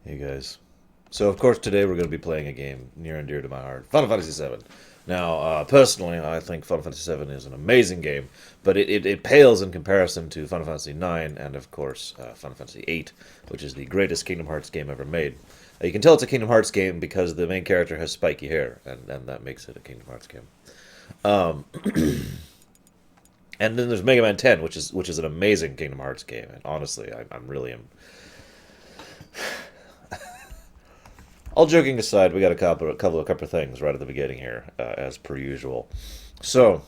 Hey guys. So of course today we're going to be playing a game near and dear to my heart, Final Fantasy VII. Now, personally, I think Final Fantasy VII is an amazing game, but it pales in comparison to Final Fantasy IX and of course Final Fantasy VIII, which is the greatest Kingdom Hearts game ever made. You can tell it's a Kingdom Hearts game because the main character has spiky hair, and that makes it a Kingdom Hearts game. Um, and then there's Mega Man 10, which is an amazing Kingdom Hearts game, and honestly, I'm really all joking aside, we got a couple of things right at the beginning here, as per usual. So,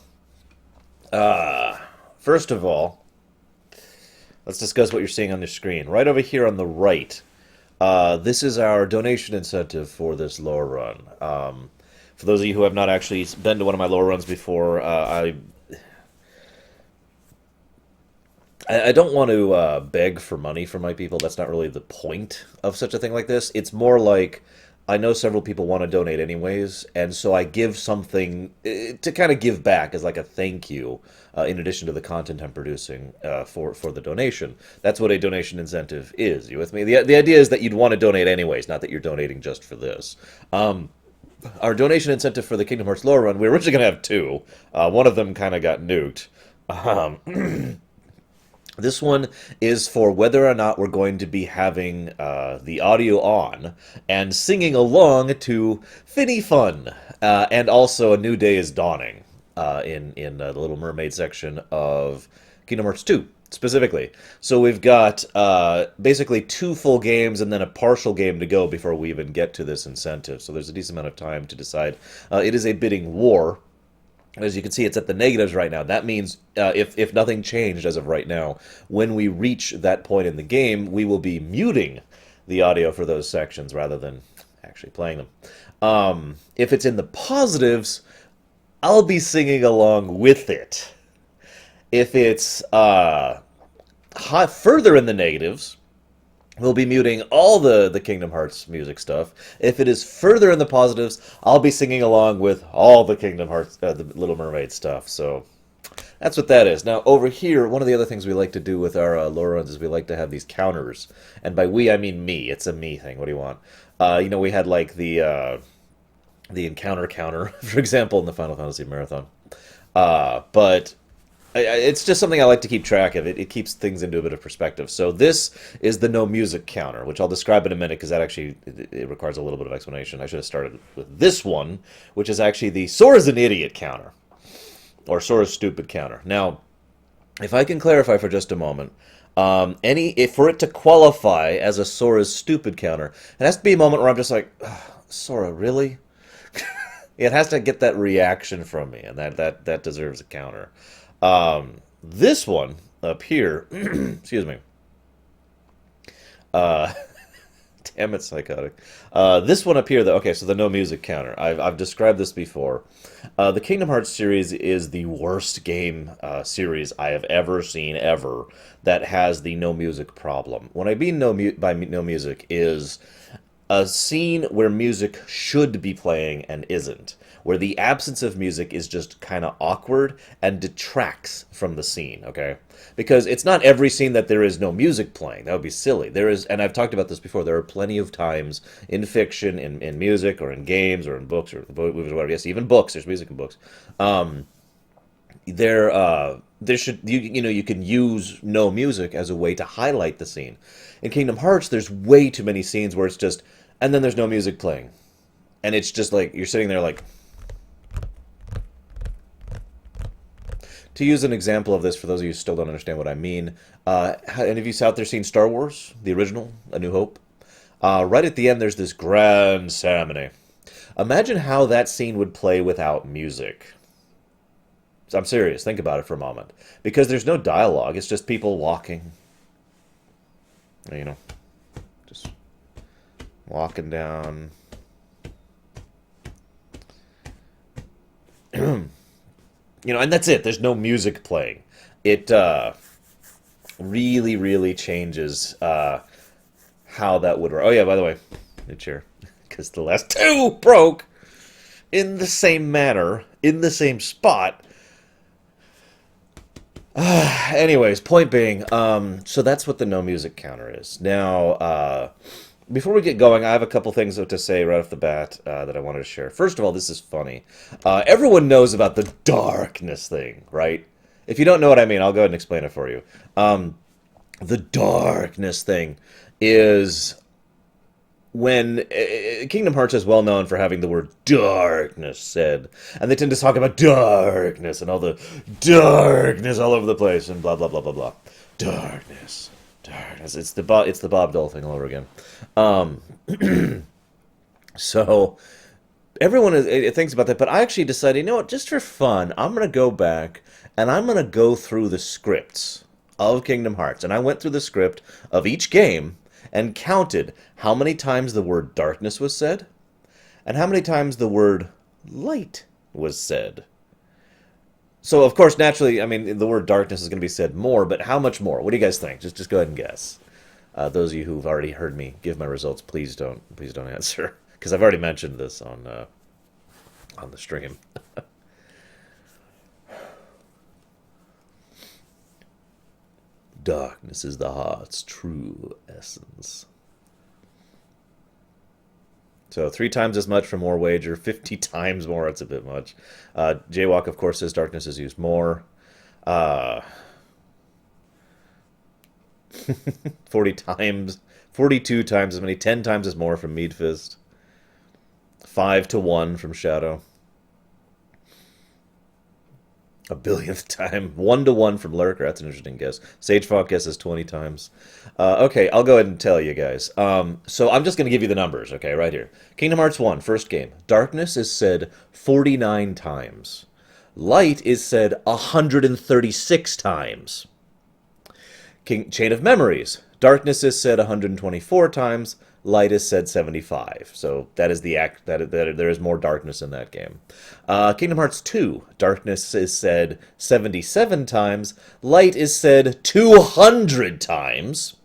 uh, first of all, let's discuss what you're seeing on the screen. Right over here on the right, this is our donation incentive for this lore run. For those of you who have not actually been to one of my lore runs before, I don't want to beg for money from my people. That's not really the point of such a thing like this. It's more like I know several people want to donate anyways, and so I give something to kind of give back as like a thank you, in addition to the content I'm producing for the donation. That's what a donation incentive is. You with me? The idea is that you'd want to donate anyways, not that you're donating just for this. Our donation incentive for the Kingdom Hearts lore run, we were originally going to have two. One of them kind of got nuked. This one is for whether or not we're going to be having the audio on and singing along to Finny Fun, and also A New Day is Dawning, in the Little Mermaid section of Kingdom Hearts 2 specifically. So we've got basically two full games and then a partial game to go before we even get to this incentive. So there's a decent amount of time to decide. It is a bidding war. As you can see, it's at the negatives right now. That means if nothing changed as of right now, when we reach that point in the game, we will be muting the audio for those sections rather than actually playing them. If it's in the positives, I'll be singing along with it. If it's further in the negatives, we'll be muting all the Kingdom Hearts music stuff. If it is further in the positives, I'll be singing along with all the Kingdom Hearts, the Little Mermaid stuff. So that's what that is. Now, over here, one of the other things we like to do with our lore runs is we like to have these counters. And by we, I mean me. It's a me thing. What do you want? We had like the encounter counter, for example, in the Final Fantasy Marathon. But it's just something I like to keep track of. It keeps things into a bit of perspective. So this is the no music counter, which I'll describe in a minute because that actually it requires a little bit of explanation. I should have started with this one, which is actually the Sora's an idiot counter, or Sora's stupid counter. Now, if I can clarify for just a moment, if for it to qualify as a Sora's stupid counter, it has to be a moment where I'm just like, "Ugh, Sora, really? It has to get that reaction from me, and that deserves a counter. This one up here, excuse me. Uh, damn it, psychotic. This one up here, okay, so the no music counter. I've described this before. The Kingdom Hearts series is the worst game series I have ever seen ever that has the no music problem. When I mean by no music is a scene where music should be playing and isn't, where the absence of music is just kind of awkward and detracts from the scene, okay? Because it's not every scene that there is no music playing. That would be silly. There is, and I've talked about this before, there are plenty of times in fiction, in music, or in games, or in books, or movies, or whatever. Yes, even books. There's music in books. There should you can use no music as a way to highlight the scene. In Kingdom Hearts, there's way too many scenes where it's just, and then there's no music playing, and it's just like you're sitting there like. To use an example of this, for those of you who still don't understand what I mean, any of you out there seen Star Wars, the original, A New Hope? Right at the end, there's this grand ceremony. Imagine how that scene would play without music. I'm serious. Think about it for a moment. Because there's no dialogue. It's just people walking. You know, just walking down. And that's it. There's no music playing. It really, really changes how that would work. Oh, yeah, by the way, new chair. Because the last two broke in the same manner, in the same spot. Anyways, point being, so that's what the no music counter is. Now, Before we get going, I have a couple things to say right off the bat that I wanted to share. First of all, this is funny. Everyone knows about the darkness thing, right? If you don't know what I mean, I'll go ahead and explain it for you. The darkness thing is when Kingdom Hearts is well known for having the word darkness said, and they tend to talk about darkness and all the darkness all over the place and blah blah blah blah blah. Darkness, darkness. It's the Bob Dole thing all over again. Um, so everyone thinks about that, but I actually decided, you know what? Just for fun, I'm gonna go back and I'm gonna go through the scripts of Kingdom Hearts, and I went through the script of each game and counted how many times the word darkness was said and how many times the word light was said. So, of course, naturally, I mean, the word darkness is going to be said more, but how much more? What do you guys think? Just go ahead and guess. Those of you who've already heard me give my results, please don't answer, because I've already mentioned this on the stream. Darkness is the heart's true essence. So 3 times as much for more wager, 50 times more, that's a bit much. Jaywalk, of course, says darkness is used more. Uh, 40 times, 42 times as many, 10 times as more from Meadfist. 5 to 1 from Shadow. A billionth time. 1 to 1 from Lurker. That's an interesting guess. Sagefog guesses 20 times. Okay, I'll go ahead and tell you guys. So I'm just going to give you the numbers, okay, right here. Kingdom Hearts 1, first game. Darkness is said 49 times. Light is said 136 times. Chain of Memories. Darkness is said 124 times. Light is said 75. So that is the act that there is more darkness in that game. Kingdom Hearts 2. Darkness is said 77 times. Light is said 200 times.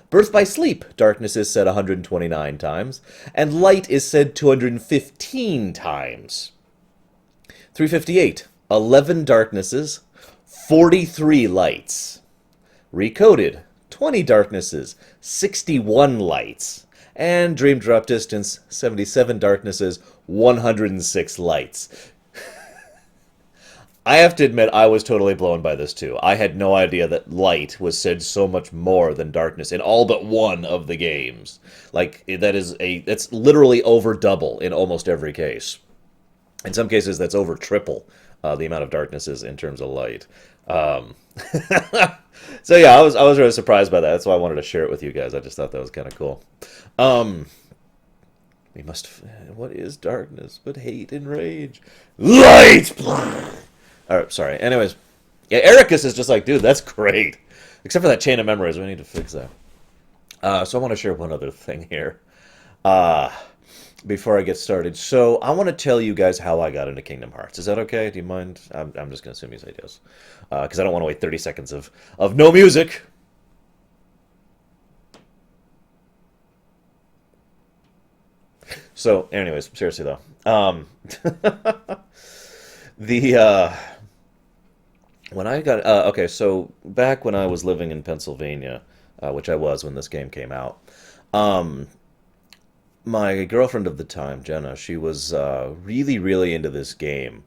Birth by Sleep. Darkness is said 129 times. And light is said 215 times. 358. 11 darknesses. 43 lights. Recoded. 20 darknesses. 61 lights. And Dream Drop Distance, 77 darknesses, 106 lights. I have to admit, I was totally blown by this too. I had no idea that light was said so much more than darkness in all but one of the games. Like, that's literally over double in almost every case. In some cases, that's over triple the amount of darknesses in terms of light. So yeah, I was really surprised by that. That's why I wanted to share it with you guys. I just thought that was kind of cool. We must. What is darkness but hate and rage? Light. All right, sorry. Anyways, yeah, Ericus is just like, dude, that's great. Except for that chain of memories, we need to fix that. So I want to share one other thing here. Before I get started. So I want to tell you guys how I got into Kingdom Hearts. Is that okay? Do you mind? I'm just going to assume you say yes. Because I don't want to wait 30 seconds of no music. So, anyways, seriously though. The, when I got, okay, so back when I was living in Pennsylvania, which I was when this game came out, my girlfriend of the time, Jenna, she was really, really into this game.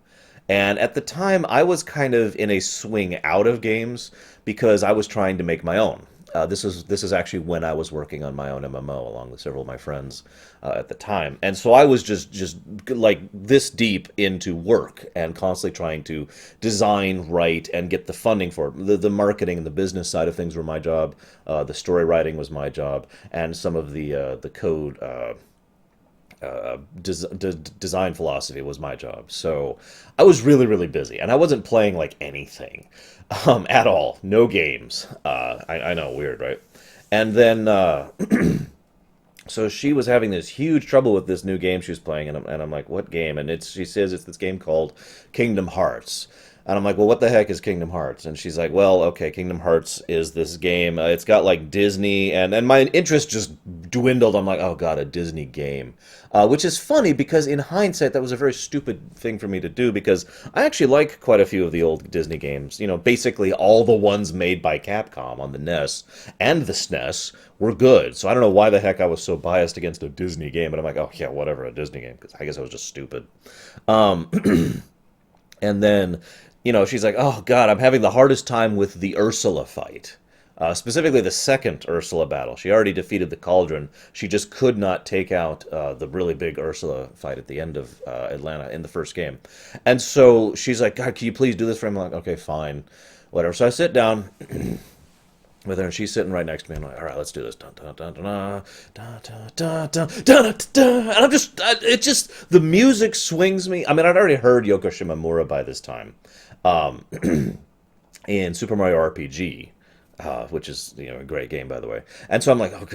And at the time, I was kind of in a swing out of games because I was trying to make my own. This is actually when I was working on my own MMO along with several of my friends at the time. And so I was just like this deep into work and constantly trying to design, write, and get the funding for it. The marketing and the business side of things were my job. The story writing was my job. And some of the code design philosophy was my job. So I was really, really busy. And I wasn't playing like anything at all. No games. I know, weird, right? And then, so she was having this huge trouble with this new game she was playing. And I'm like, what game? And she says it's this game called Kingdom Hearts. And I'm like, well, what the heck is Kingdom Hearts? And she's like, well, okay, Kingdom Hearts is this game. It's got like Disney, and my interest just dwindled. I'm like, oh god, a Disney game, which is funny because in hindsight, that was a very stupid thing for me to do because I actually like quite a few of the old Disney games. You know, basically all the ones made by Capcom on the NES and the SNES were good. So I don't know why the heck I was so biased against a Disney game, but I'm like, oh yeah, whatever, a Disney game, because I guess I was just stupid. Um, and then, you know, she's like, oh god, I'm having the hardest time with the Ursula fight. Specifically the second Ursula battle. She already defeated the Cauldron. She just could not take out the really big Ursula fight at the end of Atlanta in the first game. And so she's like, God, can you please do this for me? I'm like, okay, fine. Whatever. So I sit down with her, and she's sitting right next to me. I'm like, all right, let's do this. Dun, dun, dun, dun, dun, dun, dun, dun, dun, dun, dun. And it just, the music swings me. I mean, I'd already heard Yoko Shimomura by this time um, in Super Mario RPG, which is, you know, a great game, by the way. And so I'm like, oh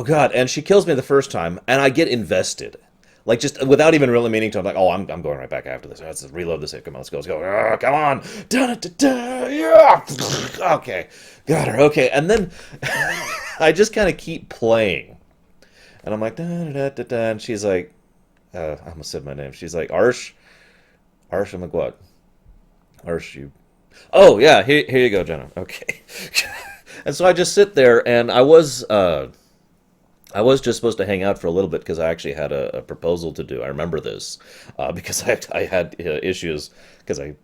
God. And she kills me the first time, and I get invested. Like, just without even really meaning to, I'm like, oh, I'm going right back after this. Let's reload the save. Come on, let's go. Come on. Yeah. Okay. Got her. Okay. And then I just kind of keep playing. And I'm like, da. And she's like, I almost said my name. She's like, Arsh? Arsh, I'm like, what? Arsh, you. Oh, yeah. Here you go, Jenna. Okay. And so I just sit there, and I was just supposed to hang out for a little bit because I actually had a proposal to do. I remember this because I had issues because I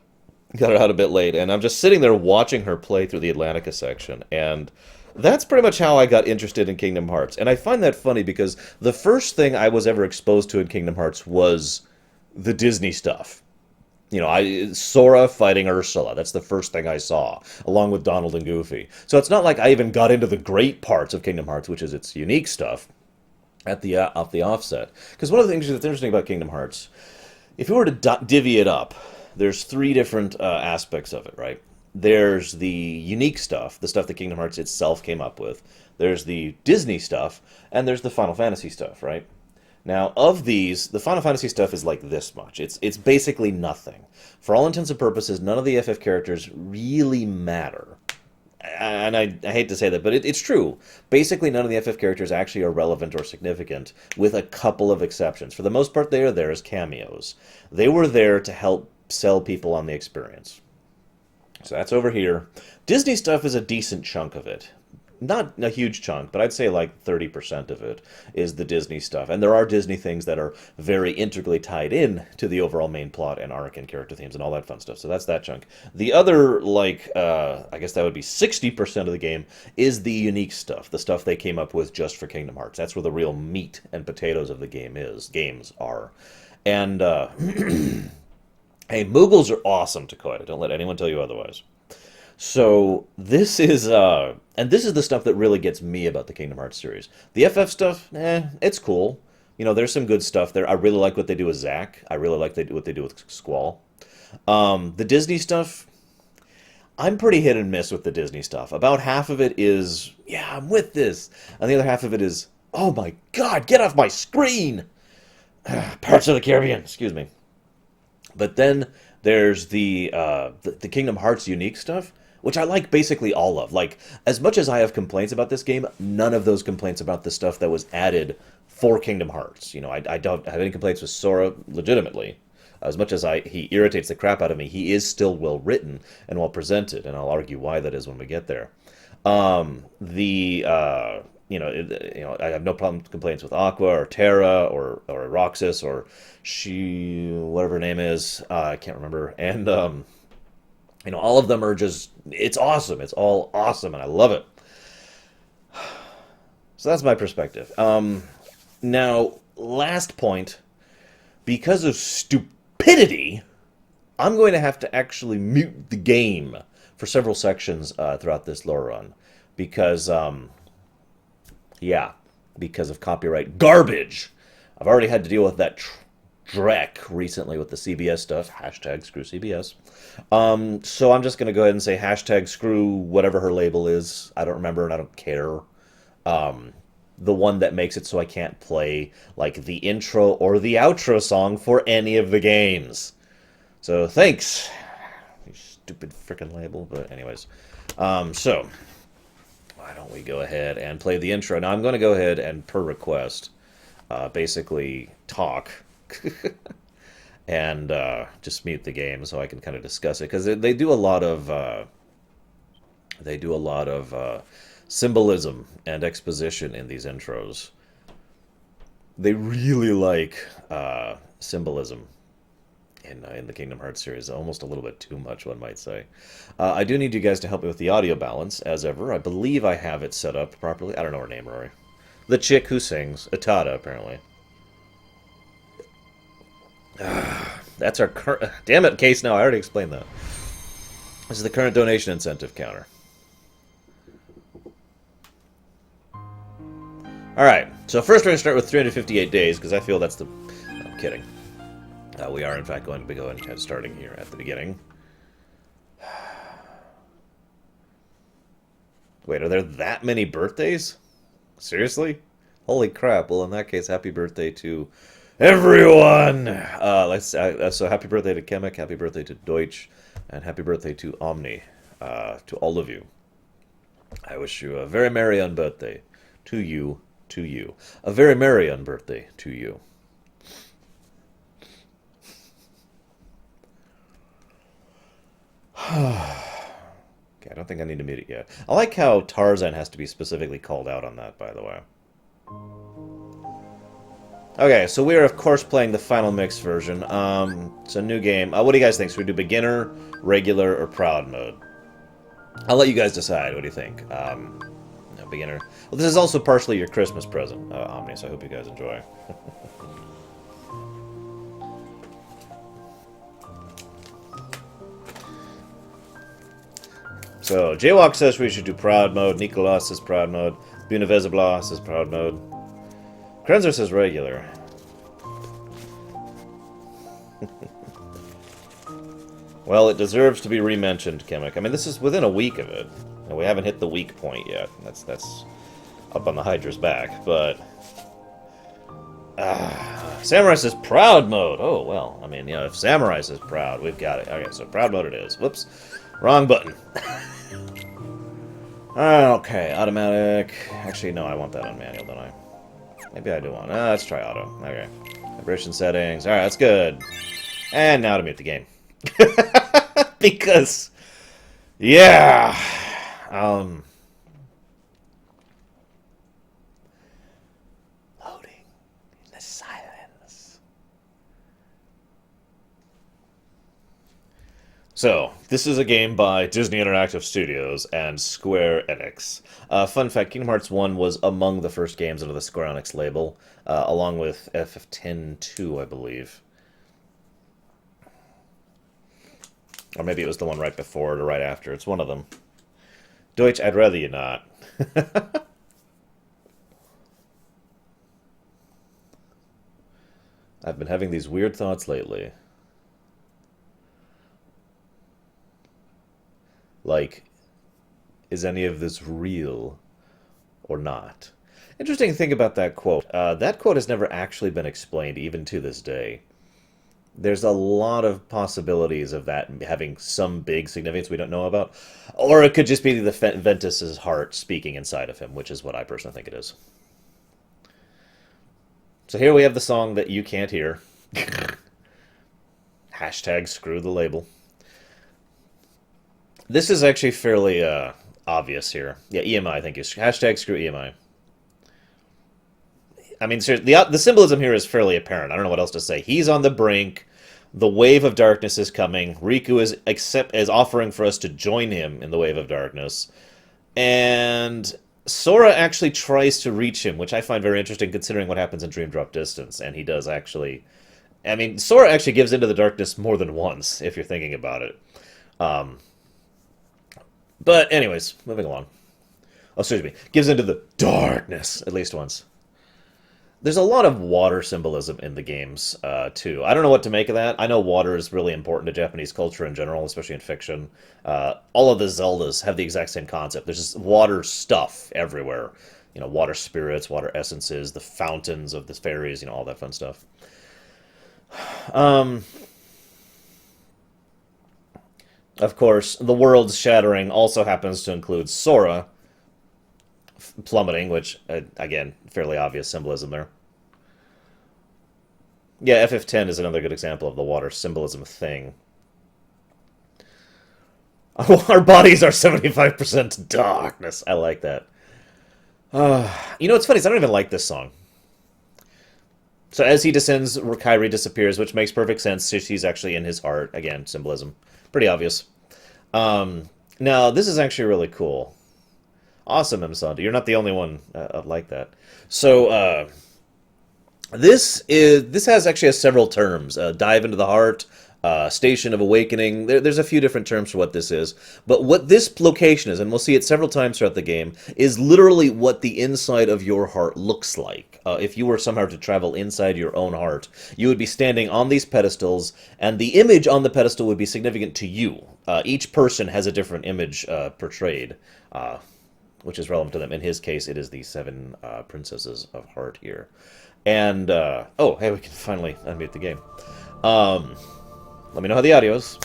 got it out a bit late, and I'm just sitting there watching her play through the Atlantica section, and that's pretty much how I got interested in Kingdom Hearts. And I find that funny because the first thing I was ever exposed to in Kingdom Hearts was the Disney stuff. You know, Sora fighting Ursula. That's the first thing I saw, along with Donald and Goofy. So it's not like I even got into the great parts of Kingdom Hearts, which is its unique stuff, at the off the offset. Because one of the things that's interesting about Kingdom Hearts, if you were to divvy it up, there's three different aspects of it, right? There's the unique stuff, the stuff that Kingdom Hearts itself came up with. There's the Disney stuff, and there's the Final Fantasy stuff, right? Now, of these, the Final Fantasy stuff is like this much. It's basically nothing. For all intents and purposes, none of the FF characters really matter. And I hate to say that, but it's true. Basically, none of the FF characters actually are relevant or significant, with a couple of exceptions. For the most part, they are there as cameos. They were there to help sell people on the experience. So that's over here. Disney stuff is a decent chunk of it. Not a huge chunk, but I'd say like 30% of it is the Disney stuff. And there are Disney things that are very integrally tied in to the overall main plot and arc and character themes and all that fun stuff. So that's that chunk. The other, like, I guess that would be 60% of the game is the unique stuff, the stuff they came up with just for Kingdom Hearts. That's where the real meat and potatoes of the games are. And, hey, Moogles are awesome, Dakota. Don't let anyone tell you otherwise. So this is and this is the stuff that really gets me about the Kingdom Hearts series. The FF stuff, it's cool. You know, there's some good stuff there. I really like what they do with Zack. I really like what they do with Squall. The Disney stuff, I'm pretty hit and miss with the Disney stuff. About half of it is, yeah, I'm with this, and the other half of it is, oh my God, get off my screen! Parts of the Caribbean, excuse me. But then there's the Kingdom Hearts unique stuff, which I like basically all of. Like, as much as I have complaints about this game, none of those complaints about the stuff that was added for Kingdom Hearts. You know, I don't have any complaints with Sora, legitimately. As much as he irritates the crap out of me, he is still well written and well presented, and I'll argue why that is when we get there. I have no problem complaints with Aqua or Terra or Roxas or whatever her name is. I can't remember. And all of them are just, it's awesome. It's all awesome, and I love it. So that's my perspective. Now, last point, because of stupidity, I'm going to have to actually mute the game for several sections throughout this lore run. Because, because of copyright garbage. I've already had to deal with that dreck recently with the CBS stuff. Hashtag screw CBS. So I'm just going to go ahead and say hashtag screw whatever her label is. I don't remember and I don't care. The one that makes it so I can't play like the intro or the outro song for any of the games. So thanks. stupid frickin' label. But anyways, so why don't we go ahead and play the intro? Now I'm going to go ahead and, per request, basically talk and just mute the game so I can kind of discuss it, because they do a lot of symbolism and exposition in these intros. They really like symbolism in the Kingdom Hearts series, almost a little bit too much, one might say. I do need you guys to help me with the audio balance, as ever. I believe I have it set up properly. I don't know her name, Rory. The chick who sings, Atada, apparently. That's our current... Damn it, Case, now I already explained that. This is the current donation incentive counter. Alright, so first we're going to start with 358 days, because I feel that's the... No, I'm kidding. We are, in fact, going to be going and starting here at the beginning. Wait, are there that many birthdays? Seriously? Holy crap. Well, in that case, happy birthday to everyone! So happy birthday to Kemek, happy birthday to Deutsch, and happy birthday to Omni. To all of you. I wish you a very merry unbirthday. To you. A very merry unbirthday to you. Okay, I don't think I need to mute it yet. I like how Tarzan has to be specifically called out on that, by the way. Okay, so we are, of course, playing the final mix version. It's a new game. What do you guys think? Should we do beginner, regular, or proud mode? I'll let you guys decide. What do you think? No, beginner. Well, this is also partially your Christmas present, Omni, so I hope you guys enjoy. So, Jaywalk says we should do proud mode. Nicolas says proud mode. Bunavesabla says proud mode. Krenzer says regular. Well, it deserves to be re-mentioned, Kemek. I mean, this is within a week of it. And we haven't hit the weak point yet. That's up on the Hydra's back, but... Samurai says proud mode. Oh, well, I mean, you know, if Samurai says proud, we've got it. Okay, so proud mode it is. Whoops. Wrong button. Okay, automatic. Actually, no, I want that on manual, don't I? Maybe I do want. Let's try auto. Okay. Vibration settings. Alright, that's good. And now to mute the game. Because, yeah. Loading in the silence. So, this is a game by Disney Interactive Studios and Square Enix. Fun fact, Kingdom Hearts 1 was among the first games under the Square Enix label, along with FF10-2, I believe. Or maybe it was the one right before it or right after. It's one of them. Deutsch, I'd rather you not. I've been having these weird thoughts lately. Like, is any of this real or not? Interesting thing about that quote. That quote has never actually been explained, even to this day. There's a lot of possibilities of that having some big significance we don't know about. Or it could just be the Ventus's heart speaking inside of him, which is what I personally think it is. So here we have the song that you can't hear. Hashtag screw the label. This is actually fairly obvious here. Yeah, EMI, I think, is hashtag screw EMI. I mean, seriously, the symbolism here is fairly apparent. I don't know what else to say. He's on the brink. The wave of darkness is coming. Riku is offering for us to join him in the wave of darkness. And Sora actually tries to reach him, which I find very interesting considering what happens in Dream Drop Distance. And he does actually... I mean, Sora actually gives into the darkness more than once, if you're thinking about it. But anyways, moving along. Oh, excuse me. Gives into the darkness at least once. There's a lot of water symbolism in the games, too. I don't know what to make of that. I know water is really important to Japanese culture in general, especially in fiction. All of the Zeldas have the exact same concept. There's just water stuff everywhere. You know, water spirits, water essences, the fountains of the fairies, you know, all that fun stuff. Of course, the world's shattering also happens to include Sora plummeting, which, again, fairly obvious symbolism there. Yeah, FF10 is another good example of the water symbolism thing. Our bodies are 75% darkness. I like that. You know what's funny is I don't even like this song. So as he descends, Kyrie disappears, which makes perfect sense. She's actually in his heart. Again, symbolism. Pretty obvious. Now, this is actually really cool. Awesome, Msanda. You're not the only one like that. So, this actually has several terms. Dive into the heart, station of awakening. There's a few different terms for what this is. But what this location is, and we'll see it several times throughout the game, is literally what the inside of your heart looks like. If you were somehow to travel inside your own heart, you would be standing on these pedestals, and the image on the pedestal would be significant to you. Each person has a different image portrayed, which is relevant to them. In his case, it is the seven princesses of heart here. And, oh, hey, we can finally unmute the game. Let me know how the audio is.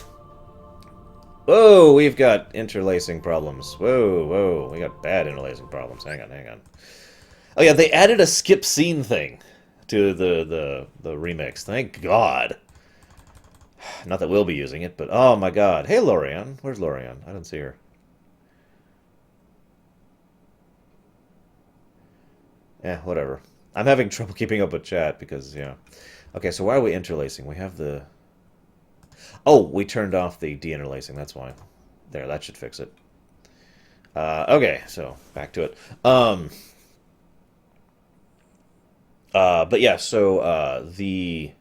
Whoa, we've got interlacing problems. Whoa, we got bad interlacing problems. Hang on. Oh yeah, they added a skip scene thing to the remix. Thank God. Not that we'll be using it, but oh my God. Hey, Lorerun. Where's Lorerun? I don't see her. Yeah, whatever. I'm having trouble keeping up with chat because, yeah. Okay, so why are we interlacing? We have the... Oh, we turned off the de-interlacing, that's why. There, that should fix it. Okay, so back to it. But yeah, so the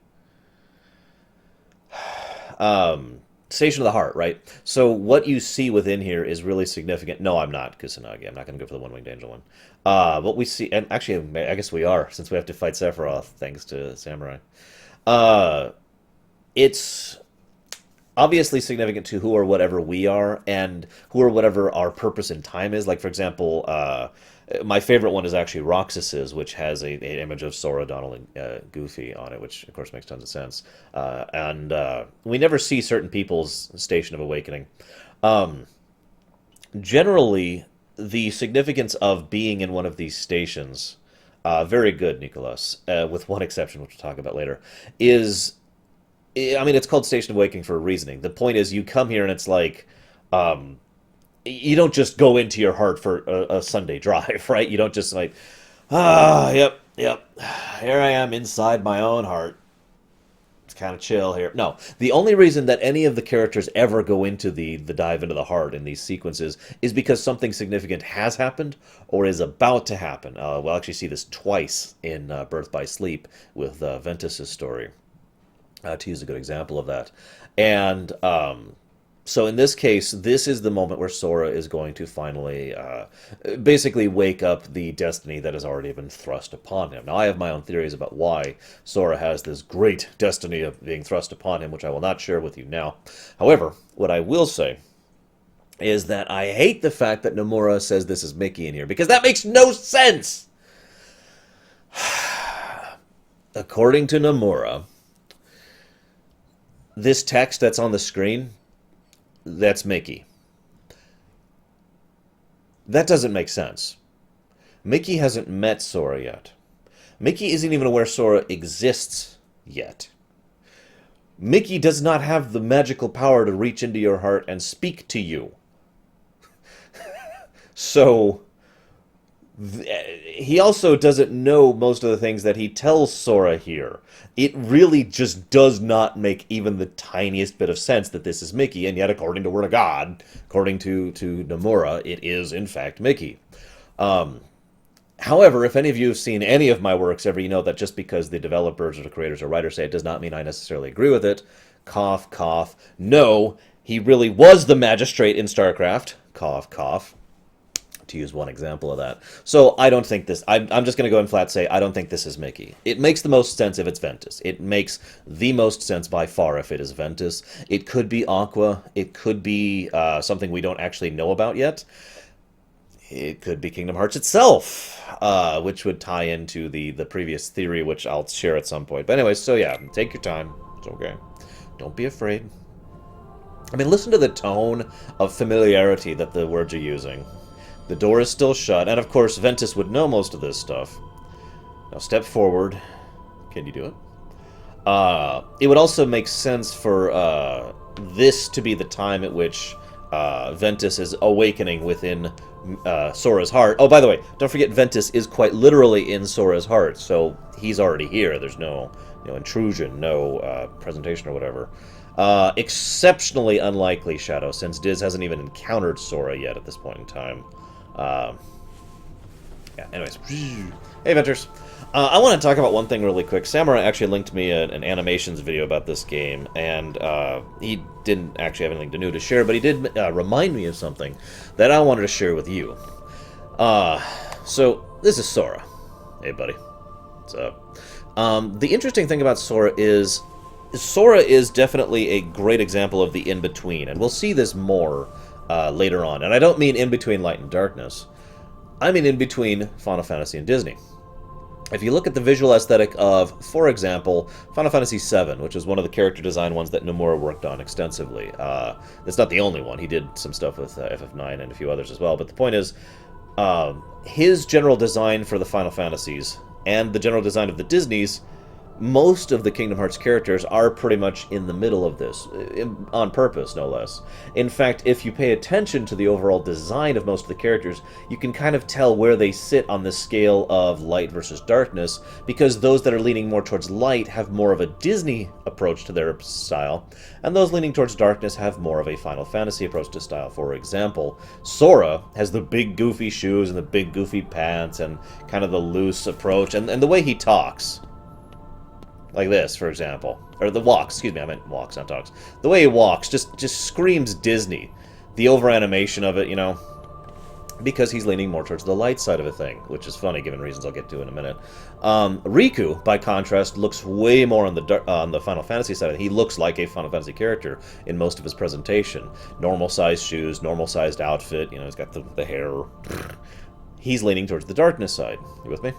Station of the Heart, right? So what you see within here is really significant. No, I'm not Kusanagi. I'm not going to go for the one-winged angel one. What we see, and actually, I guess we are, since we have to fight Sephiroth, thanks to Samurai. It's obviously significant to who or whatever we are, and who or whatever our purpose in time is. Like, for example, my favorite one is actually Roxas's, which has an image of Sora, Donald, and Goofy on it, which, of course, makes tons of sense. And we never see certain people's Station of Awakening. Generally, the significance of being in one of these stations, very good, Nicholas, with one exception, which we'll talk about later, is... I mean, it's called Station of Awakening for a reasoning. The point is, you come here and it's like, you don't just go into your heart for a Sunday drive, right? You don't just like, yep, here I am inside my own heart. It's kind of chill here. No, the only reason that any of the characters ever go into the dive into the heart in these sequences is because something significant has happened or is about to happen. We'll actually see this twice in Birth by Sleep with Ventus' story. To use a good example of that. And so in this case, this is the moment where Sora is going to finally basically wake up the destiny that has already been thrust upon him. Now, I have my own theories about why Sora has this great destiny of being thrust upon him, which I will not share with you now. However, what I will say is that I hate the fact that Nomura says this is Mickey in here, because that makes no sense! According to Nomura, this text that's on the screen, that's Mickey. That doesn't make sense. Mickey hasn't met Sora yet. Mickey isn't even aware Sora exists yet. Mickey does not have the magical power to reach into your heart and speak to you. So... he also doesn't know most of the things that he tells Sora here. It really just does not make even the tiniest bit of sense that this is Mickey, and yet according to Word of God, according to Nomura, it is in fact Mickey. However, if any of you have seen any of my works ever, you know that just because the developers or the creators or writers say it does not mean I necessarily agree with it. Cough, cough. No, he really was the magistrate in StarCraft. Cough, cough. To use one example of that. So I don't think this... I'm just going to go and flat say I don't think this is Mickey. It makes the most sense if it's Ventus. It makes the most sense by far if it is Ventus. It could be Aqua. It could be something we don't actually know about yet. It could be Kingdom Hearts itself, which would tie into the previous theory, which I'll share at some point. But anyways, so yeah, take your time. It's okay. Don't be afraid. I mean, listen to the tone of familiarity that the words are using. The door is still shut, and of course Ventus would know most of this stuff. Now step forward. Can you do it? It would also make sense for this to be the time at which Ventus is awakening within Sora's heart. Oh, by the way, don't forget Ventus is quite literally in Sora's heart, so he's already here. There's no intrusion, no presentation or whatever. Exceptionally unlikely, Shadow, since Diz hasn't even encountered Sora yet at this point in time. Yeah, anyways. Hey, Venters. I want to talk about one thing really quick. Samurai actually linked me an animations video about this game, and he didn't actually have anything new to share, but he did remind me of something that I wanted to share with you. So, this is Sora. Hey, buddy. What's up? The interesting thing about Sora is definitely a great example of the in-between, and we'll see this more later on. And I don't mean in-between Light and Darkness. I mean in-between Final Fantasy and Disney. If you look at the visual aesthetic of, for example, Final Fantasy VII, which is one of the character design ones that Nomura worked on extensively. It's not the only one. He did some stuff with FF9 and a few others as well. But the point is, his general design for the Final Fantasies and the general design of the Disneys, most of the Kingdom Hearts characters are pretty much in the middle of this, on purpose, no less. In fact, if you pay attention to the overall design of most of the characters, you can kind of tell where they sit on the scale of light versus darkness, because those that are leaning more towards light have more of a Disney approach to their style, and those leaning towards darkness have more of a Final Fantasy approach to style. For example, Sora has the big goofy shoes and the big goofy pants and kind of the loose approach, and the way he talks. Like this, for example. Or the walks, excuse me, I meant walks, not talks. The way he walks just screams Disney. The over-animation of it, because he's leaning more towards the light side of a thing, which is funny, given reasons I'll get to in a minute. Riku, by contrast, looks way more on the Final Fantasy side. He looks like a Final Fantasy character in most of his presentation. Normal-sized shoes, normal-sized outfit, he's got the hair. He's leaning towards the darkness side. You with me?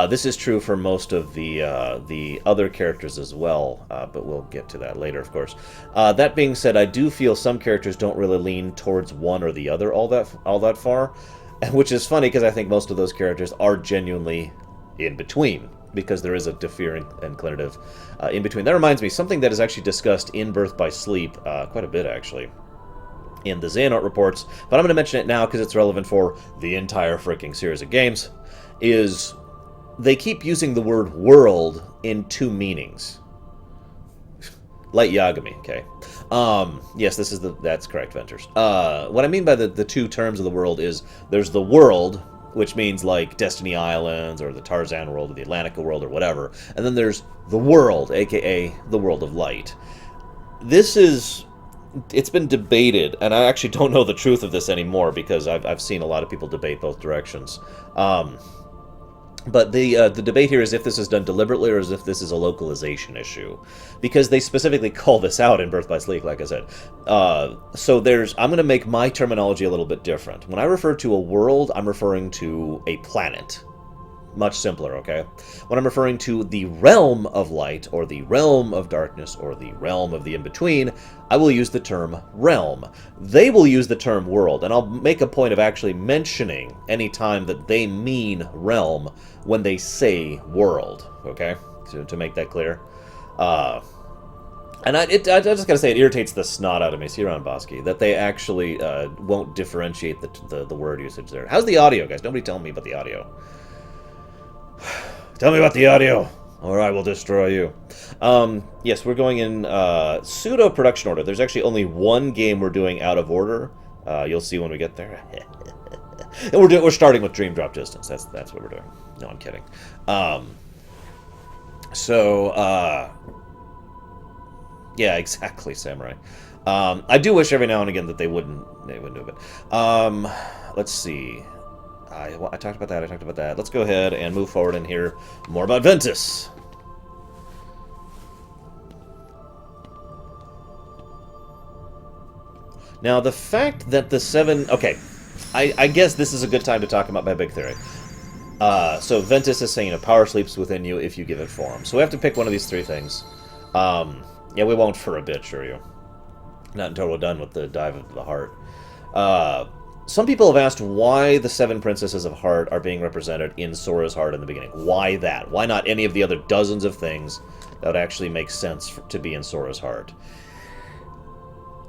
This is true for most of the other characters as well, but we'll get to that later, of course. That being said, I do feel some characters don't really lean towards one or the other all that far, which is funny because I think most of those characters are genuinely in between, because there is a differing inclinative in between. That reminds me, something that is actually discussed in Birth by Sleep quite a bit, actually, in the Xehanort reports, but I'm going to mention it now because it's relevant for the entire freaking series of games, is they keep using the word world in two meanings. Light Yagami, okay. Yes, that's correct, Venters. What I mean by the two terms of the world is there's the world, which means like Destiny Islands or the Tarzan world or the Atlantica world or whatever, and then there's the world, aka the world of light. It's been debated, and I actually don't know the truth of this anymore because I've seen a lot of people debate both directions. But the debate here is if this is done deliberately or as if this is a localization issue, because they specifically call this out in Birth by Sleep, like I said. So I'm going to make my terminology a little bit different. When I refer to a world, I'm referring to a planet. Much simpler, okay? When I'm referring to the realm of light, or the realm of darkness, or the realm of the in-between, I will use the term realm. They will use the term world, and I'll make a point of actually mentioning any time that they mean realm when they say world, okay? To make that clear. And I just gotta say, it irritates the snot out of me, Siran Bosky, that they actually won't differentiate the word usage there. How's the audio, guys? Nobody tell me about the audio. Tell me about the audio, or I will destroy you. Yes, we're going in pseudo-production order. There's actually only one game we're doing out of order. You'll see when we get there. And we're starting with Dream Drop Distance. That's what we're doing. No, I'm kidding. Yeah, exactly, Samurai. I do wish every now and again that they wouldn't do it. Let's see. I talked about that. Let's go ahead and move forward and hear more about Ventus. Now, the fact that the 7... Okay, I guess this is a good time to talk about my big theory. So Ventus is saying, power sleeps within you if you give it form. So we have to pick one of these three things. Yeah, we won't for a bit, sure you. Not until we're done with the dive into the heart. Uh, some people have asked why the 7 princesses of heart are being represented in Sora's heart in the beginning. Why that? Why not any of the other dozens of things that would actually make sense to be in Sora's heart?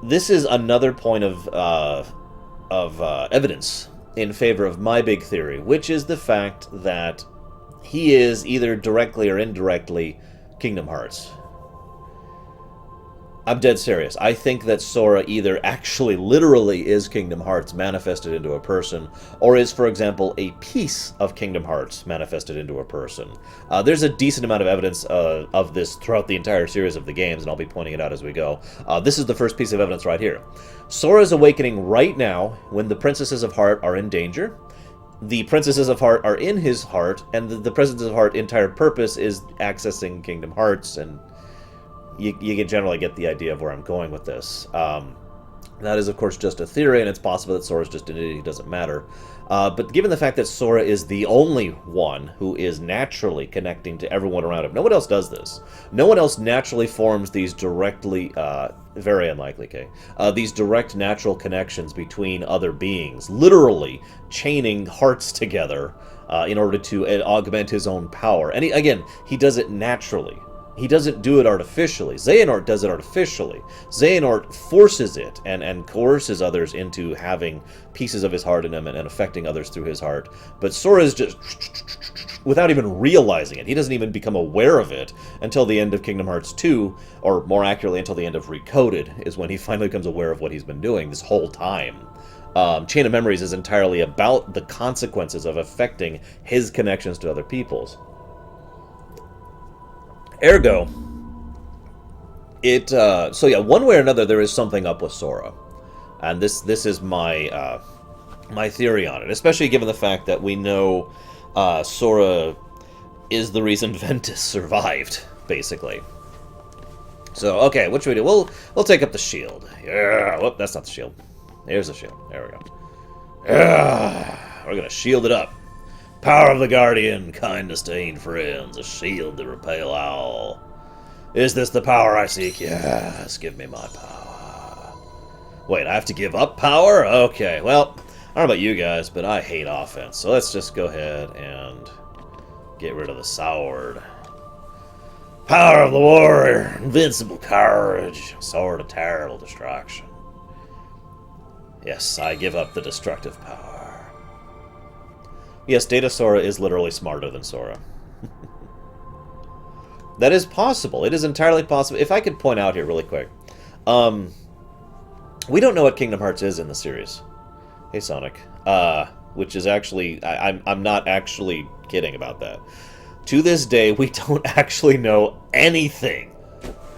This is another point of evidence in favor of my big theory, which is the fact that he is either directly or indirectly Kingdom Hearts. I'm dead serious. I think that Sora either actually literally is Kingdom Hearts manifested into a person, or is, for example, a piece of Kingdom Hearts manifested into a person. There's a decent amount of evidence of this throughout the entire series of the games, and I'll be pointing it out as we go. This is the first piece of evidence right here. Sora's awakening right now when the Princesses of Heart are in danger. The Princesses of Heart are in his heart, and the Princesses of Heart entire purpose is accessing Kingdom Hearts, and you can generally get the idea of where I'm going with this. That is, of course, just a theory, and it's possible that Sora's just an idiot, it doesn't matter. But given the fact that Sora is the only one who is naturally connecting to everyone around him, no one else does this. No one else naturally forms these directly, very unlikely, okay? These direct natural connections between other beings, literally chaining hearts together in order to augment his own power. And again, he does it naturally. He doesn't do it artificially. Xehanort does it artificially. Xehanort forces it and coerces others into having pieces of his heart in him and affecting others through his heart. But Sora is just without even realizing it. He doesn't even become aware of it until the end of Kingdom Hearts 2, or more accurately, until the end of Recoded, is when he finally becomes aware of what he's been doing this whole time. Chain of Memories is entirely about the consequences of affecting his connections to other people's. Ergo, so yeah, one way or another, there is something up with Sora, and this is my my theory on it. Especially given the fact that we know Sora is the reason Ventus survived, basically. So okay, what should we do? We'll take up the shield. Yeah, whoop, that's not the shield. Here's the shield. There we go. Yeah, we're gonna shield it up. Power of the Guardian, kind to stained friends, a shield to repel all. Is this the power I seek? Yes, give me my power. Wait, I have to give up power? Okay, well, I don't know about you guys, but I hate offense, so let's just go ahead and get rid of the sword. Power of the warrior, invincible courage, sword of terrible destruction. Yes, I give up the destructive power. Yes, Data Sora is literally smarter than Sora. That is possible. It is entirely possible. If I could point out here really quick. We don't know what Kingdom Hearts is in the series. Hey, Sonic. Which is actually... I'm not actually kidding about that. To this day, we don't actually know anything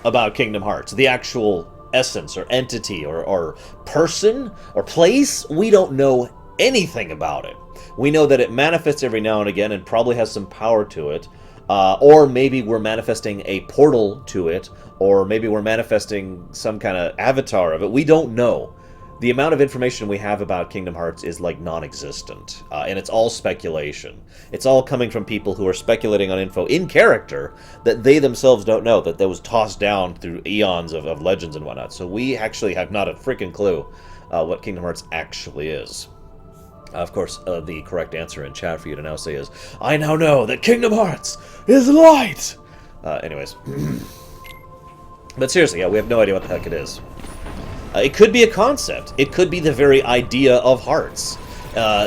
about Kingdom Hearts. The actual essence or entity or person or place. We don't know anything about it. We know that it manifests every now and again and probably has some power to it. Or maybe we're manifesting a portal to it, or maybe we're manifesting some kind of avatar of it. We don't know. The amount of information we have about Kingdom Hearts is like non-existent, and it's all speculation. It's all coming from people who are speculating on info in character that they themselves don't know, that was tossed down through eons of legends and whatnot. So we actually have not a freaking clue what Kingdom Hearts actually is. Of course, the correct answer in chat for you to now say is, I now know that Kingdom Hearts is light! Anyways. But seriously, yeah, we have no idea what the heck it is. It could be a concept. It could be the very idea of hearts.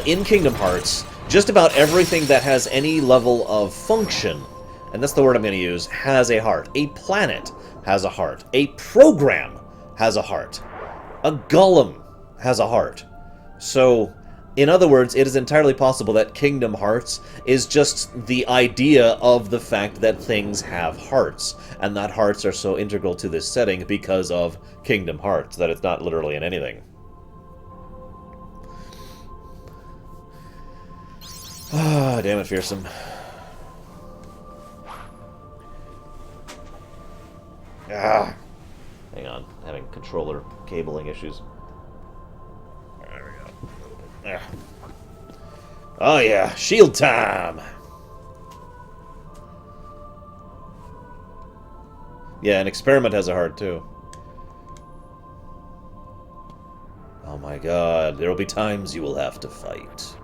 In Kingdom Hearts, just about everything that has any level of function, and that's the word I'm going to use, has a heart. A planet has a heart. A program has a heart. A golem has a heart. So... in other words, it is entirely possible that Kingdom Hearts is just the idea of the fact that things have hearts, and that hearts are so integral to this setting because of Kingdom Hearts, that it's not literally in anything. Ah, damn it, Fearsome. Ah, hang on, having controller cabling issues. Oh yeah, shield time! Yeah, an experiment has a heart too. my god, there will be times you will have to fight.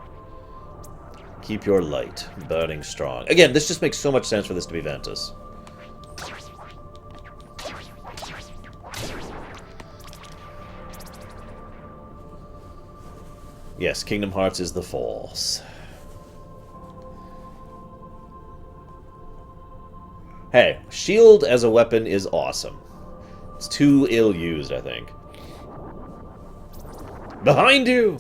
Keep your light burning strong. Again, this just makes so much sense for this to be Ventus. Yes, Kingdom Hearts is the Force. Hey, shield as a weapon is awesome. It's too ill-used, I think. Behind you!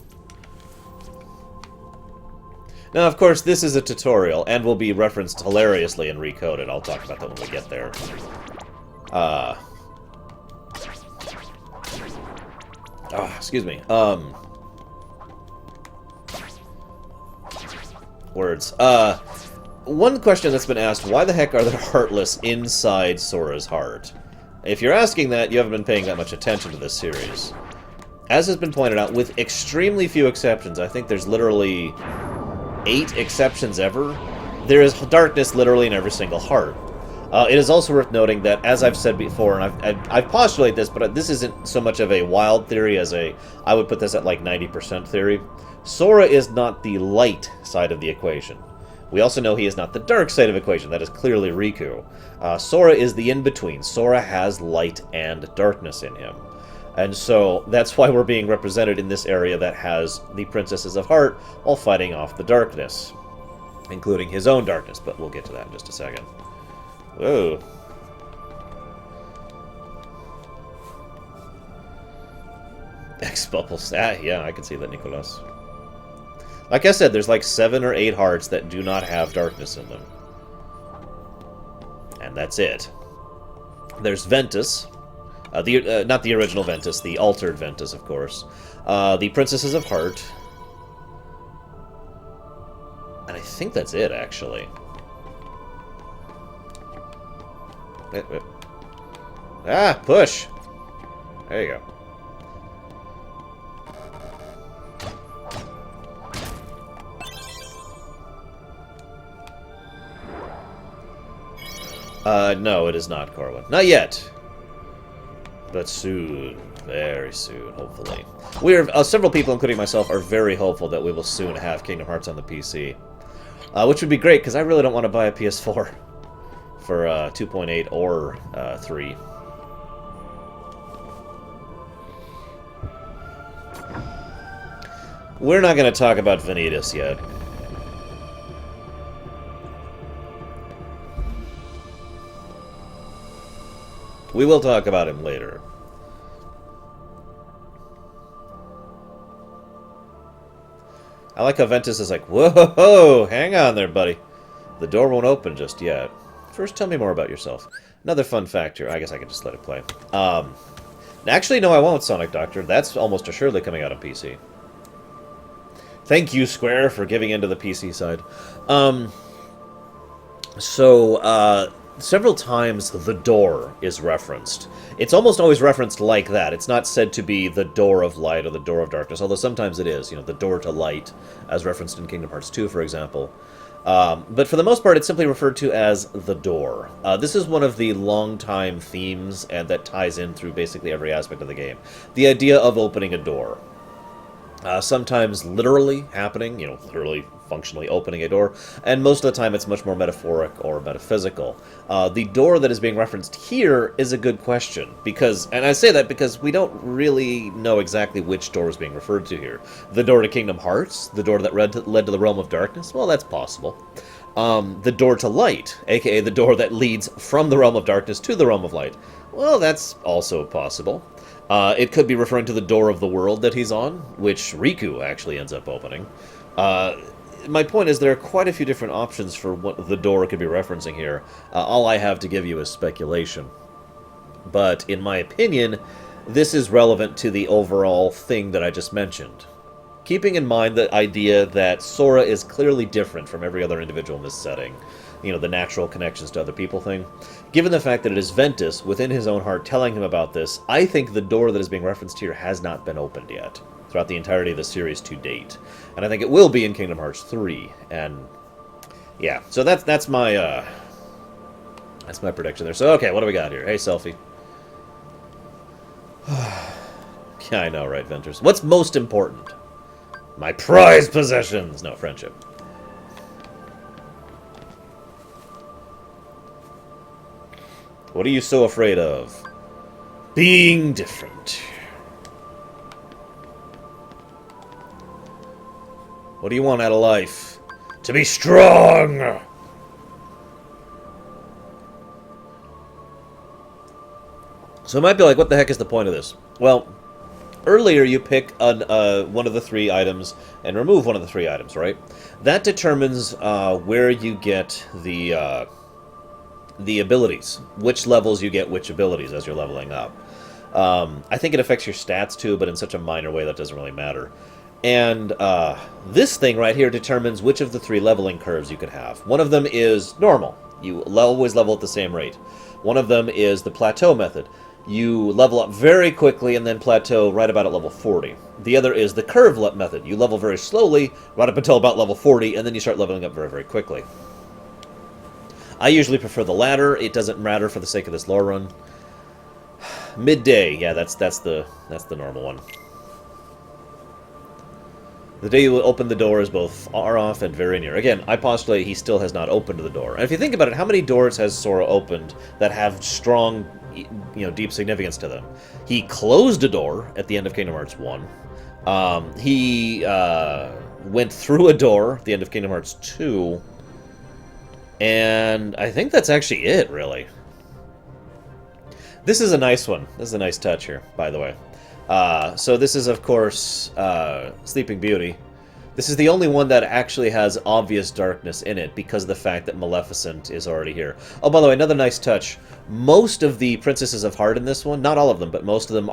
Now, of course, this is a tutorial, and will be referenced hilariously in Recoded. I'll talk about that when we get there. Excuse me. Words. One question that's been asked, why the heck are there heartless inside Sora's heart? If you're asking that, you haven't been paying that much attention to this series. As has been pointed out, with extremely few exceptions, I think there's literally 8 exceptions ever, there is darkness literally in every single heart. It is also worth noting that, as I've said before, and I've postulated this, but this isn't so much of a wild theory as I would put this at like 90% theory. Sora is not the light side of the equation. We also know he is not the dark side of the equation. That is clearly Riku. Sora is the in-between. Sora has light and darkness in him. And so that's why we're being represented in this area that has the Princesses of Heart all fighting off the darkness, including his own darkness, but we'll get to that in just a second. Whoa. X-Bubbles. Yeah, I can see that, Nicolas. Like I said, there's like 7 or 8 hearts that do not have darkness in them. And that's it. There's Ventus. Not the original Ventus, the altered Ventus, of course. The Princesses of Heart. And I think that's it, actually. Ah, push! There you go. No, it is not Corwin. Not yet. But soon. Very soon, hopefully. Several people, including myself, are very hopeful that we will soon have Kingdom Hearts on the PC. Which would be great, because I really don't want to buy a PS4 for 2.8 or 3. We're not going to talk about Ventus yet. We will talk about him later. I like how Ventus is like, whoa, hang on there, buddy. The door won't open just yet. First, tell me more about yourself. Another fun fact here. I guess I can just let it play. Actually, no, I won't, Sonic Doctor. That's almost assuredly coming out on PC. Thank you, Square, for giving into the PC side. Several times the door is referenced. It's almost always referenced like that. It's not said to be the door of light or the door of darkness, although sometimes it is, the door to light, as referenced in Kingdom Hearts 2, for example. But for the most part, it's simply referred to as the door. This is one of the long-time themes, and that ties in through basically every aspect of the game. The idea of opening a door. Sometimes literally happening, literally functionally opening a door, and most of the time it's much more metaphoric or metaphysical. The door that is being referenced here is a good question, and I say that because we don't really know exactly which door is being referred to here. The door to Kingdom Hearts? The door that led to the Realm of Darkness? Well, that's possible. The door to light, aka the door that leads from the Realm of Darkness to the Realm of Light. Well, that's also possible. It could be referring to the door of the world that he's on, which Riku actually ends up opening. My point is there are quite a few different options for what the door could be referencing here. All I have to give you is speculation. But in my opinion, this is relevant to the overall thing that I just mentioned. Keeping in mind the idea that Sora is clearly different from every other individual in this setting. The natural connections to other people thing. Given the fact that it is Ventus, within his own heart, telling him about this, I think the door that is being referenced here has not been opened yet, throughout the entirety of the series to date. And I think it will be in Kingdom Hearts 3, and yeah, so that's my prediction there. So, okay, what do we got here? Hey, Selfie. Yeah, I know, right, Ventus? What's most important? My prized possessions! No, friendship. What are you so afraid of? Being different. What do you want out of life? To be strong! So it might be like, what the heck is the point of this? Well, earlier you pick one of the 3 items and remove one of the 3 items, right? That determines where you get the abilities. Which levels you get which abilities as you're leveling up. I think it affects your stats too, but in such a minor way that doesn't really matter. And this thing right here determines which of the 3 leveling curves you could have. One of them is normal. You always level at the same rate. One of them is the plateau method. You level up very quickly and then plateau right about at level 40. The other is the curve method. You level very slowly, right up until about level 40, and then you start leveling up very, very quickly. I usually prefer the latter. It doesn't matter for the sake of this lore run. Midday, yeah, that's the normal one. The day you open the door is both far off and very near. Again, I postulate he still has not opened the door. And if you think about it, how many doors has Sora opened that have strong, deep significance to them? He closed a door at the end of Kingdom Hearts 1. He went through a door at the end of Kingdom Hearts 2. And I think that's actually it, really. This is a nice one. This is a nice touch here, by the way. So this is, of course, Sleeping Beauty. This is the only one that actually has obvious darkness in it because of the fact that Maleficent is already here. Oh, by the way, another nice touch. Most of the Princesses of Heart in this one, not all of them, but most of them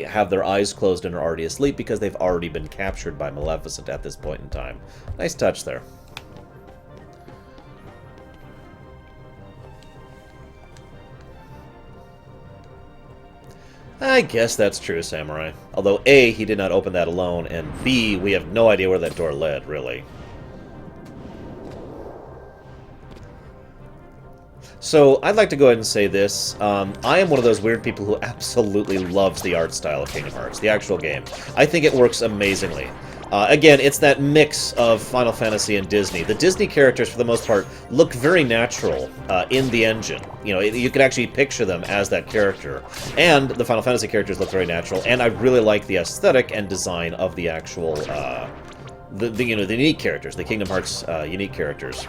have their eyes closed and are already asleep because they've already been captured by Maleficent at this point in time. Nice touch there. I guess that's true, Samurai. Although, A, he did not open that alone, and B, we have no idea where that door led, really. So, I'd like to go ahead and say this. I am one of those weird people who absolutely loves the art style of Kingdom Hearts, the actual game. I think it works amazingly. Again, it's that mix of Final Fantasy and Disney. The Disney characters, for the most part, look very natural in the engine. You can actually picture them as that character. And the Final Fantasy characters look very natural, and I really like the aesthetic and design of the actual, the unique characters, the Kingdom Hearts unique characters.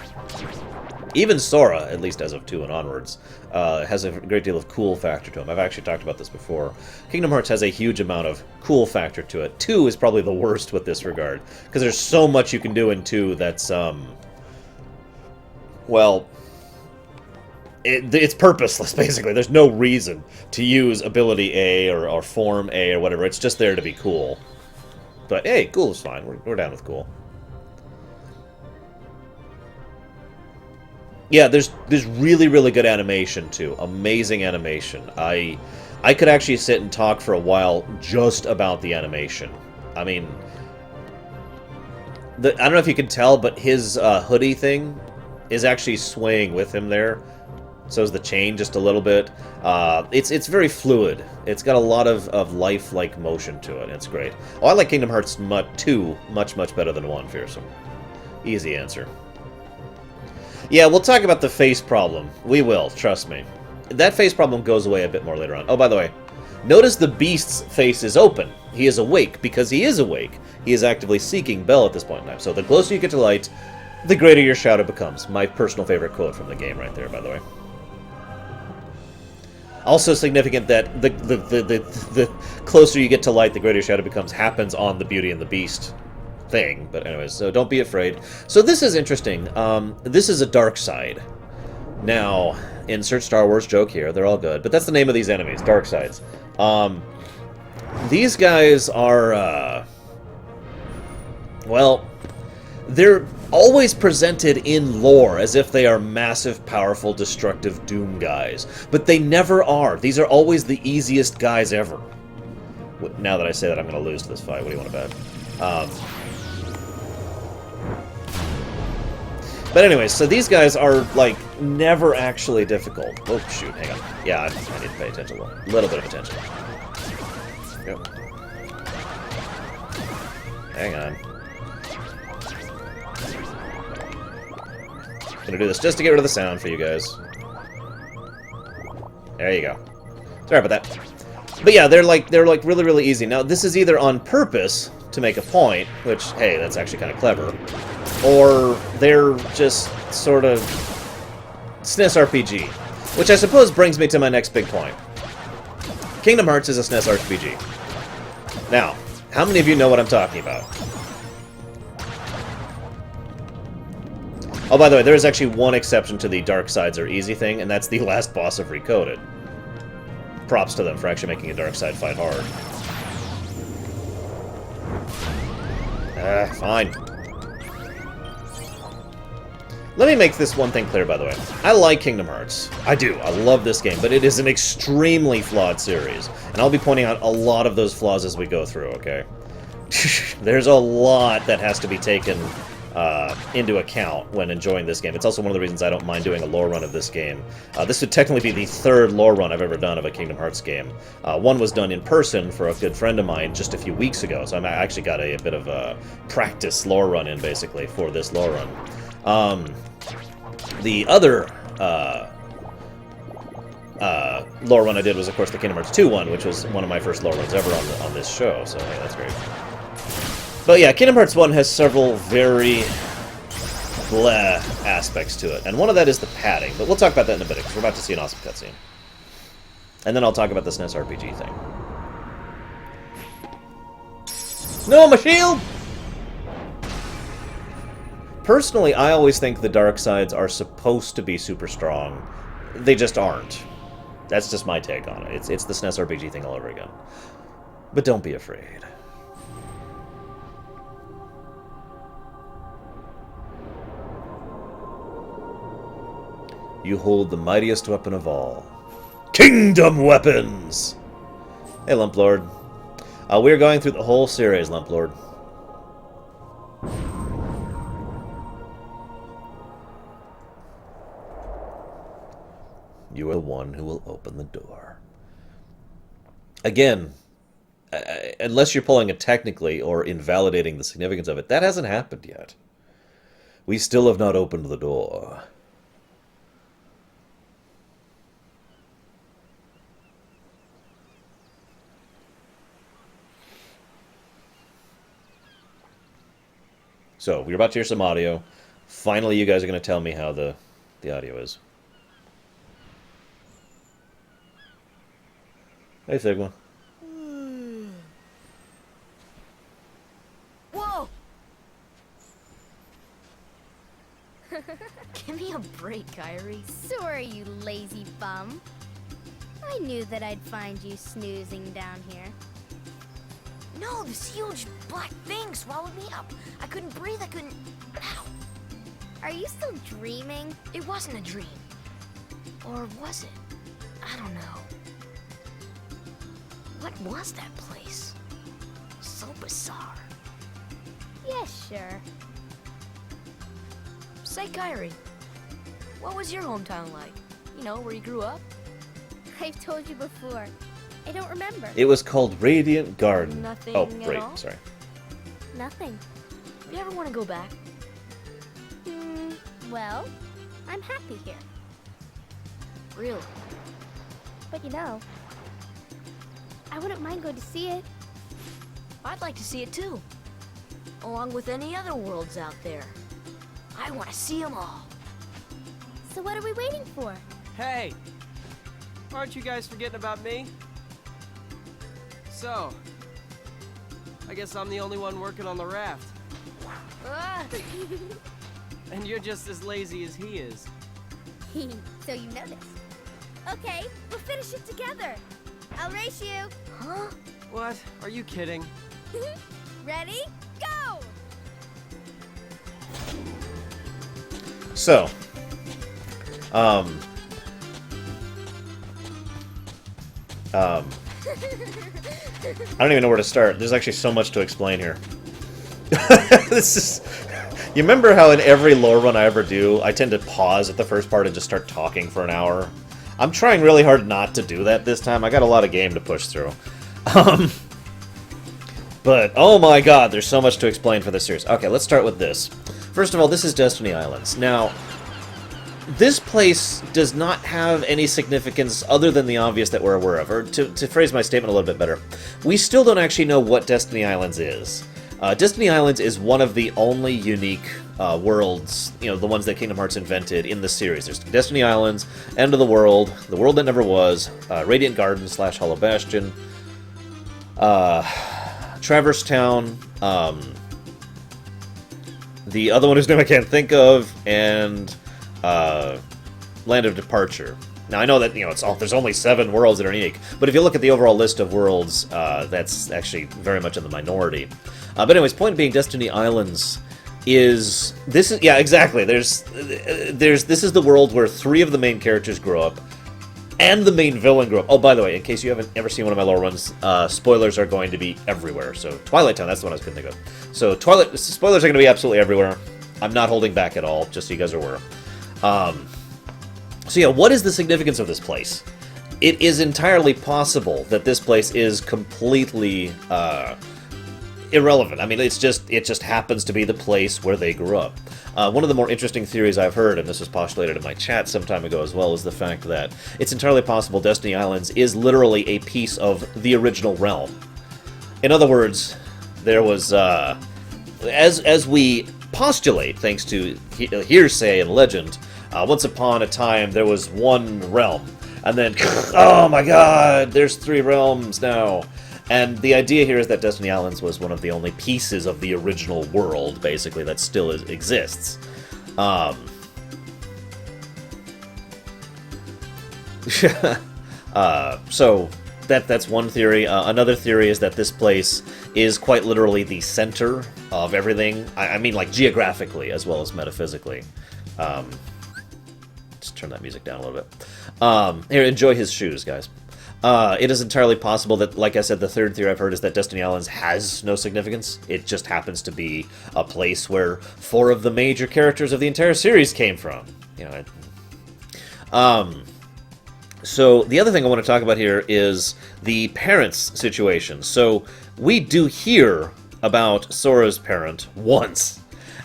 Even Sora, at least as of 2 and onwards, has a great deal of cool factor to him. I've actually talked about this before. Kingdom Hearts has a huge amount of cool factor to it. 2 is probably the worst with this regard, because there's so much you can do in 2 that's, well, it's purposeless, basically. There's no reason to use Ability A or Form A or whatever. It's just there to be cool. But, hey, cool is fine. We're down with cool. Yeah, there's really, really good animation, too. Amazing animation. I could actually sit and talk for a while just about the animation. I mean, I don't know if you can tell, but his hoodie thing is actually swaying with him there. So is the chain just a little bit. It's very fluid. It's got a lot of lifelike motion to it. It's great. Oh, I like Kingdom Hearts 2 much, much better than 1, Fearsome. Easy answer. Yeah, we'll talk about the face problem. We will, trust me. That face problem goes away a bit more later on. Oh, by the way, notice the beast's face is open. He is awake. Because he is awake, he is actively seeking Belle at this point in time. So the closer you get to light, the greater your shadow becomes. My personal favorite quote from the game right there, by the way. Also significant that the closer you get to light, the greater your shadow becomes happens on the Beauty and the Beast thing. But anyways, so don't be afraid. So this is interesting. This is a dark side. Now, insert Star Wars joke here. They're all good. But that's the name of these enemies, dark sides. These guys are, well, they're always presented in lore as if they are massive, powerful, destructive Doom guys. But they never are. These are always the easiest guys ever. Now that I say that, I'm going to lose this fight. What do you want to bet? But anyways, so these guys are, like, never actually difficult. Oh, shoot, hang on. Yeah, I need to pay attention a little bit of attention. Yep. Hang on. Gonna do this just to get rid of the sound for you guys. There you go. Sorry about that. But yeah, they're like really, really easy. Now, this is either on purpose to make a point, which, hey, that's actually kind of clever, or they're just sort of SNES RPG, which I suppose brings me to my next big point. Kingdom Hearts is a SNES RPG. Now, how many of you know what I'm talking about? Oh, by the way, there is actually one exception to the dark sides are easy thing, and that's the last boss of Recoded. Props to them for actually making a dark side fight hard. Fine. Let me make this one thing clear, by the way. I like Kingdom Hearts. I do. I love this game, but it is an extremely flawed series. And I'll be pointing out a lot of those flaws as we go through, okay? There's a lot that has to be taken into account when enjoying this game. It's also one of the reasons I don't mind doing a lore run of this game. This would technically be the third lore run I've ever done of a Kingdom Hearts game. One was done in person for a good friend of mine just a few weeks ago, so I actually got a bit of a practice lore run in, basically, for this lore run. The other lore run I did was, of course, the Kingdom Hearts 2 one, which was one of my first lore runs ever on this show, so hey, that's great. But yeah, Kingdom Hearts 1 has several very bleh aspects to it, and one of that is the padding, but we'll talk about that in a bit, because we're about to see an awesome cutscene. And then I'll talk about the SNES RPG thing. No, my shield! Personally, I always think the dark sides are supposed to be super strong. They just aren't. That's just my take on it. It's the SNES RPG thing all over again. But don't be afraid. You hold the mightiest weapon of all. Kingdom weapons! Hey, Lump Lord. We're going through the whole series, Lump Lord. You are the one who will open the door. Again, unless you're pulling it technically or invalidating the significance of it, that hasn't happened yet. We still have not opened the door. So, we're about to hear some audio. Finally, you guys are going to tell me how the audio is. Hey, Sigma. Whoa! Give me a break, Kyrie. Sorry, you lazy bum. I knew that I'd find you snoozing down here. No, this huge black thing swallowed me up. I couldn't breathe, I couldn't... Ow! Are you still dreaming? It wasn't a dream. Or was it? I don't know. What was that place? So bizarre. Yeah, sure. Say, Kyrie, what was your hometown like? You know, where you grew up? I've told you before. I don't remember. It was called Radiant Garden. Nothing oh, at right, all? sorry. Nothing. Do you ever want to go back? Well, I'm happy here. Really? But you know, I wouldn't mind going to see it. I'd like to see it too. Along with any other worlds out there. I want to see them all. So what are we waiting for? Hey! Aren't you guys forgetting about me? So, I guess I'm the only one working on the raft. And you're just as lazy as he is. So you know this. Okay, we'll finish it together. I'll race you. Huh? What? Are you kidding? Ready? Go! So, I don't even know where to start. There's actually so much to explain here. This is... You remember how in every lore run I ever do, I tend to pause at the first part and just start talking for an hour? I'm trying really hard not to do that this time. I got a lot of game to push through. But But, oh my god, there's so much to explain for this series. Okay, let's start with this. First of all, this is Destiny Islands. Now, this place does not have any significance other than the obvious that we're aware of. Or, to phrase my statement a little bit better, we still don't actually know what Destiny Islands is. Destiny Islands is one of the only unique worlds, you know, the ones that Kingdom Hearts invented in the series. There's Destiny Islands, End of the World That Never Was, Radiant Garden / Hollow Bastion, Traverse Town, the other one whose name I can't think of, and Land of Departure. Now, I know that, you know, there's only 7 worlds that are unique, but if you look at the overall list of worlds, that's actually very much in the minority. But anyways, point being, Destiny Islands is... Yeah, exactly. This is the world where 3 of the main characters grow up, and the main villain grew up. Oh, by the way, in case you haven't ever seen one of my lore runs, spoilers are going to be everywhere. So, Twilight Town, that's the one I was going to think of. So, spoilers are going to be absolutely everywhere. I'm not holding back at all, just so you guys are aware. So yeah, what is the significance of this place? It is entirely possible that this place is completely irrelevant. I mean, it just happens to be the place where they grew up. One of the more interesting theories I've heard, and this was postulated in my chat some time ago as well, is the fact that it's entirely possible Destiny Islands is literally a piece of the original realm. In other words, there was, as we postulate, thanks to hearsay and legend, once upon a time there was one realm, and then, oh my god, there's 3 realms now. And the idea here is that Destiny Islands was one of the only pieces of the original world, basically, that still exists. So, that's one theory. Another theory is that this place is quite literally the center of everything. I mean, like, geographically, as well as metaphysically. Just turn that music down a little bit. Here, enjoy his shoes, guys. It is entirely possible that, like I said, the third theory I've heard is that Destiny Islands has no significance. It just happens to be a place where 4 of the major characters of the entire series came from. You know, so the other thing I want to talk about here is the parents' situation. So we do hear about Sora's parent once.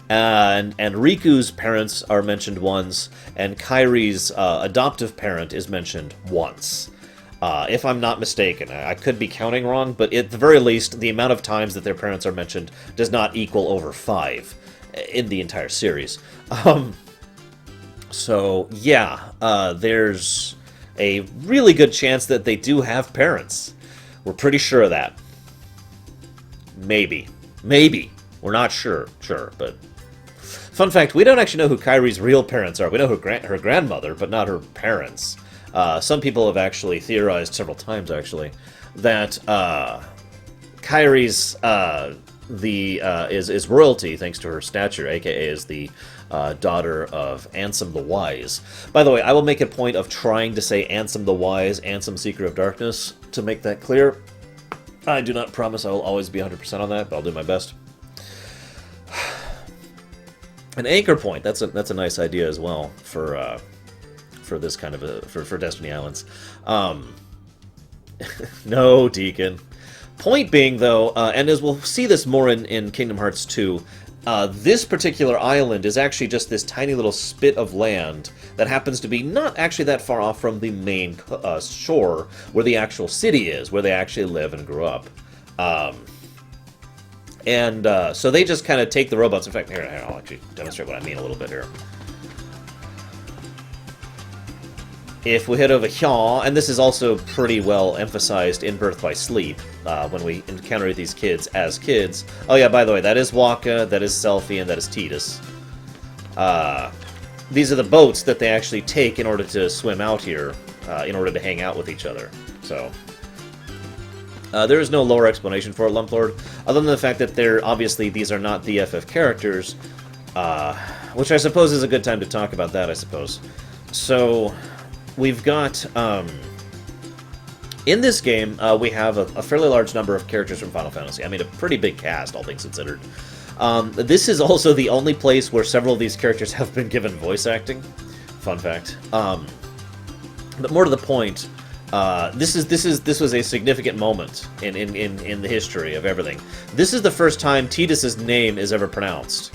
And Riku's parents are mentioned once, and Kairi's adoptive parent is mentioned once. If I'm not mistaken. I could be counting wrong, but at the very least, the amount of times that their parents are mentioned does not equal over 5 in the entire series. So, yeah, there's a really good chance that they do have parents. We're pretty sure of that. Maybe. We're not sure, but... Fun fact, we don't actually know who Kairi's real parents are. We know her grandmother, but not her parents. Some people have actually theorized several times, actually, that Kairi's is royalty thanks to her stature, aka is the daughter of Ansem the Wise. By the way, I will make a point of trying to say Ansem the Wise, Ansem Seeker of Darkness, to make that clear. I do not promise I will always be 100% on that, but I'll do my best. An anchor point, that's a nice idea as well for this kind of for Destiny Islands. No, Deacon. Point being, though, and as we'll see this more in Kingdom Hearts 2, this particular island is actually just this tiny little spit of land that happens to be not actually that far off from the main shore where the actual city is, where they actually live and grew up. So they just kind of take the robots. In fact, here, I'll actually demonstrate what I mean a little bit here. If we head over here, and this is also pretty well emphasized in Birth by Sleep, when we encounter these kids as kids. Oh yeah, by the way, that is Waka, that is Selphie, and that is Tidus. These are the boats that they actually take in order to swim out here, in order to hang out with each other. So, there is no lore explanation for it, Lumplord, other than the fact that these are not DFF characters, which I suppose is a good time to talk about that, I suppose. So... we've got, in this game, we have a fairly large number of characters from Final Fantasy. I mean, a pretty big cast, all things considered. This is also the only place where several of these characters have been given voice acting. Fun fact. But more to the point, This was a significant moment in the history of everything. This is the first time Tidus's name is ever pronounced.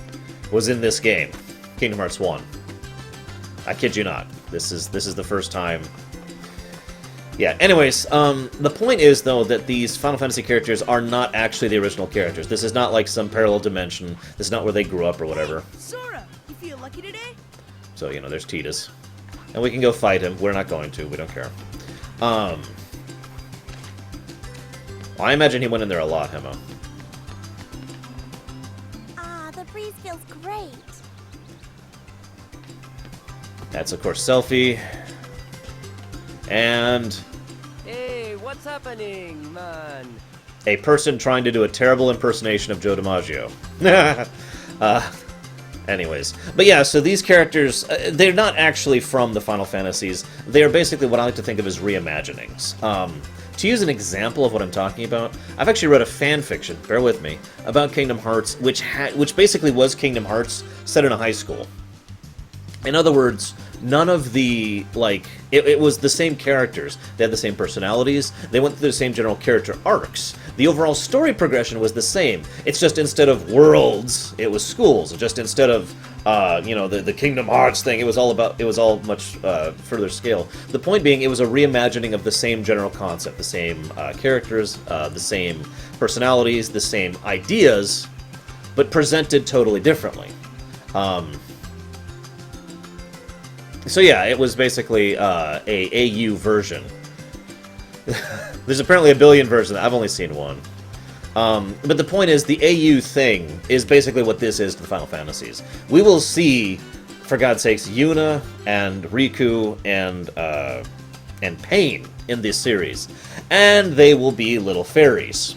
Was in this game, Kingdom Hearts 1. I kid you not. This is the first time. Yeah, anyways, the point is, though, that these Final Fantasy characters are not actually the original characters. This is not like some parallel dimension. This is not where they grew up or whatever. Sora, you feel lucky today? So, you know, there's Tidus. And we can go fight him. We're not going to. We don't care. Well, I imagine he went in there a lot, Hemo. Ah, the breeze feels great. That's, of course, Selfie. And Hey, what's happening, man? a person trying to do a terrible impersonation of Joe DiMaggio. Anyways. But yeah, so these characters, they're not actually from the Final Fantasies. They are basically what I like to think of as reimaginings. To use an example of what I'm talking about, I've actually read a fan fiction, bear with me, about Kingdom Hearts, which basically was Kingdom Hearts set in a high school. In other words, none of the, it was the same characters. They had the same personalities. They went through the same general character arcs. The overall story progression was the same. It's just instead of worlds, it was schools. Just instead of, the Kingdom Hearts thing, it was all much further scale. The point being, it was a reimagining of the same general concept, the same characters, the same personalities, the same ideas, but presented totally differently. So yeah, it was basically a AU version. There's apparently a billion versions. I've only seen one. But the point is, the AU thing is basically what this is to the Final Fantasies. We will see, for God's sakes, Yuna and Riku and Pain in this series, and they will be little fairies.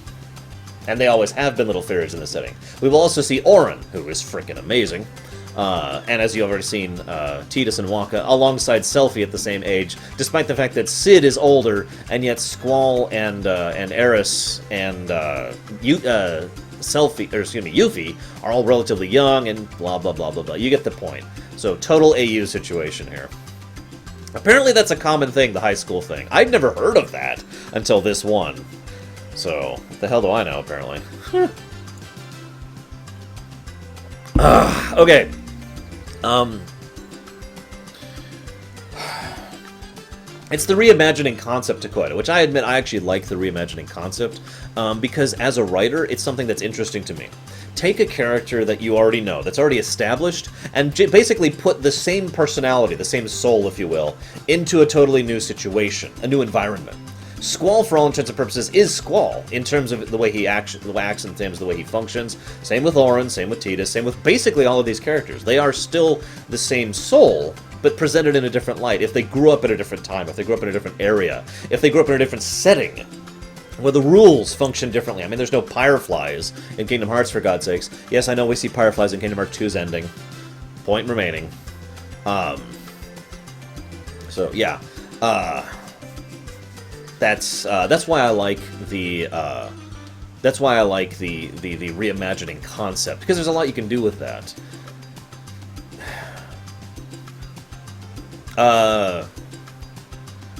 And they always have been little fairies in this setting. We will also see Auron, who is freaking amazing. And as you've already seen, Tidus and Waka alongside Selphie at the same age, despite the fact that Sid is older, and yet Squall and Eris and Yuffie are all relatively young, and blah blah blah blah blah. You get the point. So total AU situation here. Apparently that's a common thing, the high school thing. I'd never heard of that until this one. So what the hell do I know? Apparently. Okay. It's the reimagining concept to quote it, which I admit I actually like the reimagining concept, because as a writer, it's something that's interesting to me. Take a character that you already know, that's already established, and basically put the same personality, the same soul, if you will, into a totally new situation, a new environment. Squall, for all intents and purposes, is Squall in terms of the way he acts and terms of the way he functions. Same with Auron, same with Tidus, same with basically all of these characters. They are still the same soul, but presented in a different light. If they grew up at a different time, if they grew up in a different area, if they grew up in a different setting, where the rules function differently. I mean, there's no Pyreflies in Kingdom Hearts, for God's sakes. Yes, I know we see Pyreflies in Kingdom Hearts 2's ending. Point remaining. So, yeah. That's why I like the reimagining concept, because there's a lot you can do with that.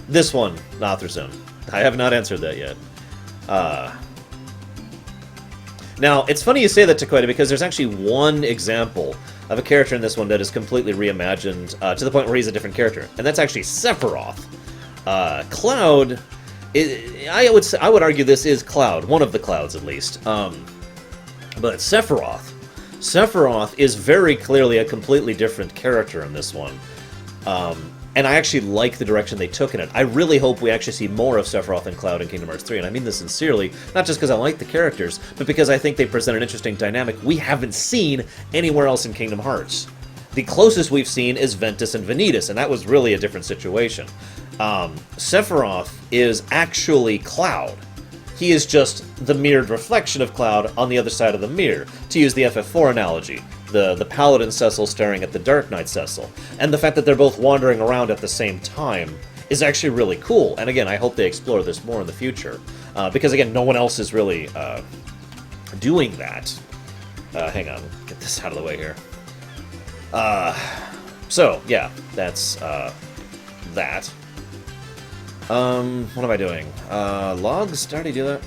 This one, Notherson. I have not answered that yet. Now, it's funny you say that, Taqueta, because there's actually one example of a character in this one that is completely reimagined to the point where he's a different character, and that's actually Sephiroth. Cloud. I would argue this is Cloud, one of the Clouds at least. But Sephiroth is very clearly a completely different character in this one. And I actually like the direction they took in it. I really hope we actually see more of Sephiroth and Cloud in Kingdom Hearts 3, and I mean this sincerely, not just because I like the characters, but because I think they present an interesting dynamic we haven't seen anywhere else in Kingdom Hearts. The closest we've seen is Ventus and Vanitas, and that was really a different situation. Sephiroth is actually Cloud. He is just the mirrored reflection of Cloud on the other side of the mirror, to use the FF4 analogy. The Paladin Cecil staring at the Dark Knight Cecil. And the fact that they're both wandering around at the same time is actually really cool. And again, I hope they explore this more in the future. Because again, no one else is really doing that. Hang on, get this out of the way here. So, yeah, that's that. What am I doing? Logs? Did I already do that?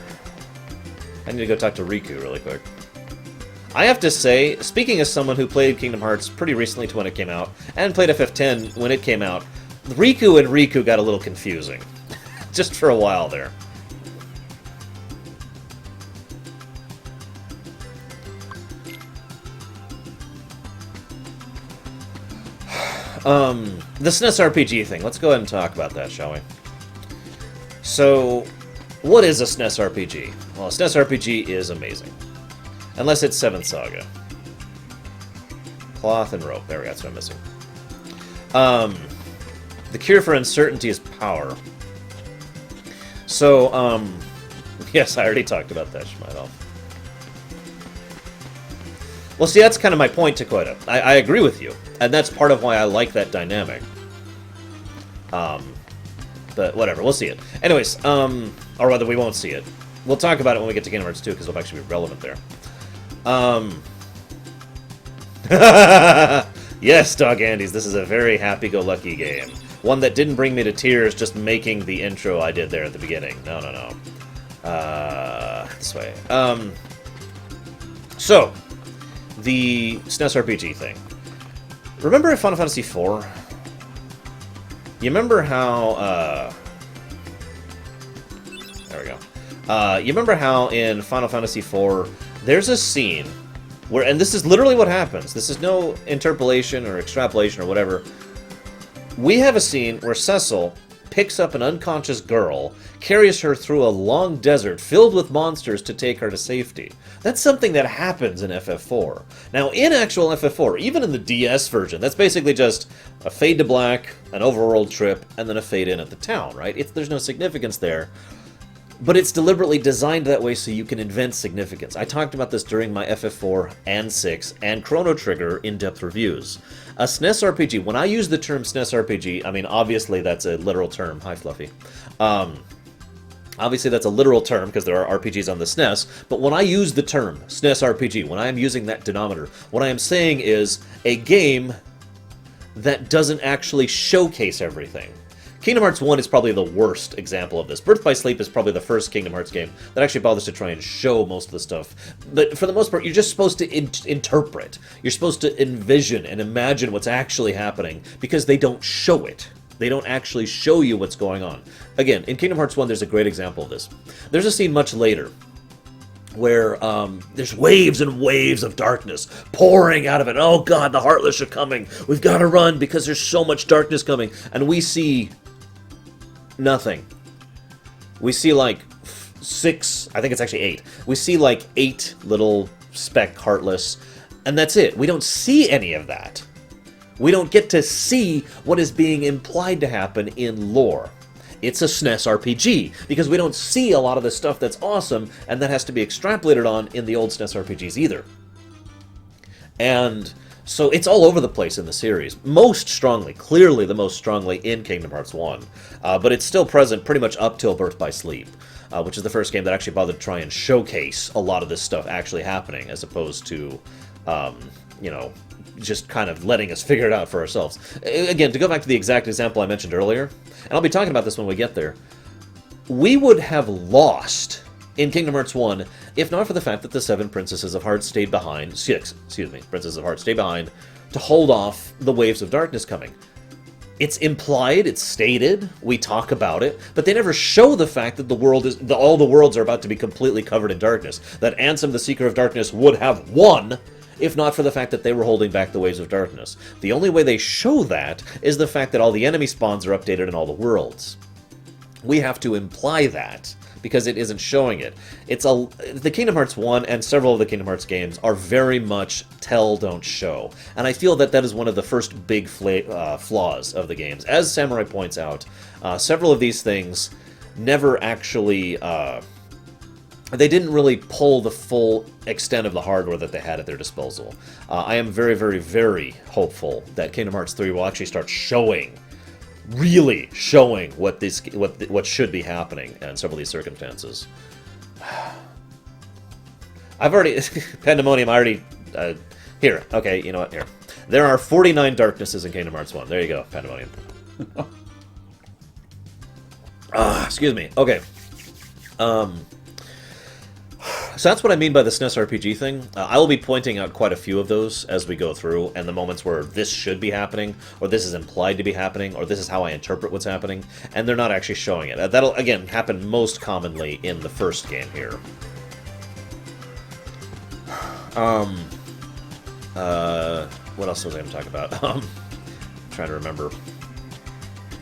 I need to go talk to Riku really quick. I have to say, speaking as someone who played Kingdom Hearts pretty recently to when it came out, and played FF10 when it came out, Riku got a little confusing. Just for a while there. The SNES RPG thing. Let's go ahead and talk about that, shall we? So, what is a SNES RPG? Well, a SNES RPG is amazing. Unless it's 7th Saga. Cloth and rope. There we go, that's what I'm missing. The cure for uncertainty is power. So, yes, I already talked about that, Schmidl. Well, see, that's kind of my point, Takoida. I agree with you, and that's part of why I like that dynamic. But whatever, we'll see it. Anyways, or rather, we won't see it. We'll talk about it when we get to Kingdom Hearts 2, because it'll actually be relevant there. Yes, Dog Andes, this is a very happy-go-lucky game. One that didn't bring me to tears just making the intro I did there at the beginning. No. This way. So, the SNES RPG thing. Remember in Final Fantasy IV? You remember how, there we go. You remember how in Final Fantasy IV, there's a scene where, and this is literally what happens, this is no interpolation or extrapolation or whatever, we have a scene where Cecil picks up an unconscious girl, carries her through a long desert filled with monsters to take her to safety. That's something that happens in FF4. Now, in actual FF4, even in the DS version, that's basically just a fade to black, an overworld trip, and then a fade in at the town, right? There's no significance there. But it's deliberately designed that way so you can invent significance. I talked about this during my FF4 and 6 and Chrono Trigger in-depth reviews. A SNES RPG, when I use the term SNES RPG, I mean, obviously that's a literal term. Hi, Fluffy. Obviously that's a literal term because there are RPGs on the SNES, but when I use the term SNES RPG, when I am using that denominator, what I am saying is a game that doesn't actually showcase everything. Kingdom Hearts 1 is probably the worst example of this. Birth by Sleep is probably the first Kingdom Hearts game that actually bothers to try and show most of the stuff. But for the most part, you're just supposed to interpret. You're supposed to envision and imagine what's actually happening, because they don't show it. They don't actually show you what's going on. Again, in Kingdom Hearts 1, there's a great example of this. There's a scene much later where there's waves and waves of darkness pouring out of it. Oh god, the Heartless are coming. We've got to run because there's so much darkness coming. And we see nothing. We see like 6, I think it's actually 8. We see like 8 little speck Heartless, and that's it. We don't see any of that. We don't get to see what is being implied to happen in lore. It's a SNES RPG, because we don't see a lot of the stuff that's awesome, and that has to be extrapolated on in the old SNES RPGs either. And so it's all over the place in the series. Most strongly, clearly the most strongly in Kingdom Hearts 1. But it's still present pretty much up till Birth by Sleep, which is the first game that actually bothered to try and showcase a lot of this stuff actually happening, as opposed to, you know, just kind of letting us figure it out for ourselves. Again, to go back to the exact example I mentioned earlier, and I'll be talking about this when we get there, we would have lost in Kingdom Hearts 1 if not for the fact that the 7 Princesses of Heart stayed behind, 6, excuse me, Princesses of Heart stayed behind to hold off the waves of darkness coming. It's implied, it's stated, we talk about it, but they never show the fact that the world is, all the worlds are about to be completely covered in darkness. That Ansem, the Seeker of Darkness, would have won if not for the fact that they were holding back the waves of darkness. The only way they show that is the fact that all the enemy spawns are updated in all the worlds. We have to imply that, because it isn't showing it. The Kingdom Hearts 1 and several of the Kingdom Hearts games are very much tell, don't show. And I feel that that is one of the first big flaws of the games. As Samurai points out, several of these things never actually they didn't really pull the full extent of the hardware that they had at their disposal. I am very, very, very hopeful that Kingdom Hearts 3 will actually start showing, really showing what should be happening in several of these circumstances. I've already... Pandemonium, I already... here, okay, you know what, here. There are 49 darknesses in Kingdom Hearts 1. There you go, Pandemonium. Excuse me. Okay. So that's what I mean by the SNES RPG thing. I will be pointing out quite a few of those as we go through, and the moments where this should be happening, or this is implied to be happening, or this is how I interpret what's happening, and they're not actually showing it. That'll, again, happen most commonly in the first game here. What else was I going to talk about? Trying to remember.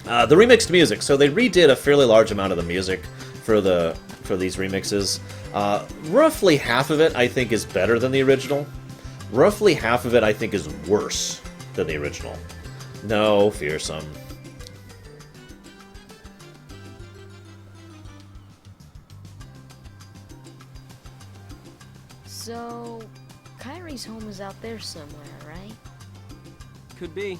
The remixed music. So they redid a fairly large amount of the music for these remixes. Roughly half of it, I think, is better than the original. Roughly half of it, I think, is worse than the original. No, fearsome. So, Kyrie's home is out there somewhere, right? Could be.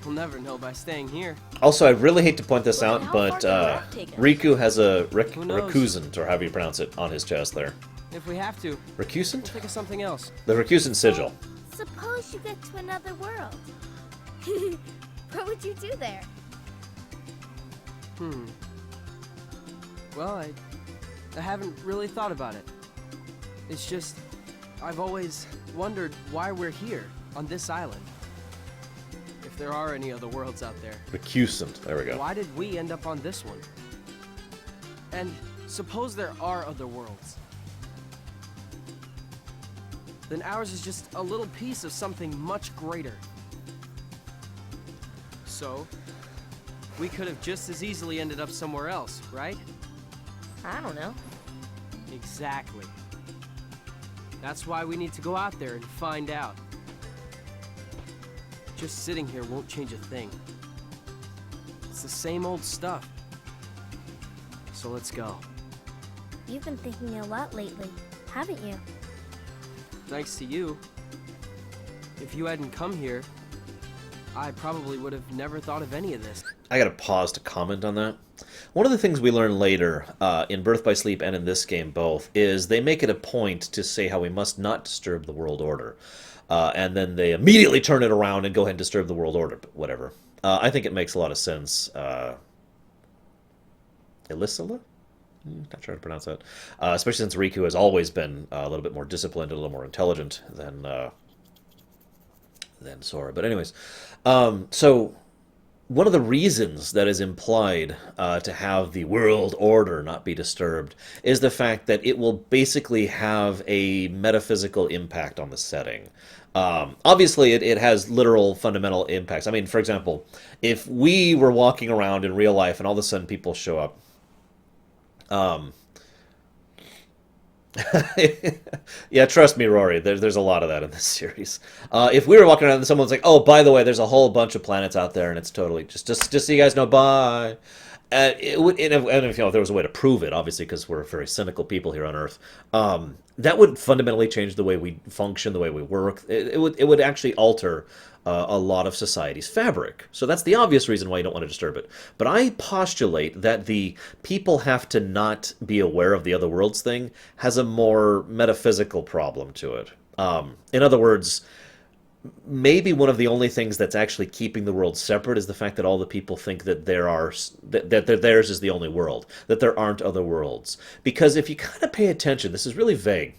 We'll never know by staying here. Also, I really hate to point this Well, out, how but far did the rock take us? Riku has a Who knows? recusant, or however you pronounce it, on his chest there. If we have to, we'll Recusant? think of something else. The recusant sigil. Suppose you get to another world. What would you do there? Well, I haven't really thought about it. It's just, I've always wondered why we're here, on this island. If there are any other worlds out there. Recusant. There we go. Why did we end up on this one? And suppose there are other worlds. Then ours is just a little piece of something much greater. So, we could have just as easily ended up somewhere else, right? I don't know. Exactly. That's why we need to go out there and find out. Just sitting here won't change a thing. It's the same old stuff. So let's go. You've been thinking a lot lately, haven't you? Thanks to you. If you hadn't come here, I probably would have never thought of any of this. I gotta pause to comment on that. One of the things we learn later, in Birth by Sleep and in this game both, is they make it a point to say how we must not disturb the world order. And then they immediately turn it around and go ahead and disturb the world order, but whatever. I think it makes a lot of sense. Elisila? Not sure how to pronounce that. Especially since Riku has always been a little bit more disciplined, a little more intelligent than Sora. But anyways, so one of the reasons that is implied to have the world order not be disturbed is the fact that it will basically have a metaphysical impact on the setting. Obviously, it has literal fundamental impacts. I mean, for example, if we were walking around in real life and all of a sudden people show up, yeah, trust me, Rory, there's a lot of that in this series. If we were walking around and someone's like, oh, by the way, there's a whole bunch of planets out there and it's totally, just so you guys know, bye. It would, and if there was a way to prove it, obviously, because we're very cynical people here on Earth, that would fundamentally change the way we function, the way we work. It would actually alter a lot of society's fabric. So that's the obvious reason why you don't want to disturb it. But I postulate that the people have to not be aware of the other worlds thing has a more metaphysical problem to it. In other words, maybe one of the only things that's actually keeping the world separate is the fact that all the people think that that theirs is the only world, that there aren't other worlds. Because if you kind of pay attention, this is really vague.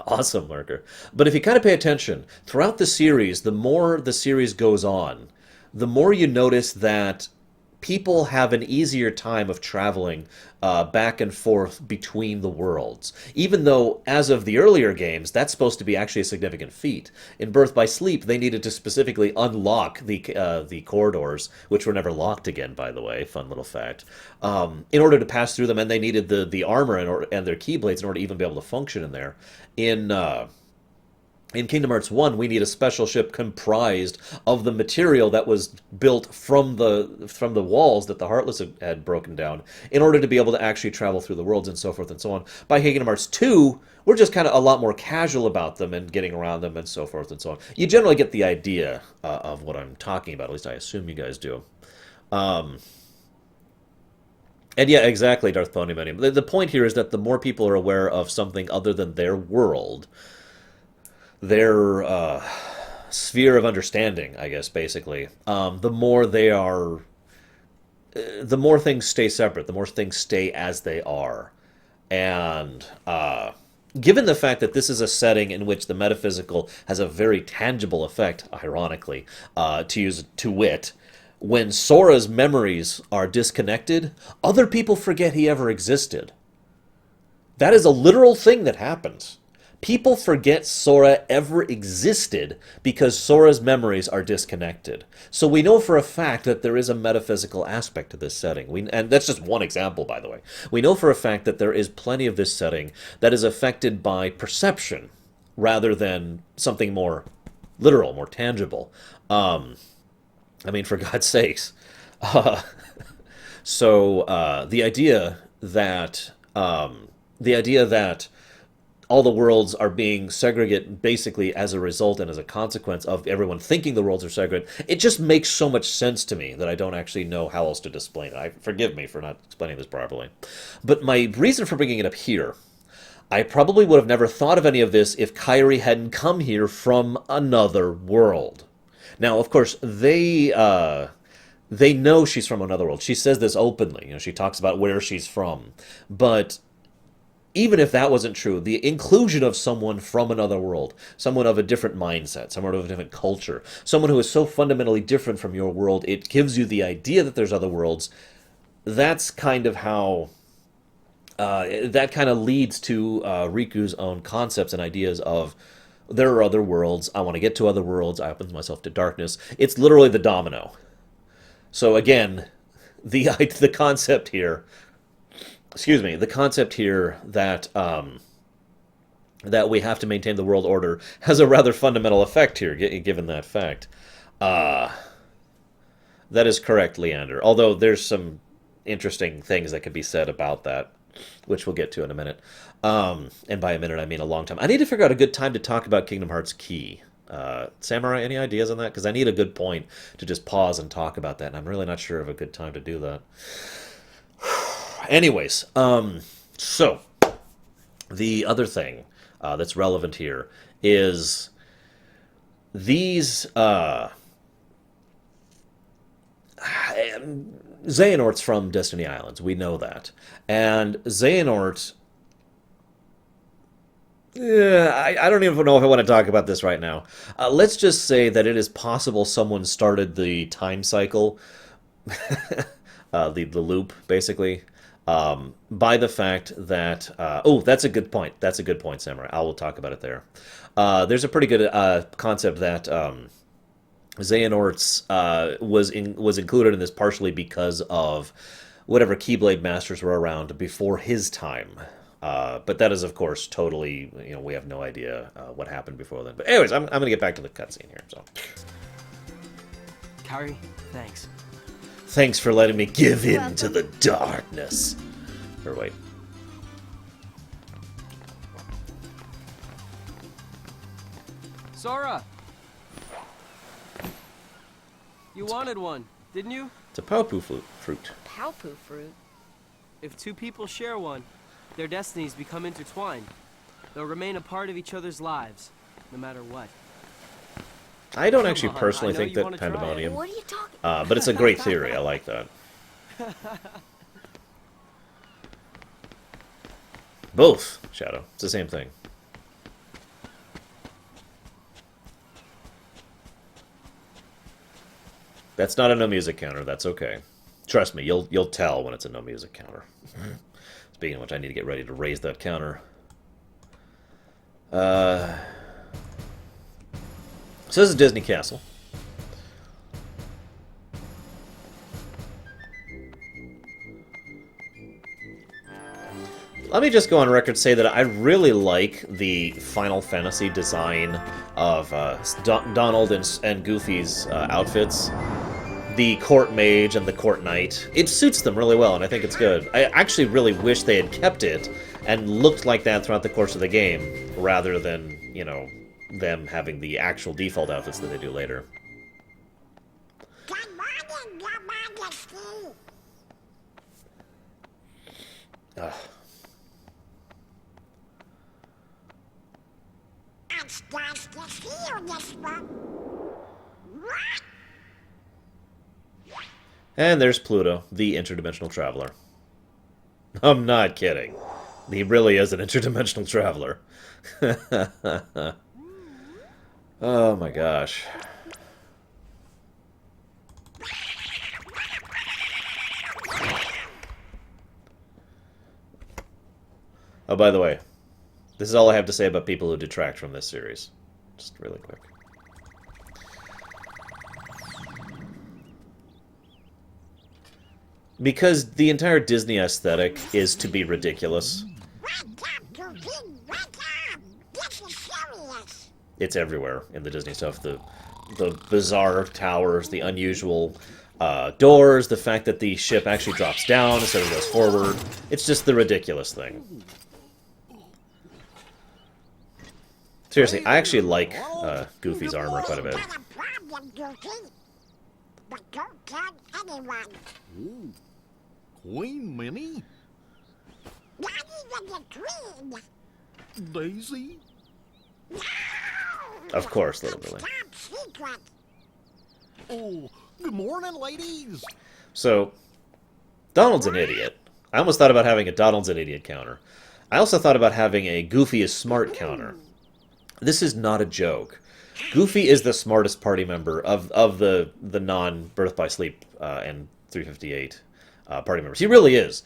Awesome, Lurker. But if you kind of pay attention, throughout the series, the more the series goes on, the more you notice that people have an easier time of traveling back and forth between the worlds. Even though, as of the earlier games, that's supposed to be actually a significant feat. In Birth by Sleep, they needed to specifically unlock the corridors, which were never locked again, by the way, fun little fact, in order to pass through them, and they needed the armor and their Keyblades in order to even be able to function in there. In Kingdom Hearts 1, we need a special ship comprised of the material that was built from the walls that the Heartless had broken down in order to be able to actually travel through the worlds and so forth and so on. By Kingdom Hearts 2, we're just kind of a lot more casual about them and getting around them and so forth and so on. You generally get the idea of what I'm talking about, at least I assume you guys do. And yeah, exactly, Darth Pony Many. The point here is that the more people are aware of something other than their world, their sphere of understanding, I guess, basically, the more they are the more things stay separate, the more things stay as they are. And given the fact that this is a setting in which the metaphysical has a very tangible effect, ironically, to wit, when Sora's memories are disconnected, other people forget he ever existed. That is a literal thing that happens. People forget Sora ever existed because Sora's memories are disconnected. So we know for a fact that there is a metaphysical aspect to this setting. And that's just one example, by the way. We know for a fact that there is plenty of this setting that is affected by perception rather than something more literal, more tangible. I mean, for God's sakes. The idea that all the worlds are being segregated basically as a result and as a consequence of everyone thinking the worlds are segregated, it just makes so much sense to me that I don't actually know how else to explain it. Forgive me for not explaining this properly. But my reason for bringing it up here, I probably would have never thought of any of this if Kairi hadn't come here from another world. Now, of course, they know she's from another world. She says this openly. You know, she talks about where she's from. But even if that wasn't true, the inclusion of someone from another world, someone of a different mindset, someone of a different culture, someone who is so fundamentally different from your world, it gives you the idea that there's other worlds. That's kind of how... that kind of leads to Riku's own concepts and ideas of there are other worlds, I want to get to other worlds, I open myself to darkness. It's literally the domino. So again, the concept here... Excuse me, the concept here that that we have to maintain the world order has a rather fundamental effect here, given that fact. That is correct, Leander. Although there's some interesting things that could be said about that, which we'll get to in a minute. And by a minute, I mean a long time. I need to figure out a good time to talk about Kingdom Hearts Key. Samurai, any ideas on that? Because I need a good point to just pause and talk about that, and I'm really not sure of a good time to do that. Anyways, so the other thing that's relevant here is these Xehanort's from Destiny Islands. We know that. And Xehanort... I don't even know if I want to talk about this right now. Let's just say that it is possible someone started the time cycle, the loop, basically, by the fact that... that's a good point. That's a good point, Samurai. I will talk about it there. There's a pretty good concept that Xehanort's was included in this partially because of whatever Keyblade masters were around before his time. But that is, of course, totally... we have no idea what happened before then. But anyways, I'm going to get back to the cutscene here. So, Kairi, thanks. Thanks for letting me give in to the darkness. Or wait. Sora! You wanted one, didn't you? It's a Paupu fruit. Paupu fruit? If two people share one, their destinies become intertwined. They'll remain a part of each other's lives, no matter what. I don't actually personally think that Pandemonium... What are you talking but it's a great theory. I like that. Both, Shadow. It's the same thing. That's not a no music counter. That's okay. Trust me, you'll tell when it's a no music counter. Speaking of which, I need to get ready to raise that counter. So this is Disney Castle. Let me just go on record and say that I really like the Final Fantasy design of Donald and Goofy's outfits. The court mage and the court knight. It suits them really well, and I think it's good. I actually really wish they had kept it and looked like that throughout the course of the game, rather than, them having the actual default outfits that they do later. Good morning, Your Majesty. It's nice to see you this one. What? And there's Pluto, the interdimensional traveler. I'm not kidding. He really is an interdimensional traveler. Oh my gosh. Oh, by the way, this is all I have to say about people who detract from this series. Just really quick. Because the entire Disney aesthetic is to be ridiculous. It's everywhere in the Disney stuff. The bizarre towers, the unusual doors, the fact that the ship actually drops down instead of goes forward. It's just the ridiculous thing. Seriously, I actually like Goofy's armor quite a bit. But don't tell anyone. Ooh. Queen Minnie? Not even the queen. Daisy? No! Of course, little Billy. Top secret. Oh, good morning, ladies. So, Donald's an idiot. I almost thought about having a Donald's an idiot counter. I also thought about having a Goofy is smart counter. This is not a joke. Goofy is the smartest party member of the non-Birth by Sleep and 358 party members. He really is.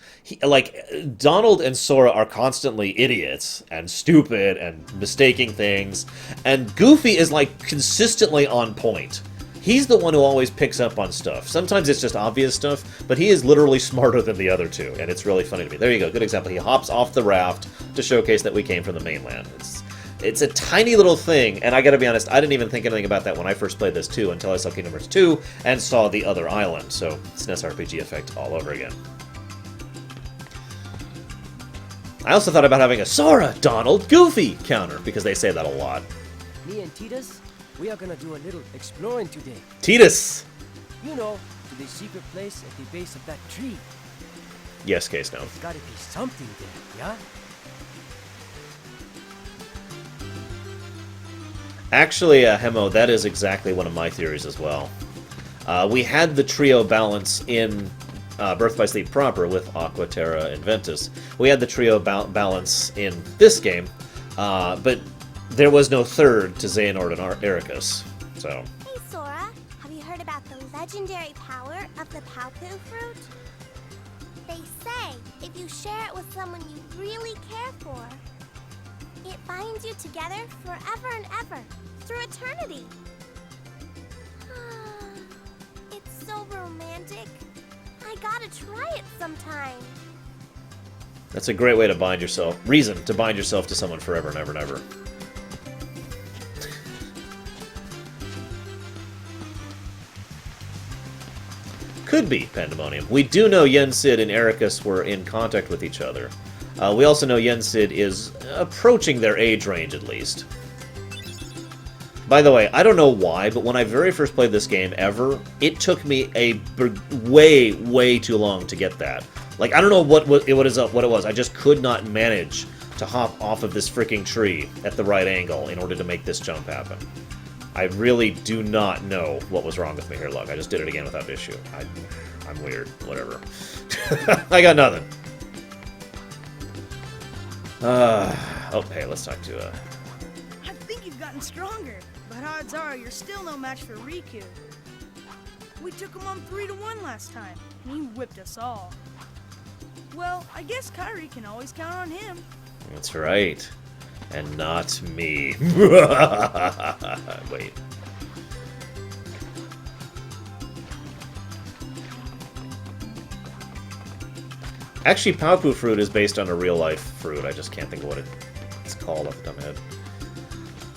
Donald and Sora are constantly idiots and stupid and mistaking things, and Goofy is like consistently on point. He's the one who always picks up on stuff. Sometimes it's just obvious stuff, but he is literally smarter than the other two, and it's really funny to me. There you go, good example. He hops off the raft to showcase that we came from the mainland. It's a tiny little thing, and I gotta be honest, I didn't even think anything about that when I first played this too, until I saw Kingdom Hearts 2 and saw the other island. So, SNES RPG effect all over again. I also thought about having a Sora, Donald, Goofy counter, because they say that a lot. Me and Titus, we are gonna do a little exploring today. Titus! You know, to the secret place at the base of that tree. Yes, Case now. There's gotta be something there, yeah? Actually, Hemo, that is exactly one of my theories as well. We had the trio balance in Birth by Sleep proper with Aqua, Terra, and Ventus. We had the trio balance in this game, but there was no third to Xehanort and Ericus. So. Hey, Sora. Have you heard about the legendary power of the Paopu fruit? They say if you share it with someone you really care for, it binds you together forever and ever, through eternity. It's so romantic. I gotta try it sometime. That's a great way to bind yourself. Reason to bind yourself to someone forever and ever and ever. Could be Pandemonium. We do know Yen Sid and Ericus were in contact with each other. We also know Yen Sid is approaching their age range, at least. By the way, I don't know why, but when I very first played this game ever, it took me way too long to get that. Like, I don't know what it was. I just could not manage to hop off of this freaking tree at the right angle in order to make this jump happen. I really do not know what was wrong with me here. Look, I just did it again without issue. I'm weird. Whatever. I got nothing. Oh, hey, let's talk to, I think you've gotten stronger, but odds are you're still no match for Riku. We took him on 3-1 last time, and he whipped us all. Well, I guess Kairi can always count on him. That's right. And not me. Wait. Actually, Paopu fruit is based on a real-life fruit. I just can't think of what it's called off the top of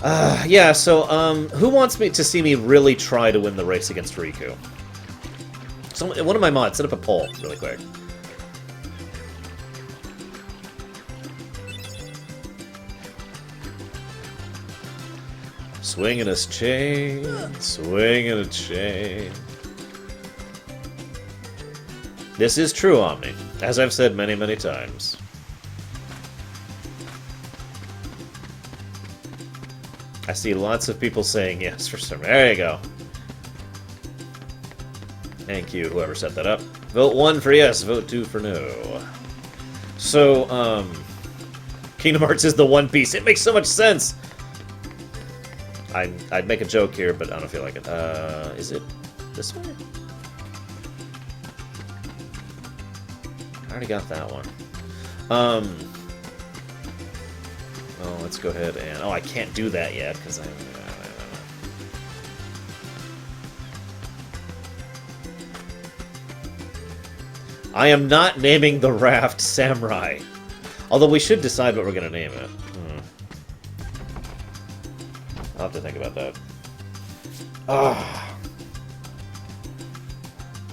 my head. Yeah, so, who wants me to see me really try to win the race against Riku? One of my mods, set up a poll really quick. Swinging a chain, swinging a chain. This is true, Omni, as I've said many, many times. I see lots of people saying yes for some. There you go. Thank you, whoever set that up. Vote 1 for yes, vote 2 for no. So, Kingdom Hearts is the One Piece. It makes so much sense! I'd make a joke here, but I don't feel like it. Is it this way? I already got that one. Oh, let's go ahead and... Oh, I can't do that yet, because I am not naming the raft Samurai. Although we should decide what we're going to name it. I'll have to think about that. Ah.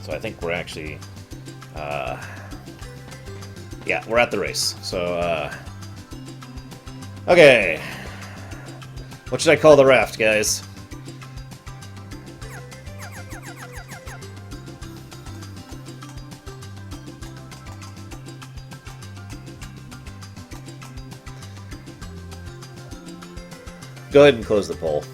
So I think we're actually... yeah, we're at the race. So, okay. What should I call the raft, guys? Go ahead and close the poll.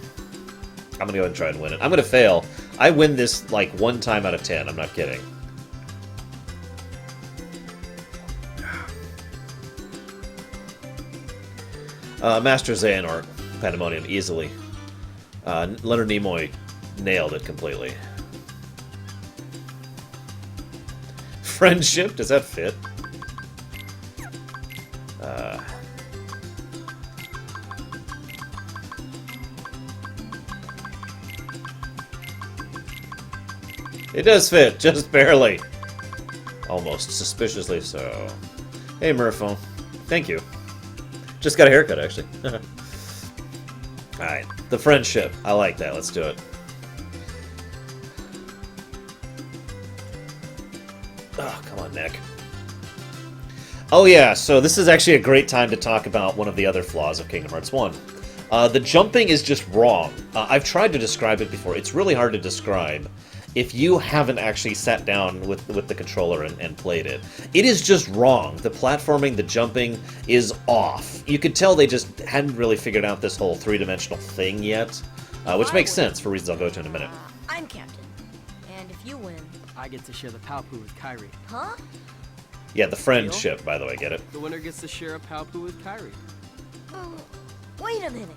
I'm gonna go ahead and try and win it. I'm gonna fail. I win this, like, 1 time out of 10. I'm not kidding. Master Xehanort, Pandemonium, easily. Leonard Nimoy nailed it completely. Friendship? Does that fit? It does fit, just barely. Almost suspiciously so. Hey, Murpho. Thank you. Just got a haircut, actually. Alright, the friendship. I like that. Let's do it. Oh, come on, Nick. Oh, yeah, so this is actually a great time to talk about one of the other flaws of Kingdom Hearts 1. The jumping is just wrong. I've tried to describe it before. It's really hard to describe if you haven't actually sat down with the controller and played it. It is just wrong. The platforming, the jumping is off. You could tell they just hadn't really figured out this whole three-dimensional thing yet, which makes sense for reasons I'll go to in a minute. I'm captain. And if you win... I get to share the Palpu with Kairi. Huh? Yeah, the friendship, by the way, get it? The winner gets to share a Palpu with Kairi. Wait a minute.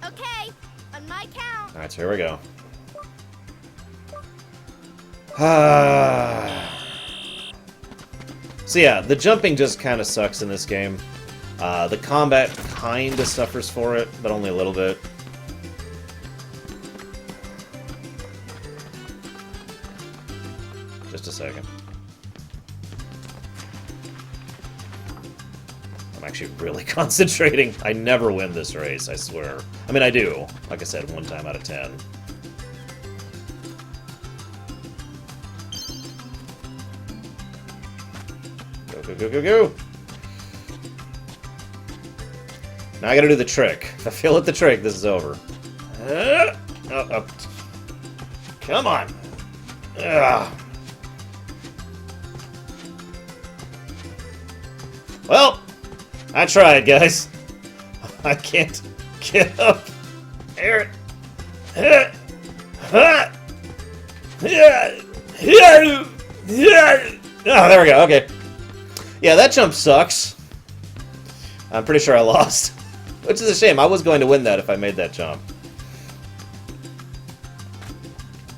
Okay, on my count. Alright, so here we go. So yeah, the jumping just kind of sucks in this game. The combat kind of suffers for it, but only a little bit. Just a second. I'm actually really concentrating. I never win this race, I swear. I mean, I do. Like I said, 1 time out of 10. Go, go, go, go! Now I gotta do the trick. If I fail at the trick, this is over. Come on! Ugh. Well, I tried, guys. I can't get up. There. Oh, there we go. Okay. Yeah, that jump sucks. I'm pretty sure I lost. Which is a shame. I was going to win that if I made that jump.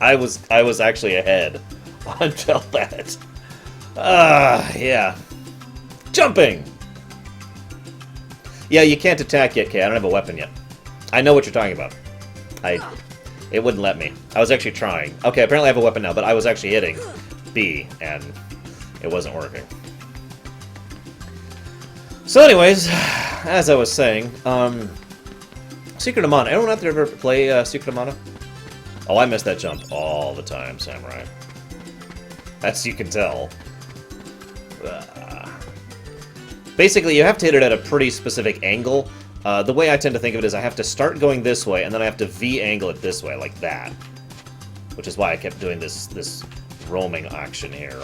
I was actually ahead until that. Yeah. Jumping! Yeah, you can't attack yet, Kay. I don't have a weapon yet. I know what you're talking about. It wouldn't let me. I was actually trying. Okay, apparently I have a weapon now, but I was actually hitting B, and it wasn't working. So anyways, as I was saying, Secret of Mana. Anyone out there ever play Secret of Mana? Oh, I miss that jump all the time, Samurai. As you can tell. Basically, you have to hit it at a pretty specific angle. The way I tend to think of it is I have to start going this way, and then I have to V-angle it this way, like that. Which is why I kept doing this roaming action here.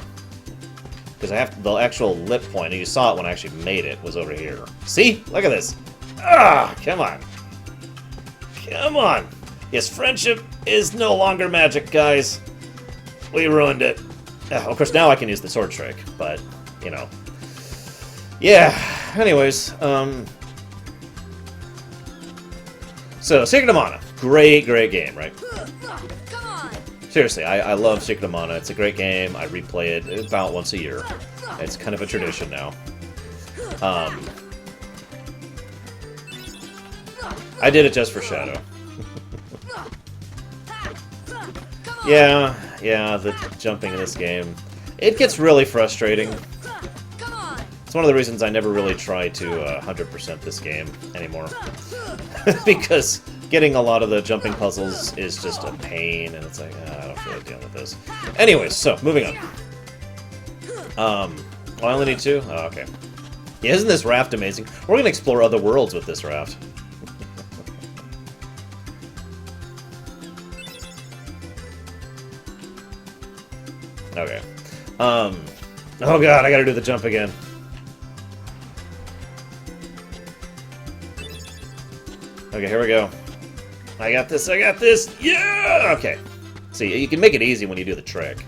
Because I have the actual lip point, and you saw it when I actually made it, was over here. See? Look at this. Ah, come on. Come on. Yes, friendship is no longer magic, guys. We ruined it. Of course, now I can use the sword trick, but, you know. Yeah, anyways, so, Secret of Mana. Great, great game, right? Come on! Seriously, I love Secret of Mana. It's a great game. I replay it about once a year. It's kind of a tradition now. I did it just for Shadow. Yeah, the jumping in this game. It gets really frustrating. Come on! It's one of the reasons I never really try to 100% this game anymore. Because getting a lot of the jumping puzzles is just a pain, and it's like, I don't feel like dealing with this. Anyways, so, moving on. I only need 2? Oh, okay. Yeah, isn't this raft amazing? We're gonna explore other worlds with this raft. Okay. Oh god, I gotta do the jump again. Okay, here we go. I got this, yeah! Okay. See, you can make it easy when you do the trick.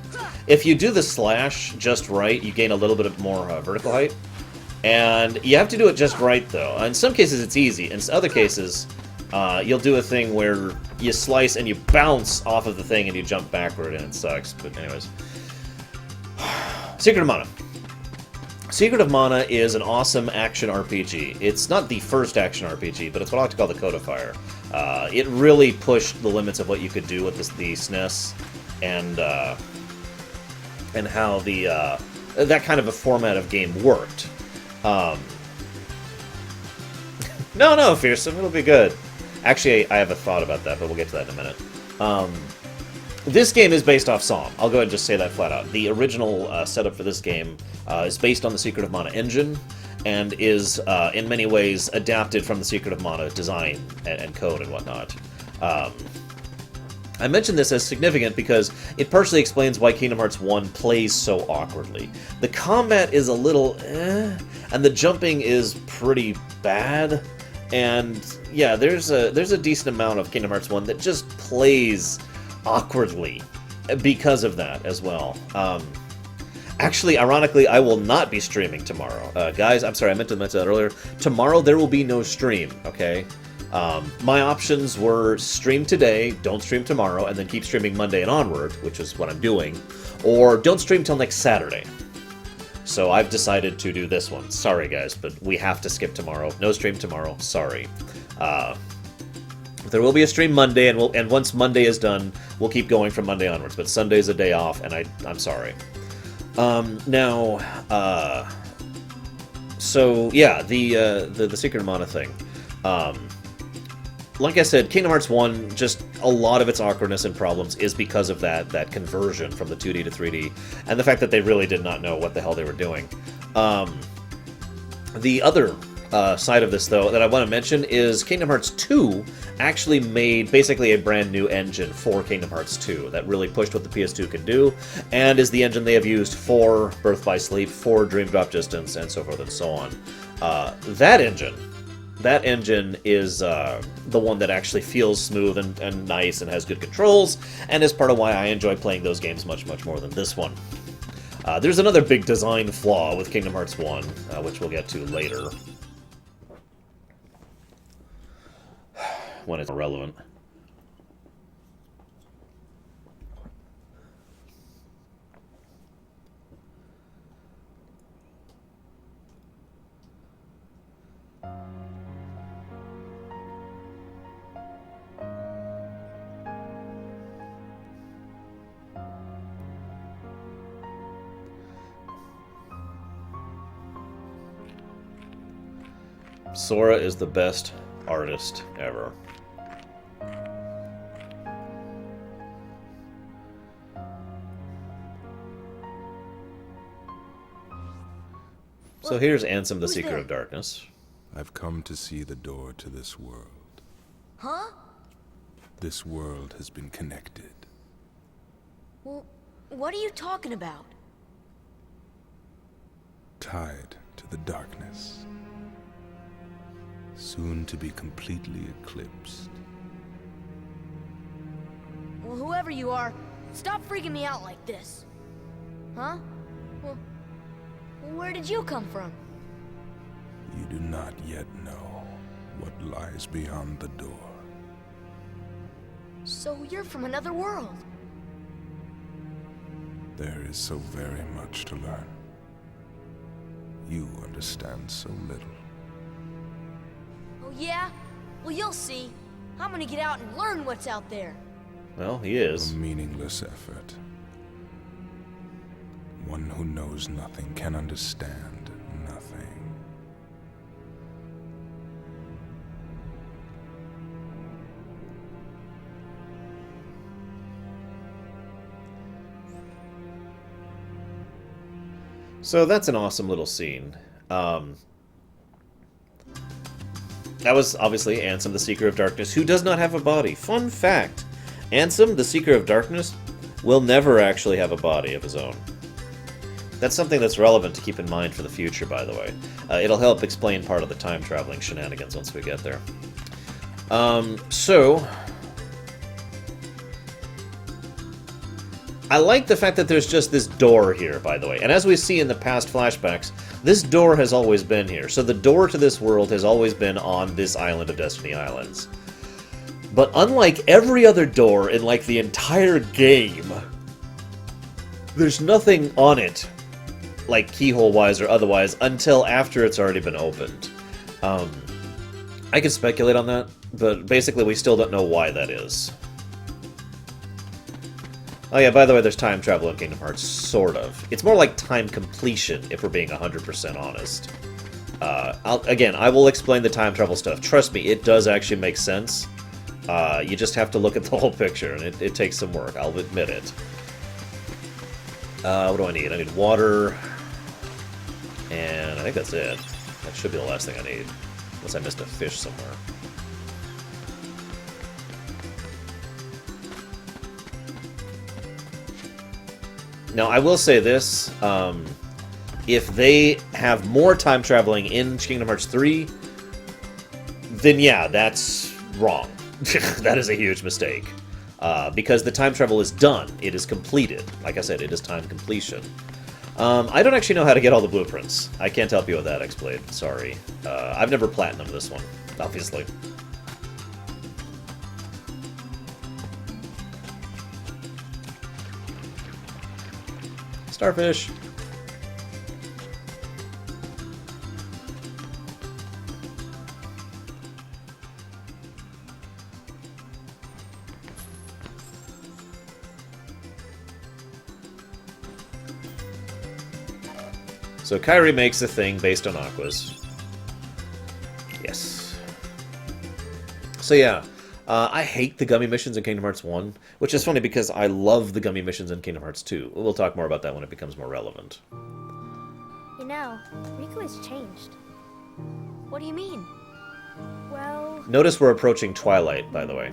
If you do the slash just right, you gain a little bit of more vertical height. And you have to do it just right, though. In some cases, it's easy. In other cases, you'll do a thing where you slice and you bounce off of the thing and you jump backward, and it sucks. But anyways. Secret of Mana. Secret of Mana is an awesome action RPG. It's not the first action RPG, but it's what I like to call the codifier. It really pushed the limits of what you could do with the SNES, and how that kind of a format of game worked. No, Fearsome, it'll be good. Actually, I have a thought about that, but we'll get to that in a minute. This game is based off Psalm. I'll go ahead and just say that flat out. The original setup for this game is based on the Secret of Mana engine, and is, in many ways, adapted from the Secret of Mana design and code and whatnot. I mention this as significant because it partially explains why Kingdom Hearts 1 plays so awkwardly. The combat is a little and the jumping is pretty bad, and yeah, there's a decent amount of Kingdom Hearts 1 that just plays awkwardly because of that as well. Actually, ironically, I will not be streaming tomorrow. Guys, I'm sorry, I meant to mention that earlier. Tomorrow there will be no stream, okay? My options were stream today, don't stream tomorrow, and then keep streaming Monday and onward, which is what I'm doing, or don't stream till next Saturday. So I've decided to do this one. Sorry, guys, but we have to skip tomorrow. No stream tomorrow. Sorry. There will be a stream Monday, and once Monday is done, we'll keep going from Monday onwards. But Sunday's a day off, and I'm sorry. So yeah, the Secret of Mana thing. Like I said, Kingdom Hearts 1, just a lot of its awkwardness and problems is because of that conversion from the 2D to 3D, and the fact that they really did not know what the hell they were doing. The other side of this, though, that I want to mention is Kingdom Hearts 2 actually made basically a brand new engine for Kingdom Hearts 2 that really pushed what the PS2 could do, and is the engine they have used for Birth by Sleep, for Dream Drop Distance, and so forth and so on. That engine is the one that actually feels smooth and nice and has good controls, and is part of why I enjoy playing those games much, much more than this one. There's another big design flaw with Kingdom Hearts 1, which we'll get to later, when it's relevant. Sora is the best artist ever. So here's Ansem, the Seeker of Darkness. I've come to see the door to this world. Huh? This world has been connected. Well, what are you talking about? Tied to the darkness. Soon to be completely eclipsed. Well, whoever you are, Stop freaking me out like this. Huh? Well, where did you come from? You do not yet know what lies beyond the door. So you're from another world. There is so very much to learn. You understand so little. Oh yeah? Well, you'll see. I'm gonna get out and learn what's out there. Well, he is. A meaningless effort. One who knows nothing can understand nothing. So that's an awesome little scene. That was obviously Ansem, the Seeker of Darkness, who does not have a body. Fun fact, Ansem, the Seeker of Darkness, will never actually have a body of his own. That's something that's relevant to keep in mind for the future, by the way. It'll help explain part of the time-traveling shenanigans once we get there. I like the fact that there's just this door here, by the way. And as we see in the past flashbacks, this door has always been here. So the door to this world has always been on this island of Destiny Islands. But unlike every other door in, like, the entire game, there's nothing on it, like keyhole-wise or otherwise, until after it's already been opened. I could speculate on that, but basically we still don't know why that is. Oh yeah, by the way, there's time travel in Kingdom Hearts, sort of. It's more like time completion, if we're being 100% honest. Again, I will explain the time travel stuff. Trust me, it does actually make sense. You just have to look at the whole picture, and it takes some work, I'll admit it. What do I need? I need water, and I think that's it. That should be the last thing I need, unless I missed a fish somewhere. Now, I will say this, if they have more time traveling in Kingdom Hearts 3, then yeah, that's wrong. That is a huge mistake. Because the time travel is done. It is completed. Like I said, it is time completion. I don't actually know how to get all the blueprints. I can't help you with that, X-Blade. Sorry. I've never platinumed this one, obviously. Starfish. So Kairi makes a thing based on Aqua's. Yes. So yeah, I hate the gummy missions in Kingdom Hearts 1, which is funny because I love the gummy missions in Kingdom Hearts 2. We'll talk more about that when it becomes more relevant. You know, Riku has changed. What do you mean? Well, Notice we're approaching Twilight, by the way.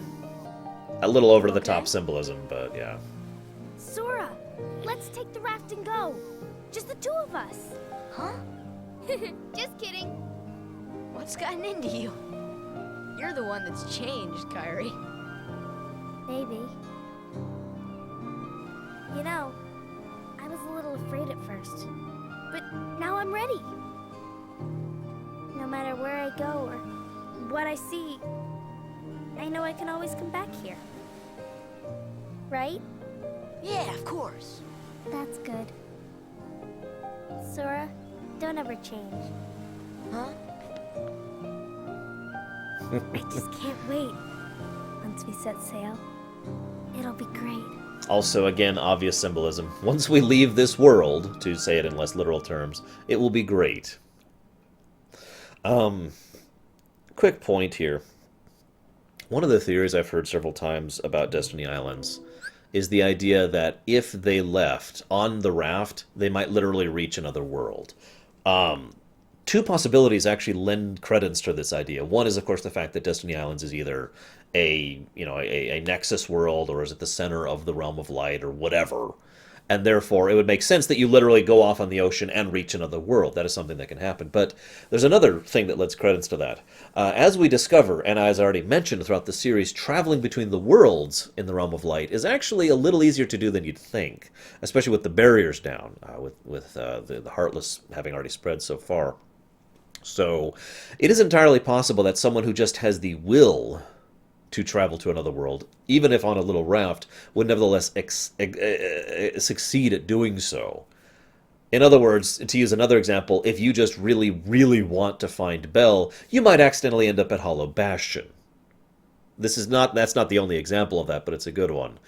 A little over-the-top symbolism, but yeah. Sora, let's take the raft and go. Just the two of us. Huh? Just kidding. What's gotten into you? You're the one that's changed, Kairi. Maybe. You know, I was a little afraid at first, but now I'm ready. No matter where I go or what I see, I know I can always come back here. Right? Yeah, of course. That's good. Sora, don't ever change. Huh? I just can't wait. Once we set sail, it'll be great. Also, again, obvious symbolism. Once we leave this world, to say it in less literal terms, it will be great. Quick point here. One of the theories I've heard several times about Destiny Islands is the idea that if they left on the raft, they might literally reach another world. Two possibilities actually lend credence to this idea. One is, of course, the fact that Destiny Islands is either a Nexus world, or is at the center of the Realm of Light, or whatever. And therefore, it would make sense that you literally go off on the ocean and reach another world. That is something that can happen. But there's another thing that lends credence to that. As we discover, and as I already mentioned throughout the series, traveling between the worlds in the Realm of Light is actually a little easier to do than you'd think, especially with the barriers down, with the heartless having already spread so far. So it is entirely possible that someone who just has the will to travel to another world, even if on a little raft, would nevertheless succeed at doing so. In other words, to use another example, if you just really, really want to find Belle, you might accidentally end up at Hollow Bastion. That's not the only example of that, but it's a good one.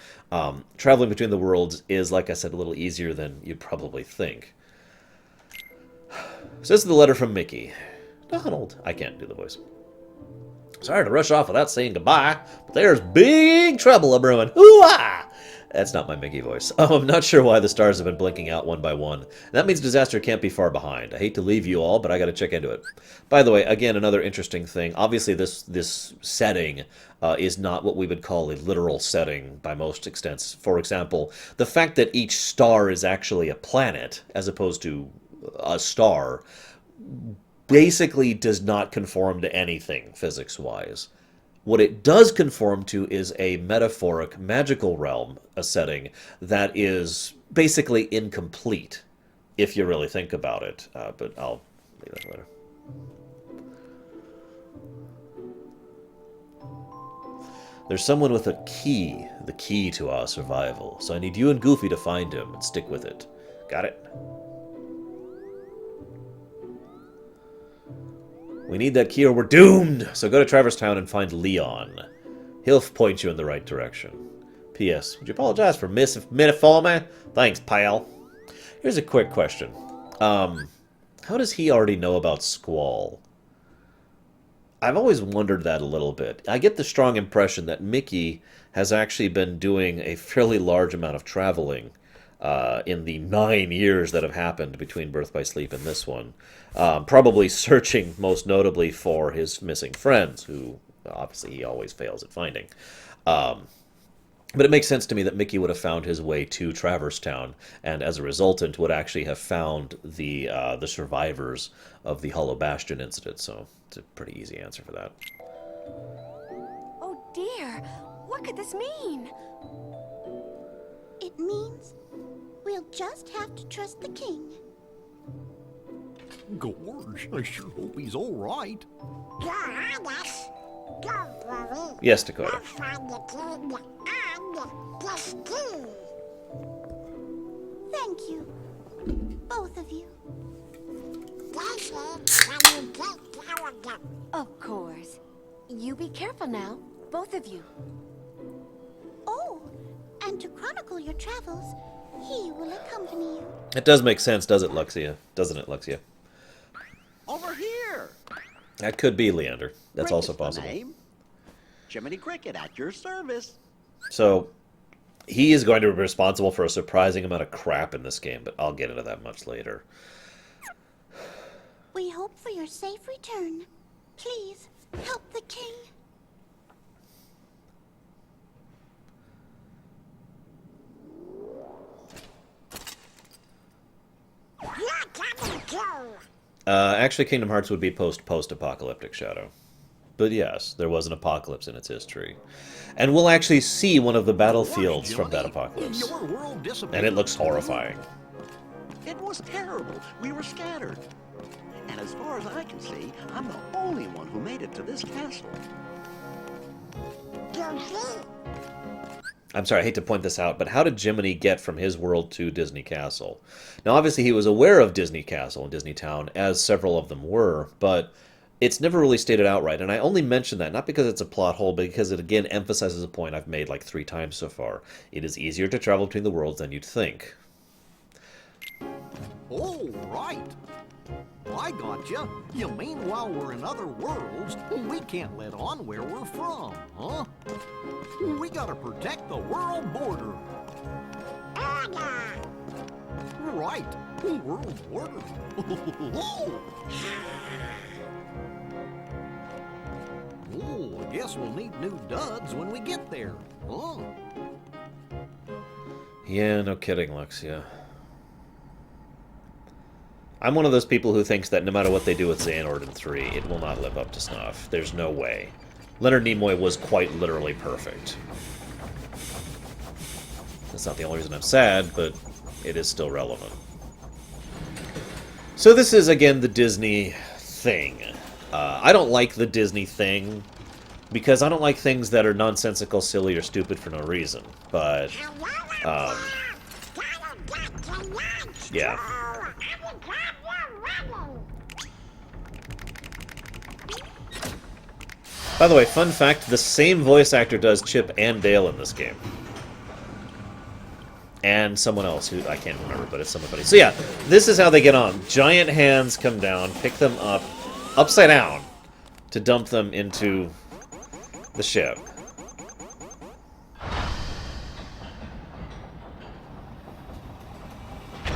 Traveling between the worlds is, like I said, a little easier than you'd probably think. So this is the letter from Mickey. Donald. I can't do the voice. Sorry to rush off without saying goodbye, but there's big trouble a-brewing. Hoo-ah! That's not my Mickey voice. I'm not sure why the stars have been blinking out one by one. That means disaster can't be far behind. I hate to leave you all, but I gotta check into it. By the way, again, another interesting thing. Obviously, this setting is not what we would call a literal setting by most extents. For example, the fact that each star is actually a planet, as opposed to a star, basically does not conform to anything physics-wise. What it does conform to is a metaphoric magical realm, a setting that is basically incomplete, if you really think about it. But I'll leave that later. There's someone with a key, the key to our survival. So I need you and Goofy to find him and stick with it. Got it? We need that key or we're doomed! So go to Traverse Town and find Leon. He'll point you in the right direction. P.S. Would you apologize for minute for me? Thanks, pal. Here's a quick question. How does he already know about Squall? I've always wondered that a little bit. I get the strong impression that Mickey has actually been doing a fairly large amount of traveling in the 9 years that have happened between Birth by Sleep and this one. Probably searching most notably for his missing friends, who obviously he always fails at finding. But it makes sense to me that Mickey would have found his way to Traverse Town, and as a resultant would actually have found the survivors of the Hollow Bastion incident, so it's a pretty easy answer for that. Oh dear, what could this mean? It means we'll just have to trust the king. Gorge, I sure hope he's all right. Go on us. Don't worry. Yes, Dakota. We'll find the king and this key. Thank you, both of you. Daisy, can you take care of them? Of course. You be careful now, both of you. Oh, and to chronicle your travels, he will accompany you. It does make sense, does it, Luxia? Doesn't it, Luxia? Over here. That could be Leander. That's also Cricket's the possible. name. Jiminy Cricket at your service. So, he is going to be responsible for a surprising amount of crap in this game, but I'll get into that much later. We hope for your safe return. Please, help the king. You're coming too. Actually, Kingdom Hearts would be post-apocalyptic, Shadow. But yes, there was an apocalypse in its history. And we'll actually see one of the battlefields from that apocalypse. Your world disappeared. And it looks horrifying. It was terrible. We were scattered. And as far as I can see, I'm the only one who made it to this castle. Goofy. I'm sorry, I hate to point this out, but how did Jiminy get from his world to Disney Castle? Now, obviously, he was aware of Disney Castle and Disney Town, as several of them were, but it's never really stated outright, and I only mention that not because it's a plot hole, but because it, again, emphasizes a point I've made like 3 times so far. It is easier to travel between the worlds than you'd think. Oh, right. I gotcha. You mean while we're in other worlds, we can't let on where we're from, huh? We gotta protect the world border. Order. Right. World border. Oh, I guess we'll need new duds when we get there, huh? Yeah, no kidding, Lux, yeah. I'm one of those people who thinks that no matter what they do with Xehanort in 3, it will not live up to snuff. There's no way. Leonard Nimoy was quite literally perfect. That's not the only reason I'm sad, but it is still relevant. So this is, again, the Disney thing. I don't like the Disney thing, because I don't like things that are nonsensical, silly, or stupid for no reason. But, yeah. By the way, fun fact, the same voice actor does Chip and Dale in this game. And someone else who I can't remember, but it's somebody. So yeah, this is how they get on. Giant hands come down, pick them up, upside down, to dump them into the ship.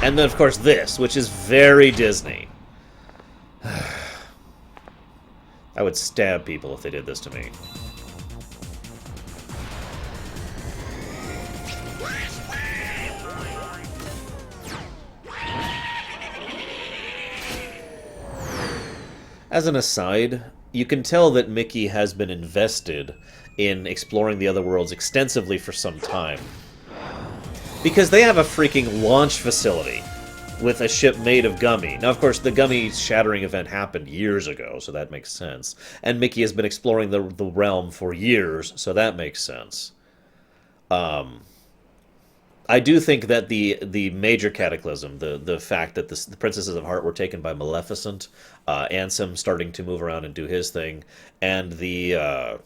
And then, of course, this, which is very Disney. I would stab people if they did this to me. As an aside, you can tell that Mickey has been invested in exploring the other worlds extensively for some time. Because they have a freaking launch facility with a ship made of gummy. Now, of course, the gummy shattering event happened years ago, so that makes sense. And Mickey has been exploring the realm for years, so that makes sense. I do think that the major cataclysm, the fact that the Princesses of Heart were taken by Maleficent, Ansem starting to move around and do his thing, and the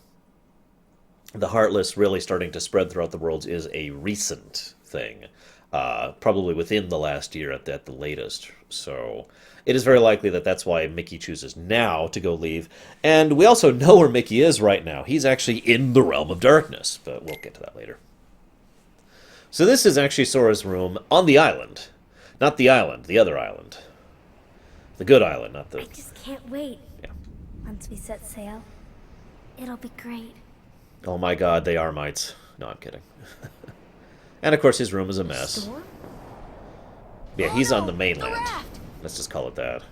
Heartless really starting to spread throughout the worlds is a recent thing. Probably within the last year at the latest. So it is very likely that that's why Mickey chooses now to go leave. And we also know where Mickey is right now. He's actually in the Realm of Darkness, but we'll get to that later. So this is actually Sora's room on the island. Not the island, the other island. The good island, not the... I just can't wait. Yeah. Once we set sail, it'll be great. Oh my god, they are mites. No, I'm kidding. And of course his room is a mess. Storm? Yeah, he's on the mainland. Let's just call it that.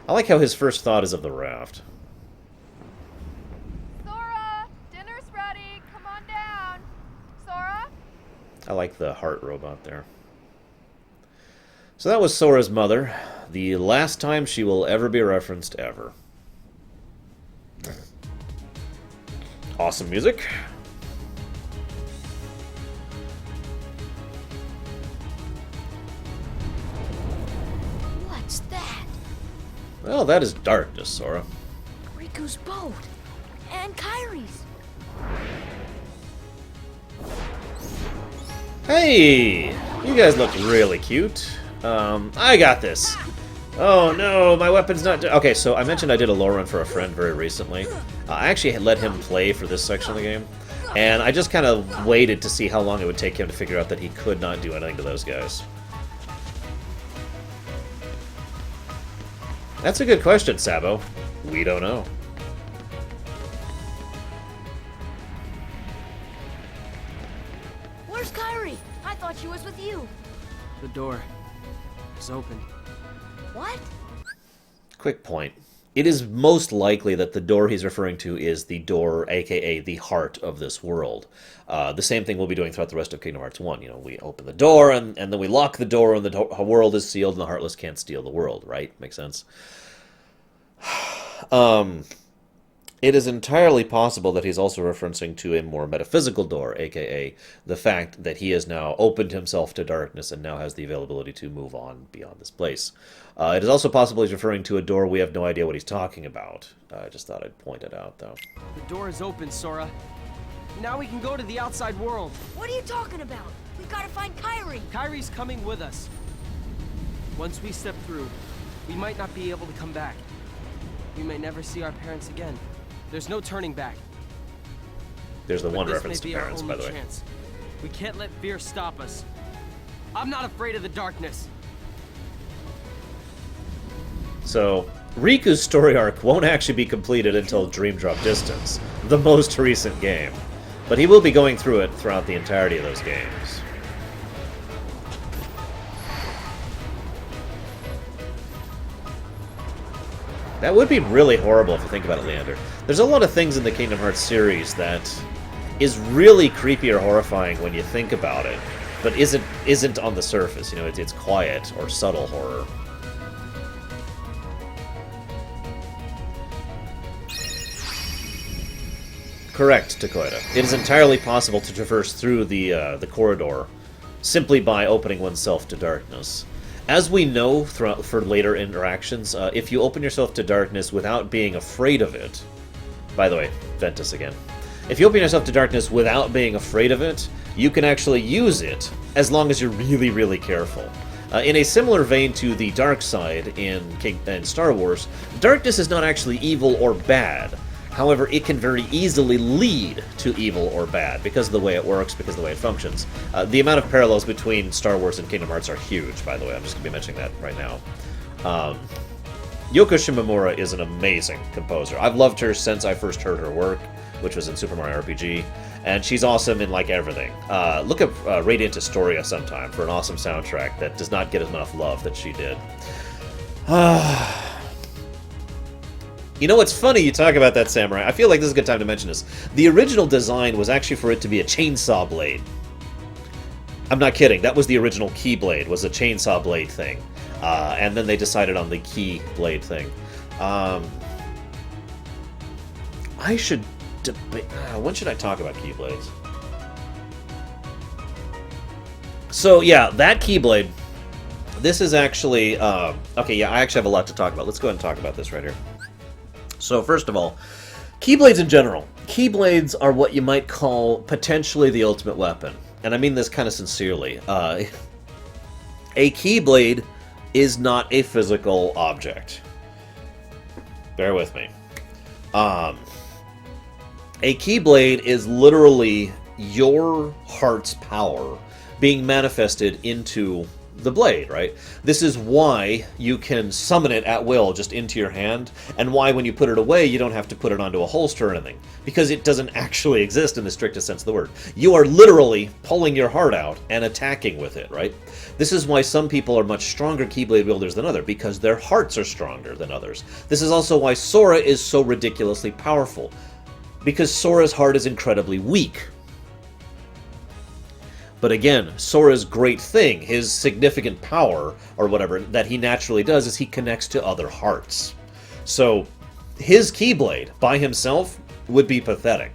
I like how his first thought is of the raft. Sora, dinner's ready. Come on down. Sora? I like the heart robot there. So that was Sora's mother. The last time she will ever be referenced ever. Awesome music. What's that? Well, that is darkness, Sora. Riku's boat. And Kyrie's. Hey! You guys look really cute. I got this. Oh no, my weapon's not... Okay, so I mentioned I did a Lorerun for a friend very recently. I actually let him play for this section of the game. And I just kind of waited to see how long it would take him to figure out that he could not do anything to those guys. That's a good question, Sabo. We don't know. Where's Kyrie? I thought she was with you. The door is open. What? Quick point. It is most likely that the door he's referring to is the door, aka the heart of this world. The same thing we'll be doing throughout the rest of Kingdom Hearts 1. You know, we open the door, and then we lock the door, and the world is sealed, and the Heartless can't steal the world, right? Makes sense? It is entirely possible that he's also referencing to a more metaphysical door, aka the fact that he has now opened himself to darkness and now has the availability to move on beyond this place. It is also possible he's referring to a door we have no idea what he's talking about. I just thought I'd point it out, though. The door is open, Sora. Now we can go to the outside world. What are you talking about? We gotta find Kyrie. Kyrie's coming with us. Once we step through, we might not be able to come back. We may never see our parents again. There's no turning back. There's the But one this reference may to be our parents, by only the way. chance. We can't let fear stop us. I'm not afraid of the darkness. So, Riku's story arc won't actually be completed until Dream Drop Distance, the most recent game. But he will be going through it throughout the entirety of those games. That would be really horrible if you think about it, Leander. There's a lot of things in the Kingdom Hearts series that is really creepy or horrifying when you think about it, but isn't on the surface. You know, it's quiet or subtle horror. Correct, Dakota. It is entirely possible to traverse through the corridor simply by opening oneself to darkness. As we know for later interactions, if you open yourself to darkness without being afraid of it... By the way, Ventus again. If you open yourself to darkness without being afraid of it, you can actually use it, as long as you're really, really careful. In a similar vein to the dark side in Star Wars, darkness is not actually evil or bad. However, it can very easily lead to evil or bad because of the way it works, because of the way it functions. The amount of parallels between Star Wars and Kingdom Hearts are huge, by the way. I'm just going to be mentioning that right now. Yoko Shimomura is an amazing composer. I've loved her since I first heard her work, which was in Super Mario RPG, and she's awesome in, like, everything. Look up Radiant Historia sometime for an awesome soundtrack that does not get enough love that she did. You know what's funny, you talk about that, Samurai. I feel like this is a good time to mention this. The original design was actually for it to be a chainsaw blade. I'm not kidding. That was the original Keyblade, was a chainsaw blade thing. And then they decided on the Keyblade thing. I should debate... when should I talk about Keyblades? So, yeah, that Keyblade... This is actually... okay, yeah, I actually have a lot to talk about. Let's go ahead and talk about this right here. So, first of all, Keyblades in general. Keyblades are what you might call potentially the ultimate weapon. And I mean this kind of sincerely. A Keyblade is not a physical object. Bear with me. A Keyblade is literally your heart's power being manifested into the blade, right? This is why you can summon it at will just into your hand, and why when you put it away you don't have to put it onto a holster or anything, because it doesn't actually exist in the strictest sense of the word. You are literally pulling your heart out and attacking with it, right? This is why some people are much stronger Keyblade wielders than others, because their hearts are stronger than others. This is also why Sora is so ridiculously powerful, because Sora's heart is incredibly weak. But again, Sora's great thing, his significant power, or whatever, that he naturally does, is he connects to other hearts. So, his Keyblade, by himself, would be pathetic.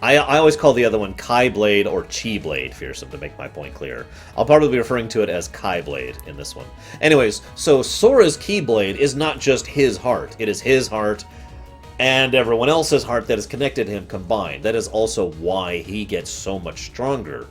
I always call the other one Keyblade or Chi-Blade, fearsome, to make my point clear. I'll probably be referring to it as Keyblade in this one. Anyways, so Sora's Keyblade is not just his heart. It is his heart and everyone else's heart that is connected to him combined. That is also why he gets so much stronger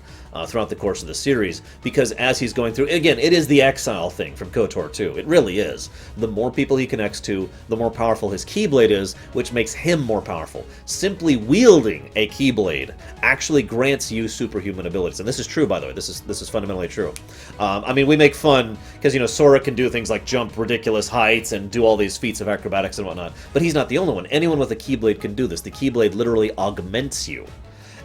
throughout the course of the series, because as he's going through, again, it is the exile thing from KOTOR 2. It really is. The more people he connects to, the more powerful his Keyblade is, which makes him more powerful. Simply wielding a Keyblade actually grants you superhuman abilities, and this is true, by the way. This is fundamentally true. I mean, we make fun because, you know, Sora can do things like jump ridiculous heights and do all these feats of acrobatics and whatnot, but he's not the only one. Anyone with a Keyblade can do this. The Keyblade literally augments you.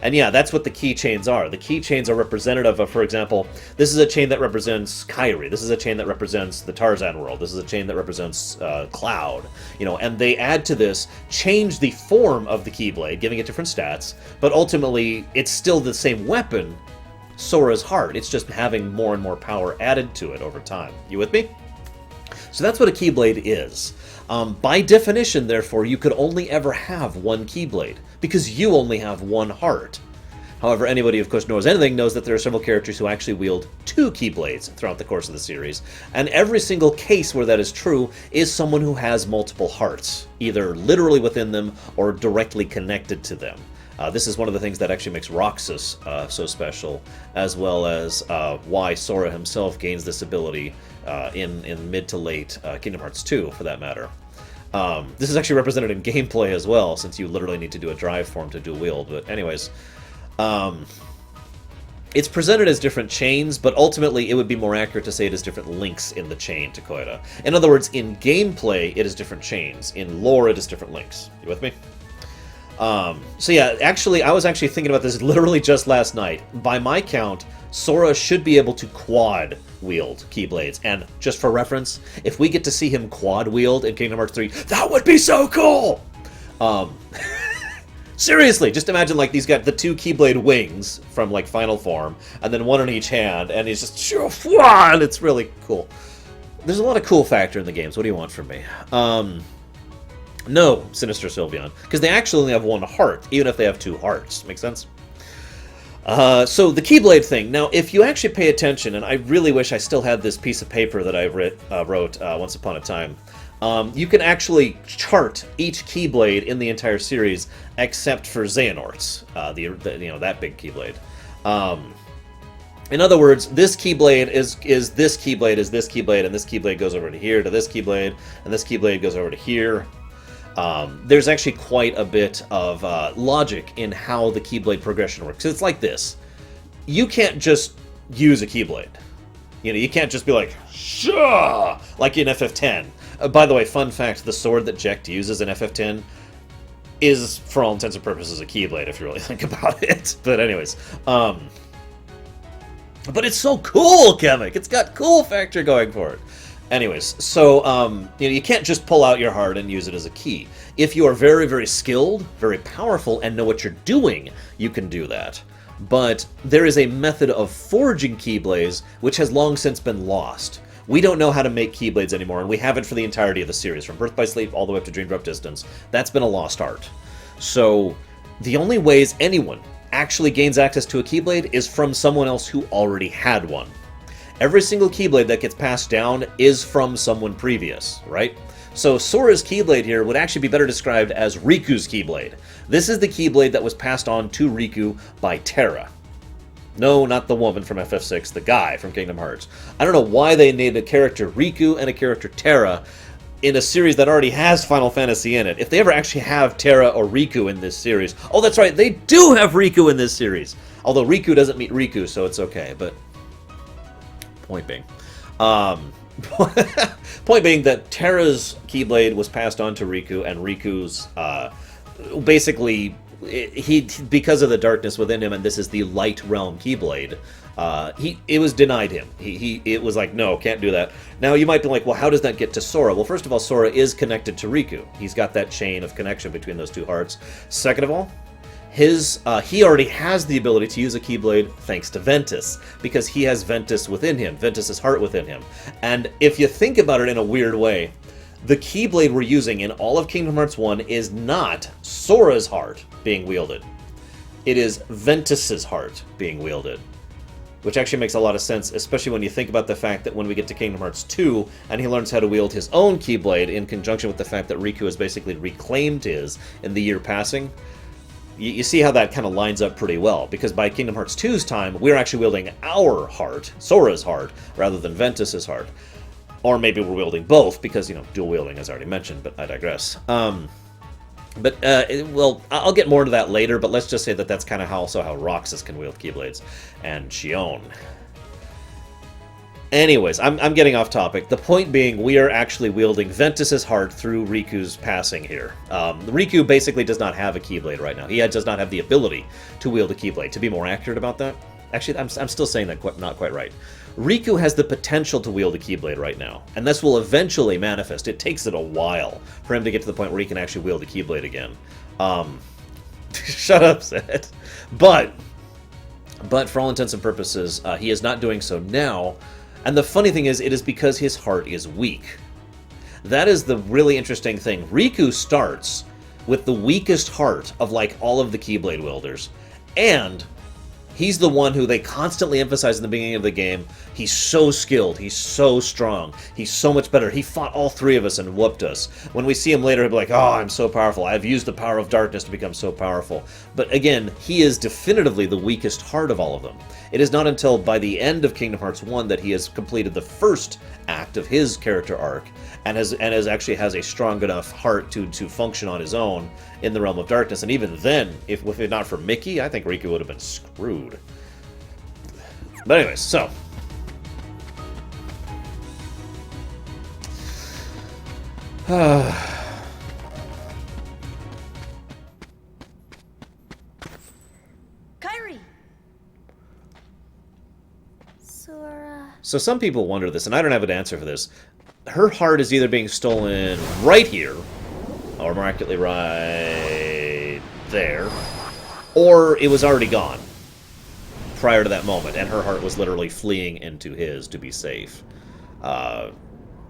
And yeah, that's what the keychains are. The keychains are representative of, for example, this is a chain that represents Kyrie. This is a chain that represents the Tarzan world. This is a chain that represents Cloud. You know, and they add to this, change the form of the Keyblade, giving it different stats, but ultimately it's still the same weapon, Sora's heart. It's just having more and more power added to it over time. You with me? So that's what a Keyblade is. By definition, therefore, you could only ever have one Keyblade, because you only have one heart. However, anybody who, of course, knows anything knows that there are several characters who actually wield two Keyblades throughout the course of the series, and every single case where that is true is someone who has multiple hearts, either literally within them or directly connected to them. This is one of the things that actually makes Roxas so special, as well as why Sora himself gains this ability in mid to late Kingdom Hearts 2, for that matter. This is actually represented in gameplay as well, since you literally need to do a drive form to dual wield. But anyways, it's presented as different chains, but ultimately it would be more accurate to say it is different links in the chain, Takoida. In other words, in gameplay, it is different chains. In lore, it is different links. You with me? So yeah, actually, I was actually thinking about this literally just last night. By my count, Sora should be able to quad wield Keyblades. And just for reference, if we get to see him quad wield in Kingdom Hearts 3, that would be so cool! Seriously, just imagine like he's got the 2 Keyblade wings from like final form, and then 1 in each hand, and he's just and it's really cool. There's a lot of cool factor in the games. What do you want from me? No, Sinister Sylveon, because they actually only have 1 heart, even if they have 2 hearts. Make sense? So the Keyblade thing. Now, if you actually pay attention, and I really wish I still had this piece of paper that I wrote once upon a time, you can actually chart each Keyblade in the entire series, except for Xehanort's, that big Keyblade. In other words, this Keyblade is this Keyblade is this Keyblade, and this Keyblade goes over to here to this Keyblade, and this Keyblade goes over to here. There's actually quite a bit of logic in how the Keyblade progression works. It's like this. You can't just use a Keyblade. You can't just be like, Shah! Like in FF10. By the way, fun fact, the sword that Jecht uses in FF10 is, for all intents and purposes, a Keyblade, if you really think about it. But anyways, but it's so cool, Kemek! It's got cool factor going for it. Anyways, so, you can't just pull out your heart and use it as a key. If you are very, very skilled, very powerful, and know what you're doing, you can do that. But there is a method of forging Keyblades which has long since been lost. We don't know how to make Keyblades anymore, and we haven't for the entirety of the series, from Birth by Sleep all the way up to Dream Drop Distance. That's been a lost art. So, the only ways anyone actually gains access to a Keyblade is from someone else who already had one. Every single Keyblade that gets passed down is from someone previous, right? So Sora's Keyblade here would actually be better described as Riku's Keyblade. This is the Keyblade that was passed on to Riku by Terra. No, not the woman from FF6, the guy from Kingdom Hearts. I don't know why they named a character Riku and a character Terra in a series that already has Final Fantasy in it. If they ever actually have Terra or Riku in this series... Oh, that's right, they do have Riku in this series! Although Riku doesn't meet Riku, so it's okay, but... Point being. Point being that Terra's Keyblade was passed on to Riku, and Riku's, basically, because of the darkness within him, and this is the Light Realm Keyblade, it was denied him. It was like, no, can't do that. Now, you might be like, well, how does that get to Sora? Well, first of all, Sora is connected to Riku. He's got that chain of connection between those 2 hearts. Second of all, he already has the ability to use a Keyblade thanks to Ventus, because he has Ventus within him, Ventus's heart within him. And if you think about it in a weird way, the Keyblade we're using in all of Kingdom Hearts 1 is not Sora's heart being wielded. It is Ventus's heart being wielded. Which actually makes a lot of sense, especially when you think about the fact that when we get to Kingdom Hearts 2, and he learns how to wield his own Keyblade, in conjunction with the fact that Riku has basically reclaimed his in the year passing, you see how that kind of lines up pretty well, because by Kingdom Hearts 2's time, we're actually wielding our heart, Sora's heart, rather than Ventus's heart. Or maybe we're wielding both, because, dual wielding, as I already mentioned, but I digress. Well, I'll get more into that later, but let's just say that that's kind of also how Roxas can wield Keyblades, and Xion. Anyways, I'm getting off topic. The point being, we are actually wielding Ventus's heart through Riku's passing here. Riku basically does not have a Keyblade right now. He does not have the ability to wield a Keyblade. To be more accurate about that, actually, I'm still saying that not quite right. Riku has the potential to wield a Keyblade right now, and this will eventually manifest. It takes it a while for him to get to the point where he can actually wield a Keyblade again. Shut up, Zed. But for all intents and purposes, he is not doing so now. And the funny thing is, it is because his heart is weak. That is the really interesting thing. Riku starts with the weakest heart of, like, all of the Keyblade wielders. And he's the one who they constantly emphasize in the beginning of the game. He's so skilled. He's so strong. He's so much better. He fought all 3 of us and whooped us. When we see him later, he'll be like, oh, I'm so powerful. I've used the power of darkness to become so powerful. But again, he is definitively the weakest heart of all of them. It is not until by the end of Kingdom Hearts 1 that he has completed the first act of his character arc, and actually has a strong enough heart to function on his own in the realm of darkness. And even then, if it not for Mickey, I think Riku would have been screwed. But anyways, so Kyrie! Sora... So some people wonder this, and I don't have an answer for this. Her heart is either being stolen right here, or miraculously right there, or it was already gone prior to that moment, and her heart was literally fleeing into his to be safe.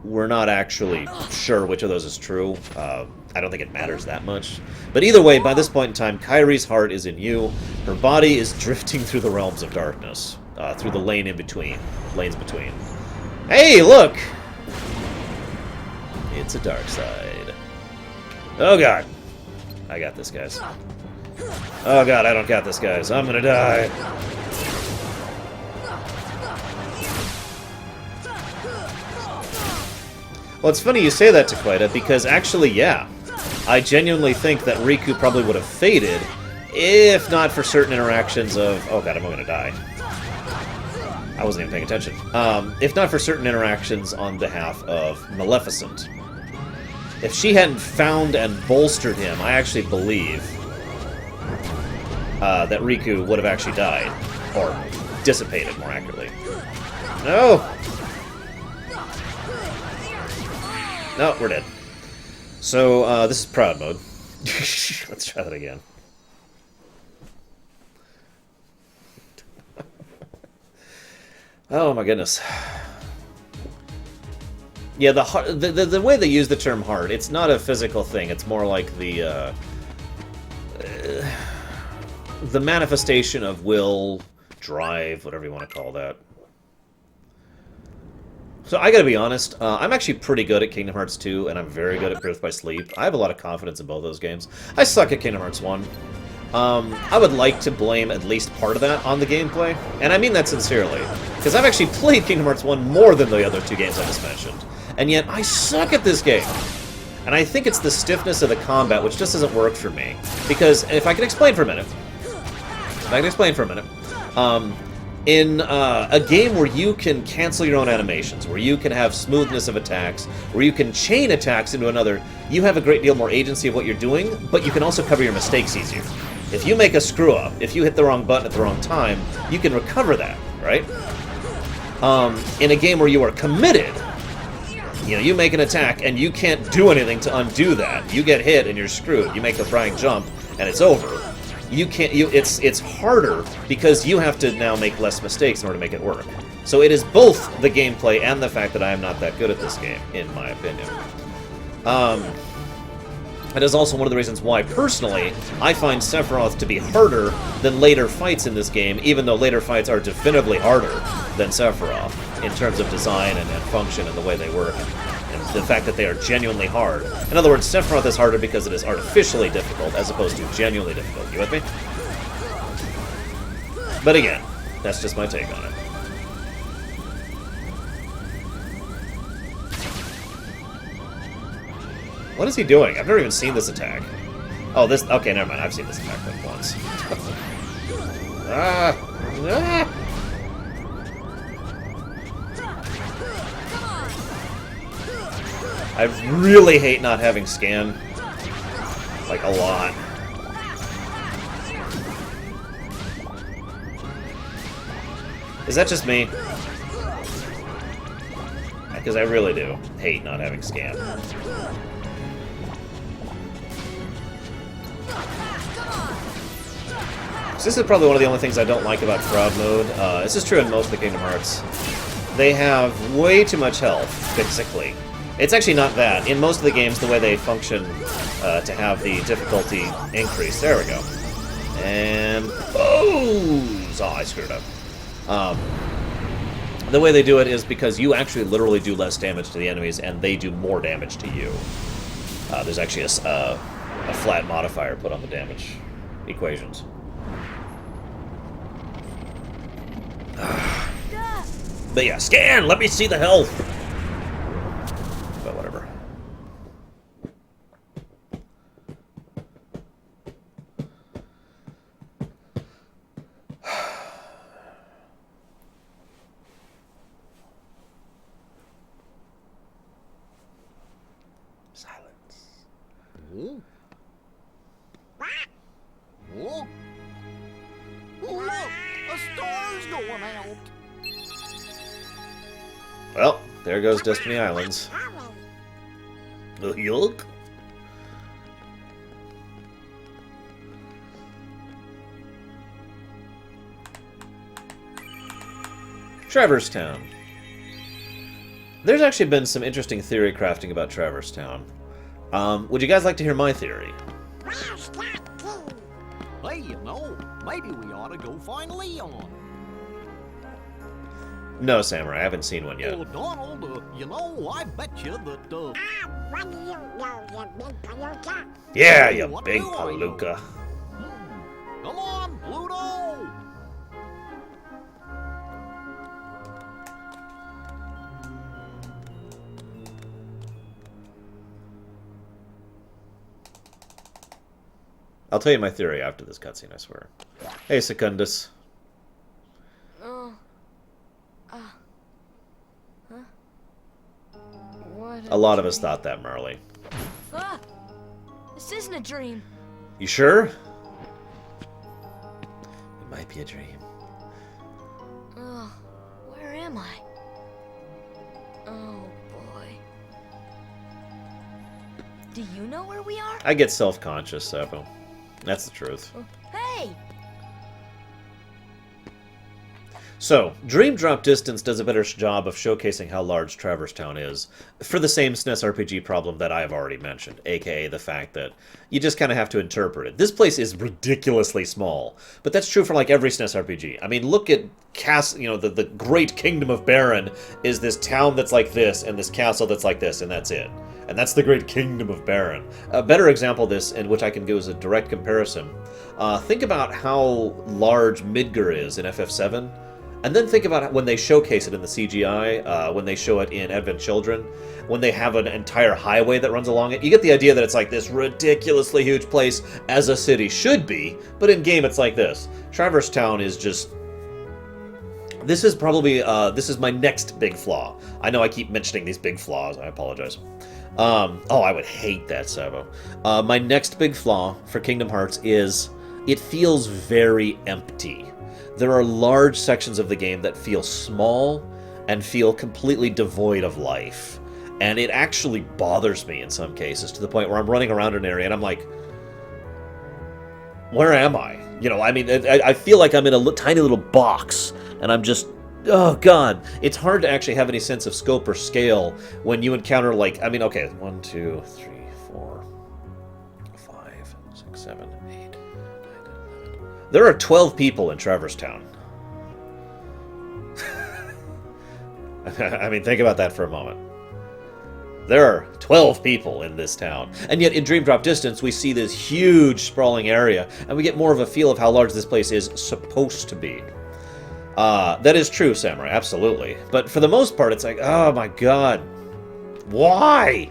We're not actually sure which of those is true. I don't think it matters that much. But either way, by this point in time, Kairi's heart is in you. Her body is drifting through the realms of darkness, through the lane in between. Lanes between. Hey, look! It's a dark side. Oh, God. I got this, guys. Oh, God, I don't got this, guys. I'm gonna die. Well, it's funny you say that, Taquita, because actually, yeah. I genuinely think that Riku probably would have faded if not for certain interactions of... Oh, God, I'm gonna die. I wasn't even paying attention. If not for certain interactions on behalf of Maleficent. If she hadn't found and bolstered him, I actually believe that Riku would have actually died. Or dissipated, more accurately. No! No, we're dead. So, this is proud mode. Let's try that again. Oh my goodness. Yeah, the way they use the term heart, it's not a physical thing. It's more like the manifestation of will, drive, whatever you want to call that. So I gotta be honest, I'm actually pretty good at Kingdom Hearts 2, and I'm very good at Birth by Sleep. I have a lot of confidence in both those games. I suck at Kingdom Hearts 1. I would like to blame at least part of that on the gameplay, and I mean that sincerely, because I've actually played Kingdom Hearts 1 more than the other two games I just mentioned, and yet I suck at this game. And I think it's the stiffness of the combat which just doesn't work for me. Because, if I can explain for a minute, in a game where you can cancel your own animations, where you can have smoothness of attacks, where you can chain attacks into another, you have a great deal more agency of what you're doing, but you can also cover your mistakes easier. If you make a screw-up, if you hit the wrong button at the wrong time, you can recover that, right? In a game where you are committed, you know, you make an attack and you can't do anything to undo that. You get hit and you're screwed. You make the flying jump and it's over. You can't. It's harder because you have to now make less mistakes in order to make it work. So it is both the gameplay and the fact that I am not that good at this game, in my opinion. It is also one of the reasons why, personally, I find Sephiroth to be harder than later fights in this game, even though later fights are definitively harder than Sephiroth in terms of design and function and the way they work, and the fact that they are genuinely hard. In other words, Sephiroth is harder because it is artificially difficult as opposed to genuinely difficult. You with me? But again, that's just my take on it. What is he doing? I've never even seen this attack. Oh, this... Okay, never mind. I've seen this attack like once. I really hate not having scan. Like, a lot. Is that just me? Because I really do hate not having scan. So this is probably one of the only things I don't like about crowd mode. This is true in most of the Kingdom Hearts. They have way too much health, physically. It's actually not that. In most of the games, the way they function to have the difficulty increase. There we go. And... Oh, I screwed up. The way they do it is because you actually literally do less damage to the enemies, and they do more damage to you. There's actually a flat modifier put on the damage equations. But yeah, scan! Let me see the health! But whatever. Silence. Oh? Oh? Look! A star's going out! Well, there goes Destiny Islands. Yuck. Traverse Town. There's actually been some interesting theory crafting about Traverse Town. Would you guys like to hear my theory? Hey, you know, maybe we ought to go find Leon. No, Samurai, I haven't seen one yet. Oh, Donald, you know, I bet you that, What do you know, you big palooka? Yeah, you What big do I know? palooka. Come on, Pluto! I'll tell you my theory after this cutscene, I swear. Hey, Secundus. Oh. Huh? What? A lot of us thought that, Marley. Ah! This isn't a dream. You sure? It might be a dream. Oh, where am I? Oh, boy. Do you know where we are? I get self-conscious, Sebo. That's the truth. Hey! So, Dream Drop Distance does a better job of showcasing how large Traverse Town is, for the same SNES RPG problem that I have already mentioned, aka the fact that you just kind of have to interpret it. This place is ridiculously small, but that's true for like every SNES RPG. I mean, look at the Great Kingdom of Baron is this town that's like this, and this castle that's like this, and that's it. And that's the Great Kingdom of Baron. A better example of this, in which I can do as a direct comparison, think about how large Midgar is in FF7, and then think about when they showcase it in the CGI, when they show it in Advent Children, when they have an entire highway that runs along it. You get the idea that it's like this ridiculously huge place, as a city should be, but in game it's like this. Traverse Town is just... This is probably, this is my next big flaw. I know I keep mentioning these big flaws, I apologize. Oh, I would hate that, Sabo. My next big flaw for Kingdom Hearts is it feels very empty. There are large sections of the game that feel small and feel completely devoid of life. And it actually bothers me in some cases, to the point where I'm running around an area and I'm like, where am I? You know, I mean, I feel like I'm in a tiny little box, and I'm just... Oh, God. It's hard to actually have any sense of scope or scale when you encounter, like... I mean, okay, 1, 2, 3, 4, 5, 6, 7, 8, 9, 10, 11... There are 12 people in Traverse Town. I mean, think about that for a moment. There are 12 people in this town. And yet, in Dream Drop Distance, we see this huge, sprawling area, and we get more of a feel of how large this place is supposed to be. That is true, Samurai, absolutely. But for the most part, it's like, oh my god, why?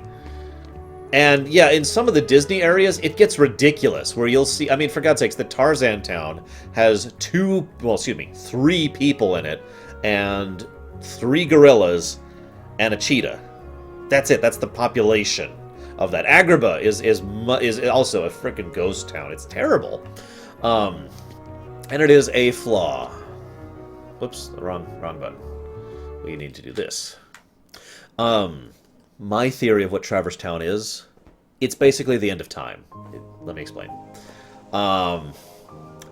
And yeah, in some of the Disney areas, it gets ridiculous, where you'll see, I mean, for God's sakes, the Tarzan town has 3 people in it, and 3 gorillas, and a cheetah. That's it, that's the population of that. Agrabah is also a freaking ghost town. It's terrible. And it is a flaw. Whoops, the wrong button. We need to do this. My theory of what Traverse Town is, it's basically the end of time. Let me explain.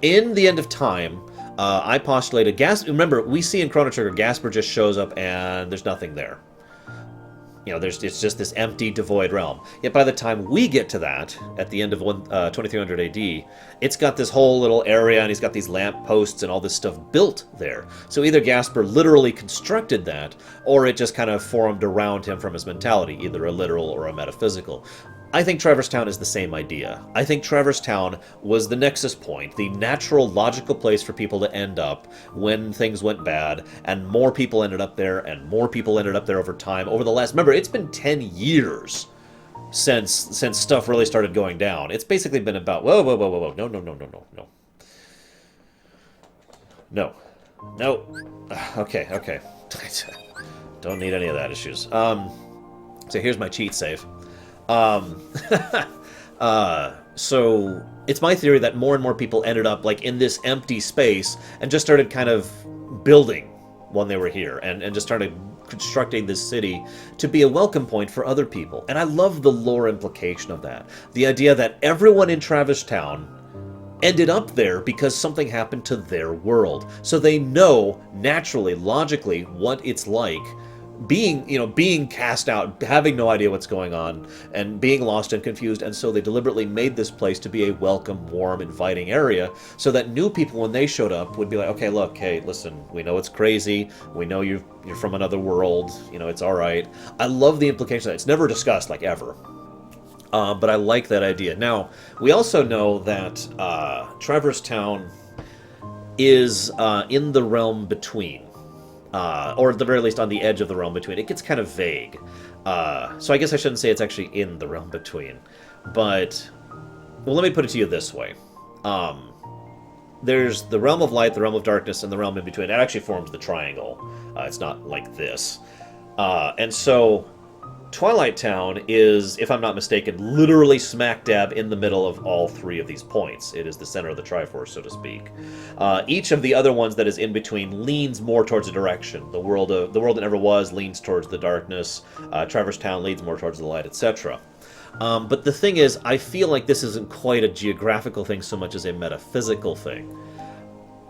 In the end of time, I postulated remember, we see in Chrono Trigger, Gasper just shows up and there's nothing there. You know, it's just this empty, devoid realm. Yet by the time we get to that, at the end of 2300 AD, it's got this whole little area, and he's got these lamp posts and all this stuff built there. So either Gasper literally constructed that, or it just kind of formed around him from his mentality, either a literal or a metaphysical. I think Traverse Town is the same idea. I think Traverse Town was the nexus point, the natural, logical place for people to end up when things went bad, and more people ended up there, and more people ended up there over time. Over the last... Remember, it's been 10 years since stuff really started going down. It's basically been about... Whoa. No. Okay. Don't need any of that issues. So here's my cheat save. So it's my theory that more and more people ended up like in this empty space and just started kind of building when they were here, and just started constructing this city to be a welcome point for other people. And I love the lore implication of that. The idea that everyone in Travis Town ended up there because something happened to their world. So they know, naturally, logically, what it's like being cast out, having no idea what's going on, and being lost and confused, and so they deliberately made this place to be a welcome, warm, inviting area, so that new people, when they showed up, would be like, okay, look, hey, listen, we know it's crazy, we know you're from another world, it's alright. I love the implication that it's never discussed, like, ever. But I like that idea. Now, we also know that Traverse Town is in the realm between. Or at the very least on the edge of the realm between. It gets kind of vague. So I guess I shouldn't say it's actually in the realm between. But, well, let me put it to you this way. There's the realm of light, the realm of darkness, and the realm in between. It actually forms the triangle. It's not like this. And so Twilight Town is, if I'm not mistaken, literally smack dab in the middle of all three of these points. It is the center of the Triforce, so to speak. Each of the other ones that is in between leans more towards a direction. The world that never was leans towards the darkness. Traverse Town leans more towards the light, etc. But the thing is, I feel like this isn't quite a geographical thing so much as a metaphysical thing.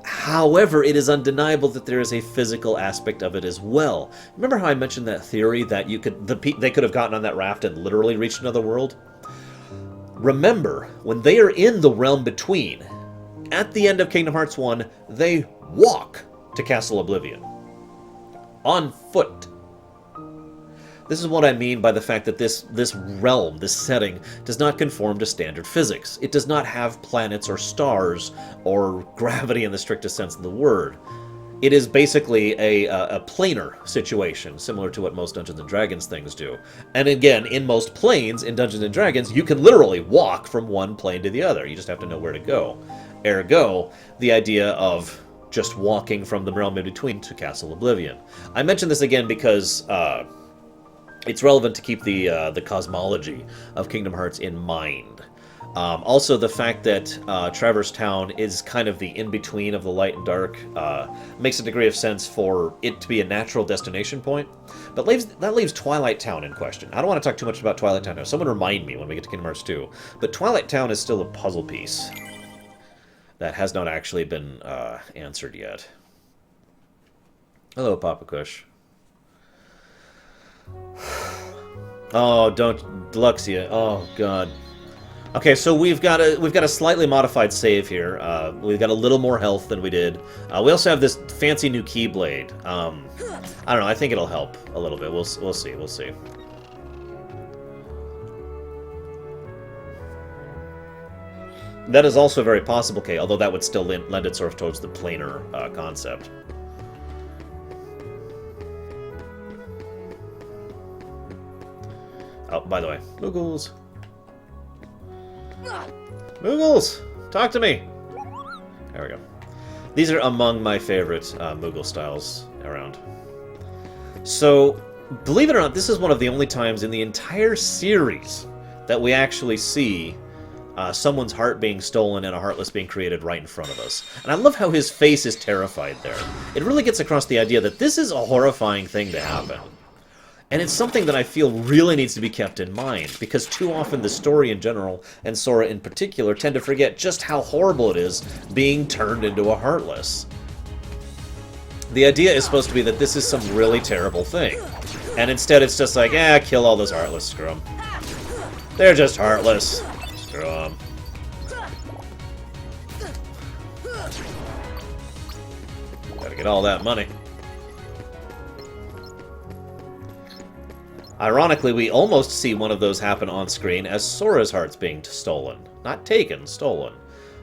However, it is undeniable that there is a physical aspect of it as well. Remember how I mentioned that theory that they could have gotten on that raft and literally reached another world? Remember, when they are in the realm between, at the end of Kingdom Hearts 1, they walk to Castle Oblivion. On foot. This is what I mean by the fact that this realm, this setting, does not conform to standard physics. It does not have planets or stars or gravity in the strictest sense of the word. It is basically a planar situation, similar to what most Dungeons & Dragons things do. And again, in most planes in Dungeons & Dragons, you can literally walk from one plane to the other. You just have to know where to go. Ergo, the idea of just walking from the realm in between to Castle Oblivion. I mention this again because it's relevant to keep the cosmology of Kingdom Hearts in mind. Also, the fact that Traverse Town is kind of the in-between of the light and dark makes a degree of sense for it to be a natural destination point. But that leaves Twilight Town in question. I don't want to talk too much about Twilight Town now. Someone remind me when we get to Kingdom Hearts 2. But Twilight Town is still a puzzle piece that has not actually been answered yet. Hello, Papa Kush. Oh, don't Deluxia. Oh God. Okay, so we've got a slightly modified save here. We've got a little more health than we did. We also have this fancy new Keyblade. I don't know. I think it'll help a little bit. We'll see. We'll see. That is also very possible, Kay. Although that would still lend itself towards the planar concept. Oh, by the way, Moogles. Moogles! Talk to me! There we go. These are among my favorite Moogle styles around. So, believe it or not, this is one of the only times in the entire series that we actually see someone's heart being stolen and a heartless being created right in front of us. And I love how his face is terrified there. It really gets across the idea that this is a horrifying thing to happen. And it's something that I feel really needs to be kept in mind, because too often the story in general, and Sora in particular, tend to forget just how horrible it is being turned into a heartless. The idea is supposed to be that this is some really terrible thing. And instead it's just like, kill all those heartless, screw 'em. They're just heartless. Screw 'em. Gotta get all that money. Ironically, we almost see one of those happen on screen as Sora's heart's being stolen. Not taken, stolen.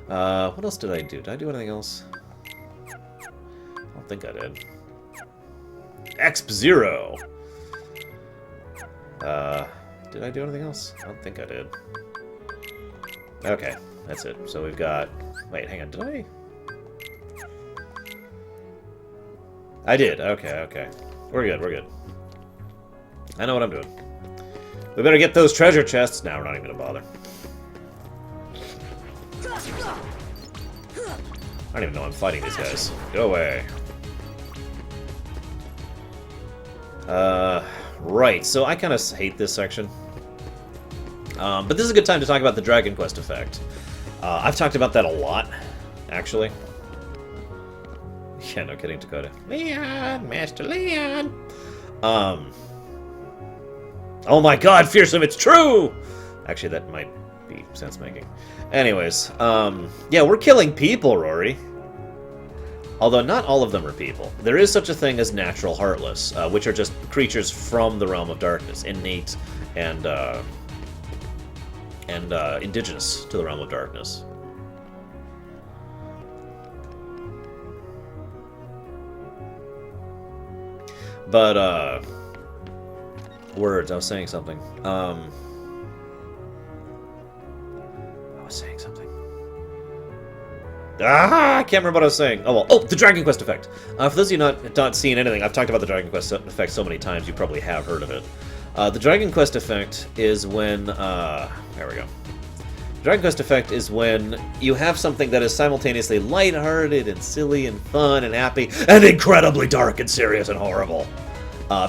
What else did I do? Did I do anything else? I don't think I did. Exp-Zero! Did I do anything else? I don't think I did. Okay, that's it. So we've got... Wait, hang on, did I? I did, okay. We're good, we're good. I know what I'm doing. We better get those treasure chests. Now we're not even gonna bother. I don't even know I'm fighting these guys. Go away. Right, so I kind of hate this section. But this is a good time to talk about the Dragon Quest effect. I've talked about that a lot, actually. Yeah, no kidding, Dakota. Leon! Master Leon! Oh my god, Fearsome, it's true! Actually, that might be sense-making. Anyways, yeah, we're killing people, Rory. Although not all of them are people. There is such a thing as natural heartless, which are just creatures from the realm of darkness, innate and indigenous to the realm of darkness. But, words, I was saying something. I was saying something. I can't remember what I was saying. Oh, well. Oh, the Dragon Quest effect. For those of you not seeing anything, I've talked about the Dragon Quest effect so many times, you probably have heard of it. The Dragon Quest effect is when... there we go. The Dragon Quest effect is when you have something that is simultaneously lighthearted and silly and fun and happy and incredibly dark and serious and horrible.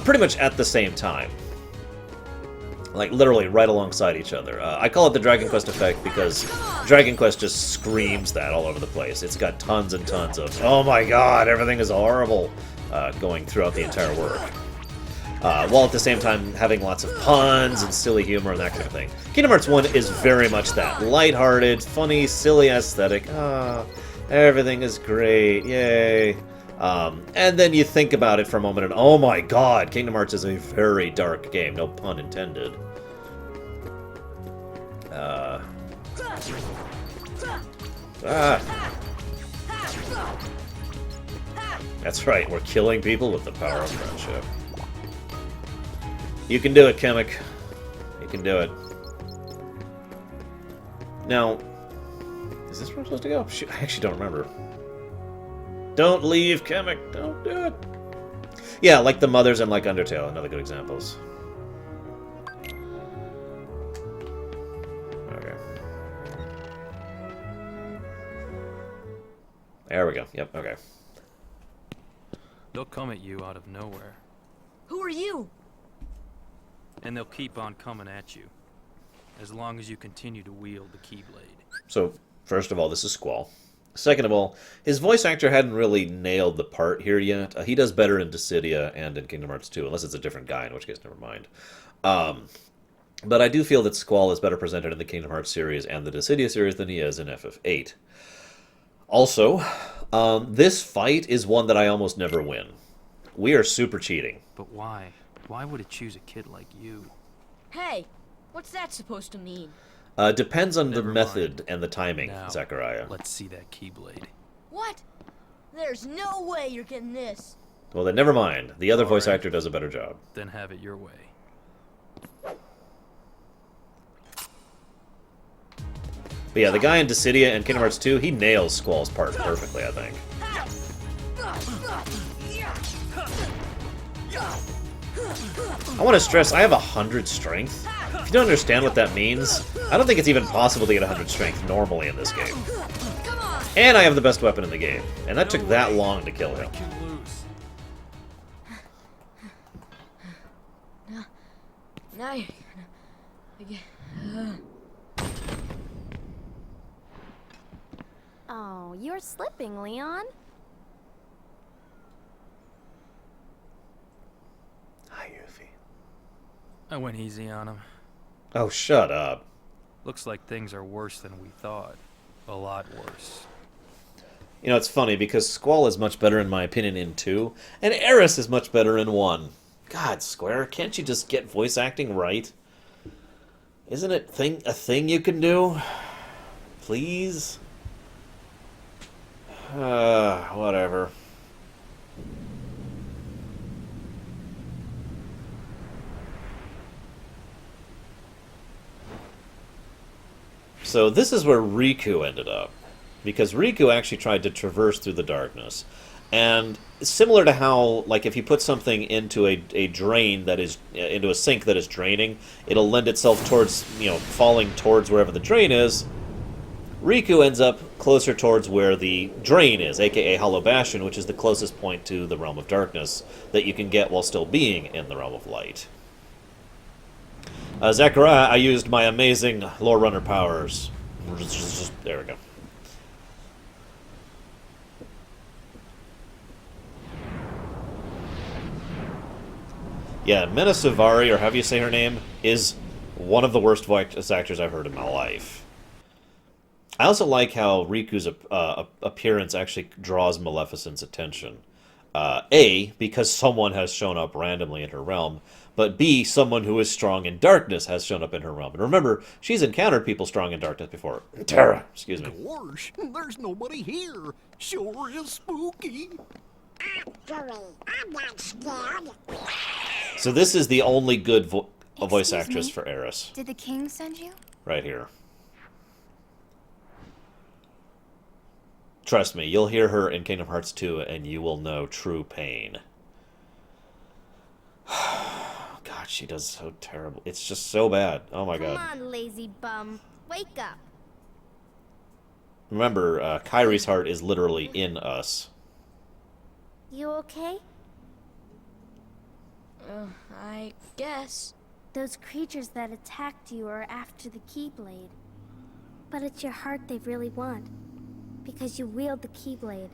Pretty much at the same time. Like, literally right alongside each other. I call it the Dragon Quest effect because Dragon Quest just screams that all over the place. It's got tons and tons of, oh my god, everything is horrible, going throughout the entire work. While at the same time having lots of puns and silly humor and that kind of thing. Kingdom Hearts 1 is very much that. Lighthearted, funny, silly aesthetic. Everything is great, yay. And then you think about it for a moment and, oh my god, Kingdom Hearts is a very dark game, no pun intended. That's right, we're killing people with the power of friendship. You can do it, Kamek. You can do it. Now, is this where I'm supposed to go? Shoot, I actually don't remember. Don't leave, Kamek. Don't do it. Yeah, like the Mothers and like Undertale, another good examples. Okay. There we go. Yep, okay. They'll come at you out of nowhere. Who are you? And they'll keep on coming at you. As long as you continue to wield the Keyblade. So, first of all, this is Squall. Second of all, his voice actor hadn't really nailed the part here yet. He does better in Dissidia and in Kingdom Hearts 2, unless it's a different guy, in which case, never mind. But I do feel that Squall is better presented in the Kingdom Hearts series and the Dissidia series than he is in FF8. Also, this fight is one that I almost never win. We are super cheating. But why? Why would it choose a kid like you? Hey, what's that supposed to mean? Depends on the method and the timing, now, Zachariah. Let's see that Keyblade. What? There's no way you're getting this. Well, then never mind. The other voice right. actor does a better job. Then have it your way. But yeah, the guy in Dissidia and Kingdom Hearts 2, he nails Squall's part perfectly, I think. I want to stress, I have 100 strength. If you don't understand what that means, I don't think it's even possible to get 100 strength normally in this game. And I have the best weapon in the game. And that took that long to kill him. Now you're gonna... Oh, you're slipping, Leon. Hi, Yuffie. I went easy on him. Oh, shut up. Looks like things are worse than we thought. A lot worse. You know, it's funny, because Squall is much better, in my opinion, in 2, and Aeris is much better in 1. God, Square, can't you just get voice acting right? Isn't it a thing you can do? Please? Whatever. So this is where Riku ended up. Because Riku actually tried to traverse through the darkness. And similar to how, like, if you put something into a drain that is, into a sink that is draining, it'll lend itself towards, you know, falling towards wherever the drain is. Riku ends up closer towards where the drain is, aka Hollow Bastion, which is the closest point to the Realm of Darkness that you can get while still being in the Realm of Light. Zechariah, I used my amazing Lorerunner powers. There we go. Yeah, Mena Suvari, or however you say her name, is one of the worst voice actors I've heard in my life. I also like how Riku's appearance actually draws Maleficent's attention. A, because someone has shown up randomly in her realm, but B, someone who is strong in darkness has shown up in her realm. And remember, she's encountered people strong in darkness before. Terra, excuse me. Gosh, there's nobody here. Sure is spooky. Actually, I'm not scared. So this is the only good voice actress for Eris. Did the king send you? Right here. Trust me, you'll hear her in Kingdom Hearts 2 and you will know true pain. God, she does so terrible. It's just so bad. Oh my god. Come on, lazy bum. Wake up. Remember, Kairi's heart is literally in us. You okay? I guess. Those creatures that attacked you are after the Keyblade. But it's your heart they really want. Because you wield the Keyblade.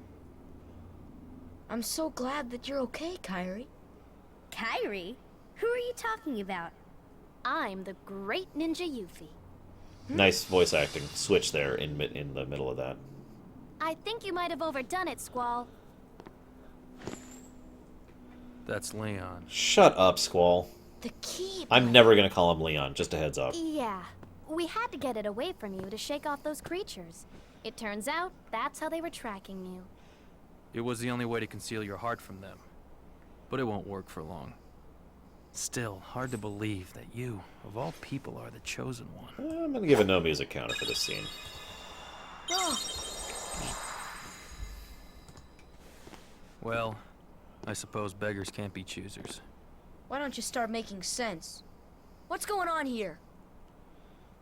I'm so glad that you're okay, Kairi. Kairi? Who are you talking about? I'm the great ninja Yuffie. Nice voice acting switch there in the middle of that. I think you might have overdone it, Squall. That's Leon. Shut up, Squall. The Keyblade. I'm never going to call him Leon, just a heads up. Yeah, we had to get it away from you to shake off those creatures. It turns out that's how they were tracking you. It was the only way to conceal your heart from them. But it won't work for long. Still, hard to believe that you, of all people, are the chosen one. I'm going to give a no music counter for this scene. Well, I suppose beggars can't be choosers. Why don't you start making sense? What's going on here?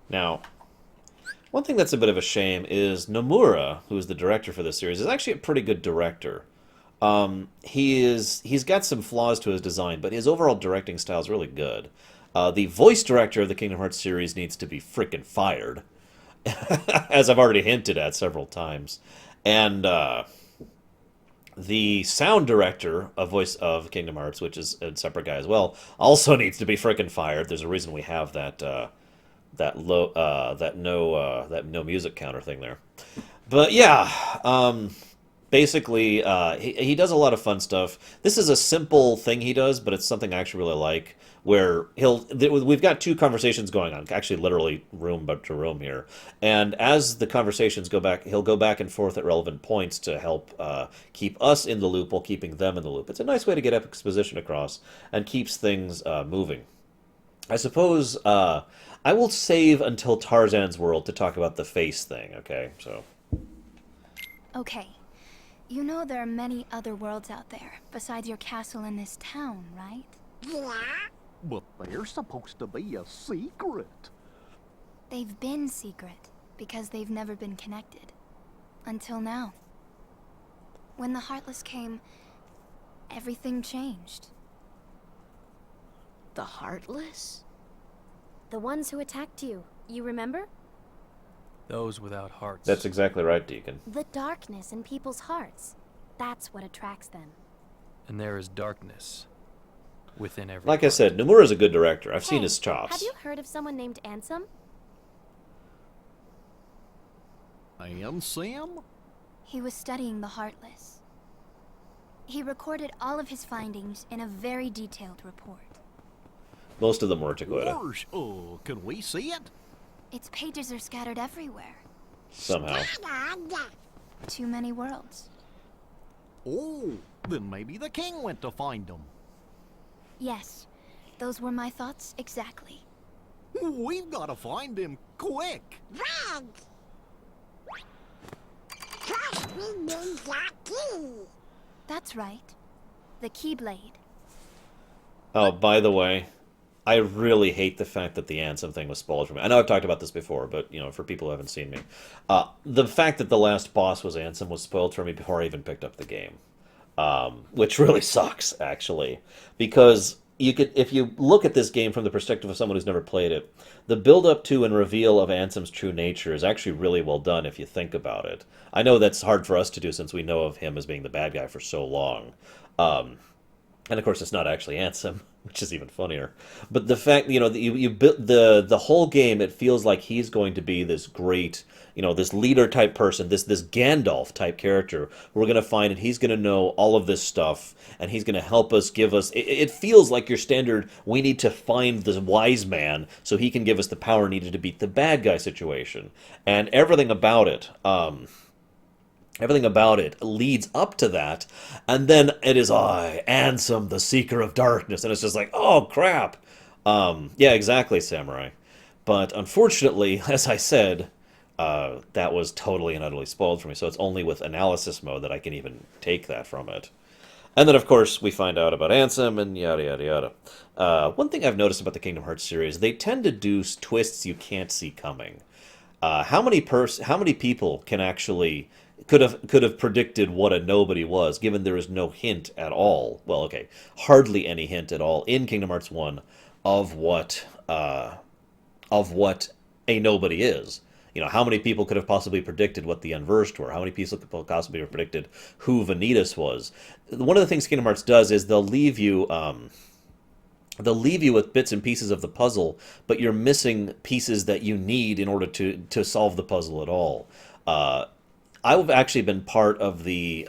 Now, one thing that's a bit of a shame is Nomura, who's the director for this series, is actually a pretty good director. He's got some flaws to his design, but his overall directing style is really good. The voice director of the Kingdom Hearts series needs to be frickin' fired, as I've already hinted at several times. And the sound director of Voice of Kingdom Hearts, which is a separate guy as well, also needs to be frickin' fired. There's a reason we have that no music counter thing there. But yeah, basically, he does a lot of fun stuff. This is a simple thing he does, but it's something I actually really like. Where we've got two conversations going on, actually literally room to room here. And as the conversations go back, he'll go back and forth at relevant points to help keep us in the loop while keeping them in the loop. It's a nice way to get exposition across and keeps things moving. I suppose I will save until Tarzan's World to talk about the face thing, okay? So. Okay. You know there are many other worlds out there, besides your castle in this town, right? Yeah? But they're supposed to be a secret. They've been secret, because they've never been connected. Until now. When the Heartless came, everything changed. The Heartless? The ones who attacked you, you remember? Those without hearts. That's exactly right, Deacon. The darkness in people's hearts. That's what attracts them. And there is darkness within every Like I heart. said, Nomura's a good director. I've seen Hey, his chops. Have you heard of someone named Ansem? And Sam? He was studying the Heartless. He recorded all of his findings in a very detailed report. Most of them were Taquita. Gosh, can we see it? Its pages are scattered everywhere. Somehow. Too many worlds. Oh, then maybe the king went to find them. Yes, those were my thoughts exactly. We've got to find him quick. Red! Trust me, Ninja Key! That's right. The Keyblade. Oh, by the way, I really hate the fact that the Ansem thing was spoiled for me. I know I've talked about this before, but, you know, for people who haven't seen me. The fact that the last boss was Ansem was spoiled for me before I even picked up the game. Which really sucks, actually. Because if you look at this game from the perspective of someone who's never played it, the build-up to and reveal of Ansem's true nature is actually really well done if you think about it. I know that's hard for us to do since we know of him as being the bad guy for so long. And of course, it's not actually Ansem, which is even funnier. But the fact, you know, that you built the whole game, it feels like he's going to be this great, you know, this leader type person, this Gandalf type character. We're going to find it. He's going to know all of this stuff, and he's going to help us, give us. It feels like your standard. We need to find the wise man so he can give us the power needed to beat the bad guy situation, and everything about it. Everything about it leads up to that, and then it is I, Ansem, the Seeker of Darkness, and it's just like, oh, crap. Yeah, exactly, Samurai. But unfortunately, as I said, that was totally and utterly spoiled for me, so it's only with analysis mode that I can even take that from it. And then, of course, we find out about Ansem, and yada, yada, yada. One thing I've noticed about the Kingdom Hearts series, they tend to do twists you can't see coming. How many people can actually... could have predicted what a nobody was, given there is no hint at all. Well, okay, hardly any hint at all in Kingdom Hearts 1 of what a nobody is. You know, how many people could have possibly predicted what the Unversed were? How many people could possibly have predicted who Vanitas was? One of the things Kingdom Hearts does is they'll leave you with bits and pieces of the puzzle, but you're missing pieces that you need in order to solve the puzzle at all. I've actually been part of the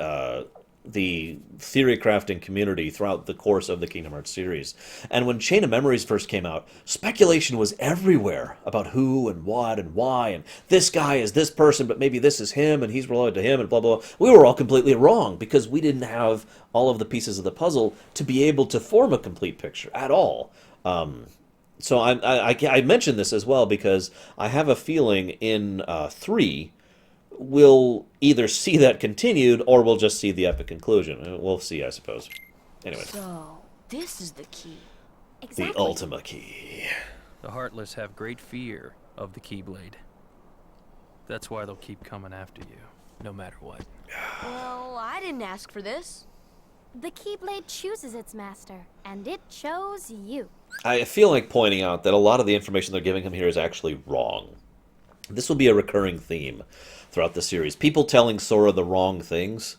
theory crafting community throughout the course of the Kingdom Hearts series. And when Chain of Memories first came out, speculation was everywhere about who and what and why, and this guy is this person, but maybe this is him, and he's related to him, and blah, blah, blah. We were all completely wrong, because we didn't have all of the pieces of the puzzle to be able to form a complete picture at all. So I mentioned this as well, because I have a feeling in 3... we'll either see that continued, or we'll just see the epic conclusion. We'll see, I suppose. Anyway. So, this is the key. Exactly. The Ultima Key. The Heartless have great fear of the Keyblade. That's why they'll keep coming after you, no matter what. Well, I didn't ask for this. The Keyblade chooses its master, and it chose you. I feel like pointing out that a lot of the information they're giving him here is actually wrong. This will be a recurring theme throughout the series. People telling Sora the wrong things.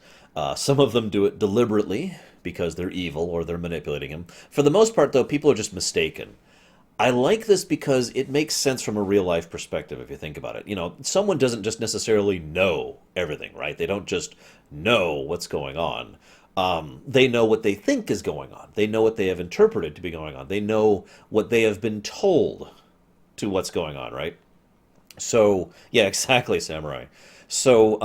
Some of them do it deliberately because they're evil or they're manipulating him. For the most part, though, people are just mistaken. I like this because it makes sense from a real-life perspective, if you think about it. You know, someone doesn't just necessarily know everything, right? They don't just know what's going on. They know what they think is going on. They know what they have interpreted to be going on. They know what they have been told to what's going on, right? So, yeah, exactly, Samurai. So,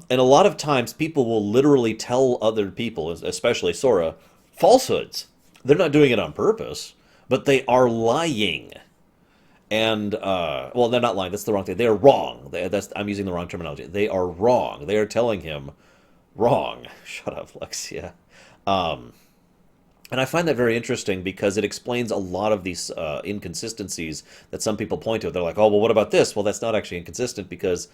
and a lot of times people will literally tell other people, especially Sora, falsehoods. They're not doing it on purpose, but they are lying. And, well, they're not lying. That's the wrong thing. They are wrong. I'm using the wrong terminology. They are wrong. They are telling him wrong. Shut up, Lexia. And I find that very interesting because it explains a lot of these inconsistencies that some people point to. They're like, oh, well, what about this? Well, that's not actually inconsistent because,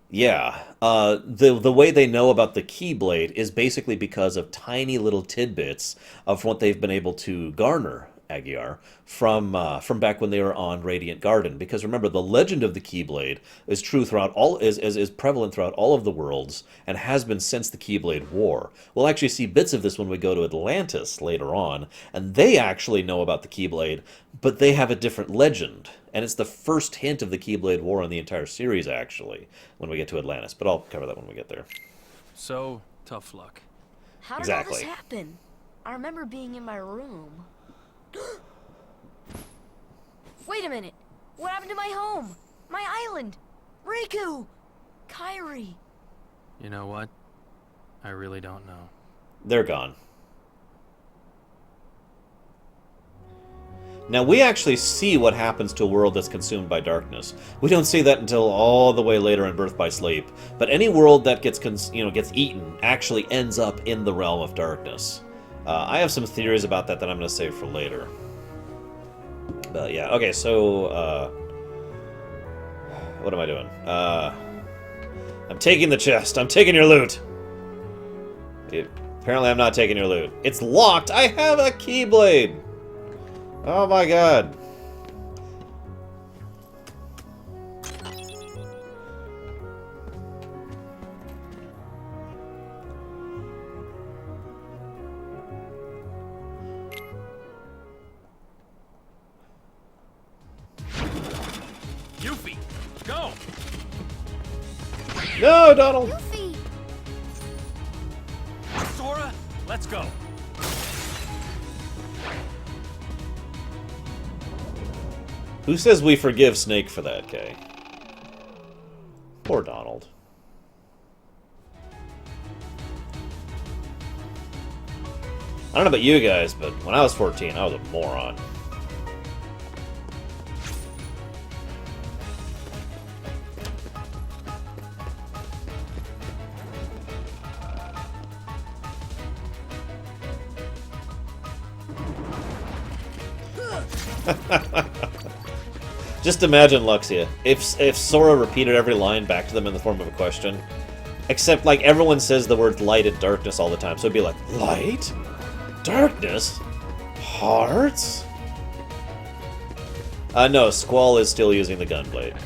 yeah, the way they know about the Keyblade is basically because of tiny little tidbits of what they've been able to garner, Aguiar, from back when they were on Radiant Garden. Because remember, the legend of the Keyblade is true throughout is prevalent throughout all of the worlds and has been since the Keyblade War. We'll actually see bits of this when we go to Atlantis later on, and they actually know about the Keyblade, but they have a different legend. And it's the first hint of the Keyblade War in the entire series, actually, when we get to Atlantis. But I'll cover that when we get there. So, tough luck. How did all this happen? I remember being in my room. Wait a minute! What happened to my home? My island? Riku! Kairi! You know what? I really don't know. They're gone. Now, we actually see what happens to a world that's consumed by darkness. We don't see that until all the way later in Birth by Sleep. But any world that gets eaten actually ends up in the realm of darkness. I have some theories about that I'm going to save for later. But yeah, okay, so, what am I doing? I'm taking the chest. I'm taking your loot. Apparently I'm not taking your loot. It's locked! I have a Keyblade! Oh my god. Yuffie, go! No, Donald! Yuffie! Sora, let's go. Who says we forgive Snake for that, Kay? Poor Donald. I don't know about you guys, but when I was 14, I was a moron. Just imagine, Luxia, if Sora repeated every line back to them in the form of a question, except, like, everyone says the words light and darkness all the time, so it'd be like, light? Darkness? Hearts? No, Squall is still using the gunblade.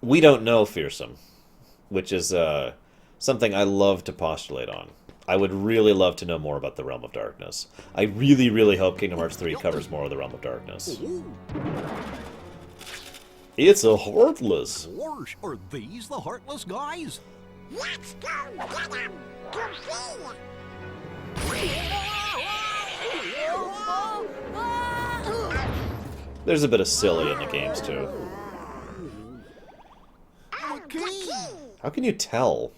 We don't know Fearsome, which is something I love to postulate on. I would really love to know more about the Realm of Darkness. I really, really hope Kingdom Hearts 3 covers more of the Realm of Darkness. It's a Heartless. Gosh, are these the Heartless guys? Let's go get him! There's a bit of silly in the games, too. How can you tell?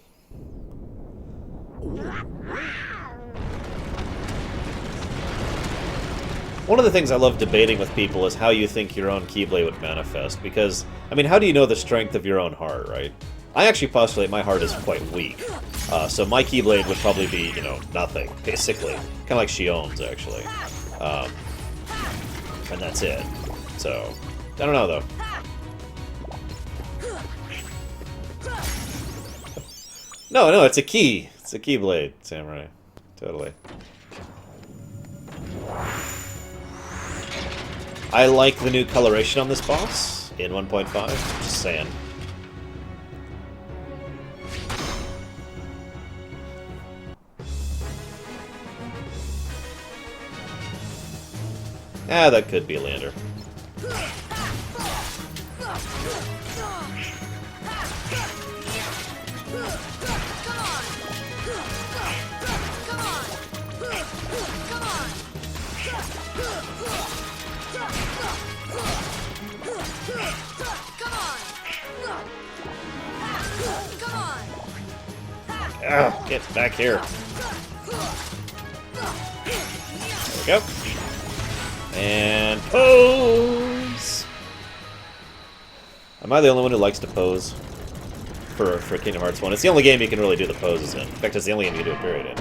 One of the things I love debating with people is how you think your own Keyblade would manifest, because, I mean, how do you know the strength of your own heart, right? I actually postulate my heart is quite weak, so my Keyblade would probably be, you know, nothing, basically. Kind of like Shion's, actually. And that's it. So, I don't know, though. No, it's a key. It's a Keyblade, Samurai. Totally. I like the new coloration on this boss in 1.5. Just saying. Ah, that could be Leander. Ah, get back here. There we go. And pose! Am I the only one who likes to pose for Kingdom Hearts 1? It's the only game you can really do the poses in. In fact, it's the only game you can do a period in.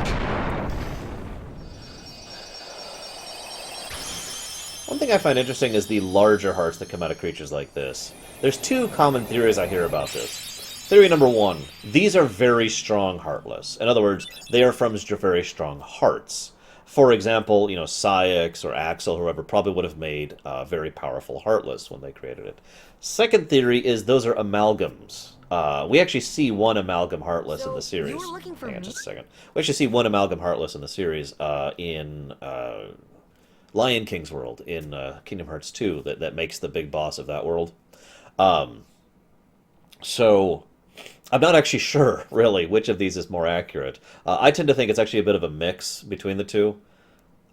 One thing I find interesting is the larger hearts that come out of creatures like this. There's two common theories I hear about this. Theory number one, these are very strong Heartless. In other words, they are from very strong hearts. For example, you know, Saïx or Axel, whoever, probably would have made a very powerful Heartless when they created it. Second theory is those are amalgams. We actually see one amalgam Heartless in the series. You were looking for Hang on me? just a second. We actually see one amalgam Heartless in the series in Lion King's world, in Kingdom Hearts 2, that makes the big boss of that world. So I'm not actually sure, really, which of these is more accurate. I tend to think it's actually a bit of a mix between the two.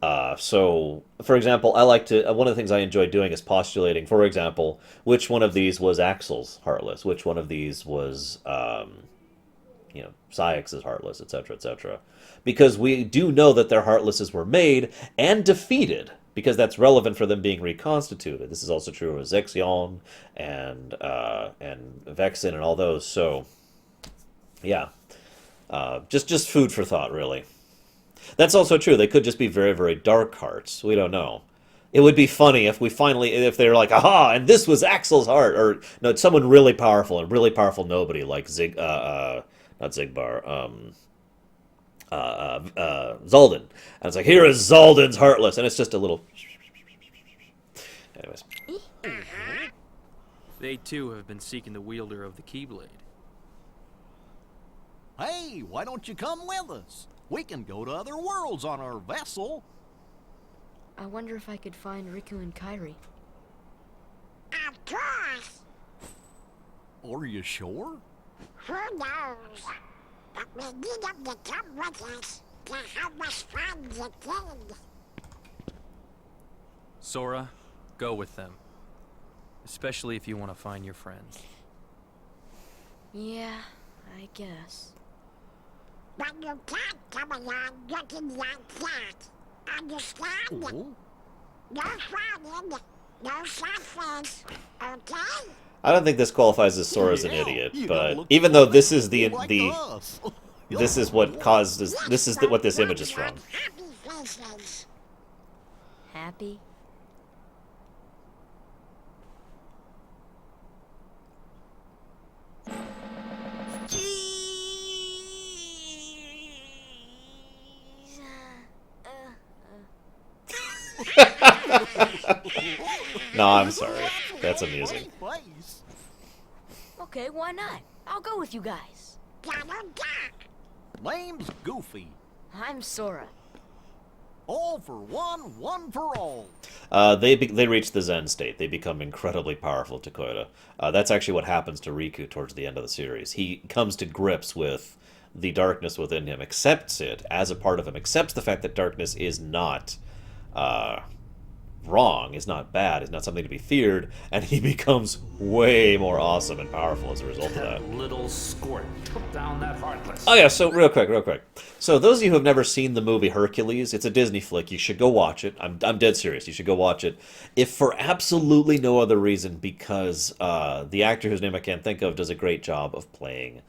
So, for example, I like to... one of the things I enjoy doing is postulating, for example, which one of these was Axel's Heartless, which one of these was, you know, Saïx's Heartless, etc., etc. Because we do know that their Heartlesses were made and defeated, because that's relevant for them being reconstituted. This is also true of Zexion and Vexen and all those, so... yeah. Just food for thought, really. That's also true. They could just be very, very dark hearts. We don't know. It would be funny if if they're like, aha, and this was Axel's heart, or no, it's someone really powerful and really powerful nobody like not Zigbar, Zaldin, and it's like, here is Zaldin's heartless, and it's just a little. Anyways, They too have been seeking the wielder of the Keyblade. Hey, why don't you come with us? We can go to other worlds on our vessel. I wonder if I could find Riku and Kairi. Of course. Are you sure? Who knows? But we need them to come with us to help us find the king. Sora, go with them. Especially if you want to find your friends. Yeah, I guess. But you can't come along looking like that. Understand? Oh. No frowning, no soft face, okay? I don't think this qualifies as Sora as an idiot, you but look even though this is like us. this is what causes what this image is from. Happy faces. Happy? No, I'm sorry. That's amusing. Okay, why not? I'll go with you guys. Name's Goofy. I'm Sora. All for one, one for all. They reach the Zen state. They become incredibly powerful to Koda. That's actually what happens to Riku towards the end of the series. He comes to grips with the darkness within him, accepts it as a part of him, accepts the fact that darkness is not wrong, is not bad, is not something to be feared, and he becomes way more awesome and powerful as a result of that. Little squirt. Put down that heartless. Oh yeah, so real quick. So those of you who have never seen the movie Hercules, it's a Disney flick. You should go watch it. I'm dead serious. You should go watch it. If for absolutely no other reason, because the actor whose name I can't think of does a great job of playing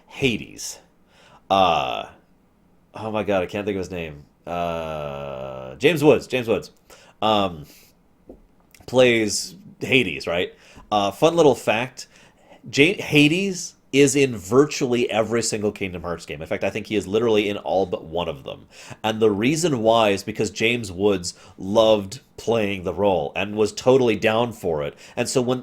Hades. Oh my god, I can't think of his name. James Woods. Plays Hades, right? Fun little fact, Hades is in virtually every single Kingdom Hearts game. In fact, I think he is literally in all but one of them. And the reason why is because James Woods loved playing the role and was totally down for it. And so when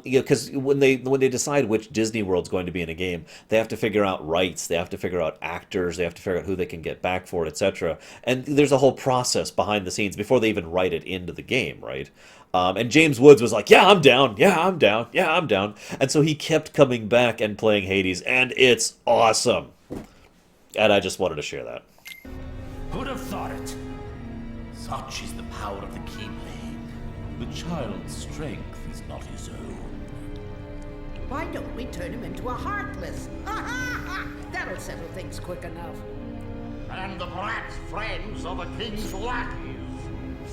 they decide which Disney World's going to be in a game, they have to figure out rights, they have to figure out actors, they have to figure out who they can get back for it, etc. And there's a whole process behind the scenes before they even write it into the game, right? And James Woods was like, yeah, I'm down. And so he kept coming back and playing Hades, and it's awesome. And I just wanted to share that. Who'd have thought it? Such is the power of the Keyblade. The child's strength is not his own. Why don't we turn him into a heartless? That'll settle things quick enough. And the brat's friends are the king's lackeys.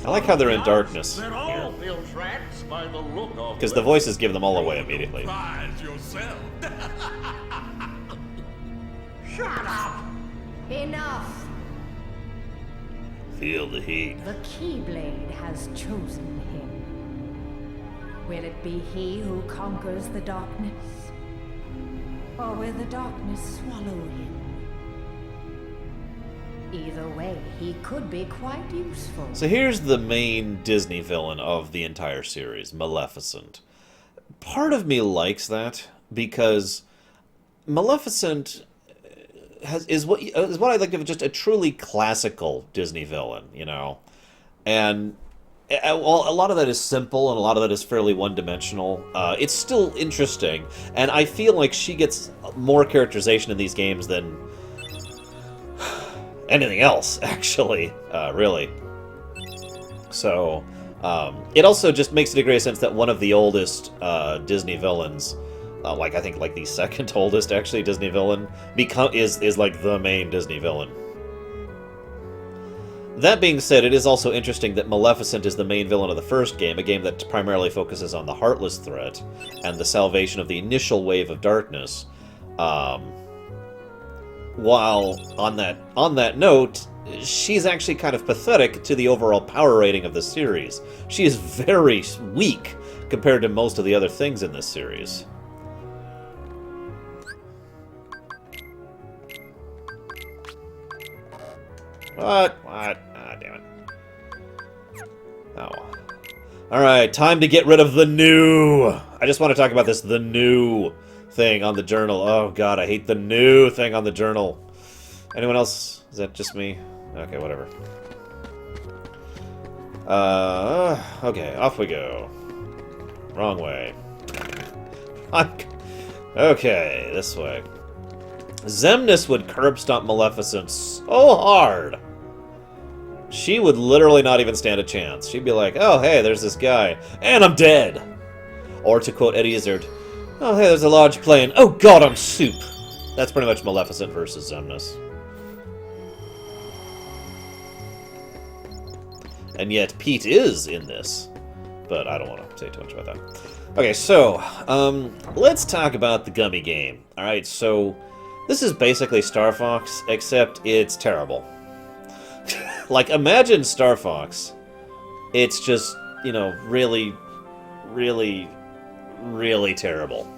I like how they're in darkness They're all Bill's rats by the look of because the voices give them all away immediately. Surprise yourself. Shut up! Enough! Feel the heat. The Keyblade has chosen him. Will it be he who conquers the darkness? Or will the darkness swallow him? Either way, he could be quite useful. So here's the main Disney villain of the entire series, Maleficent. Part of me likes that because Maleficent is what I like of just a truly classical Disney villain, you know, and while a lot of that is simple and a lot of that is fairly one-dimensional, it's still interesting, and I feel like she gets more characterization in these games than anything else, actually, really. So, it also just makes it a great sense that one of the oldest Disney villains, I think the second oldest, actually, Disney villain, is like the main Disney villain. That being said, it is also interesting that Maleficent is the main villain of the first game, a game that primarily focuses on the Heartless threat and the salvation of the initial wave of darkness. while on that note, she's actually kind of pathetic to the overall power rating of the series. She is very weak compared to most of the other things in this series. What? Ah, damn it. Oh. Alright, time to get rid of the new. I just want to talk about this, the new thing on the journal. Oh god, I hate the new thing on the journal. Anyone else? Is that just me? Okay, whatever. Okay, off we go. Wrong way. Okay, this way. Xemnas would curb stomp Maleficent so hard. She would literally not even stand a chance. She'd be like, oh, hey, there's this guy, and I'm dead. Or to quote Eddie Izzard, oh, hey, there's a large plane. Oh, God, I'm soup. That's pretty much Maleficent versus Xemnas. And yet, Pete is in this. But I don't want to say too much about that. Okay, so, let's talk about the gummy game. Alright, so, this is basically Star Fox, except it's terrible. Like, imagine Star Fox. It's just, you know, really, really, really terrible.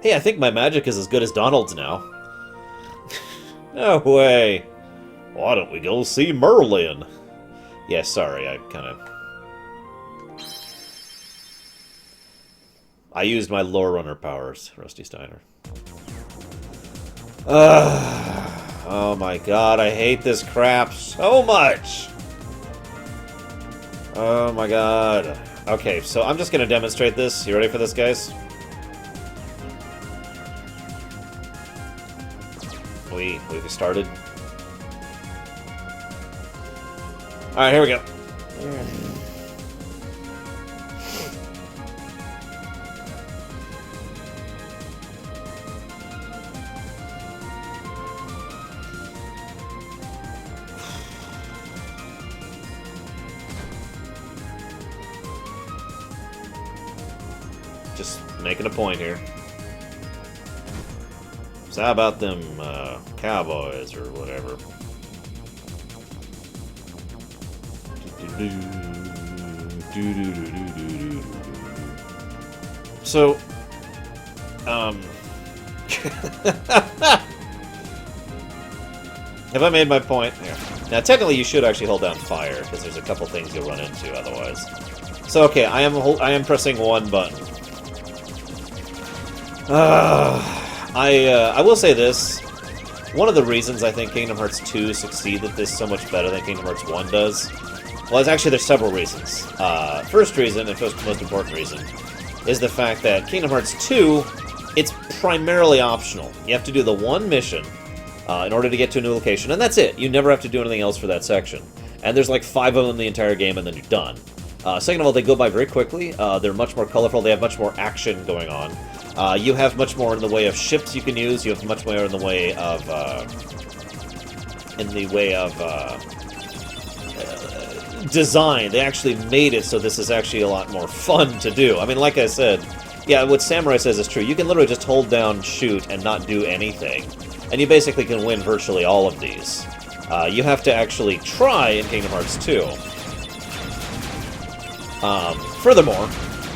Hey, I think my magic is as good as Donald's now. No way. Why don't we go see Merlin? Yeah, sorry, I used my Lorerunner powers, Rusty Steiner. Oh my god, I hate this crap so much! Oh my god. Okay, so I'm just gonna demonstrate this. You ready for this, guys? We've started. Alright, here we go. Just making a point here. So how about them cowboys or whatever? So, have I made my point? Yeah. Now, technically, you should actually hold down fire because there's a couple things you'll run into otherwise. So, okay, I am pressing one button. I will say this. One of the reasons I think Kingdom Hearts 2 succeeds at this so much better than Kingdom Hearts 1 does, well, actually there's several reasons. First reason, and first most important reason, is the fact that Kingdom Hearts 2, it's primarily optional. You have to do the one mission in order to get to a new location, and that's it. You never have to do anything else for that section. And there's like 5 of them in the entire game, and then you're done. Second of all, they go by very quickly. They're much more colorful. They have much more action going on. You have much more in the way of ships you can use. You have much more in the way of design. They actually made it so this is actually a lot more fun to do. I mean, like I said, yeah, what Samurai says is true. You can literally just hold down shoot and not do anything, and you basically can win virtually all of these. You have to actually try in Kingdom Hearts 2. Furthermore,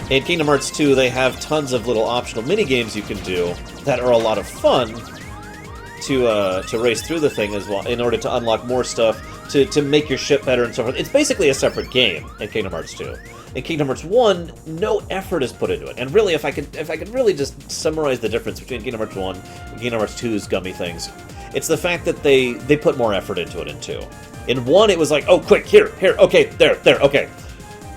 in Kingdom Hearts 2, they have tons of little optional mini-games you can do that are a lot of fun to race through the thing as well, in order to unlock more stuff, to make your ship better and so forth. It's basically a separate game in Kingdom Hearts 2. In Kingdom Hearts 1, no effort is put into it. And really, if I could really just summarize the difference between Kingdom Hearts 1 and Kingdom Hearts 2's gummy things, it's the fact that they put more effort into it in 2. In 1, it was like, oh, quick, here, okay, there, okay.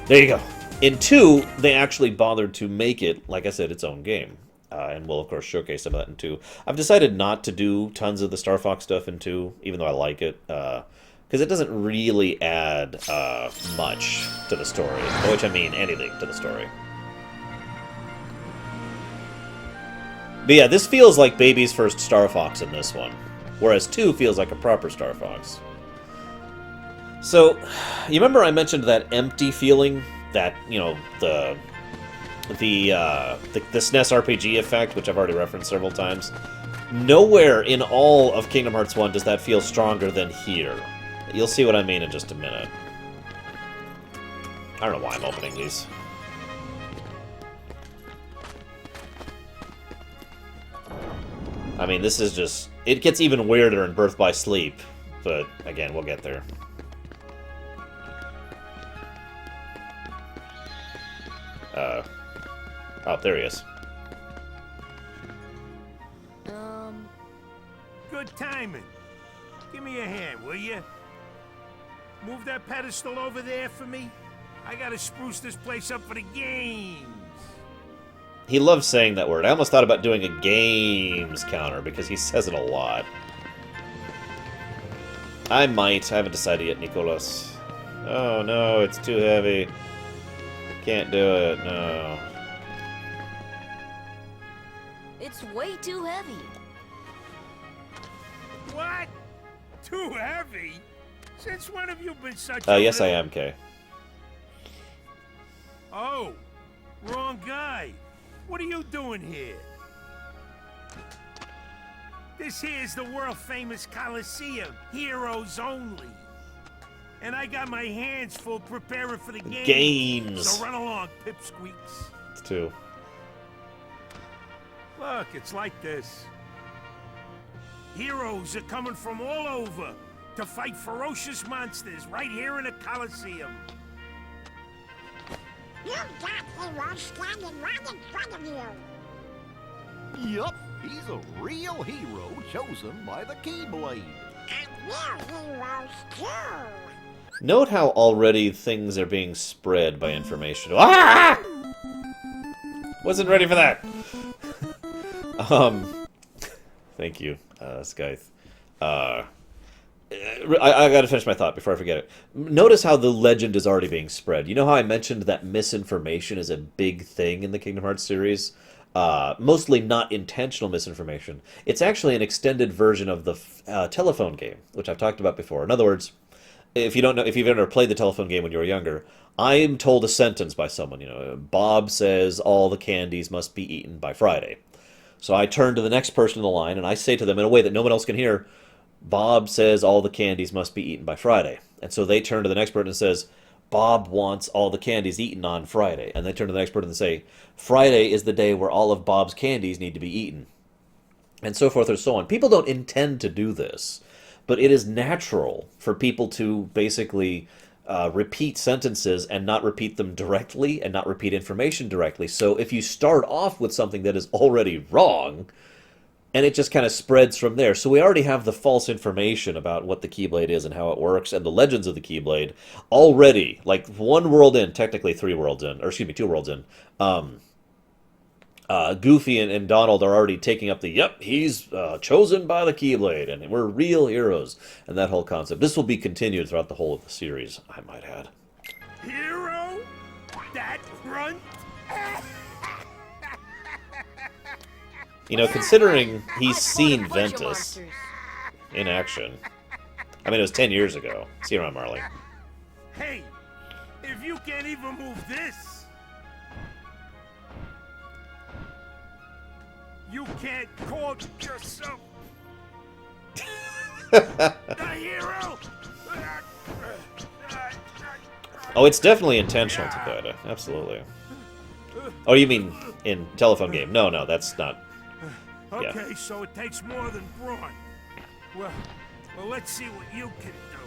There you go. In 2, they actually bothered to make it, like I said, its own game. And we'll, of course, showcase some of that in 2. I've decided not to do tons of the Star Fox stuff in 2, even though I like it. Because it doesn't really add much to the story. By which I mean anything to the story. But yeah, this feels like baby's first Star Fox in this one. Whereas 2 feels like a proper Star Fox. So, you remember I mentioned that empty feeling? That, you know, the SNES RPG effect, which I've already referenced several times. Nowhere in all of Kingdom Hearts 1 does that feel stronger than here. You'll see what I mean in just a minute. I don't know why I'm opening these. I mean, this is just... It gets even weirder in Birth by Sleep, but again, we'll get there. Oh, there he is. Good timing. Give me a hand, will you? Move that pedestal over there for me. I gotta spruce this place up for the games. He loves saying that word. I almost thought about doing a games counter because he says it a lot. I might. I haven't decided yet, Nicholas. Oh no, it's too heavy. Can't do it, no. It's way too heavy. What? Too heavy? Since when have you been such Yes, I am, Kay. Oh, wrong guy. What are you doing here? This here's the world-famous coliseum. Heroes only. And I got my hands full preparing for the games. So run along, pipsqueaks. It's two. Look, it's like this. Heroes are coming from all over to fight ferocious monsters right here in the Coliseum. You've got heroes standing right in front of you. Yup, he's a real hero chosen by the Keyblade. And we're heroes too. Note how already things are being spread by information. Ah! Wasn't ready for that. Thank you, Scythe. I gotta finish my thought before I forget it. Notice how the legend is already being spread. You know how I mentioned that misinformation is a big thing in the Kingdom Hearts series? Mostly not intentional misinformation. It's actually an extended version of the telephone game, which I've talked about before. In other words, if you don't know, if you've ever played the telephone game when you were younger, I'm told a sentence by someone. You know, Bob says all the candies must be eaten by Friday. So I turn to the next person in the line and I say to them in a way that no one else can hear, Bob says all the candies must be eaten by Friday. And so they turn to the next person and says, Bob wants all the candies eaten on Friday. And they turn to the next person and say, Friday is the day where all of Bob's candies need to be eaten. And so forth and so on. People don't intend to do this, but it is natural for people to basically repeat sentences and not repeat them directly and not repeat information directly. So if you start off with something that is already wrong, and it just kind of spreads from there. So we already have the false information about what the Keyblade is and how it works, and the legends of the Keyblade already, like 1 world in, technically 3 worlds in, or excuse me, 2 worlds in. Goofy and Donald are already taking up the, yep, he's chosen by the Keyblade, and we're real heroes, and that whole concept. This will be continued throughout the whole of the series, I might add. Hero? That grunt? You know, considering he's seen Ventus in action. I mean, it was 10 years ago. See you around, Marley. Hey, if you can't even move this, you can't call yourself a hero. Oh, it's definitely intentional, Takeda. Absolutely. Oh, you mean in telephone game? No, that's not. Okay, Yeah. so it takes more than brawn. Well, let's see what you can do.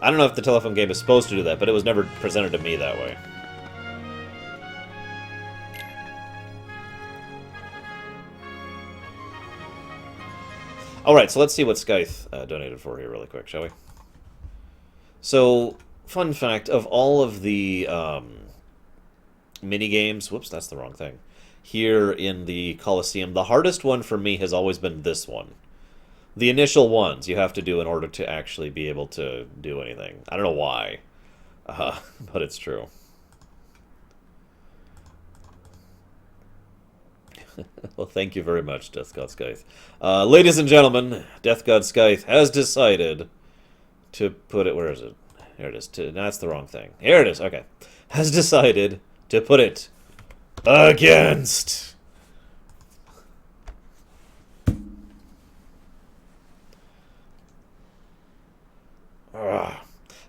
I don't know if the telephone game is supposed to do that, but it was never presented to me that way. Alright, so let's see what Scythe donated for here really quick, shall we? So, fun fact, of all of the mini-games... Whoops, that's the wrong thing. Here in the Coliseum, the hardest one for me has always been this one. The initial ones you have to do in order to actually be able to do anything. I don't know why, but it's true. Well, thank you very much, Death God Scythe. Ladies and gentlemen, Death God Scythe has decided to put it... Where is it? Here it is. No, that's the wrong thing. Here it is. Okay. Has decided to put it... against... has decided to put it against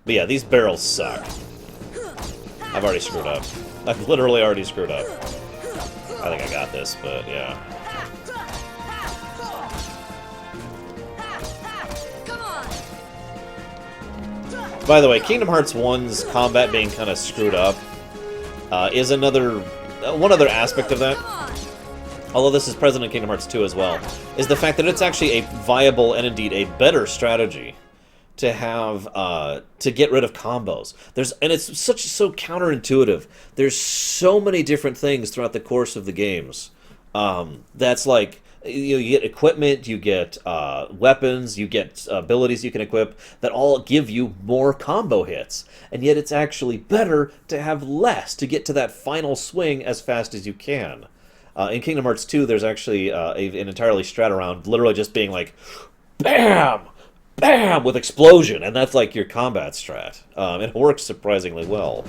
But yeah, these barrels suck. I've already screwed up. I've literally already screwed up. I think I got this, but yeah. By the way, Kingdom Hearts 1's combat being kind of screwed up is one other aspect of that, although this is present in Kingdom Hearts 2 as well, is the fact that it's actually a viable and indeed a better strategy to have to get rid of combos. And it's so counterintuitive. There's so many different things throughout the course of the games. That's like, you get equipment, you get weapons, you get abilities you can equip that all give you more combo hits. And yet it's actually better to have less to get to that final swing as fast as you can. In Kingdom Hearts 2, there's actually an entirely strat around literally just being like, BAM! BAM! With explosion, and that's like your combat strat. It works surprisingly well,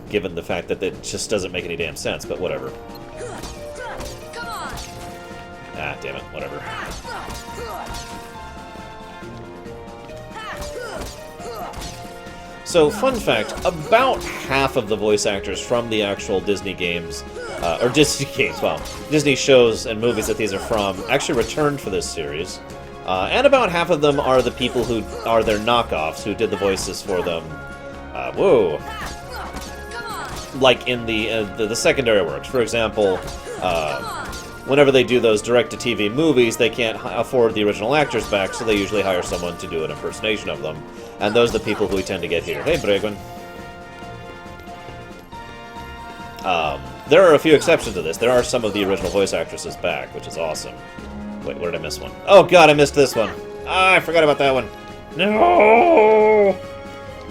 given the fact that it just doesn't make any damn sense, but whatever. Ah, damn it, whatever. So, fun fact, about half of the voice actors from the actual Disney games, or Disney games, well, Disney shows and movies that these are from, actually returned for this series. And about half of them are the people who are their knockoffs, who did the voices for them. Whoa! Like in the secondary works. For example, whenever they do those direct-to-TV movies, they can't afford the original actors back, so they usually hire someone to do an impersonation of them. And those are the people who we tend to get here. Hey, Breguin. There are a few exceptions to this. There are some of the original voice actresses back, which is awesome. Wait, where did I miss one? Oh god, I missed this one. Ah, I forgot about that one. No!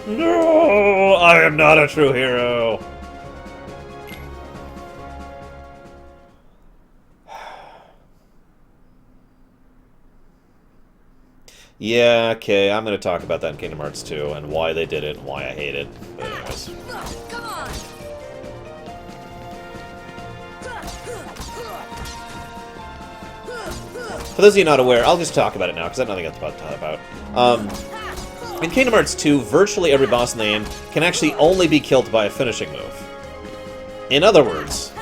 No! I am not a true hero! Yeah, okay, I'm gonna talk about that in Kingdom Hearts 2, and why they did it, and why I hate it. But anyways. For those of you not aware, I'll just talk about it now, because I have nothing else to talk about. In Kingdom Hearts 2, virtually every boss in the game can actually only be killed by a finishing move. In other words,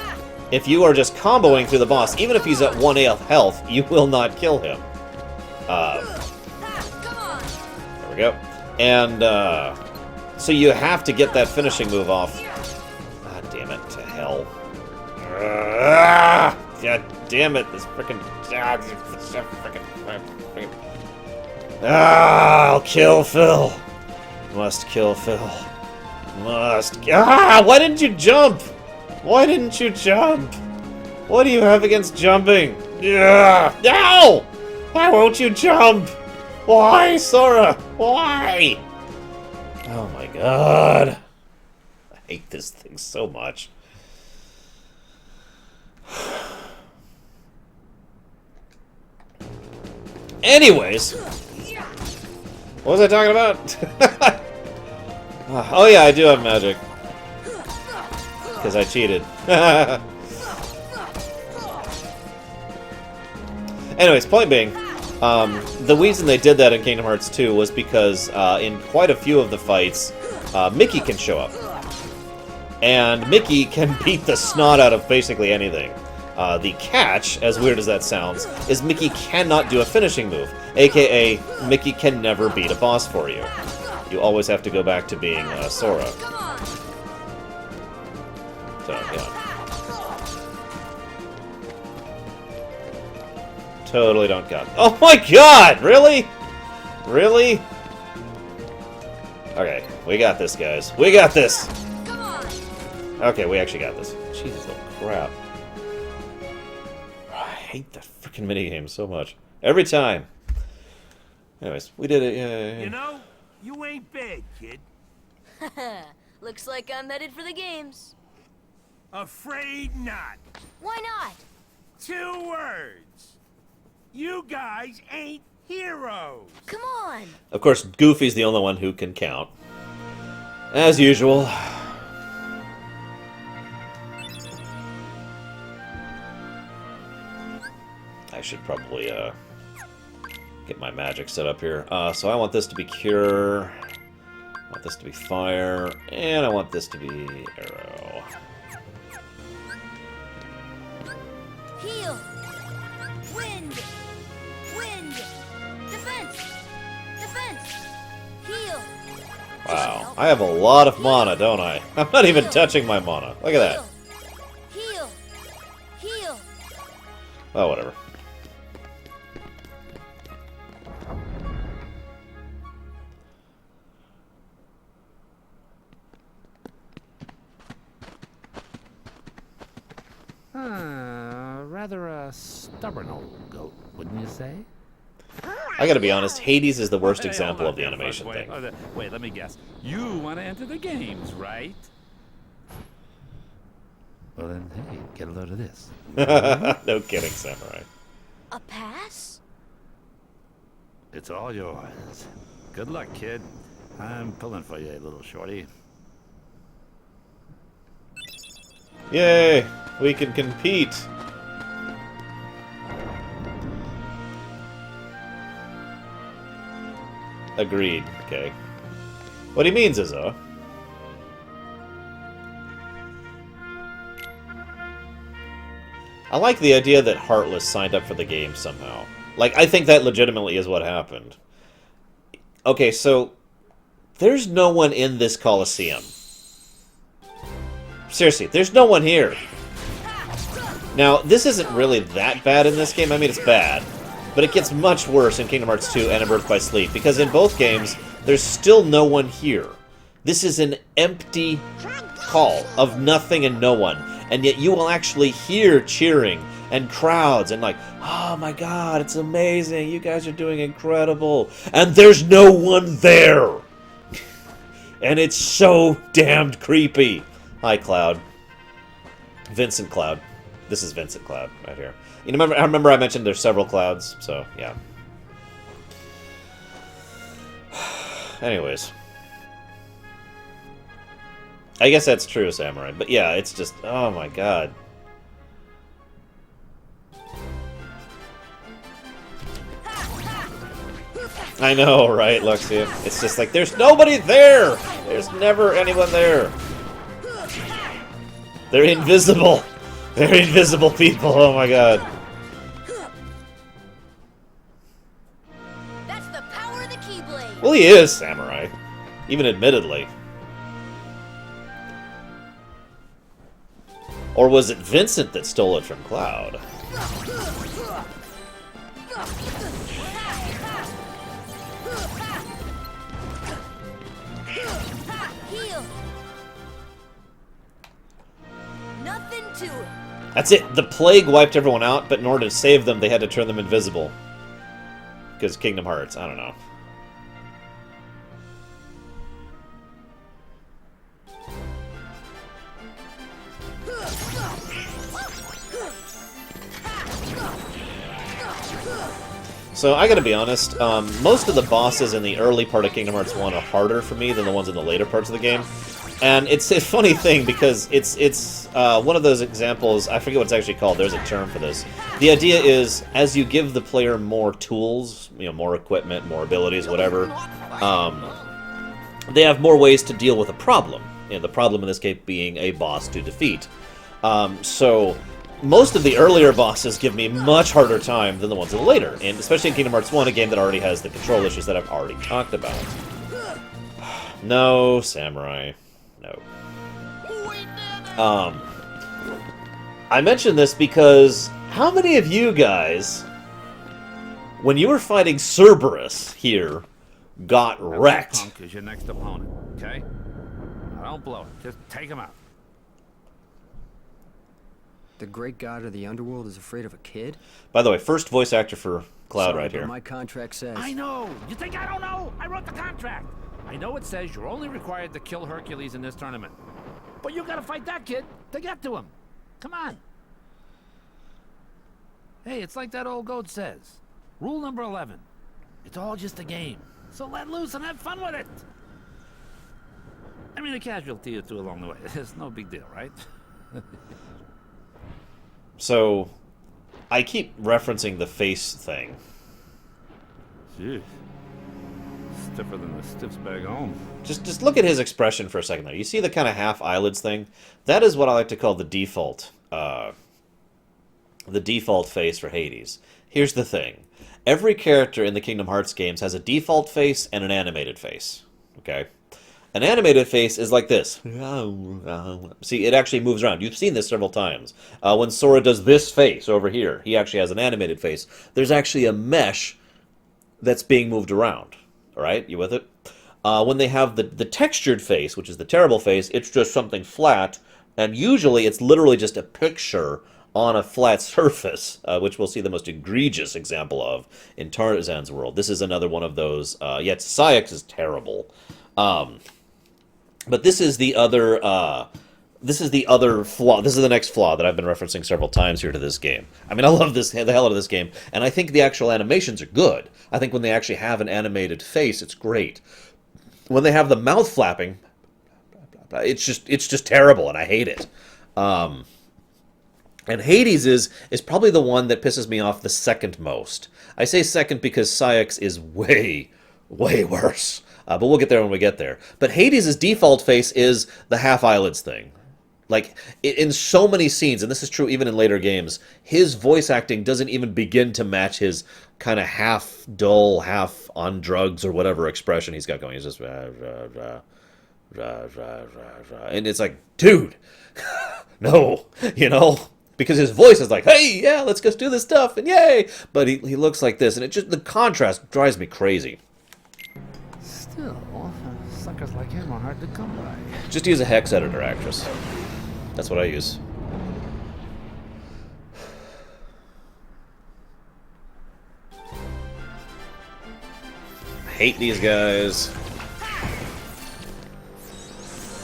if you are just comboing through the boss, even if he's at 1 health, you will not kill him. There we go. And, so you have to get that finishing move off. Ah, damn it, to hell. God damn it, this frickin'... I'll kill Phil. Must kill Phil. Must... why didn't you jump? Why didn't you jump? What do you have against jumping? No! Why won't you jump? Why, Sora? Why? Oh my god. I hate this thing so much. Anyways. What was I talking about? Oh yeah, I do have magic. Because I cheated. Anyways, point being, the reason they did that in Kingdom Hearts 2 was because in quite a few of the fights, Mickey can show up. And Mickey can beat the snot out of basically anything. The catch, as weird as that sounds, is Mickey cannot do a finishing move. AKA, Mickey can never beat a boss for you. You always have to go back to being Sora. So, yeah. Totally don't got... Oh my god! Really? Really? Okay, we got this, guys. We got this! Okay, we actually got this. Jesus, oh crap. I hate that freaking minigame so much. Every time. Anyways, we did it. Yeah. You know, you ain't bad, kid. Looks like I'm headed for the games. Afraid not. Why not? 2 words. You guys ain't heroes. Come on. Of course, Goofy's the only one who can count. As usual. I should probably get my magic set up here. So I want this to be cure. I want this to be fire, and I want this to be arrow. Heal! Wind! Wind! Defense! Defense! Heal! Wow, I have a lot of mana, don't I? I'm not even touching my mana. Look at that. Heal! Heal! Oh, whatever. Rather a stubborn old goat, wouldn't you say? I gotta be honest, Hades is the worst Hey, example hold of the on, animation wait, thing. Wait, let me guess. You want to enter the games, right? Well then, hey, get a load of this. No kidding, Samurai. A pass? It's all yours. Good luck, kid. I'm pulling for you, little shorty. Yay! We can compete! Agreed. Okay. What he means is, I like the idea that Heartless signed up for the game somehow. Like, I think that legitimately is what happened. Okay, so there's no one in this coliseum. Seriously, there's no one here. Now, this isn't really that bad in this game. I mean, it's bad. But it gets much worse in Kingdom Hearts 2 and in Birth by Sleep, because in both games, there's still no one here. This is an empty call of nothing and no one, and yet you will actually hear cheering and crowds and like, oh my god, it's amazing, you guys are doing incredible, and there's no one there! And it's so damned creepy. Hi, Cloud. Vincent Cloud. This is Vincent Cloud right here. You remember I mentioned there's several clouds, so yeah. Anyways. I guess that's true, Samurai. But yeah, it's just, oh my god. I know, right, Luxia? It's just like, there's nobody there! There's never anyone there. They're invisible. They're invisible people, oh my god. That's the power of the Keyblade! Well, he is, Samurai. Even admittedly. Or was it Vincent that stole it from Cloud? Heal! Nothing to it. That's it. The plague wiped everyone out, but in order to save them, they had to turn them invisible. Because Kingdom Hearts, I don't know. So, I gotta be honest, most of the bosses in the early part of Kingdom Hearts 1 are harder for me than the ones in the later parts of the game. And it's a funny thing, because it's one of those examples, I forget what it's actually called, there's a term for this. The idea is, as you give the player more tools, you know, more equipment, more abilities, whatever, they have more ways to deal with a problem. You know, the problem in this case being a boss to defeat. So, most of the earlier bosses give me much harder time than the ones in the later, and especially in Kingdom Hearts 1, a game that already has the control issues that I've already talked about. No, Samurai. No. I mention this because how many of you guys, when you were fighting Cerberus here, got wrecked? Punk is your next opponent, okay? Now, don't blow it. Just take him out. The great god of the underworld is afraid of a kid? By the way, first voice actor for Cloud Sorry, right but here. my contract says... I know! You think I don't know? I wrote the contract! I know it says you're only required to kill Hercules in this tournament. But you gotta fight that kid to get to him. Come on. Hey, it's like that old goat says. Rule number 11. It's all just a game. So let loose and have fun with it. I mean, a casualty or two along the way. It's no big deal, right? So, I keep referencing the face thing. Jeez. Stiffer than the stiffs back home. Just look at his expression for a second there. You see the kind of half eyelids thing? That is what I like to call the default face for Hades. Here's the thing. Every character in the Kingdom Hearts games has a default face and an animated face. Okay? An animated face is like this. See, it actually moves around. You've seen this several times. When Sora does this face over here, he actually has an animated face. There's actually a mesh that's being moved around. All right? You with it? When they have the textured face, which is the terrible face, it's just something flat, and usually it's literally just a picture on a flat surface, which we'll see the most egregious example of in Tarzan's world. This is another one of those. Yet Saïx is terrible. But this is the other flaw. This is the next flaw that I've been referencing several times here to this game. I mean, I love the hell out of this game, and I think the actual animations are good. I think when they actually have an animated face, it's great. When they have the mouth flapping, it's just terrible, and I hate it. And Hades is probably the one that pisses me off the second most. I say second because Saïx is way, way worse. But we'll get there when we get there. But Hades' default face is the half eyelids thing. Like, in so many scenes, and this is true even in later games, his voice acting doesn't even begin to match his kind of half dull, half on drugs or whatever expression he's got going. He's just rah, rah, rah, rah, rah, rah, rah. And it's like, dude, no, you know? Because his voice is like, hey, yeah, let's go do this stuff, and yay! But he looks like this, and it just, the contrast drives me crazy. Still, suckers like him are hard to come by. Just use a hex editor, actress. That's what I use. I hate these guys.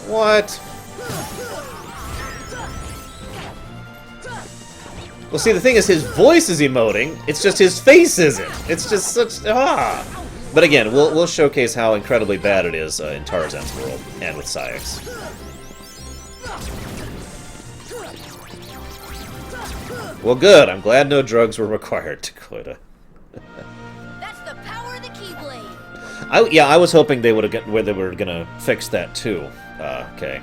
What? Well, see, the thing is, his voice is emoting. It's just his face isn't. It's just such But again, we'll showcase how incredibly bad it is in Tarzan's world and with Saïx. Well, good. I'm glad no drugs were required, Dakota. That's the power of the Keyblade. I was hoping they would have where they were gonna fix that too. Okay.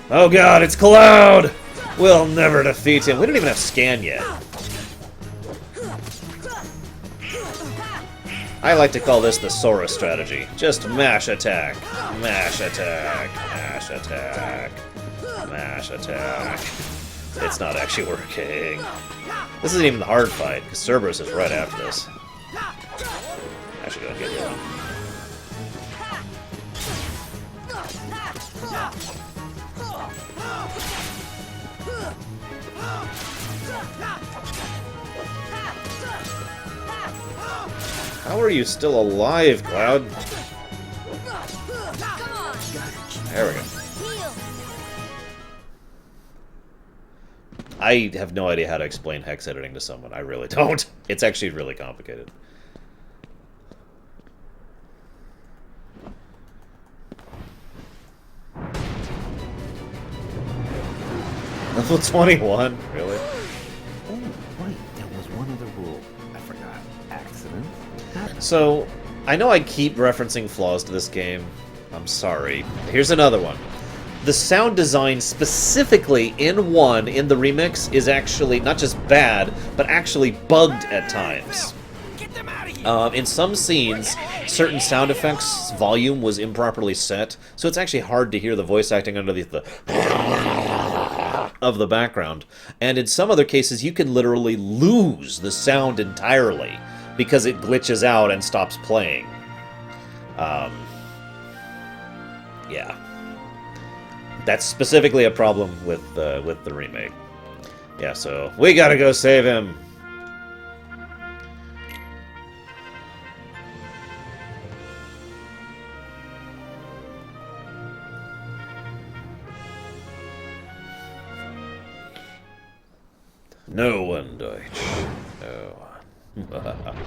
Oh god, it's Cloud! We'll never defeat him. We don't even have Scan yet. I like to call this the Sora strategy. Just mash attack, mash attack, mash attack, mash attack. It's not actually working. This isn't even the hard fight, because Cerberus is right after this. Actually, don't get one. How are you still alive, Cloud? There we go. I have no idea how to explain hex editing to someone. I really don't. It's actually really complicated. Level 21? Really? Oh, right. There was one other rule. I forgot. Accident. So, I know I keep referencing flaws to this game. I'm sorry. Here's another one. The sound design specifically in 1 in the remix is actually not just bad, but actually bugged at times. In some scenes, certain sound effects volume was improperly set, so it's actually hard to hear the voice acting underneath the of the background. And in some other cases, you can literally lose the sound entirely because it glitches out and stops playing. Yeah. That's specifically a problem with the remake. Yeah, so we gotta go save him. No one, Deutsch. No one.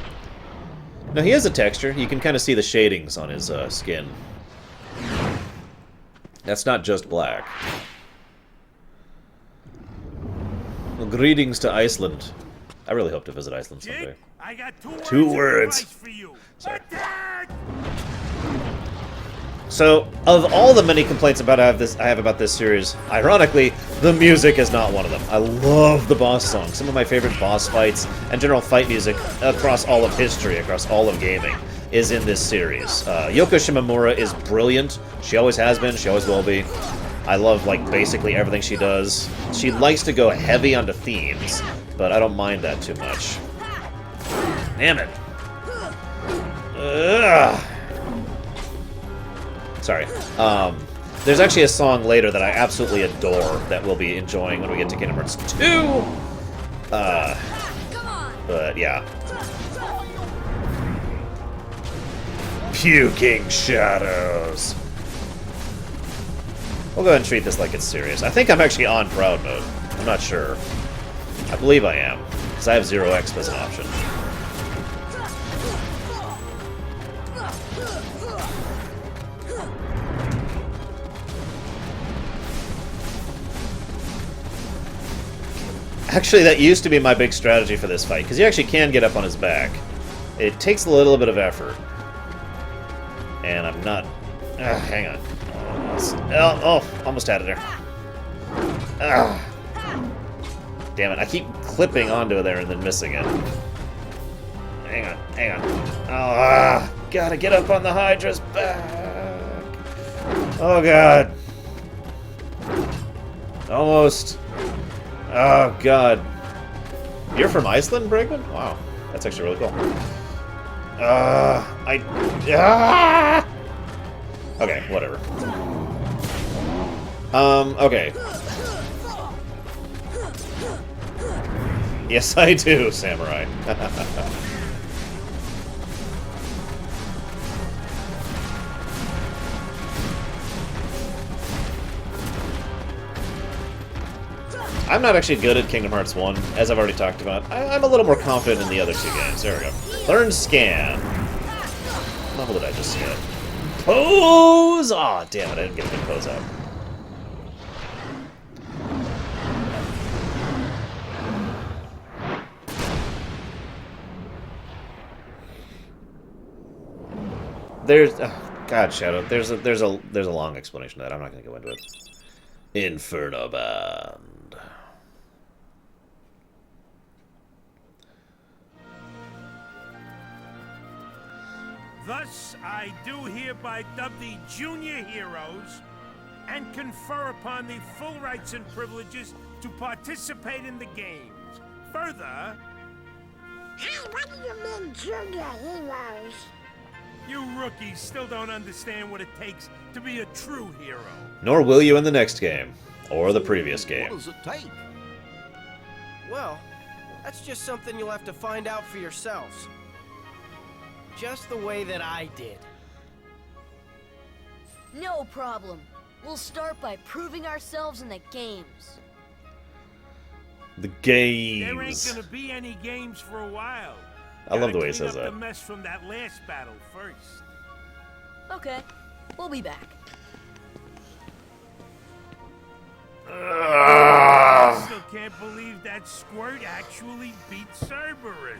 No, he has a texture. You can kind of see the shadings on his skin. That's not just black. Well, greetings to Iceland. I really hope to visit Iceland someday. Kid, I got Two of words. advice for you. Sorry. Attack! So, of all the many complaints I have about this series, ironically, the music is not one of them. I love the boss songs. Some of my favorite boss fights and general fight music across all of history, across all of gaming, is in this series. Yoko Shimomura is brilliant. She always has been. She always will be. I love, like, basically everything she does. She likes to go heavy onto themes, but I don't mind that too much. Damn it. Ugh. Sorry. There's actually a song later that I absolutely adore that we'll be enjoying when we get to Kingdom Hearts 2. But yeah. Puking shadows. We'll go ahead and treat this like it's serious. I think I'm actually on proud mode. I'm not sure. I believe I am, because I have 0x as an option. Actually, that used to be my big strategy for this fight, because you actually can get up on his back. It takes a little bit of effort. And I'm not... hang on. Oh, almost had it there. Damn it, I keep clipping onto there and then missing it. Hang on. Oh, gotta get up on the Hydra's back. Oh, God. Almost. Oh, God. You're from Iceland, Bregman? Wow. That's actually really cool. Okay, whatever. Okay. Yes, I do, Samurai. I'm not actually good at Kingdom Hearts 1, as I've already talked about. I'm a little more confident in the other two games. There we go. Learn Scan. What level did I just get? Pose! Aw, damn it, I didn't get a good pose out. There's... Oh, God, Shadow. There's a long explanation of that. I'm not going to go into it. Inferno Band. Thus, I do hereby dub the junior heroes and confer upon the full rights and privileges to participate in the games. Further... Hey, what do you mean, junior heroes? You rookies still don't understand what it takes to be a true hero. Nor will you in the next game. Or the previous game. What does it take? Well, that's just something you'll have to find out for yourselves. Just the way that I did. No problem. We'll start by proving ourselves in the games. The games. There ain't gonna be any games for a while. I love the way he Clean says up that. the mess from that last battle first. Okay, we'll be back. I still can't believe that Squirt actually beat Cerberus.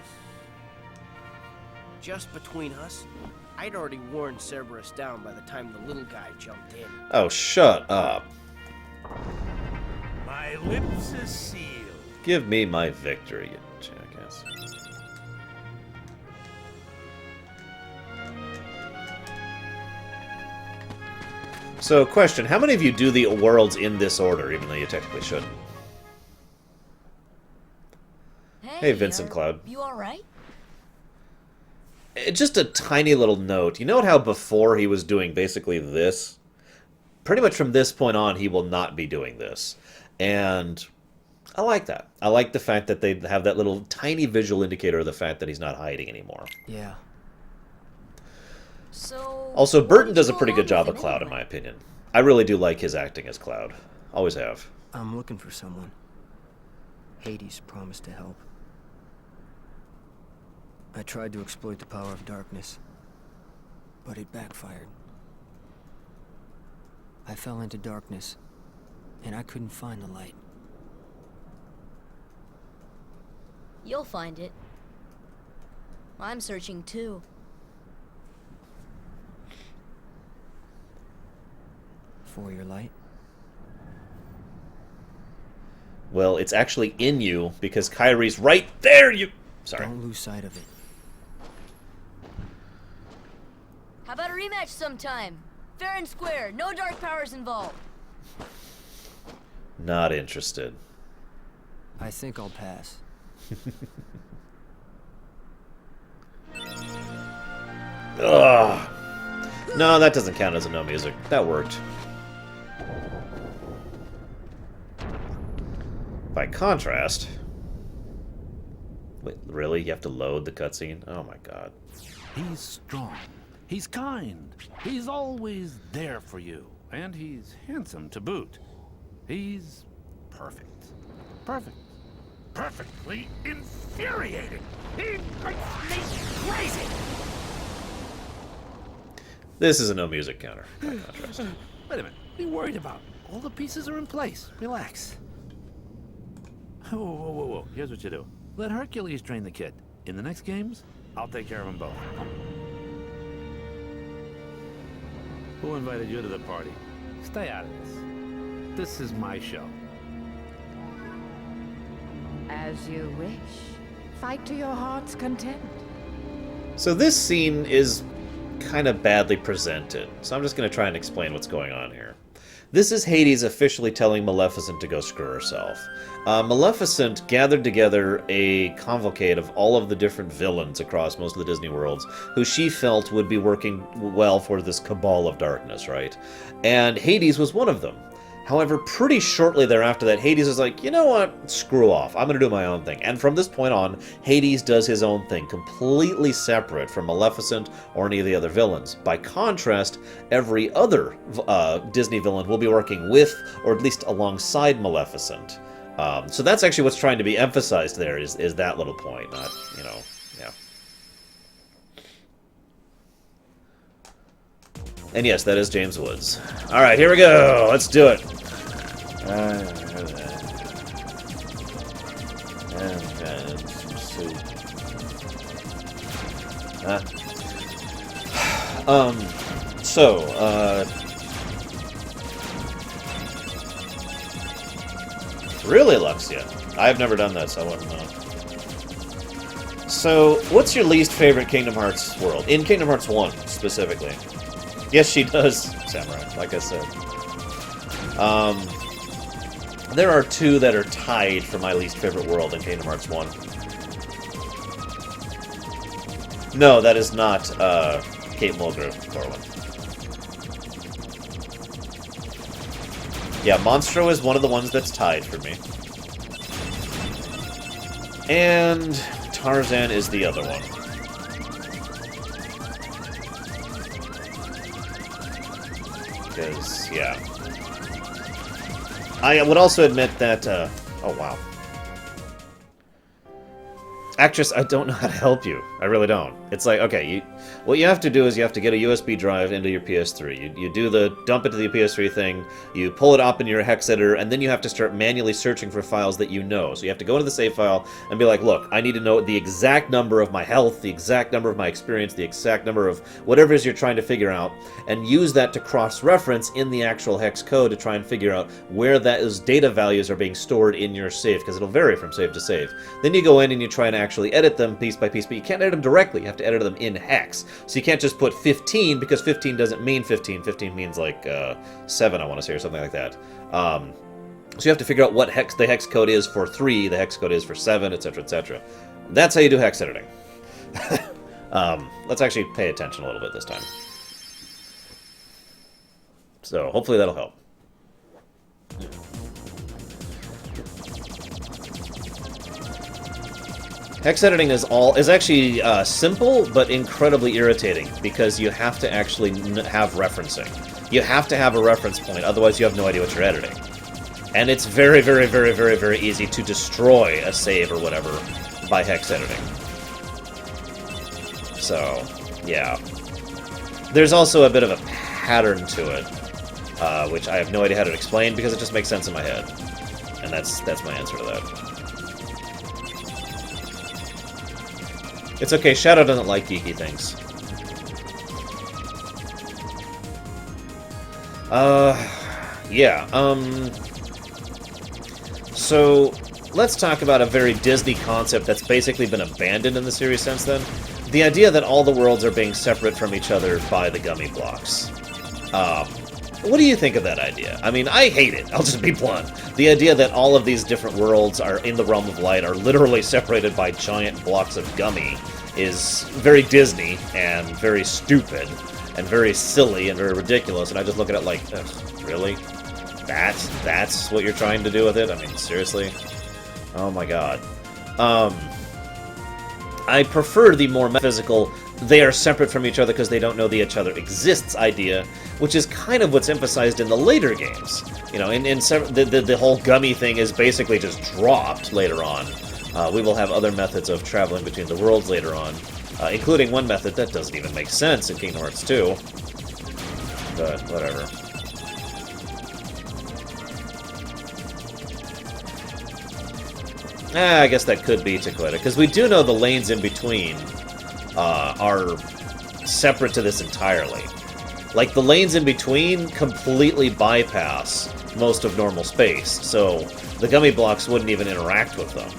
Just between us, I'd already worn Cerberus down by the time the little guy jumped in. Oh, shut up. My lips are sealed. Give me my victory, you jackass. So, question, how many of you do the worlds in this order, even though you technically shouldn't? Hey, Vincent Cloud. You alright? Just a tiny little note. You note how before he was doing basically this? Pretty much from this point on, he will not be doing this. And I like that. I like the fact that they have that little tiny visual indicator of the fact that he's not hiding anymore. Yeah. So... Also, Burton does a pretty good job of Cloud, in my opinion. I really do like his acting as Cloud. Always have. I'm looking for someone. Hades promised to help. I tried to exploit the power of darkness, but it backfired. I fell into darkness, and I couldn't find the light. You'll find it. I'm searching too. For your light? Well, it's actually in you because Kyrie's right there. Sorry. Don't lose sight of it. How about a rematch sometime? Fair and square, no dark powers involved. Not interested. I think I'll pass. Ugh. No, that doesn't count as a no music. That worked. By contrast... Wait, really? You have to load the cutscene? Oh my god. He's strong. He's kind. He's always there for you. And he's handsome to boot. He's perfect. Perfect. Perfectly infuriating. He makes me crazy. This is a no music counter, by contrast. Wait a minute. What are you worried about? All the pieces are in place. Relax. Whoa, whoa, whoa, whoa. Here's what you do. Let Hercules train the kid. In the next games, I'll take care of them both. Who invited you to the party? Stay out of this. This is my show. As you wish. Fight to your heart's content. So this scene is kind of badly presented, so I'm just going to try and explain what's going on here. This is Hades officially telling Maleficent to go screw herself. Maleficent gathered together a convocate of all of the different villains across most of the Disney worlds who she felt would be working well for this cabal of darkness, right? And Hades was one of them. However, pretty shortly thereafter that, Hades was like, you know what, screw off, I'm going to do my own thing. And from this point on, Hades does his own thing, completely separate from Maleficent or any of the other villains. By contrast, every other Disney villain will be working with, or at least alongside Maleficent. So that's actually what's trying to be emphasized there, is that little point, not, you know, yeah. And yes, that is James Woods. Alright, here we go, let's do it. Really, Luxia? I've never done that, so I wouldn't know. So, what's your least favorite Kingdom Hearts world? In Kingdom Hearts 1, specifically. Yes, she does, Samurai, like I said. There are two that are tied for my least favorite world in Kingdom Hearts 1. No, that is not Kate Mulgrew, Corwin. Yeah, Monstro is one of the ones that's tied for me. And Tarzan is the other one. Because, yeah. I would also admit that, oh wow. Actress, I don't know how to help you. I really don't. It's like, okay, what you have to do is you have to get a USB drive into your PS3. You do the dump it to the PS3 thing, you pull it up in your hex editor, and then you have to start manually searching for files that you know. So you have to go into the save file and be like, look, I need to know the exact number of my health, the exact number of my experience, the exact number of whatever it is you're trying to figure out, and use that to cross-reference in the actual hex code to try and figure out where those data values are being stored in your save, because it'll vary from save to save. Then you go in and you try and actually edit them piece by piece, but you can't edit them directly. You have to edit them in hex. So you can't just put 15, because 15 doesn't mean 15. 15 means like 7, I want to say, or something like that. So you have to figure out what the hex code is for 3, the hex code is for 7, etc., etc. That's how you do hex editing. Let's actually pay attention a little bit this time. So hopefully that'll help. Hex editing is actually simple, but incredibly irritating, because you have to actually have referencing. You have to have a reference point, otherwise you have no idea what you're editing. And it's very, very, very, very, very easy to destroy a save or whatever by hex editing. So, yeah. There's also a bit of a pattern to it, which I have no idea how to explain, because it just makes sense in my head. And that's my answer to that. It's okay, Shadow doesn't like geeky things. Yeah, so, let's talk about a very Disney concept that's basically been abandoned in the series since then. The idea that all the worlds are being separate from each other by the gummy blocks. What do you think of that idea? I mean, I hate it. I'll just be blunt. The idea that all of these different worlds are in the realm of light are literally separated by giant blocks of gummy is very Disney and very stupid and very silly and very ridiculous. And I just look at it like, ugh, really? That's what you're trying to do with it? I mean, seriously? Oh my god. I prefer the more metaphysical, they are separate from each other because they don't know that each other exists idea, which is kind of what's emphasized in the later games. You know, the whole gummy thing is basically just dropped later on. We will have other methods of traveling between the worlds later on, including one method that doesn't even make sense in Kingdom Hearts 2. But, whatever. I guess that could be Taqueta, because we do know the lanes in between are separate to this entirely. Like, the lanes in between completely bypass most of normal space, so the gummy blocks wouldn't even interact with them.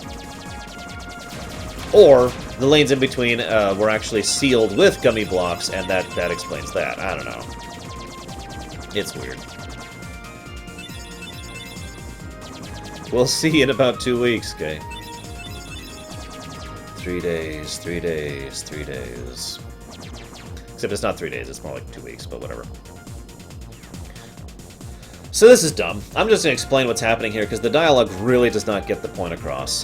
Or, the lanes in between were actually sealed with gummy blocks, and that explains that. I don't know. It's weird. We'll see in about 2 weeks, okay? 3 days, 3 days, 3 days. Except it's not 3 days, it's more like 2 weeks, but whatever. So this is dumb. I'm just going to explain what's happening here, because the dialogue really does not get the point across.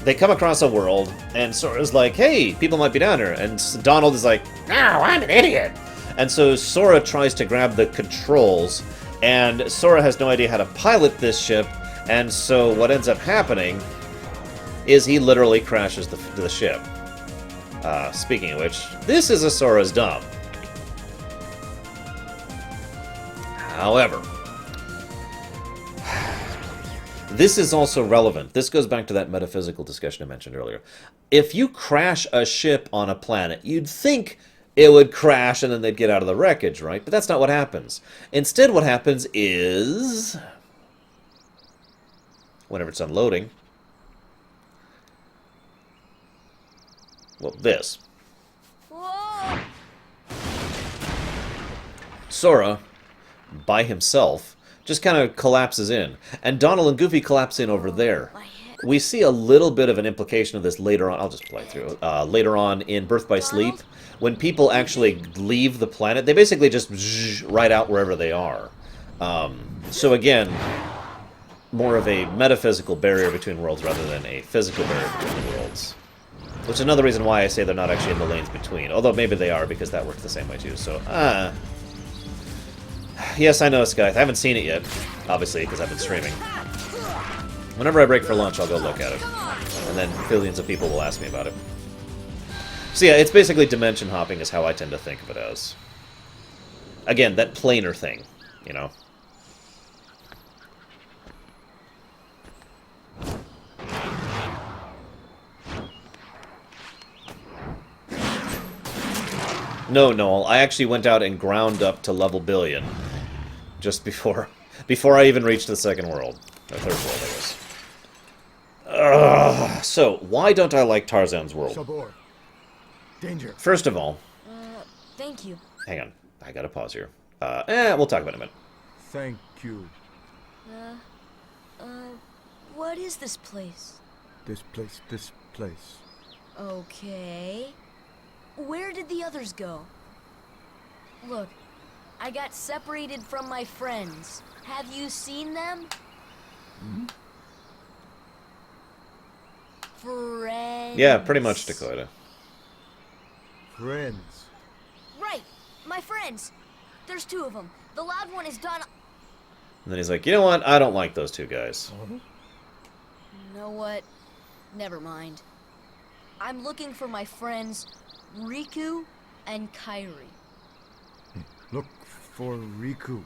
They come across a world, and Sora's like, hey, people might be down here. And Donald is like, no, I'm an idiot. And so Sora tries to grab the controls, and Sora has no idea how to pilot this ship. And so what ends up happening is he literally crashes the ship. Speaking of which, this is a Sora's dump. However, this is also relevant. This goes back to that metaphysical discussion I mentioned earlier. If you crash a ship on a planet, you'd think it would crash and then they'd get out of the wreckage, right? But that's not what happens. Instead, what happens is, whenever it's unloading, well, this. Whoa! Sora, by himself, just kind of collapses in. And Donald and Goofy collapse in over there. We see a little bit of an implication of this later on. I'll just play through it. Later on in Birth by Sleep, when people actually leave the planet, they basically just right out wherever they are. So again, more of a metaphysical barrier between worlds rather than a physical barrier between the worlds. Which is another reason why I say they're not actually in the lanes between. Although maybe they are, because that works the same way too. So, yes, I know, Skyth. I haven't seen it yet, obviously, because I've been streaming. Whenever I break for lunch, I'll go look at it. And then billions of people will ask me about it. So yeah, it's basically dimension hopping is how I tend to think of it as. Again, that planar thing, you know. No, Noel, I actually went out and ground up to level billion. Just before I even reached the second world. Or third world, I guess. So, why don't I like Tarzan's world? Sabor. Danger. First of all... thank you. Hang on, I gotta pause here. We'll talk about it in a minute. Thank you. What is this place? This place. Okay. Where did the others go? Look, I got separated from my friends. Have you seen them? Hmm? Friends. Yeah, pretty much, Dakota. Friends. Right, my friends. There's two of them. The loud one is Don. And then he's like, you know what? I don't like those two guys. You know what? Never mind. I'm looking for my friends Riku and Kairi. Look for Riku.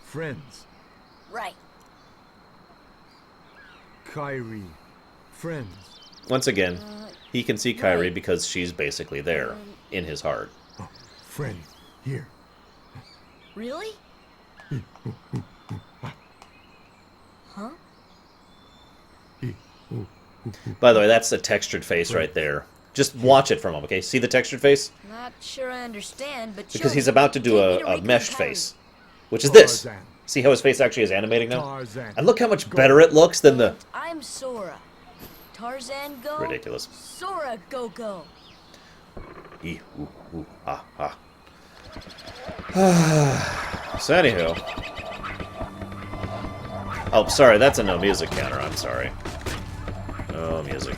Friends. Right. Kairi. Friends. Once again, He can see Kairi because she's basically there, in his heart. Friend, here. Really? Huh? By the way, that's a textured face right there. Just watch it for a moment, okay? See the textured face? Not sure I understand, but Because sure, he's about to do take me to a Riku meshed Kairi. face. Which is this. Tarzan. See how his face actually is animating now? Tarzan. And look how much better it looks than the... I'm Sora. Tarzan go. Ridiculous. Sora go. Ee, ooh, ooh, ah, ah. So anywho... Oh, sorry, that's a no music counter, I'm sorry. No music.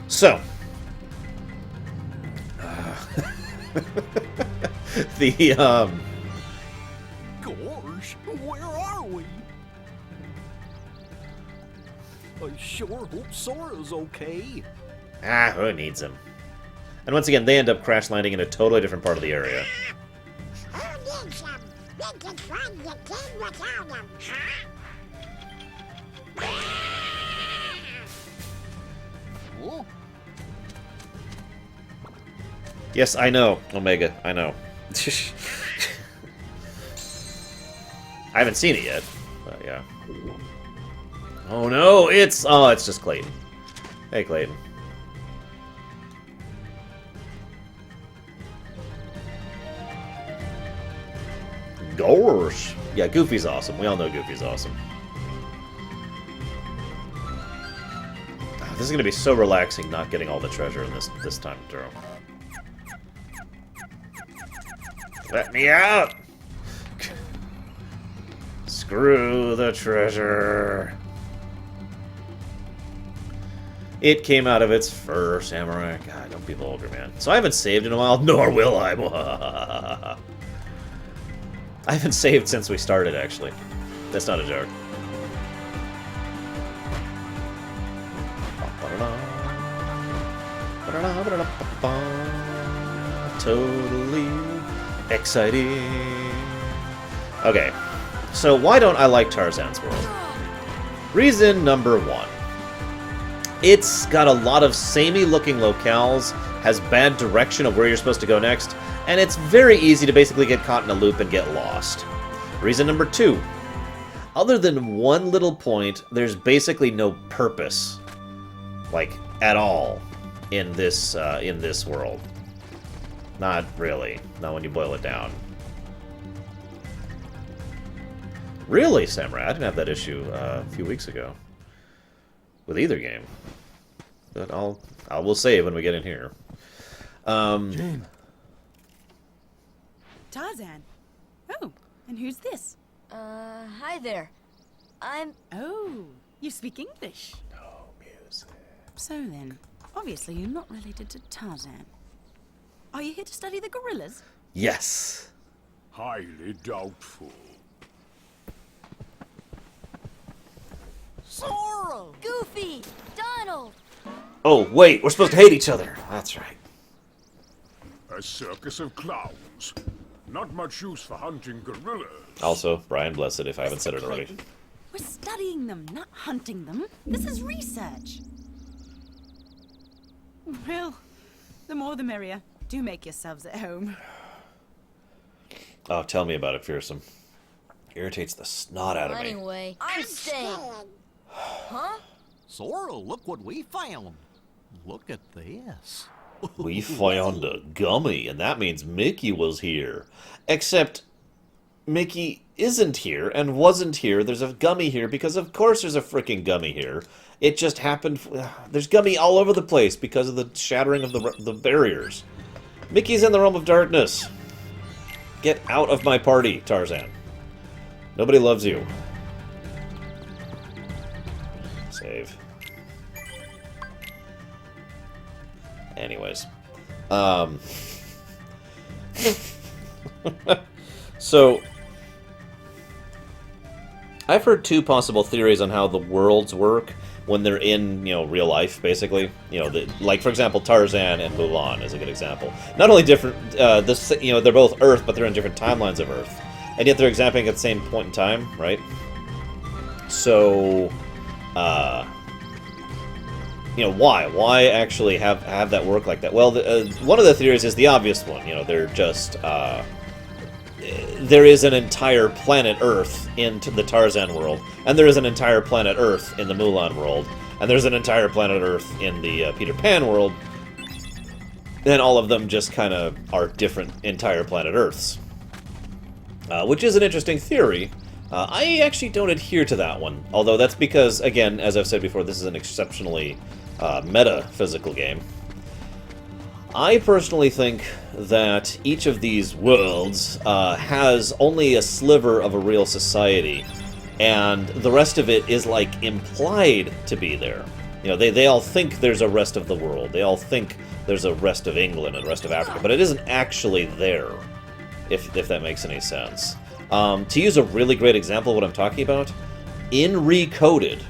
So... the, Gosh, where are we? I sure hope Sora's okay. Ah, who needs him? And once again, they end up crash landing in a totally different part of the area. Who needs them? We can find the king without them, huh? Oh, Yes, I know, Omega, I know. I haven't seen it yet, but yeah. Oh no, it's just Clayton. Hey, Clayton. Gosh. Yeah, Goofy's awesome. We all know Goofy's awesome. This is gonna be so relaxing not getting all the treasure in this time through. Let me out! Screw the treasure. It came out of its fur, samurai. God, don't be vulgar, man. So I haven't saved in a while, nor will I. I haven't saved since we started, actually. That's not a joke. Totally exciting. Okay, so why don't I like Tarzan's world? Reason number one. It's got a lot of samey-looking locales, has bad direction of where you're supposed to go next, and it's very easy to basically get caught in a loop and get lost. Reason number two. Other than one little point, there's basically no purpose, like, at all, in this world. Not really. Not when you boil it down. Really, Samurai? I didn't have that issue a few weeks ago. With either game. But I will save when we get in here. Jane. Tarzan. Oh, and who's this? Hi there. Oh, you speak English. No music. So then, obviously you're not related to Tarzan. Are you here to study the gorillas? Yes. Highly doubtful. Sora! Goofy! Donald! Oh, wait, we're supposed to hate each other. That's right. A circus of clowns. Not much use for hunting gorillas. Also, Brian Blessed, if I haven't said it already. Clayton, we're studying them, not hunting them. This is research. Well, the more the merrier. Do make yourselves at home. Oh, tell me about it, Fearsome. Irritates the snot out of me. Anyway, I'm staying. Huh? Sora, look what we found. Look at this. We found a gummy, and that means Mickey was here. Except, Mickey isn't here and wasn't here. There's a gummy here because of course there's a freaking gummy here. It just happened. There's gummy all over the place because of the shattering of the barriers. Mickey's in the realm of darkness. Get out of my party, Tarzan. Nobody loves you. Save. Anyways. So, I've heard two possible theories on how the worlds work when they're in, real life, basically. Like, for example, Tarzan and Mulan is a good example. Not only different, they're both Earth, but they're in different timelines of Earth. And yet they're examining at the same point in time, right? So, you know, why? Why actually have that work like that? Well, one of the theories is the obvious one. You know, they're just there is an entire planet Earth in the Tarzan world, and there is an entire planet Earth in the Mulan world, and there's an entire planet Earth in the Peter Pan world, and all of them just kind of are different entire planet Earths. Which is an interesting theory. I actually don't adhere to that one, although that's because, again, as I've said before, this is an exceptionally metaphysical game. I personally think that each of these worlds has only a sliver of a real society, and the rest of it is, like, implied to be there. You know, they all think there's a rest of the world. They all think there's a rest of England and the rest of Africa, but it isn't actually there, if that makes any sense. To use a really great example of what I'm talking about, in Recoded,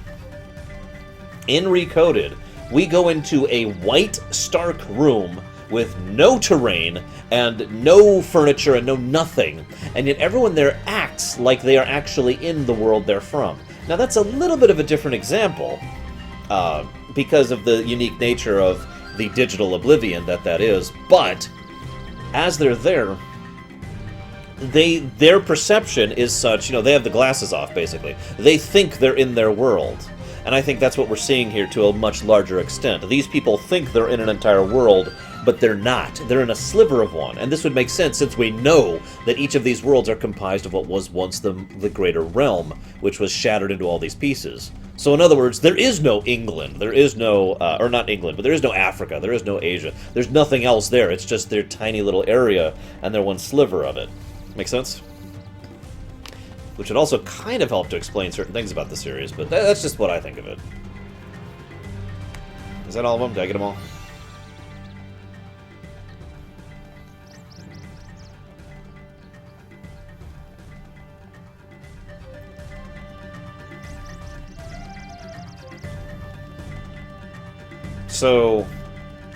we go into a white, stark room with no terrain and no furniture and no nothing, and yet everyone there acts like they are actually in the world they're from. Now that's a little bit of a different example, because of the unique nature of the digital oblivion that is, but as they're there, their perception is such, you know, they have the glasses off, basically. They think they're in their world. And I think that's what we're seeing here to a much larger extent. These people think they're in an entire world, but they're not. They're in a sliver of one. And this would make sense since we know that each of these worlds are comprised of what was once the greater realm, which was shattered into all these pieces. So in other words, there is no England. There is no, or not England, but there is no Africa. There is no Asia. There's nothing else there. It's just their tiny little area and their one sliver of it. Make sense? Which would also kind of help to explain certain things about the series, but that's just what I think of it. Is that all of them? Did I get them all? So,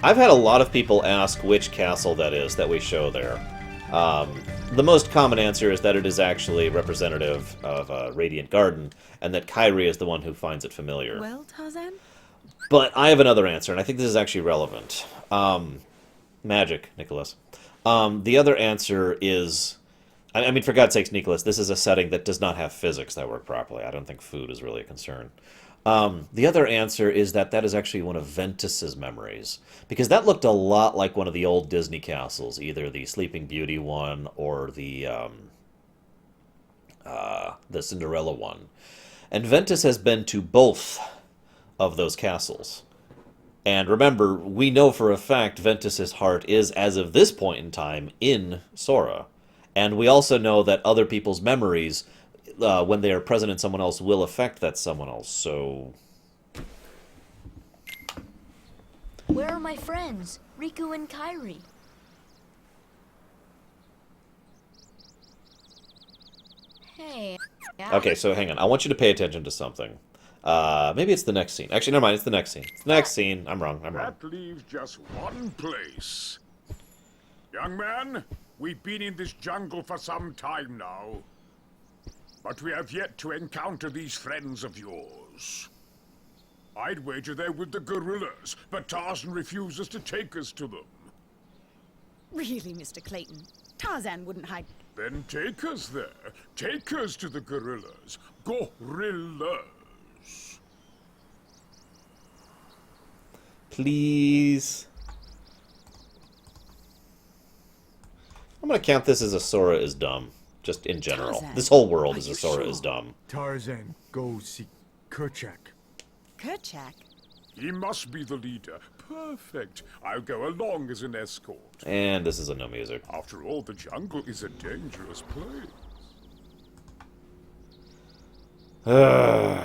I've had a lot of people ask which castle that is that we show there. The most common answer is that it is actually representative of Radiant Garden, and that Kyrie is the one who finds it familiar. Well, Tarzan? But I have another answer, and I think this is actually relevant. Magic, Nicholas. The other answer is... I mean, for God's sakes, Nicholas, this is a setting that does not have physics that work properly. I don't think food is really a concern. The other answer is that is actually one of Ventus's memories, because that looked a lot like one of the old Disney castles, either the Sleeping Beauty one or the Cinderella one. And Ventus has been to both of those castles. And remember, we know for a fact Ventus's heart is, as of this point in time, in Sora. And we also know that other people's memories, when they are present in someone else, will affect that someone else, so... Where are my friends, Riku and Kyrie? Hey... Okay, so hang on. I want you to pay attention to something. Maybe it's the next scene. Actually, never mind. It's the next scene. It's the next scene. I'm wrong. That leaves just one place. Young man, we've been in this jungle for some time now. But we have yet to encounter these friends of yours. I'd wager they're with the gorillas, but Tarzan refuses to take us to them. Really, Mr. Clayton? Tarzan wouldn't hide... Then take us there. Take us to the gorillas. Gorillas. Please. I'm gonna count this as a Sora is dumb. Just in general. Tarzan, this whole world is a Sora is dumb. Tarzan, go see Kerchak. Kerchak? He must be the leader. Perfect. I'll go along as an escort. And this is a no music. After all, the jungle is a dangerous place. Alright,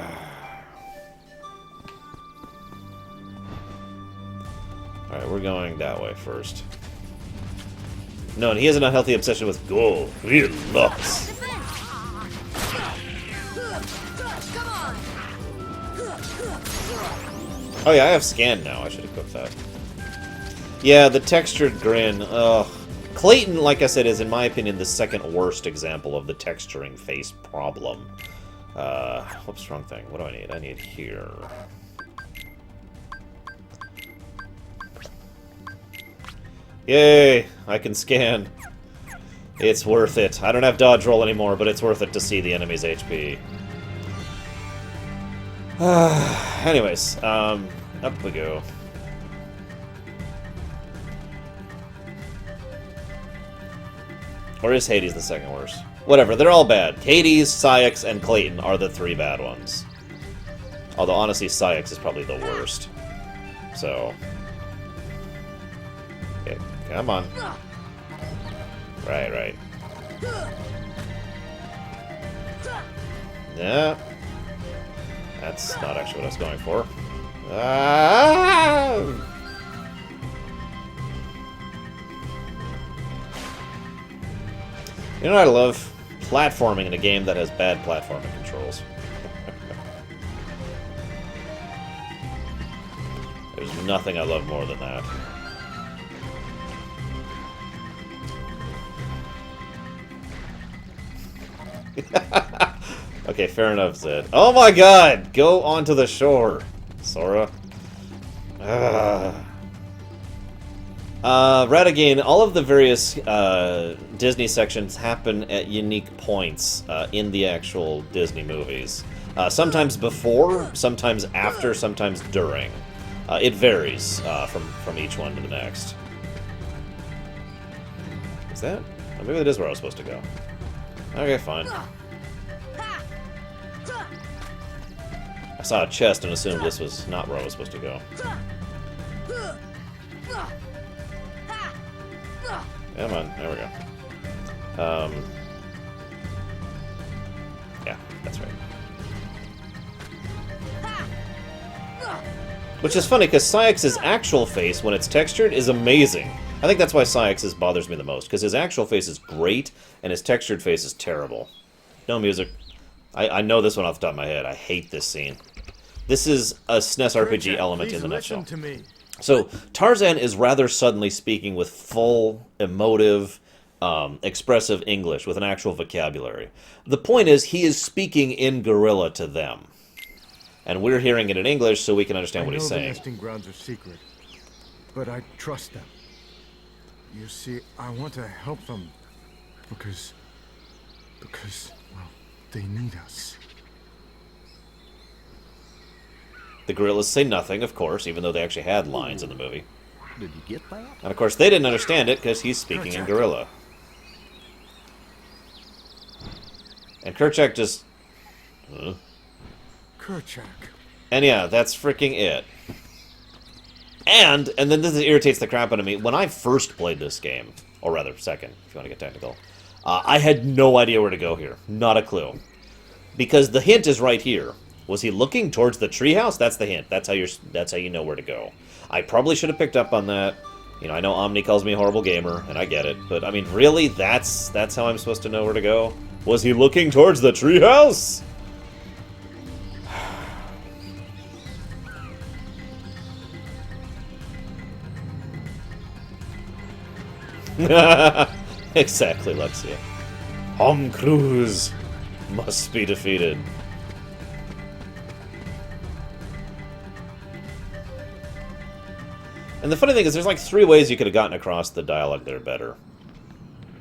we're going that way first. No, and he has an unhealthy obsession with gorillas. Oh yeah, I have scan now. I should equip that. Yeah, the textured grin. Ugh. Clayton, like I said, is, in my opinion, the second worst example of the texturing face problem. Whoops, wrong thing. What do I need? I need here. Yay! I can scan. It's worth it. I don't have dodge roll anymore, but it's worth it to see the enemy's HP. Anyways, up we go. Or is Hades the second worst? Whatever, they're all bad. Hades, Syx, and Clayton are the 3 bad ones. Although, honestly, Syx is probably the worst. So... okay, come on. Right. Yeah. That's not actually what I was going for. Ah! You know what I love? Platforming in a game that has bad platforming controls. There's nothing I love more than that. Okay, fair enough, Zed. Oh my god! Go onto the shore, Sora. Radagain, all of the various Disney sections happen at unique points in the actual Disney movies. Sometimes before, sometimes after, sometimes during. It varies from each one to the next. Is that? Oh, maybe that is where I was supposed to go. Okay, fine. I saw a chest and assumed this was not where I was supposed to go. Come on, there we go. Yeah, that's right. Which is funny, because Syx's actual face, when it's textured, is amazing. I think that's why Syx's bothers me the most, because his actual face is great, and his textured face is terrible. No music. I know this one off the top of my head. I hate this scene. This is a SNES RPG element in the nutshell. To me. So, Tarzan is rather suddenly speaking with full, emotive, expressive English, with an actual vocabulary. The point is, he is speaking in gorilla to them. And we're hearing it in English so we can understand what he's saying. I know the nesting grounds are secret, but I trust them. You see, I want to help them because, well, they need us. The gorillas say nothing, of course, even though they actually had lines in the movie. Did you get that? And of course, they didn't understand it because he's speaking in gorilla. And Kerchak just... Kerchak. And yeah, that's freaking it. And then this irritates the crap out of me. When I first played this game, or rather, second, if you want to get technical, I had no idea where to go here. Not a clue. Because the hint is right here. Was he looking towards the treehouse? That's the hint. That's how you know where to go. I probably should have picked up on that. You know, I know Omni calls me a horrible gamer, and I get it. But I mean, really, that's how I'm supposed to know where to go? Was he looking towards the treehouse? Exactly, Lexia. Tom Cruise must be defeated. And the funny thing is, there's like 3 ways you could have gotten across the dialogue that are better.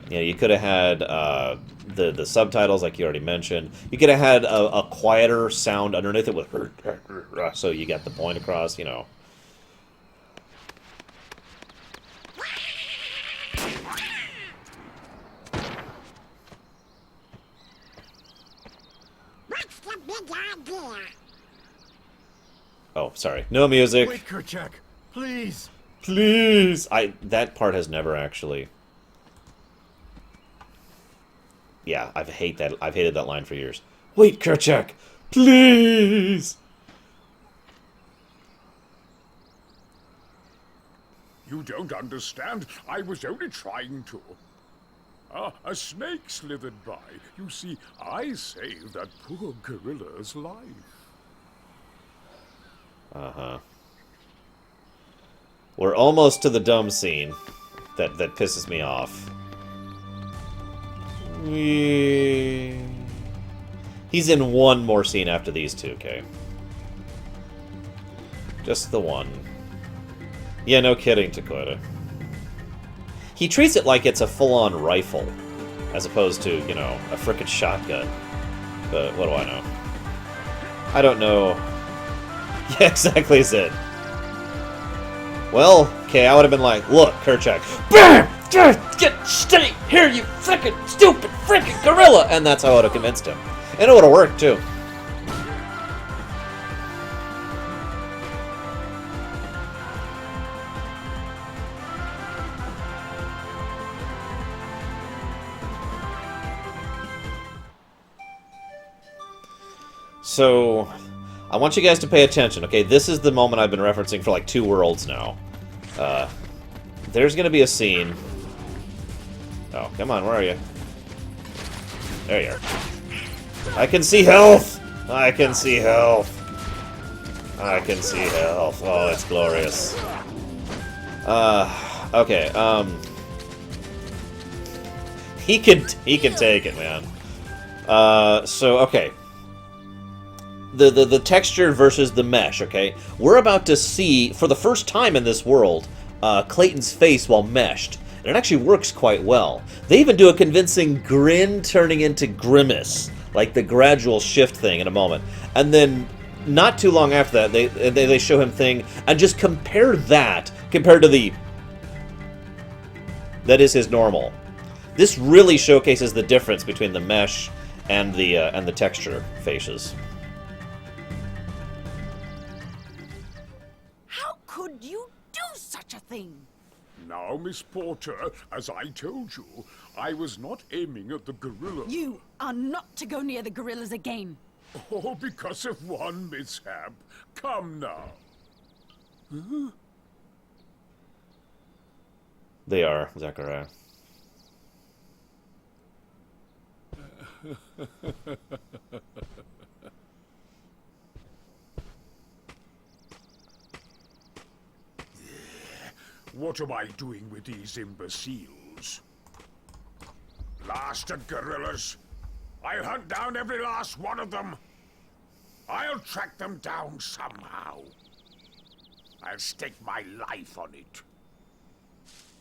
You know, you could have had the subtitles, like you already mentioned. You could have had a quieter sound underneath it with so you got the point across, you know. What's the big idea? Oh, sorry. No music. Wait, Kerchak, please. Please! That part has never actually... Yeah, I've hated that line for years. Wait, Kerchak! Please! You don't understand. I was only trying to. A snake slithered by. You see, I saved that poor gorilla's life. Uh-huh. We're almost to the dumb scene that pisses me off. He He's in one more scene after these two, okay? Just the one. Yeah, no kidding, Dakota. He treats it like it's a full-on rifle, as opposed to, you know, a frickin' shotgun. But what do I know? I don't know. Yeah, exactly, Zed. Well, okay, I would have been like, look, Kerchak, BAM! Stay here, you frickin' stupid frickin' gorilla! And that's how I would have convinced him. And it would have worked, too. So, I want you guys to pay attention, okay? This is the moment I've been referencing for like 2 worlds now. There's gonna be a scene. Oh, come on, where are you? There you are. I can see health! I can see health! I can see health. Oh, it's glorious. Okay, He can take it, man. So, okay. The texture versus the mesh, okay? We're about to see, for the first time in this world, Clayton's face while meshed. And it actually works quite well. They even do a convincing grin turning into grimace, like the gradual shift thing in a moment. And then, not too long after that, they show him thing, and just compare that compared to the... That is his normal. This really showcases the difference between the mesh and the texture faces. Could you do such a thing? Now, Miss Porter, as I told you, I was not aiming at the gorilla. You are not to go near the gorillas again. Oh, because of one mishap. Come now. Huh? They are, Zachariah. What am I doing with these imbeciles? Blasted gorillas! I'll hunt down every last one of them! I'll track them down somehow. I'll stake my life on it.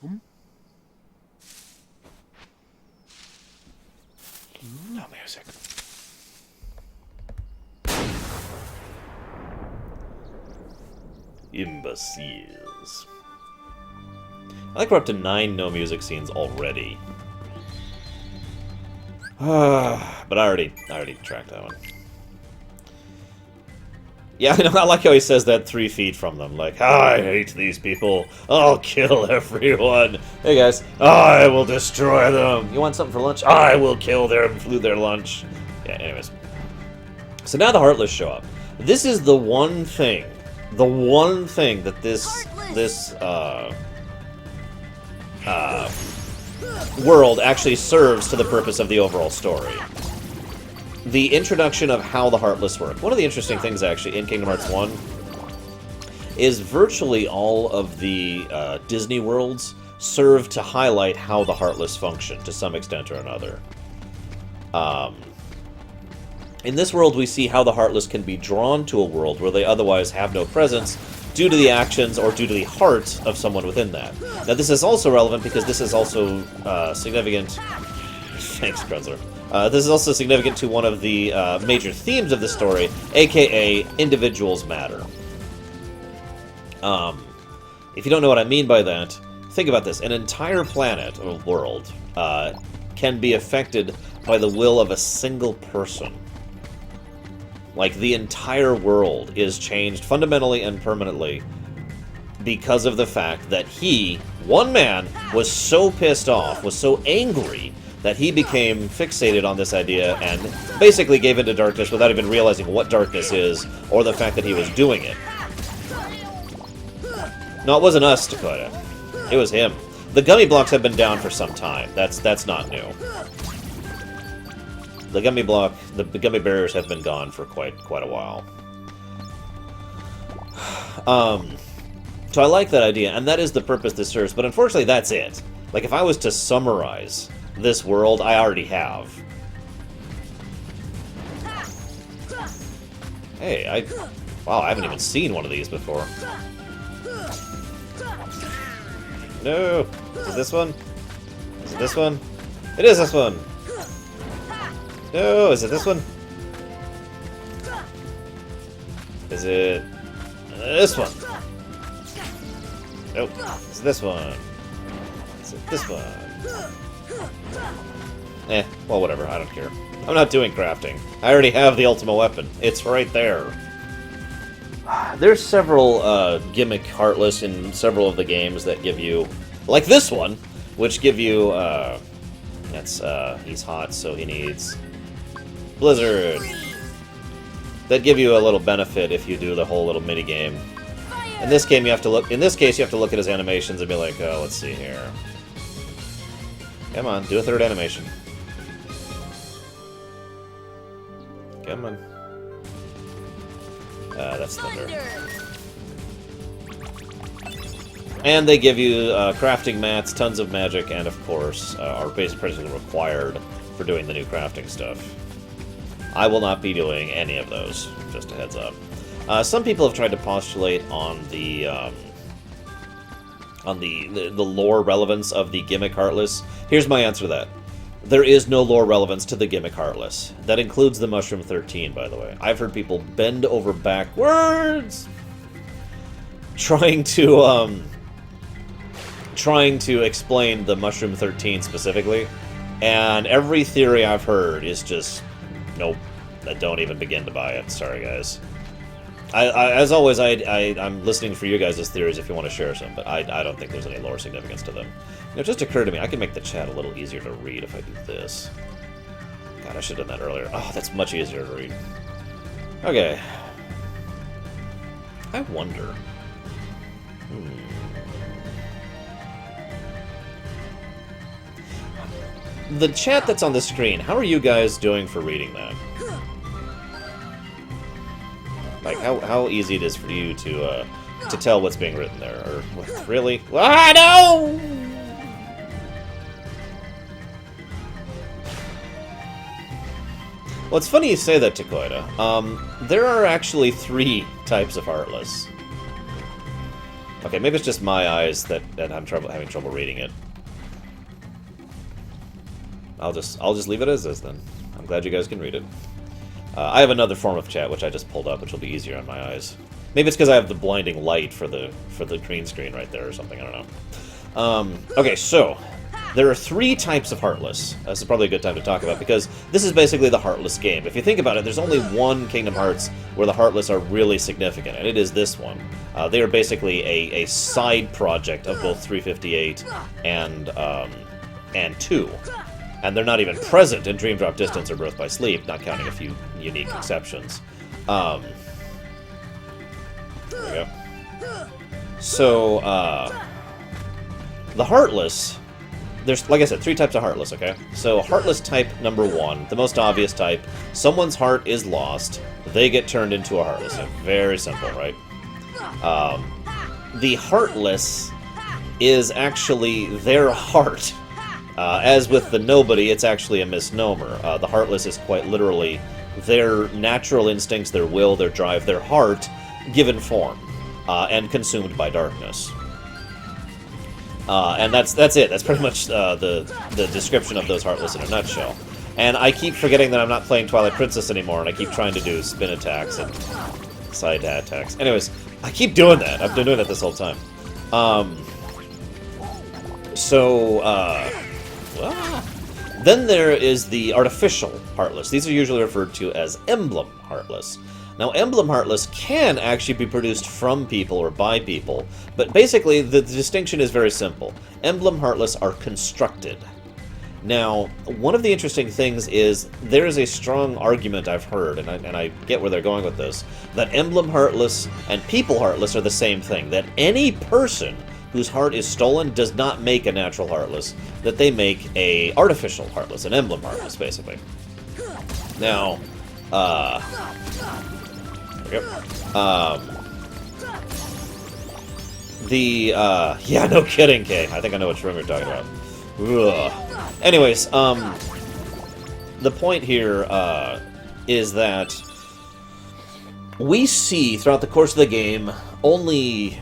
Hmm? No music. Imbeciles. I think we're up to 9 no music scenes already. But I already tracked that one. Yeah, I like how he says that 3 feet from them. Like, I hate these people. I'll kill everyone. Hey guys, I will destroy them. You want something for lunch? I will kill their lunch. Yeah, anyways. So now the Heartless show up. This is the one thing that this world actually serves to the purpose of the overall story. The introduction of how the Heartless work. One of the interesting things, actually, in Kingdom Hearts 1 is virtually all of the Disney worlds serve to highlight how the Heartless function, to some extent or another. In this world, we see how the Heartless can be drawn to a world where they otherwise have no presence due to the actions or due to the heart of someone within that. Now, this is also relevant because this is also significant... Thanks, Krenzler. This is also significant to one of the major themes of the story, aka individuals matter. If you don't know what I mean by that, think about this. An entire planet or world can be affected by the will of a single person. Like, the entire world is changed fundamentally and permanently because of the fact that he, one man, was so pissed off, was so angry, that he became fixated on this idea and basically gave into darkness without even realizing what darkness is, or the fact that he was doing it. No, it wasn't us, Dakota. It was him. The gummy blocks have been down for some time. That's not new. The gummy barriers have been gone for quite a while. So I like that idea, and that is the purpose this serves, but unfortunately that's it. Like, if I was to summarize this world, I already have. Hey, wow, I haven't even seen one of these before. No! Is it this one? Is it this one? It is this one! No! Is it this one? Is it this one? Nope. Is it this one? Is it this one? Well, whatever. I don't care. I'm not doing crafting. I already have the ultimate weapon. It's right there. There's several gimmick heartless in several of the games that give you, like this one, which give you, he's hot, so he needs Blizzard. That give you a little benefit if you do the whole little mini game. In this game, you have to look. In this case, you have to look at his animations and be like, oh, let's see here. Come on, do a third animation. Come on. That's Thunder. And they give you crafting mats, tons of magic, and of course, are basically required for doing the new crafting stuff. I will not be doing any of those, just a heads up. Some people have tried to postulate on the lore relevance of the gimmick Heartless. Here's my answer to that. There is no lore relevance to the gimmick Heartless. That includes the Mushroom 13, by the way. I've heard people bend over backwards trying to explain the Mushroom 13 specifically, and every theory I've heard is just, nope, I don't even begin to buy it. Sorry, guys. As always, I'm listening for you guys' theories if you want to share some, but I don't think there's any lore significance to them. You know, it just occurred to me, I can make the chat a little easier to read if I do this. God, I should have done that earlier. Oh, that's much easier to read. Okay. I wonder... The chat that's on the screen, how are you guys doing for reading that? Like, how easy it is for you to tell what's being written there, or what, really? Ah, no! Well, it's funny you say that, Takoida. There are actually 3 types of Heartless. Okay, maybe it's just my eyes that I'm having trouble reading it. I'll just leave it as is then. I'm glad you guys can read it. I have another form of chat which I just pulled up, which will be easier on my eyes. Maybe it's because I have the blinding light for the green screen right there or something. I don't know. Okay, so there are 3 types of Heartless. This is probably a good time to talk about because this is basically the Heartless game. If you think about it, there's only one Kingdom Hearts where the Heartless are really significant, and it is this one. They are basically a side project of both 358 and 2. And they're not even present in Dream Drop Distance or Birth by Sleep, not counting a few unique exceptions. There we go. So, the Heartless, there's, like I said, 3 types of Heartless, okay? So, Heartless type number 1, the most obvious type, someone's heart is lost, they get turned into a Heartless. Very simple, right? The Heartless is actually their heart. As with the Nobody, it's actually a misnomer. The Heartless is quite literally their natural instincts, their will, their drive, their heart, given form, and consumed by darkness. And that's it. That's pretty much the description of those Heartless in a nutshell. And I keep forgetting that I'm not playing Twilight Princess anymore, and I keep trying to do spin attacks and side attacks. Anyways, I keep doing that. I've been doing that this whole time. Then there is the artificial Heartless. These are usually referred to as Emblem Heartless. Now, Emblem Heartless can actually be produced from people or by people, but basically the distinction is very simple. Emblem Heartless are constructed. Now, one of the interesting things is there is a strong argument I've heard, and I get where they're going with this, that Emblem Heartless and People Heartless are the same thing, that any person whose heart is stolen does not make a natural Heartless, that they make a artificial Heartless, an Emblem Heartless, basically. Now, yeah, no kidding, Kay. I think I know which room you're talking about. Ugh. Anyways, the point here is that we see throughout the course of the game only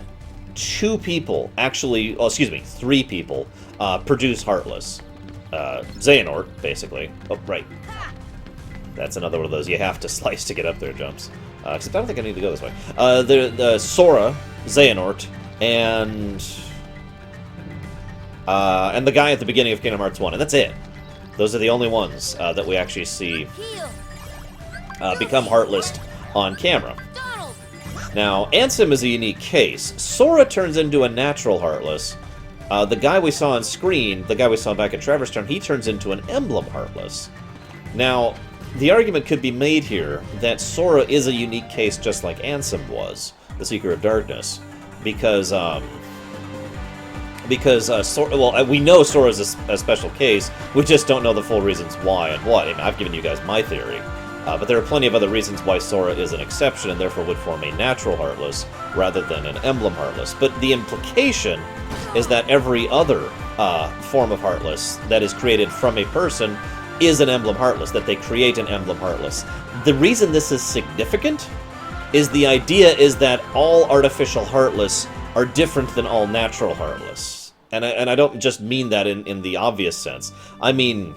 2 people, actually, oh, excuse me, 3 people produce Heartless. Xehanort, basically. Oh, right. That's another one of those you have to slice to get up there jumps. Except I don't think I need to go this way. The Sora, Xehanort, and the guy at the beginning of Kingdom Hearts 1, and that's it. Those are the only ones that we actually see become Heartless on camera. Now, Ansem is a unique case. Sora turns into a natural Heartless. The guy we saw on screen, the guy we saw back at Traverse Town, he turns into an Emblem Heartless. Now, the argument could be made here that Sora is a unique case just like Ansem was, the Seeker of Darkness, because we know Sora's a special case, we just don't know the full reasons why and what. And I've given you guys my theory. But there are plenty of other reasons why Sora is an exception and therefore would form a natural Heartless rather than an Emblem Heartless. But the implication is that every other form of Heartless that is created from a person is an Emblem Heartless, that they create an Emblem Heartless. The reason this is significant is the idea is that all artificial Heartless are different than all natural Heartless. And I don't just mean that in the obvious sense. I mean,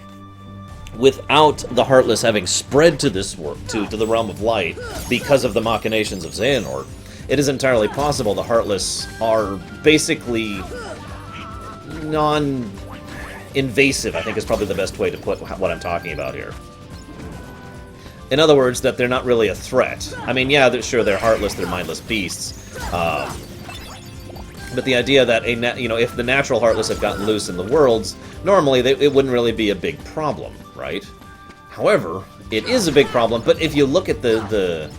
without the Heartless having spread to this world, to the realm of light, because of the machinations of Xehanort, it is entirely possible the Heartless are basically non-invasive, I think is probably the best way to put what I'm talking about here. In other words, that they're not really a threat. I mean, yeah, sure, they're heartless, they're mindless beasts. But the idea that, if the natural Heartless have gotten loose in the worlds, normally it wouldn't really be a big problem, right? However, it is a big problem, but if you look at the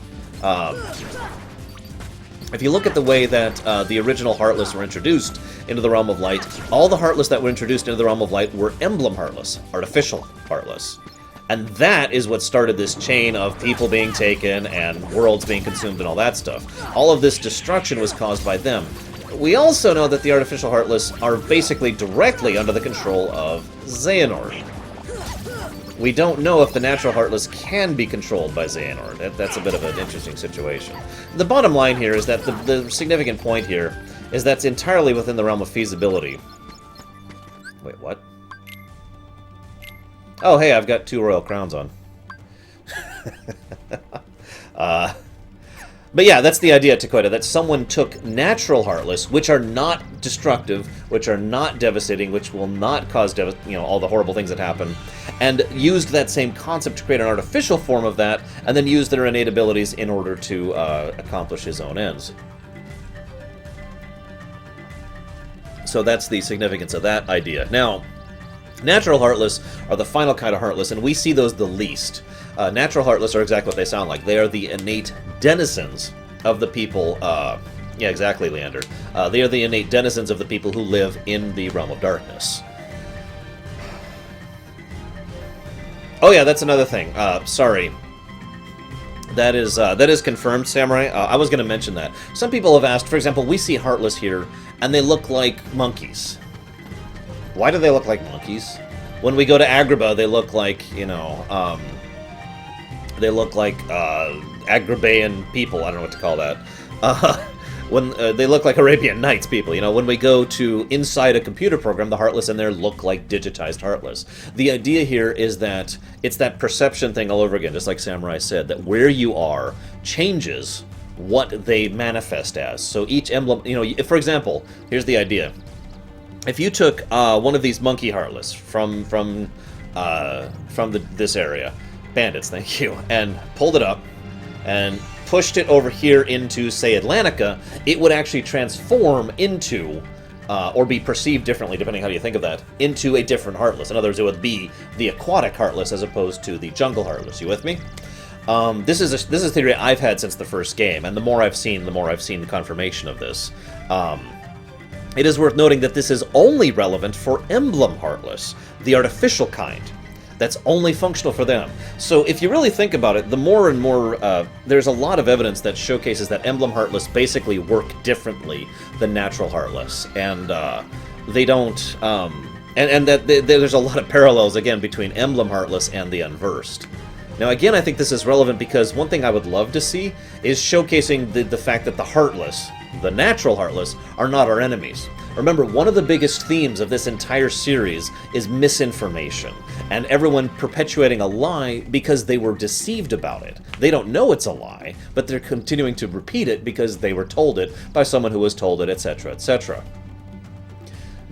way that the original Heartless were introduced into the realm of light, all the Heartless that were introduced into the realm of light were Emblem Heartless, artificial Heartless. And that is what started this chain of people being taken and worlds being consumed and all that stuff. All of this destruction was caused by them. We also know that the artificial Heartless are basically directly under the control of Xehanort. We don't know if the natural Heartless can be controlled by Xehanort. That's a bit of an interesting situation. The bottom line here is that the significant point here is that's entirely within the realm of feasibility. Wait, what? Oh, hey, I've got 2 royal crowns on. But yeah, that's the idea, Takoida, that someone took natural Heartless, which are not destructive, which are not devastating, which will not cause all the horrible things that happen, and used that same concept to create an artificial form of that, and then used their innate abilities in order to accomplish his own ends. So that's the significance of that idea. Now, natural Heartless are the final kind of Heartless, and we see those the least. Natural Heartless are exactly what they sound like. They are the innate denizens of the people. Yeah, exactly, Leander. They are the innate denizens of the people who live in the realm of darkness. Oh yeah, that's another thing. Sorry. That is confirmed, Samurai. I was going to mention that. Some people have asked, for example, we see Heartless here, and they look like monkeys. Why do they look like monkeys? When we go to Agrabah, they look like, they look like Agrabah people. I don't know what to call that. When they look like Arabian Nights people. When we go to inside a computer program, the Heartless in there look like digitized Heartless. The idea here is that it's that perception thing all over again, just like Samurai said, that where you are changes what they manifest as. So each emblem, for example, here's the idea. If you took one of these monkey Heartless from this area, bandits, thank you, and pulled it up and pushed it over here into, say, Atlantica, it would actually transform into, or be perceived differently, depending how you think of that, into a different Heartless. In other words, it would be the aquatic Heartless as opposed to the jungle Heartless. You with me? This is a theory I've had since the first game, and the more I've seen confirmation of this. It is worth noting that this is only relevant for Emblem Heartless, the artificial kind. That's only functional for them. So if you really think about it, the more and more, there's a lot of evidence that showcases that Emblem Heartless basically work differently than natural Heartless. And they don't, and that there's a lot of parallels, again, between Emblem Heartless and the Unversed. Now, again, I think this is relevant because one thing I would love to see is showcasing the fact that the Heartless, the natural Heartless, are not our enemies. Remember, one of the biggest themes of this entire series is misinformation, and everyone perpetuating a lie because they were deceived about it. They don't know it's a lie, but they're continuing to repeat it because they were told it by someone who was told it, etc., etc.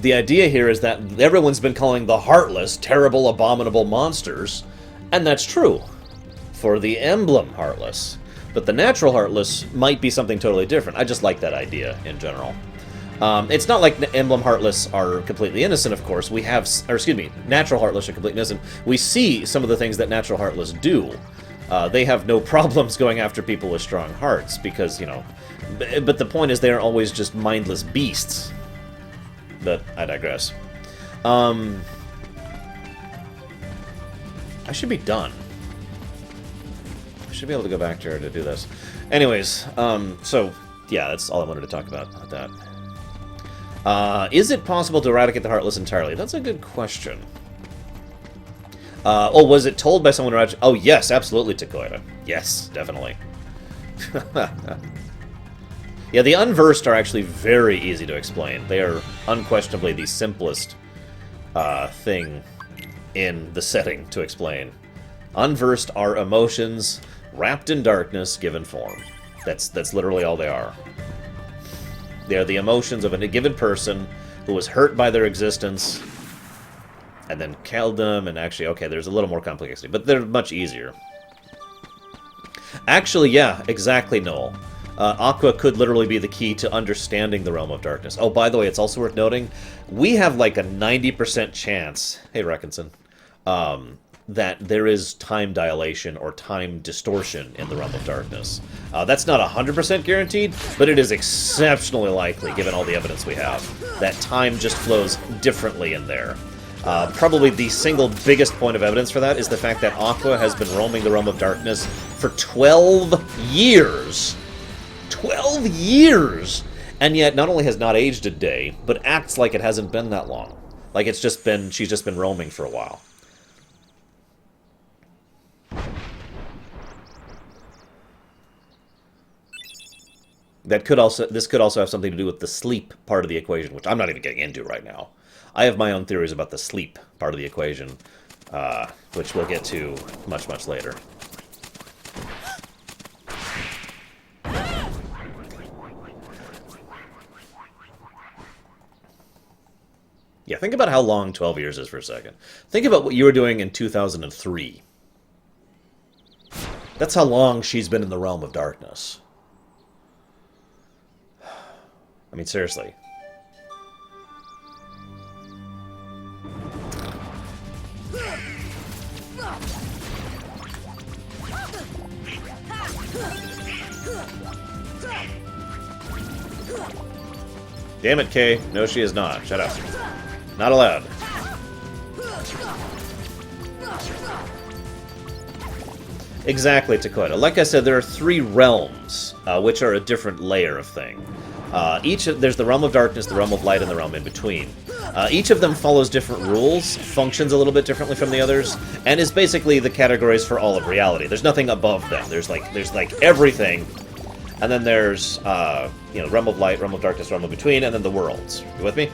The idea here is that everyone's been calling the Heartless terrible, abominable monsters, and that's true for the emblem Heartless. But the natural Heartless might be something totally different. I just like that idea in general. It's not like the emblem Heartless are completely innocent, of course. We have, or excuse me, natural Heartless are completely innocent. We see some of the things that natural Heartless do. They have no problems going after people with strong hearts because, you know, but the point is they are always just mindless beasts. But I digress. I should be done. I should be able to go back to her to do this. Anyways, so, yeah, that's all I wanted to talk about with that. Is it possible to eradicate the Heartless entirely? That's a good question. Oh, was it told by someone to eradicate? Oh, yes, absolutely, Takoida. Yes, definitely. Yeah, the unversed are actually very easy to explain. They are unquestionably the simplest thing in the setting to explain. Unversed are emotions wrapped in darkness given form. That's literally all they are. They are the emotions of a given person who was hurt by their existence and then killed them, and actually, okay, there's a little more complexity, but they're much easier. Actually, yeah, exactly, Noel. Aqua could literally be the key to understanding the Realm of Darkness. Oh, by the way, it's also worth noting, we have like a 90% chance, hey, Reckinson, that there is time dilation or time distortion in the Realm of Darkness. That's not 100% guaranteed, but it is exceptionally likely, given all the evidence we have, that time just flows differently in there. Probably the single biggest point of evidence for that is the fact that Aqua has been roaming the Realm of Darkness for 12 years. 12 years! And yet, not only has not aged a day, but acts like it hasn't been that long. Like it's just been, she's just been roaming for a while. This could also have something to do with the sleep part of the equation, which I'm not even getting into right now. I have my own theories about the sleep part of the equation, which we'll get to much, much later. Yeah, think about how long 12 years is for a second. Think about what you were doing in 2003. That's how long she's been in the Realm of Darkness. I mean, seriously. Damn it, Kay. No, she is not. Shut up. Not allowed. Exactly, Takoida. Like I said, there are 3 realms, which are a different layer of thing. There's the Realm of Darkness, the Realm of Light, and the Realm in between. Each of them follows different rules, functions a little bit differently from the others, and is basically the categories for all of reality. There's nothing above them. There's like everything, and then there's Realm of Light, Realm of Darkness, Realm in between, and then the worlds. You with me?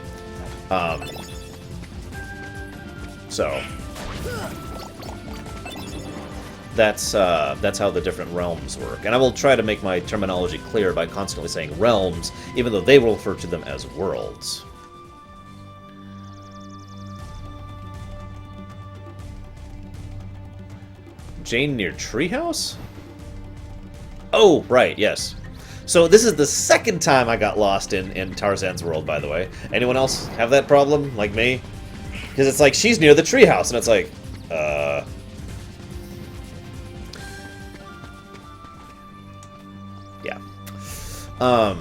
So that's how the different realms work. And I will try to make my terminology clear by constantly saying realms, even though they will refer to them as worlds. Jane near Treehouse? Oh, right, yes. So this is the second time I got lost in Tarzan's world, by the way. Anyone else have that problem, like me? Because it's like, she's near the treehouse, and it's like, yeah.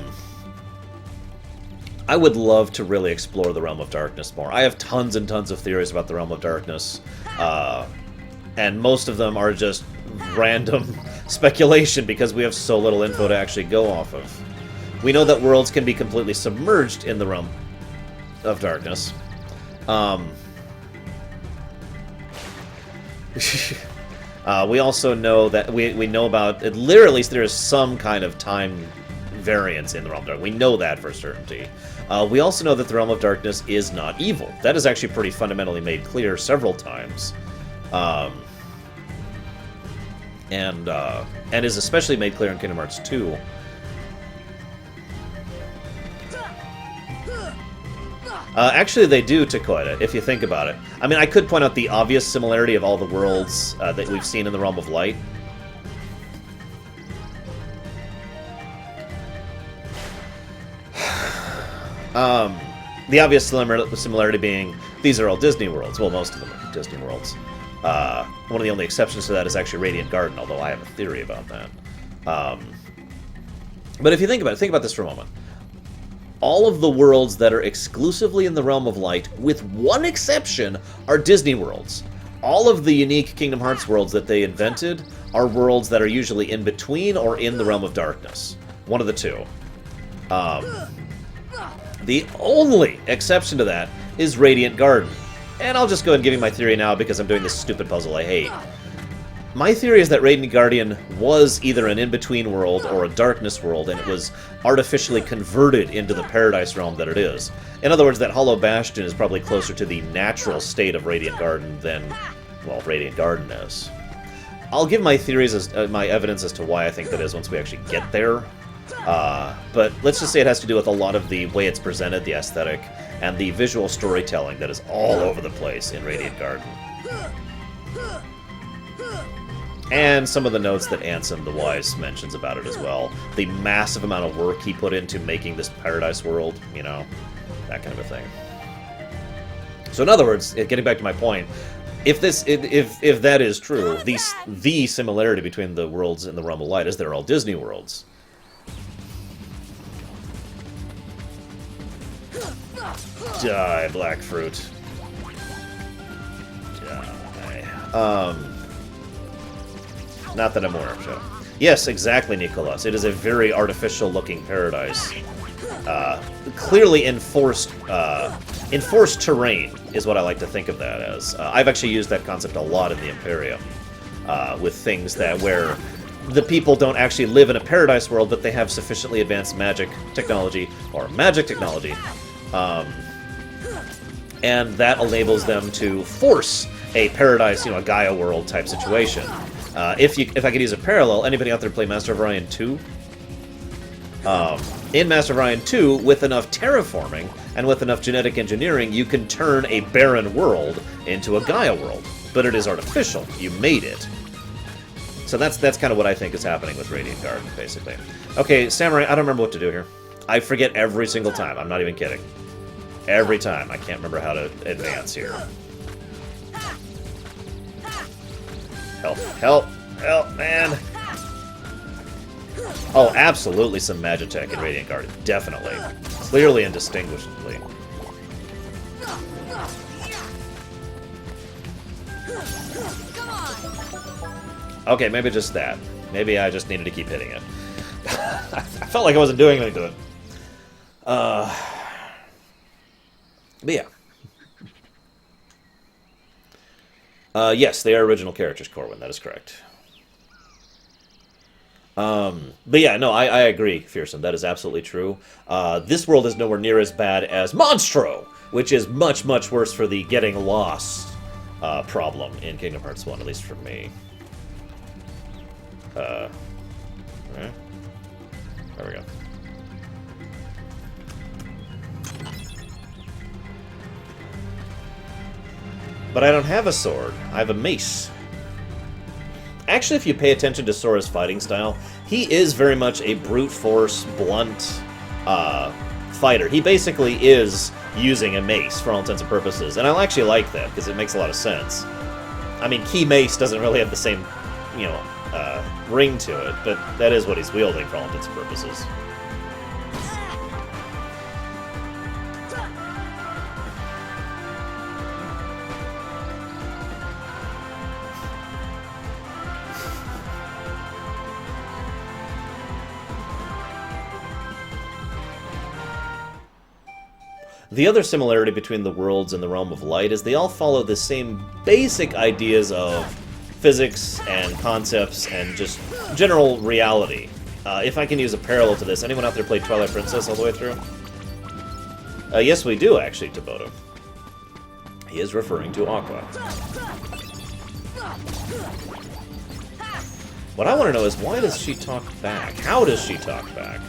I would love to really explore the Realm of Darkness more. I have tons and tons of theories about the Realm of Darkness, and most of them are just random speculation because we have so little info to actually go off of. We know that worlds can be completely submerged in the Realm of Darkness. We also know that we know about at least there is some kind of time variance in the Realm of Darkness. We know that for certainty. We also know that the Realm of Darkness is not evil. That is actually pretty fundamentally made clear several times. And is especially made clear in Kingdom Hearts 2. Actually, they do, Takoida, if you think about it. I mean, I could point out the obvious similarity of all the worlds that we've seen in the Realm of Light. The obvious similarity being, these are all Disney worlds. Well, most of them are Disney worlds. One of the only exceptions to that is actually Radiant Garden, although I have a theory about that. But if you think about this for a moment. All of the worlds that are exclusively in the Realm of Light, with one exception, are Disney worlds. All of the unique Kingdom Hearts worlds that they invented are worlds that are usually in between or in the Realm of Darkness. One of the two. The only exception to that is Radiant Garden. And I'll just go ahead and give you my theory now because I'm doing this stupid puzzle I hate. My theory is that Radiant Guardian was either an in-between world or a darkness world, and it was artificially converted into the Paradise Realm that it is. In other words, that Hollow Bastion is probably closer to the natural state of Radiant Garden than, well, Radiant Garden is. I'll give my theories, my evidence as to why I think that is once we actually get there. But let's just say it has to do with a lot of the way it's presented, the aesthetic, and the visual storytelling that is all over the place in Radiant Garden. And some of the notes that Ansem the Wise mentions about it as well. The massive amount of work he put into making this Paradise world, you know, that kind of a thing. So in other words, getting back to my point, if that is true, the similarity between the worlds in the Realm of Light is they're all Disney worlds. Die, Black Fruit. Die. Not that I'm aware of, Joe. Yes, exactly, Nicholas. It is a very artificial-looking paradise. Clearly enforced terrain is what I like to think of that as. I've actually used that concept a lot in the Imperium, with things where the people don't actually live in a paradise world, but they have sufficiently advanced magic technology, and that enables them to force a paradise, a Gaia world type situation. If I could use a parallel, anybody out there play Master of Orion 2? In Master of Orion 2, with enough terraforming and with enough genetic engineering, you can turn a barren world into a Gaia world. But it is artificial. You made it. So that's kind of what I think is happening with Radiant Garden, basically. Okay, Samurai, I don't remember what to do here. I forget every single time. I'm not even kidding. Every time. I can't remember how to advance here. Help, help, help, man! Oh, absolutely some Magitech in Radiant Garden. Definitely. Clearly and distinguishably. Okay, maybe just that. Maybe I just needed to keep hitting it. I felt like I wasn't doing anything to it. But yeah. Yes, they are original characters, Corwin. That is correct. But yeah, no, I agree, Fearsome. That is absolutely true. This world is nowhere near as bad as Monstro, which is much, much worse for the getting lost problem in Kingdom Hearts 1, at least for me. Okay. There we go. But I don't have a sword. I have a mace. Actually, if you pay attention to Sora's fighting style, he is very much a brute force, blunt fighter. He basically is using a mace for all intents and purposes. And I actually like that, because it makes a lot of sense. I mean, Key Mace doesn't really have the same, ring to it, but that is what he's wielding for all intents and purposes. The other similarity between the worlds and the Realm of Light is they all follow the same basic ideas of physics and concepts and just general reality. If I can use a parallel to this, anyone out there played Twilight Princess all the way through? Yes, we do, actually, Taboto. He is referring to Aqua. What I want to know is, why does she talk back? How does she talk back?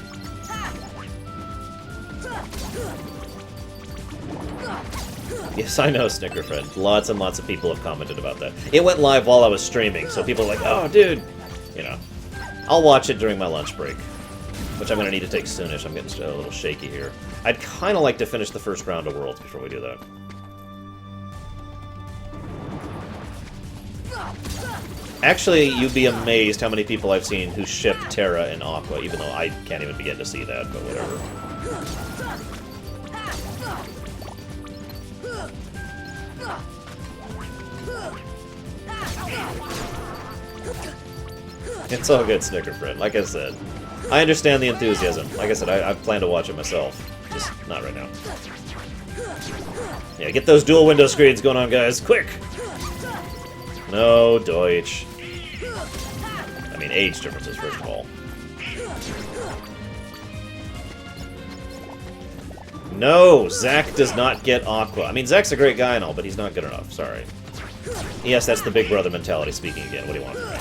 Yes, I know, Snickerfriend. Lots and lots of people have commented about that. It went live while I was streaming, so people are like, oh, dude! You know. I'll watch it during my lunch break, which I'm going to need to take soonish. I'm getting a little shaky here. I'd kind of like to finish the first round of Worlds before we do that. Actually, you'd be amazed how many people I've seen who ship Terra and Aqua, even though I can't even begin to see that, but whatever. It's all good, Snickerfriend. Like I said, I understand the enthusiasm. Like I said, I plan to watch it myself. Just not right now. Yeah, get those dual window screens going on, guys. Quick! No, Deutsch. I mean, age differences, first of all. No! Zack does not get Aqua. I mean, Zack's a great guy and all, but he's not good enough. Sorry. Yes, that's the big brother mentality speaking again. What do you want from me?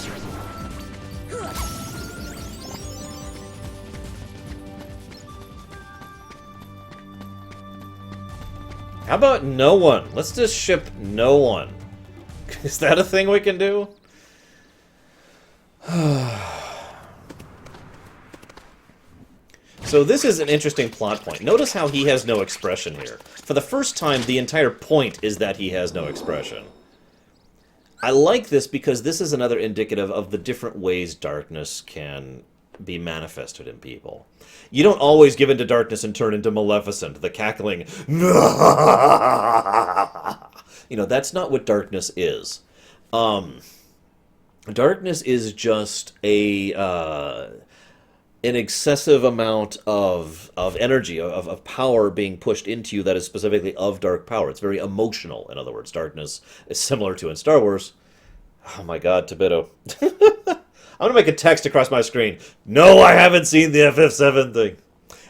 How about no one? Let's just ship no one. Is that a thing we can do? So this is an interesting plot point. Notice how he has no expression here. For the first time, the entire point is that he has no expression. I like this because this is another indicative of the different ways darkness can be manifested in people. You don't always give into darkness and turn into Maleficent, the cackling. You know, that's not what darkness is. Darkness is just an excessive amount of energy, of power being pushed into you that is specifically of dark power. It's very emotional, in other words. Darkness is similar to in Star Wars. Oh my god, Tobito. I'm going to make a text across my screen. No, I haven't seen the FF7 thing.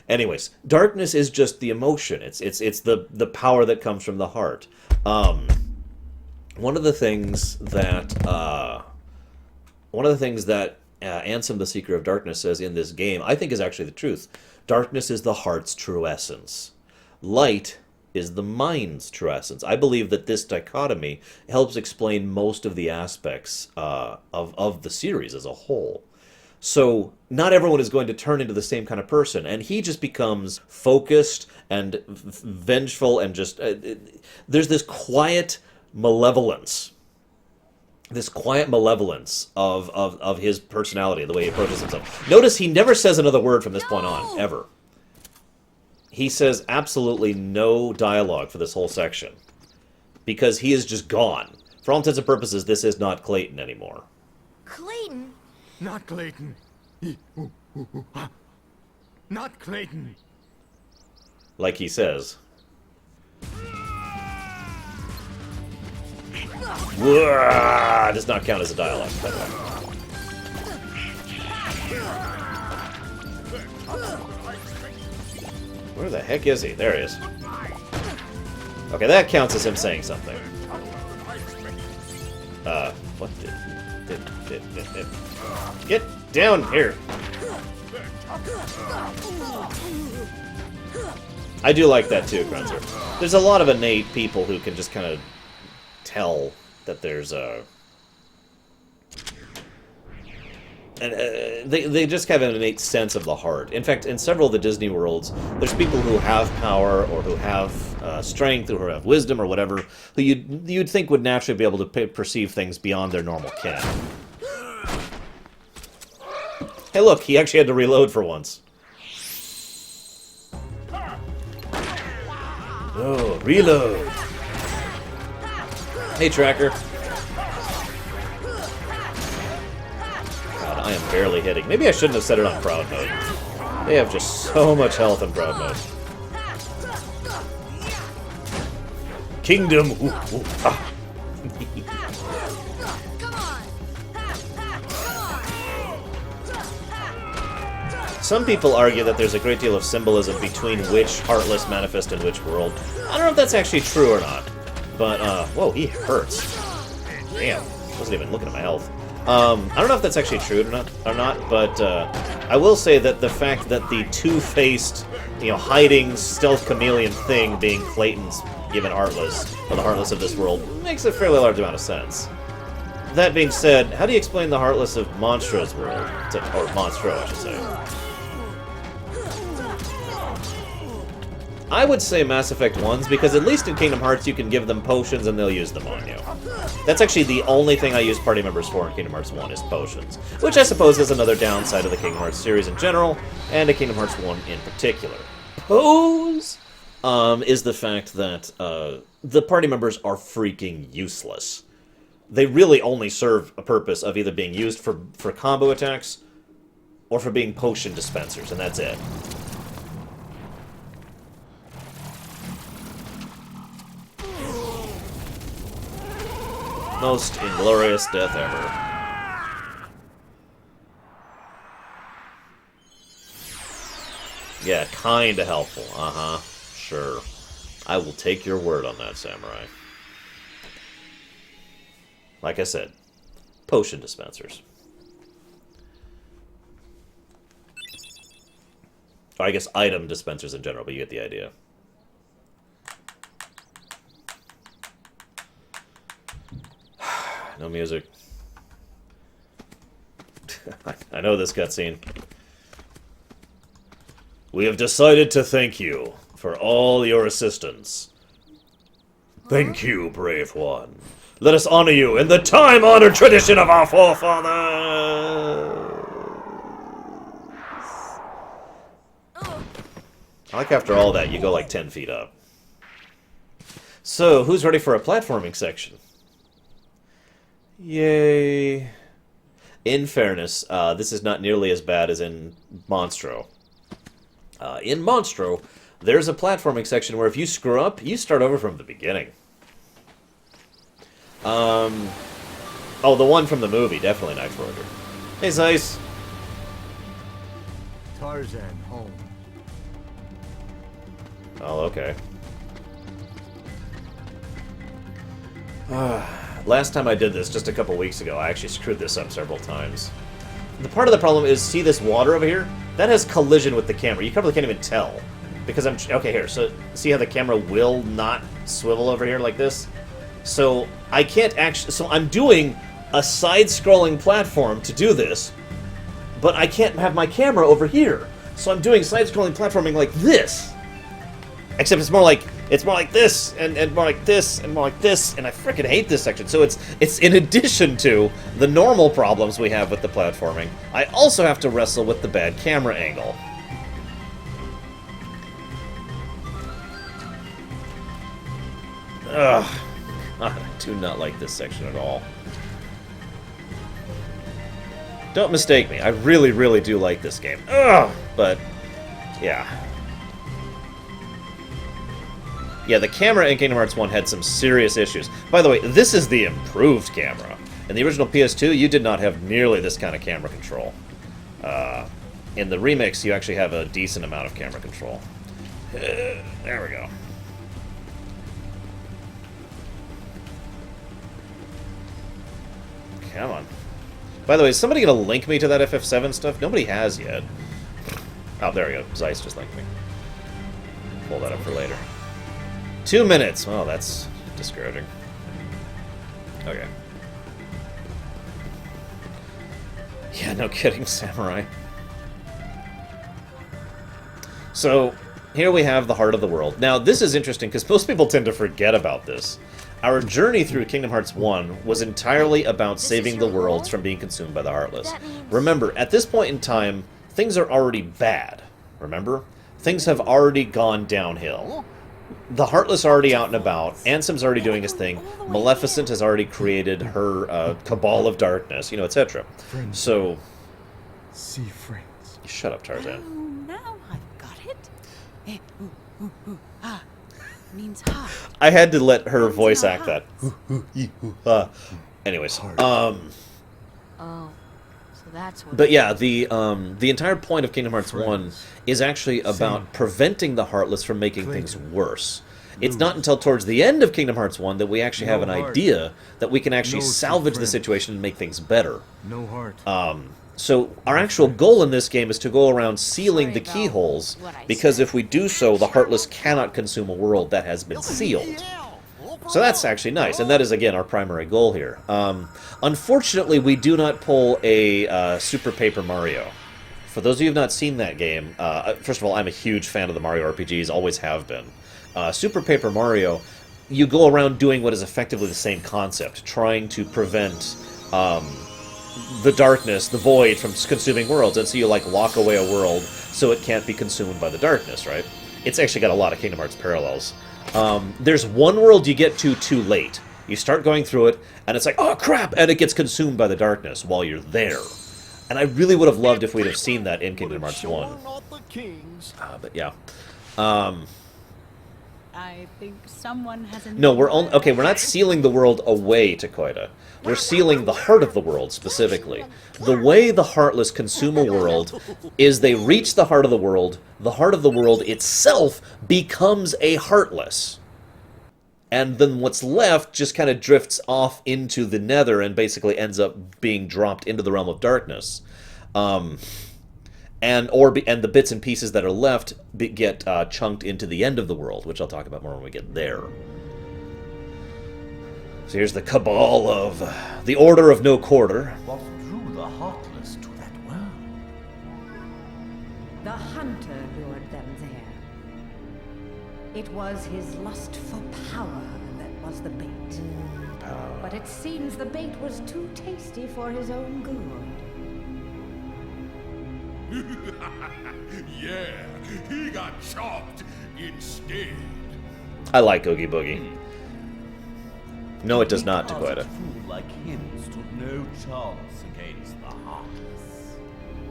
Anyways, darkness is just the emotion. It's the power that comes from the heart. One of the things that Ansem, the Seeker of Darkness, says in this game, I think is actually the truth. Darkness is the heart's true essence. Light is the mind's true essence. I believe that this dichotomy helps explain most of the aspects of the series as a whole. So not everyone is going to turn into the same kind of person, and he just becomes focused and vengeful and just... there's this quiet malevolence. This quiet malevolence of his personality, the way he approaches himself. Notice he never says another word from this point on, ever. He says absolutely no dialogue for this whole section. Because he is just gone. For all intents and purposes, this is not Clayton anymore. Clayton? Not Clayton. Not Clayton. Like he says. Whoa! Does not count as a dialogue, by the way. Where the heck is he? There he is. Okay, that counts as him saying something. What did... Get down here! I do like that too, Grunzer. There's a lot of innate people who can just kind of tell that there's a... And they just have an innate sense of the heart. In fact, in several of the Disney worlds, there's people who have power or who have strength or who have wisdom or whatever, who you'd think would naturally be able to perceive things beyond their normal ken. Hey, look, he actually had to reload for once. Oh, reload. Hey, Tracker. I am barely hitting. Maybe I shouldn't have set it on Proud Mode. They have just so much health in Proud Mode. Kingdom! Ooh, ooh, ah. some people argue that there's a great deal of symbolism between which Heartless manifest in which world. I don't know if that's actually true or not. But, whoa, he hurts. Damn, wasn't even looking at my health. I don't know if that's actually true or not, but I will say that the fact that the two-faced, hiding stealth chameleon thing being Clayton's given Heartless, or the Heartless of this world, makes a fairly large amount of sense. That being said, how do you explain the Heartless of Monstro's world? Or Monstro, I should say. I would say Mass Effect 1's, because at least in Kingdom Hearts you can give them potions and they'll use them on you. That's actually the only thing I use party members for in Kingdom Hearts 1 is potions, which I suppose is another downside of the Kingdom Hearts series in general, and to Kingdom Hearts 1 in particular. Is the fact that the party members are freaking useless. They really only serve a purpose of either being used for combo attacks or for being potion dispensers, and that's it. Most inglorious death ever. Yeah, kinda helpful. Uh-huh. Sure. I will take your word on that, Samurai. Like I said, potion dispensers. Or I guess item dispensers in general, but you get the idea. No music. I know this cutscene. We have decided to thank you for all your assistance. Thank you, brave one. Let us honor you in the time-honored tradition of our forefathers. I like after all that, you go like 10 feet up. So, who's ready for a platforming section? Yay. In fairness, this is not nearly as bad as in Monstro. In Monstro, there's a platforming section where if you screw up, you start over from the beginning. Oh, the one from the movie, definitely Knight Forger. Hey, Zeiss. Tarzan, home. Oh, okay. Last time I did this, just a couple weeks ago, I actually screwed this up several times. The part of the problem is, see this water over here? That has collision with the camera. You probably can't even tell. Because I'm... Okay, here. So, see how the camera will not swivel over here like this? So, I can't actually... So, I'm doing a side-scrolling platform to do this, but I can't have my camera over here. So, I'm doing side-scrolling platforming like this. Except it's more like this, and more like this, and more like this, and I freaking hate this section. So it's in addition to the normal problems we have with the platforming, I also have to wrestle with the bad camera angle. Ugh. I do not like this section at all. Don't mistake me, I really, really do like this game. Ugh! But, yeah. Yeah, the camera in Kingdom Hearts 1 had some serious issues. By the way, this is the improved camera. In the original PS2, you did not have nearly this kind of camera control. In the remix, you actually have a decent amount of camera control. There we go. Come on. By the way, is somebody going to link me to that FF7 stuff? Nobody has yet. Oh, there we go. Zeiss just linked me. Pull that up for later. 2 minutes. Oh, that's discouraging. Okay. Yeah, no kidding, Samurai. So, here we have the heart of the world. Now, this is interesting because most people tend to forget about this. Our journey through Kingdom Hearts 1 was entirely about saving the worlds from being consumed by the Heartless. Remember, at this point in time, things are already bad. Remember? Things have already gone downhill. The Heartless are already out and about. Ansem's already doing his thing. Maleficent has already created her cabal of darkness, etc. So... See friends. Shut up, Tarzan. Oh, now I've got it. Means heart. I had to let her voice act that. Anyways, Oh, so That's what. But yeah, the entire point of Kingdom Hearts 1 is actually about preventing the Heartless from making things worse. It's not until towards the end of Kingdom Hearts 1 that we actually have an idea that we can actually salvage the situation and make things better. No heart. So our actual goal in this game is to go around sealing the keyholes, because if we do so, the Heartless cannot consume a world that has been sealed. So that's actually nice, and that is, again, our primary goal here. Unfortunately, we do not pull a Super Paper Mario. For those of you who have not seen that game, first of all, I'm a huge fan of the Mario RPGs, always have been. Super Paper Mario, you go around doing what is effectively the same concept, trying to prevent the darkness, the void, from consuming worlds, and so you, like, lock away a world so it can't be consumed by the darkness, right? It's actually got a lot of Kingdom Hearts parallels. There's one world you get to too late. You start going through it, and it's like, oh crap, and it gets consumed by the darkness while you're there. And I really would have loved if we'd have seen that in Kingdom Hearts 1. But yeah. I think someone has a No, we're not sealing the world away, Takoida. We're sealing the heart of the world, specifically. The way the Heartless consume a world is they reach the heart of the world itself becomes a Heartless. And then what's left just kind of drifts off into the nether and basically ends up being dropped into the realm of darkness. And the bits and pieces that are left get chunked into the end of the world, which I'll talk about more when we get there. So here's the cabal of the Order of No Quarter. What drew the Heartless to that world? The hunter lured them there. It was his lust for power that was the bait. But it seems the bait was too tasty for his own good. Yeah, he got chopped instead. I like Oogie Boogie. No, it does not, Takoida. A fool like him stood no chance against the Heartless.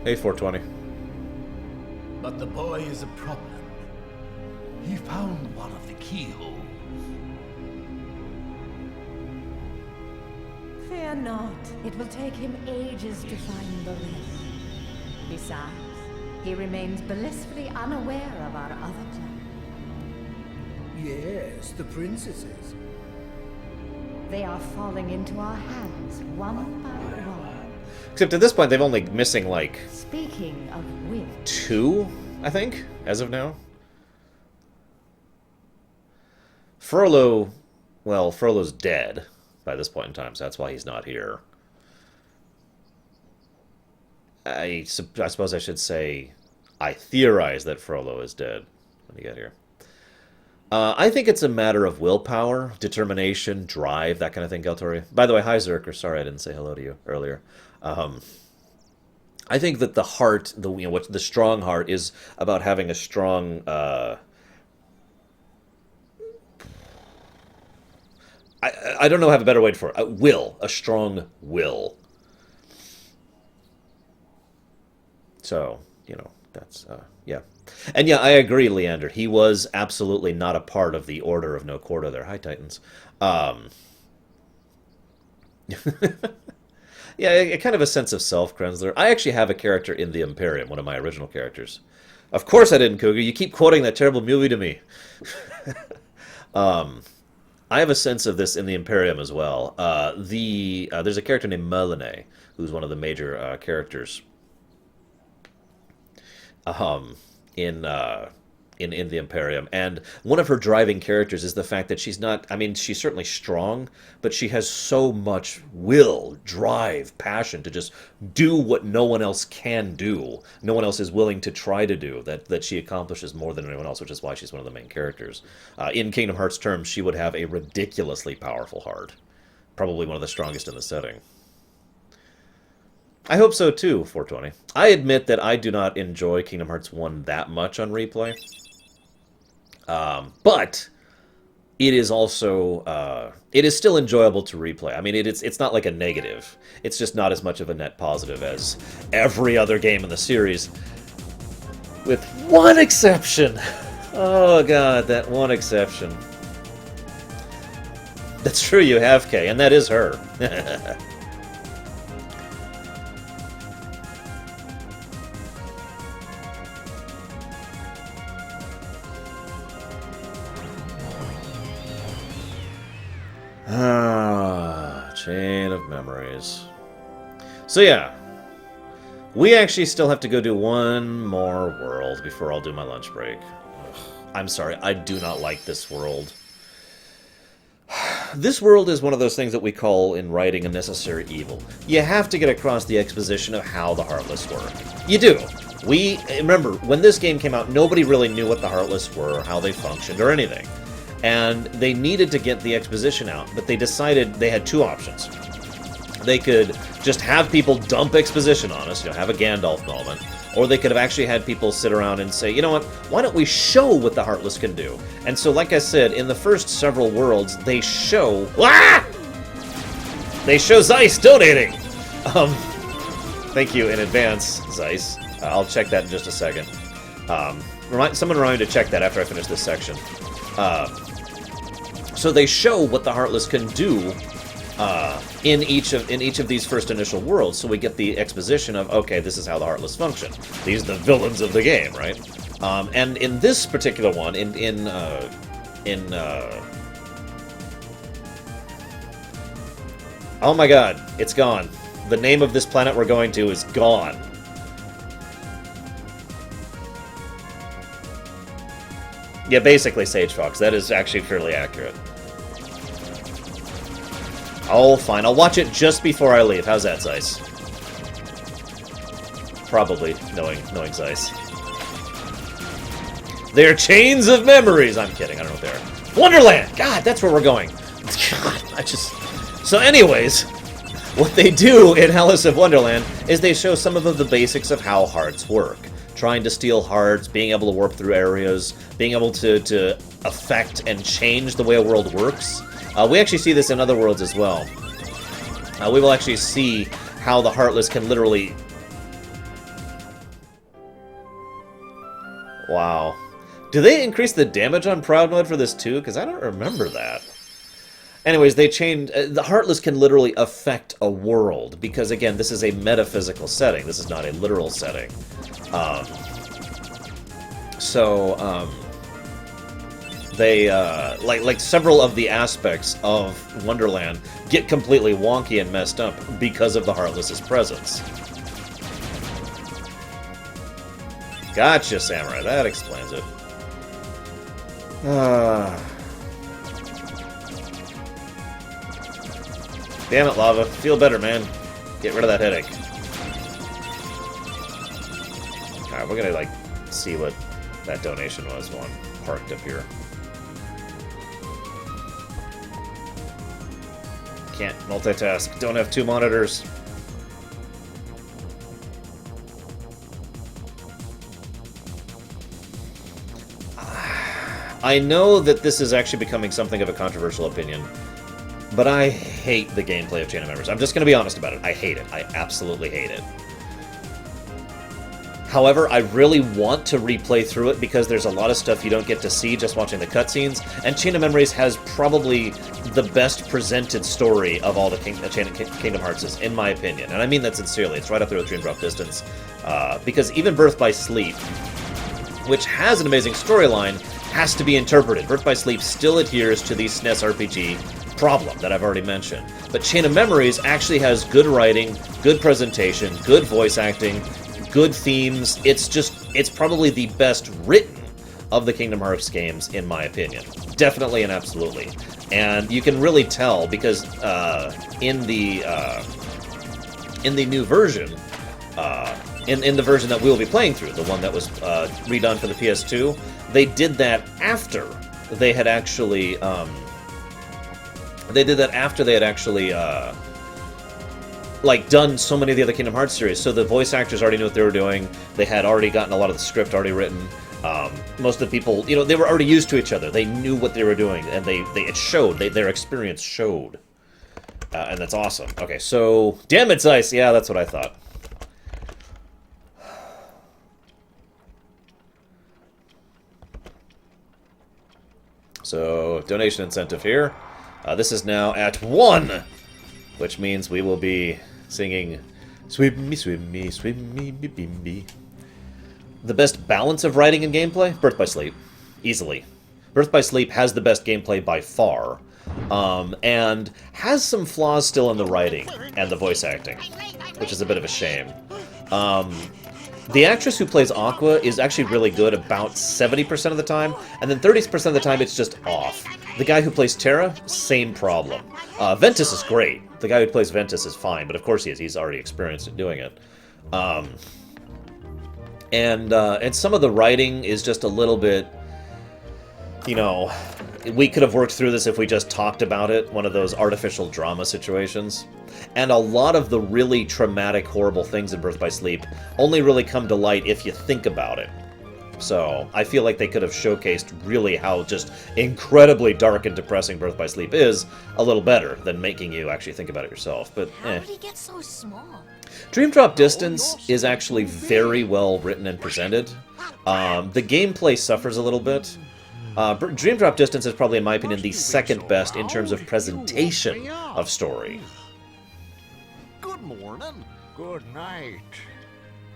Hey, 420. But the boy is a problem. He found one of the keyholes. Fear not. It will take him ages to find the ring. Besides, he remains blissfully unaware of our other plan. Yes, the princesses. They are falling into our hands, one by one. Except at this point, they've only missing, like... Speaking of which... 2, I think, as of now. Frollo... Well, Frollo's dead by this point in time, so that's why he's not here. I suppose I should say I theorize that Frollo is dead when you get here. I think it's a matter of willpower, determination, drive, that kind of thing, Galtori. By the way, hi Zerker, sorry I didn't say hello to you earlier. I think that the heart, the strong heart, is about having a strong... I don't know how to have a better way for it. A strong will. So, that's, yeah. And yeah, I agree, Leander. He was absolutely not a part of the Order of No Quarter there. Hi, Titans. Yeah, kind of a sense of self, Krenzler. I actually have a character in the Imperium, one of my original characters. Of course I didn't, Cougar. You keep quoting that terrible movie to me. I have a sense of this in the Imperium as well. There's a character named Merlene, who's one of the major characters in the Imperium, and one of her driving characters is the fact that she's not, she's certainly strong, but she has so much will, drive, passion to just do what no one else can do, no one else is willing to try to do, that she accomplishes more than anyone else, which is why she's one of the main characters. In Kingdom Hearts terms, she would have a ridiculously powerful heart, probably one of the strongest in the setting. I hope so too, 420. I admit that I do not enjoy Kingdom Hearts 1 that much on replay. But it is also, it is still enjoyable to replay. It's not like a negative. It's just not as much of a net positive as every other game in the series. With one exception. Oh god, that one exception. That's true, you have Kay, and that is her. Chain of memories. So yeah, we actually still have to go do one more world before I'll do my lunch break. Ugh, I'm sorry, I do not like this world. This world is one of those things that we call in writing a necessary evil. You have to get across the exposition of how the Heartless work. You do. Remember, when this game came out, nobody really knew what the Heartless were, how they functioned, or anything. And they needed to get the exposition out, but they decided they had two options. They could just have people dump exposition on us, have a Gandalf moment, or they could have actually had people sit around and say, you know what, why don't we show what the Heartless can do? And so, like I said, in the first several worlds, they show... Ah! They show Zeiss donating! Thank you in advance, Zeiss. I'll check that in just a second. Someone remind me to check that after I finish this section. So they show what the Heartless can do in each of these first initial worlds, so we get the exposition of, okay, this is how the Heartless function. These are the villains of the game, right? And in this particular one, oh my god, it's gone. The name of this planet we're going to is gone. Yeah, basically Sage Fox. That is actually fairly accurate. Oh, fine. I'll watch it just before I leave. How's that, Zeiss? Probably, knowing Zeiss. They're chains of memories! I'm kidding, I don't know what they are. Wonderland! God, that's where we're going. God, So anyways, what they do in Alice of Wonderland is they show some of the basics of how hearts work. Trying to steal hearts, being able to warp through areas, being able to affect and change the way a world works. We actually see this in other worlds as well. We will actually see how the Heartless can literally... Wow. Do they increase the damage on Proud Mode for this too? Because I don't remember that. Anyways, they changed... the Heartless can literally affect a world, because again, this is a metaphysical setting. This is not a literal setting. They, like several of the aspects of Wonderland get completely wonky and messed up because of the Heartless's presence. Gotcha, Samurai. That explains it. Damn it, Lava. Feel better, man. Get rid of that headache. Alright, we're gonna, like, see what that donation was while I'm parked up here. Can't multitask. Don't have two monitors. I know that this is actually becoming something of a controversial opinion, but I hate the gameplay of Chain of Memories. I'm just going to be honest about it. I hate it. I absolutely hate it. However, I really want to replay through it because there's a lot of stuff you don't get to see just watching the cutscenes, and Chain of Memories has probably the best presented story of all the Kingdom Hearts, in my opinion. And I mean that sincerely. It's right up there with Dream Drop Distance. Because even Birth by Sleep, which has an amazing storyline, has to be interpreted. Birth by Sleep still adheres to the SNES RPG problem that I've already mentioned. But Chain of Memories actually has good writing, good presentation, good voice acting, good themes. It's probably the best written of the Kingdom Hearts games, in my opinion. Definitely and absolutely. And you can really tell because in the new version, in the version that we will be playing through, the one that was redone for the PS2, they did that after they had actually like done so many of the other Kingdom Hearts series, so the voice actors already knew what they were doing. They had already gotten a lot of the script already written. Most of the people, they were already used to each other. They knew what they were doing, and it showed. Their experience showed, and that's awesome. Okay, so damn it, Zeiss. Yeah, that's what I thought. So donation incentive here. This is now at 1, which means we will be singing "Swim Me, Swim Me, Swim Me, Bim Me." The best balance of writing and gameplay? Birth by Sleep. Easily. Birth by Sleep has the best gameplay by far. and has some flaws still in the writing and the voice acting, which is a bit of a shame. The actress who plays Aqua is actually really good about 70% of the time, and then 30% of the time it's just off. The guy who plays Terra, same problem. Ventus is great. The guy who plays Ventus is fine, but of course he is. He's already experienced in doing it. And some of the writing is just a little bit, you know, we could have worked through this if we just talked about it, one of those artificial drama situations. And a lot of the really traumatic, horrible things in Birth by Sleep only really come to light if you think about it. So, I feel like they could have showcased really how just incredibly dark and depressing Birth by Sleep is a little better than making you actually think about it yourself, but How did he get so small? Dream Drop Distance is actually very well written and presented. The gameplay suffers a little bit. Dream Drop Distance is probably, in my opinion, the second best in terms of presentation of story. Good morning. Good night.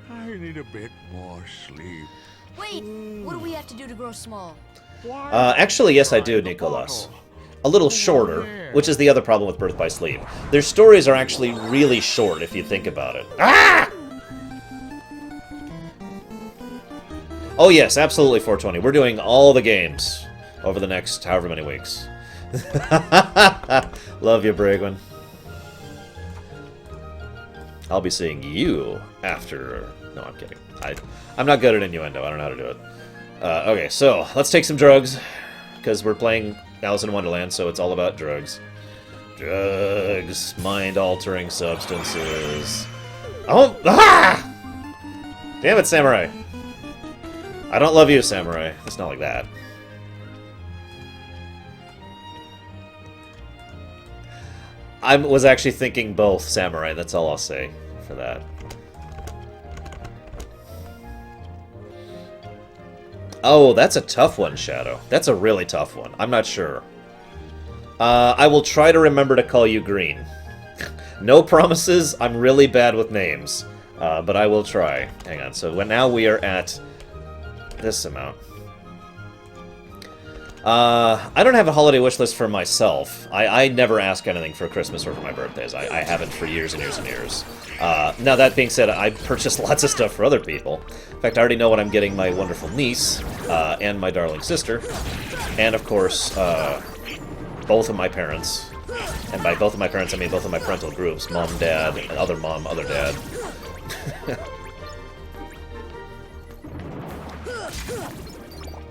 I need a bit more sleep. Wait, what do we have to do to grow small? Actually, yes, I do, Nicholas. A little shorter, which is the other problem with Birth by Sleep. Their stories are actually really short if you think about it. Ah! Oh yes, absolutely 420. We're doing all the games over the next however many weeks. Love you, Bragwin. I'll be seeing you after... No, I'm kidding. I'm not good at innuendo. I don't know how to do it. Okay, so let's take some drugs, because we're playing Alice in Wonderland, so it's all about drugs. Drugs. Mind-altering substances. Oh! Ah! Damn it, Samurai. I don't love you, Samurai. It's not like that. I was actually thinking both, Samurai. That's all I'll say for that. Oh, that's a tough one, Shadow. That's a really tough one. I'm not sure. I will try to remember to call you Green. No promises. I'm really bad with names. But I will try. Hang on. So now we are at this amount. I don't have a holiday wish list for myself. I never ask anything for Christmas or for my birthdays. I haven't for years and years and years. Now, that being said, I purchased lots of stuff for other people. In fact, I already know what I'm getting my wonderful niece and my darling sister. And, of course, both of my parents. And by both of my parents, I mean both of my parental groups. Mom, dad, and other mom, other dad.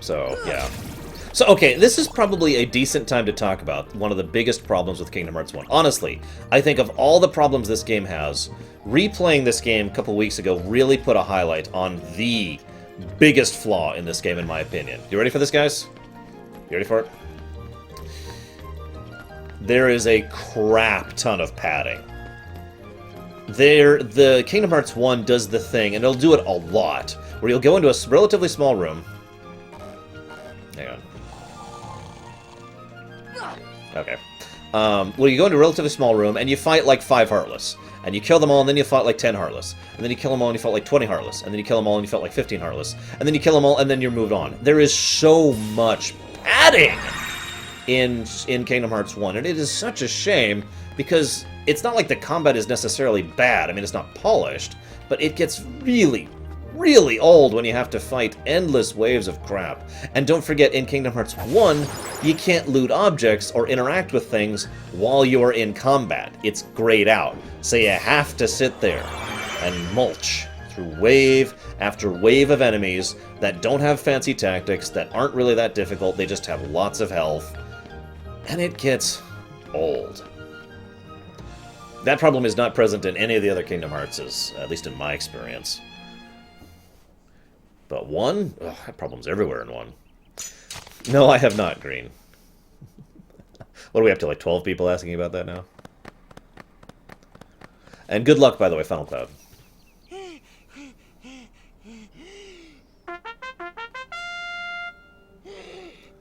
So, yeah. So, okay, this is probably a decent time to talk about one of the biggest problems with Kingdom Hearts 1. Honestly, I think of all the problems this game has, replaying this game a couple weeks ago really put a highlight on the biggest flaw in this game, in my opinion. You ready for this, guys? You ready for it? There is a crap ton of padding. The Kingdom Hearts 1 does the thing, and it'll do it a lot, where you'll go into a relatively small room. Hang on. Okay. Well, you go into a relatively small room, and you fight like 5 Heartless. And you kill them all, and then you fight like 10 Heartless. And then you kill them all, and you fight like 20 Heartless. And then you kill them all, and you fight like 15 Heartless. And then you kill them all, and then you're moved on. There is so much padding in Kingdom Hearts 1, and it is such a shame, because it's not like the combat is necessarily bad. I mean, it's not polished, but it gets really, really old when you have to fight endless waves of crap. And don't forget, in Kingdom Hearts 1, you can't loot objects or interact with things while you're in combat. It's grayed out. So you have to sit there and mulch through wave after wave of enemies that don't have fancy tactics, that aren't really that difficult, they just have lots of health. And it gets old. That problem is not present in any of the other Kingdom Hearts, at least in my experience. But 1? Ugh, that problem's everywhere in 1. No, I have not, Green. What are we up to, like 12 people asking about that now? And good luck, by the way, Final Cloud.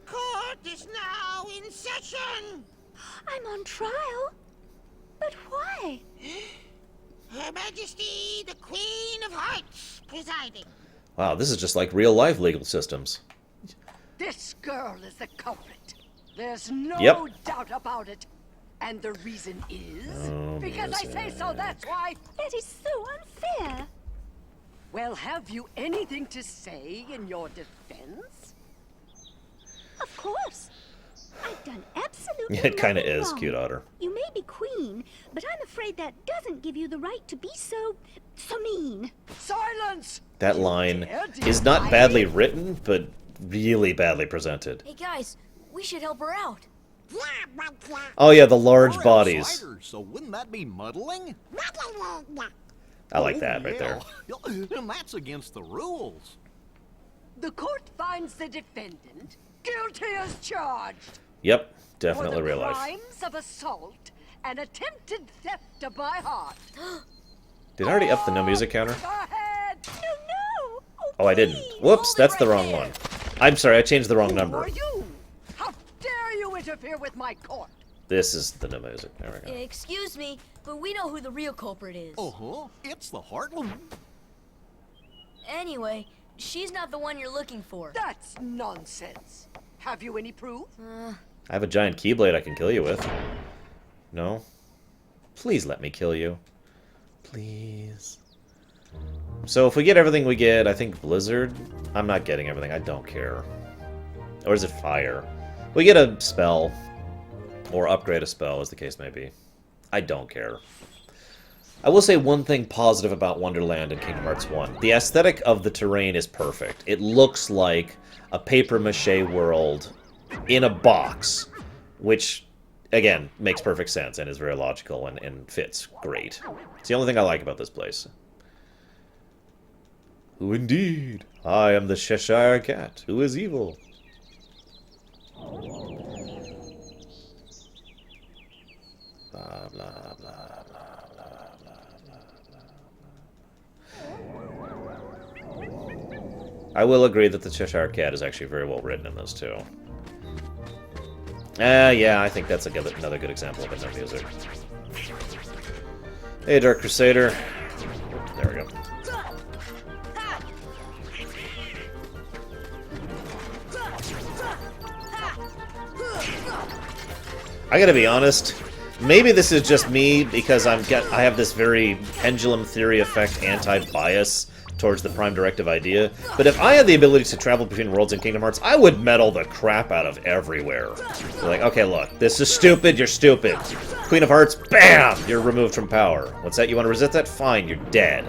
Court is now in session. I'm on trial? But why? Her Majesty, the Queen of Hearts, presiding. Wow, this is just like real-life legal systems. This girl is the culprit. There's no Yep. doubt about it. And the reason is Oh, because I say so, that's why. That is so unfair. Well, have you anything to say in your defense? Of course. I've done absolutely It kind of nothing is, wrong. cute otter. You may be queen, but I'm afraid that doesn't give you the right to be so mean. Silence! That line is not badly written, but really badly presented. Hey guys, we should help her out. Yeah, but Oh yeah, the large We're bodies. outsiders, so wouldn't that be muddling? I like that right there. And that's against the rules. The court finds the defendant guilty as charged. Yep, definitely for the real life. crimes of assault and attempted theft of my heart. Did I already up the no music counter? Go ahead. No. Oh, I didn't. Whoops, that's the wrong one. I'm sorry, I changed the wrong number. Who are you? How dare you interfere with my court? This is the no music. There we go. Excuse me, but we know who the real culprit is. Uh-huh. It's the heartless. Anyway, she's not the one you're looking for. That's nonsense. Have you any proof? I have a giant Keyblade I can kill you with. No? Please let me kill you. Please. So if we get everything we get, I think Blizzard? I'm not getting everything, I don't care. Or is it Fire? We get a spell. Or upgrade a spell, as the case may be. I don't care. I will say one thing positive about Wonderland and Kingdom Hearts 1. The aesthetic of the terrain is perfect. It looks like a papier-mâché world in a box, which, again, makes perfect sense and is very logical and fits great. It's the only thing I like about this place. Who indeed? I am the Cheshire Cat, who is evil. Blah, blah, blah, blah, blah, blah, blah. I will agree that the Cheshire Cat is actually very well written in this, too. Yeah, I think that's another good example of no music. Hey, Dark Crusader. There we go. I gotta be honest, maybe this is just me because I have this very pendulum theory effect anti-bias towards the Prime Directive idea, but if I had the ability to travel between worlds in Kingdom Hearts, I would meddle the crap out of everywhere. Like, okay, look, this is stupid, you're stupid. Queen of Hearts, bam! You're removed from power. What's that, you want to resist that? Fine, you're dead.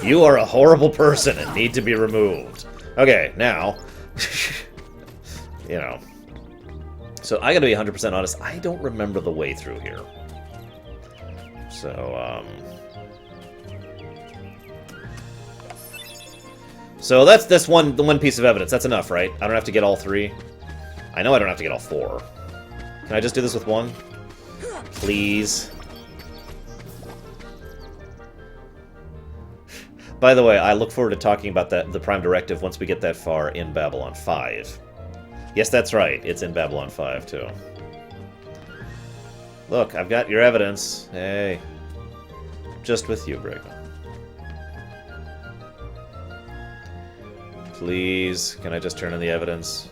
You are a horrible person and need to be removed. Okay, now, you know. So I gotta be 100% honest, I don't remember the way through here. So, So that's the one piece of evidence. That's enough, right? I don't have to get all 3. I know I don't have to get all 4. Can I just do this with 1? Please. By the way, I look forward to talking about the Prime Directive once we get that far in Babylon 5. Yes, that's right. It's in Babylon 5, too. Look, I've got your evidence. Hey. Just with you, Brigma. Please, can I just turn in the evidence?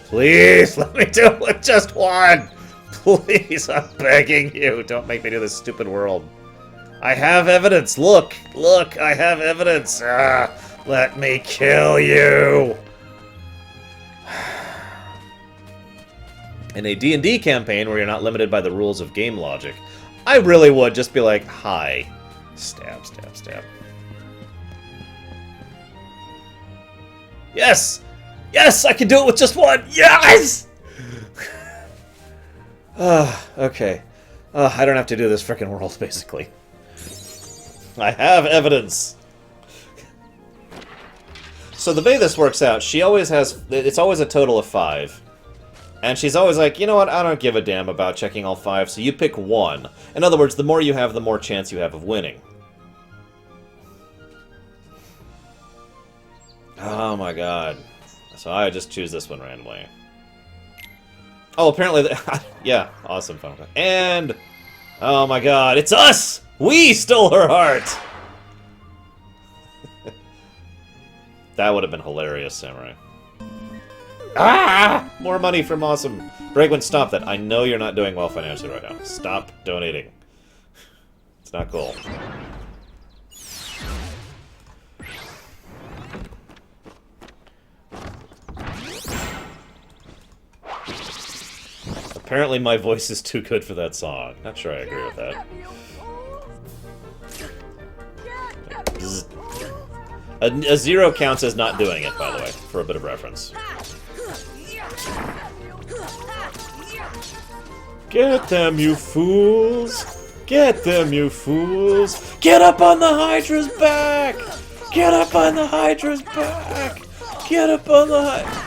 Please, let me do it with just 1! Please, I'm begging you. Don't make me do this stupid world. I have evidence. Look, look, I have evidence. Ah, let me kill you. In a D&D campaign where you're not limited by the rules of game logic, I really would just be like, hi. Stab, stab, stab. Yes! Yes, I can do it with just 1! Yes! Okay. I don't have to do this frickin' world, basically. I have evidence. So the way this works out, she always has... It's always a total of 5. And she's always like, you know what, I don't give a damn about checking all 5, so you pick 1. In other words, the more you have, the more chance you have of winning. Oh my god. So I just choose this one randomly. Oh, apparently... yeah, awesome. And... oh my god, it's us! We stole her heart! That would have been hilarious, Samurai. Ah! More money from Awesome. Bregwin, stop that. I know you're not doing well financially right now. Stop donating. It's not cool. Apparently my voice is too good for that song. Not sure I agree with that. A 0 counts as not doing it, by the way, for a bit of reference. Get them, you fools! Get them, you fools! Get up on the Hydra's back! Get up on the Hydra's back! Get up on the Hydra...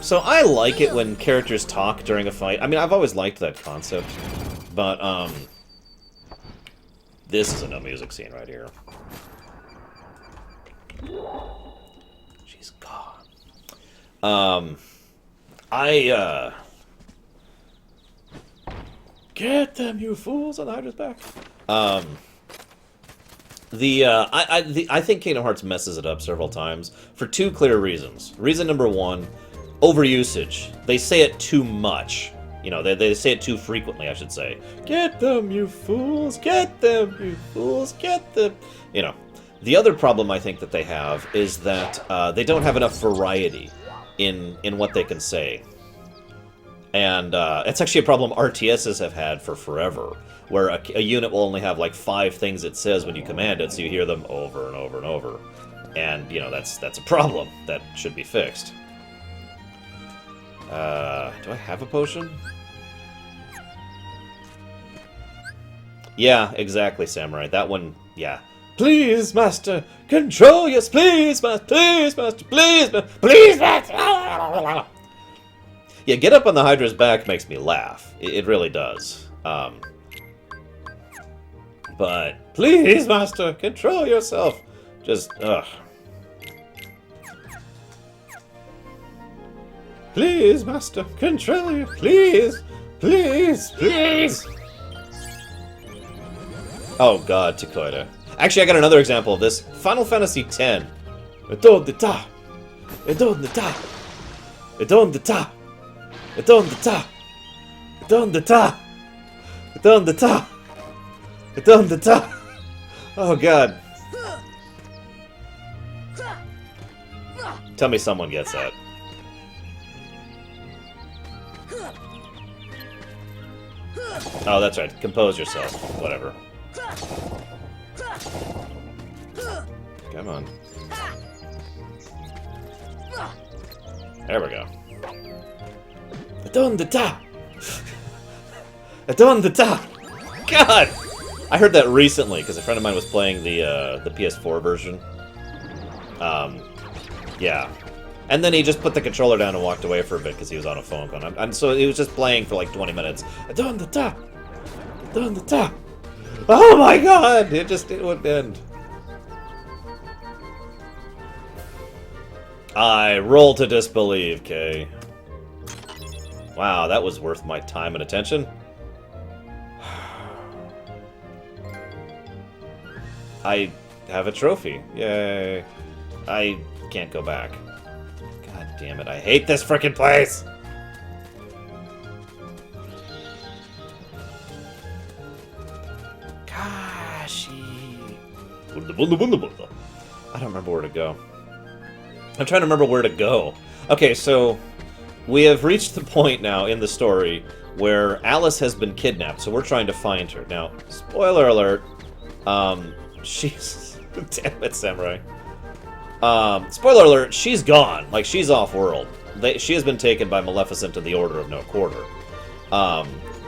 So I like it when characters talk during a fight. I mean, I've always liked that concept, but, this is a no music scene right here. She's gone. Get them, you fools, on the Hydra's back. I think Kingdom Hearts messes it up several times for two clear reasons. Reason number one, overusage. They say it too much. You know, they say it too frequently, I should say. Get them, you fools! Get them, you fools! Get them! You know. The other problem I think that they have is that they don't have enough variety in what they can say. And it's actually a problem RTSs have had for forever, where a unit will only have like 5 things it says when you command it, so you hear them over and over and over. And, you know, that's a problem that should be fixed. Do I have a potion? Yeah, exactly, Samurai. That one, yeah. Please, Master, control us, please, Master, please, Master, please, please, Master. Yeah, get up on the Hydra's back makes me laugh. It really does. But please, Master, control yourself. Just, ugh. Please, Master, control you. Please, please, please. Oh God, Takoida. Actually, I got another example of this. Final Fantasy X. Edon de ta. Edon de ta. Edon de ta. Edon de ta. Edon de ta. Edon de ta. Edon de ta. Oh God. Tell me someone gets that. Oh, that's right. Compose yourself. Whatever. Come on. There we go. Adon the ta! Adon the ta! God! I heard that recently because a friend of mine was playing the PS4 version. Yeah. And then he just put the controller down and walked away for a bit because he was on a phone call. And so he was just playing for like 20 minutes. Adon the ta! Adon the ta! Oh my God! It wouldn't end. I roll to disbelieve, Kay. Wow, that was worth my time and attention. I have a trophy. Yay. I can't go back. God damn it, I hate this frickin' place! I don't remember where to go. I'm trying to remember where to go. Okay, so we have reached the point now in the story where Alice has been kidnapped, so we're trying to find her. Now, spoiler alert, she's... Damn it, Samurai. Spoiler alert, she's gone. Like, she's off-world. She has been taken by Maleficent and the Order of No Quarter.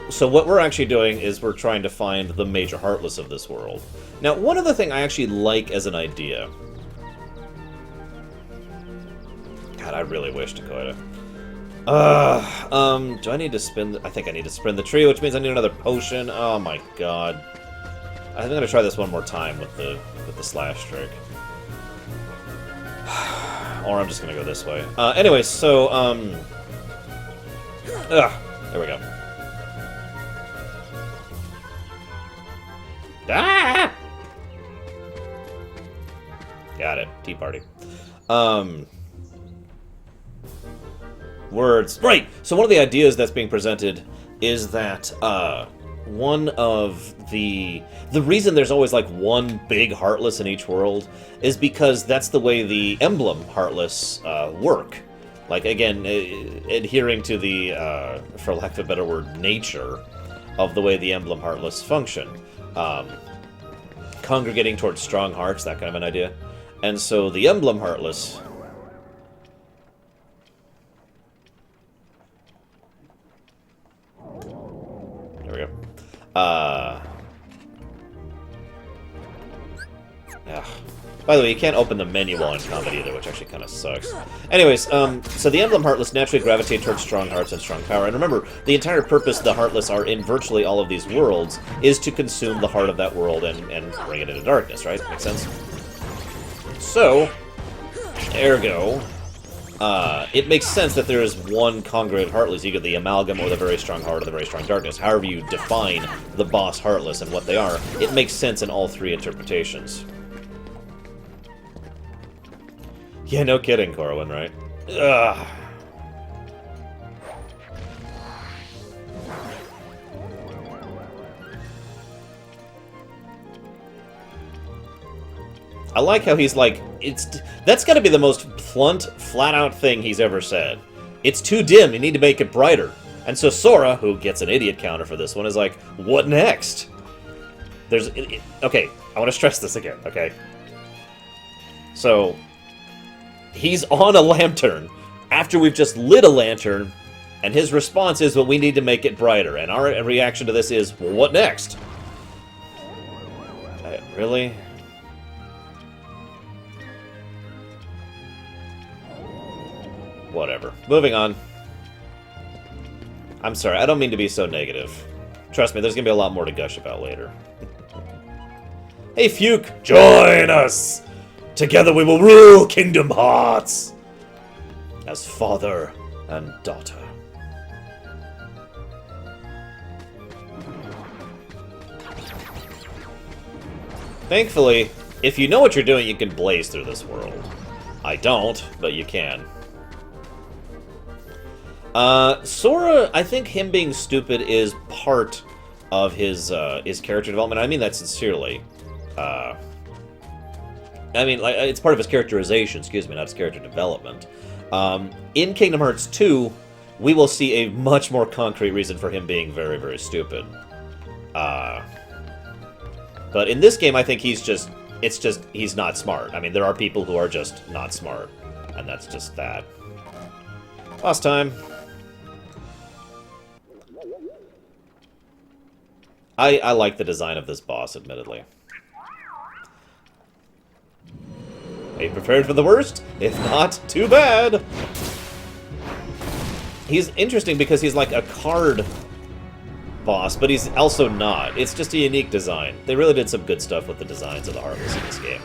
So what we're actually doing is we're trying to find the major heartless of this world. Now, one other thing I actually like as an idea... God, I really wish, Dakota. Do I need to spin... I think I need to spin the tree, which means I need another potion. Oh my God. I think I'm going to try this one more time with the slash trick. Or I'm just going to go this way. Anyway, so, there we go. Ah! Got it. Tea party. Words. Right! So one of the ideas that's being presented is that, one of the reason there's always, like, one big Heartless in each world is because that's the way the emblem Heartless, work. Like, again, adhering to the, for lack of a better word, nature of the way the emblem Heartless function. Congregating towards strong hearts, that kind of an idea. And so the emblem Heartless... There we go. Yeah. By the way, you can't open the menu while in combat either, which actually kind of sucks. Anyways, so the emblem Heartless naturally gravitate towards strong hearts and strong power. And remember, the entire purpose the Heartless are in virtually all of these worlds is to consume the heart of that world and bring it into darkness, right? Makes sense? So, ergo, it makes sense that there is one congruent Heartless. You get the amalgam or the very strong heart or the very strong darkness. However you define the boss Heartless and what they are, it makes sense in all three interpretations. Yeah, no kidding, Corwin, right? Ugh. I like how he's like, that's gotta be the most blunt, flat-out thing he's ever said. It's too dim, you need to make it brighter. And so Sora, who gets an idiot counter for this one, is like, what next? Okay, I want to stress this again, okay? So, he's on a lantern after we've just lit a lantern, and his response is, well, we need to make it brighter. And our reaction to this is, well, what next? Really? Whatever. Moving on. I'm sorry, I don't mean to be so negative. Trust me, there's gonna be a lot more to gush about later. Hey, Fuke! Join us! Together we will rule Kingdom Hearts! As father and daughter. Thankfully, if you know what you're doing, you can blaze through this world. I don't, but you can. Sora, I think him being stupid is part of his character development. I mean that sincerely. I mean, like, it's part of his characterization, excuse me, not his character development. In Kingdom Hearts 2, we will see a much more concrete reason for him being very, very stupid. But in this game, I think he's not smart. I mean, there are people who are just not smart, and that's just that. Boss time. I like the design of this boss, admittedly. Are you prepared for the worst? If not, too bad! He's interesting because he's like a card boss, but he's also not. It's just a unique design. They really did some good stuff with the designs of the Heartless in this game.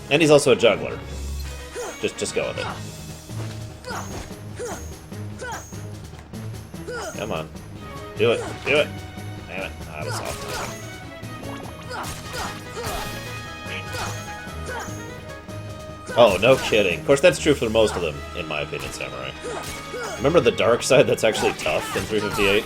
And he's also a juggler. Just go with it. Come on. Do it. Do it. Damn it. That was awful. Oh, no kidding. Of course, that's true for most of them, in my opinion, Samurai. Remember the dark side that's actually tough in 358?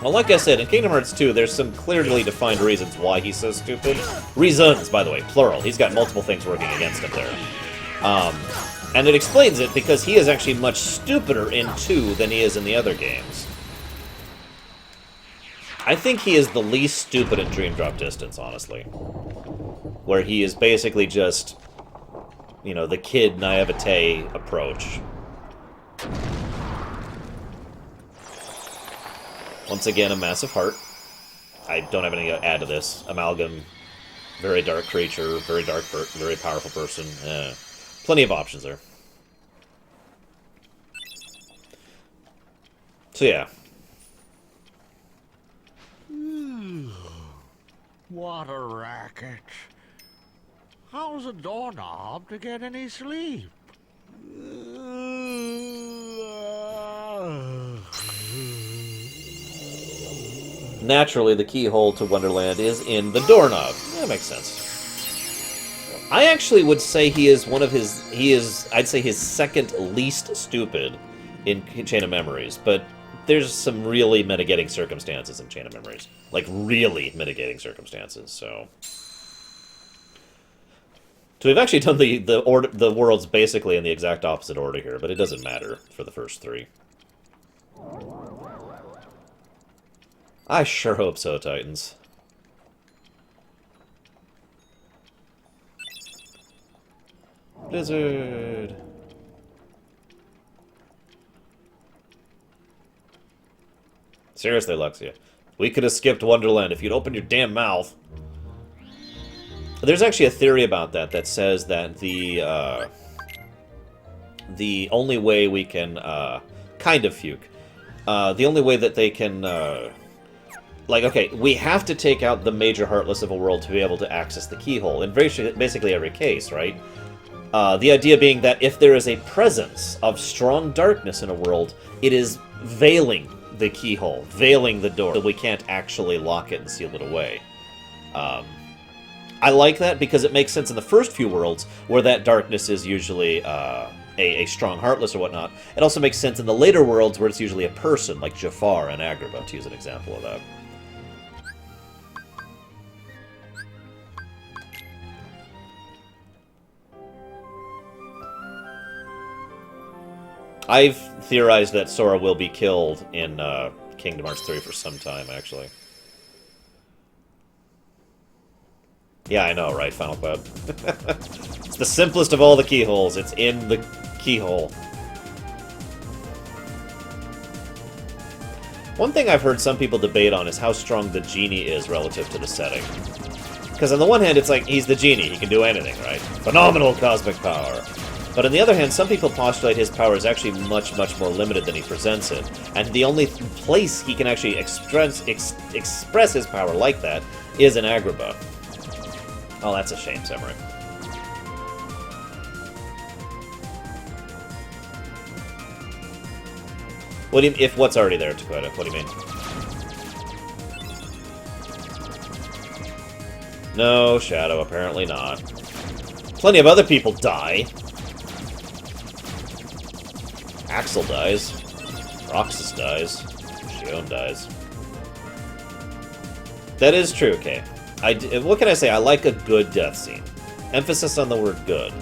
Well, like I said, in Kingdom Hearts 2, there's some clearly defined reasons why he's so stupid. Reasons, by the way, plural. He's got multiple things working against him there. And it explains it because he is actually much stupider in 2 than he is in the other games. I think he is the least stupid in Dream Drop Distance, honestly. Where he is basically just, you know, the kid naivete approach. Once again, a massive heart. I don't have anything to add to this. Amalgam, very dark creature, very dark, very powerful person. Plenty of options there. So yeah. What a racket. How's a doorknob to get any sleep? Naturally, the keyhole to Wonderland is in the doorknob. That makes sense. I actually would say he is one of his... I'd say his second least stupid in Chain of Memories, but there's some really mitigating circumstances in Chain of Memories. Like, really mitigating circumstances, so... So we've actually done the worlds basically in the exact opposite order here, but it doesn't matter for the first three. I sure hope so, Titans. Blizzard! Seriously, Lexia. We could have skipped Wonderland if you'd opened your damn mouth. There's actually a theory about that says that the only way we can, kind of fuke, the only way that they can, like, okay, we have to take out the major heartless of a world to be able to access the keyhole, in basically every case, right? The idea being that if there is a presence of strong darkness in a world, it is veiling the keyhole, veiling the door, so we can't actually lock it and seal it away. I like that because it makes sense in the first few worlds, where that darkness is usually a strong heartless or whatnot. It also makes sense in the later worlds, where it's usually a person, like Jafar and Agrabah, to use an example of that. I've theorized that Sora will be killed in Kingdom Hearts 3 for some time, actually. Yeah, I know, right, Final Cloud? It's the simplest of all the keyholes. It's in the keyhole. One thing I've heard some people debate on is how strong the genie is relative to the setting. Because on the one hand, it's like, he's the genie, he can do anything, right? Phenomenal cosmic power. But on the other hand, some people postulate his power is actually much, much more limited than he presents it. And the only place he can actually express his power like that is in Agrabah. Oh, that's a shame, Samurai. What do you, if what's already there, Dakota? What do you mean? No, Shadow, apparently not. Plenty of other people die. Axel dies. Roxas dies. Shion dies. That is true, okay. What can I say? I like a good death scene. Emphasis on the word good.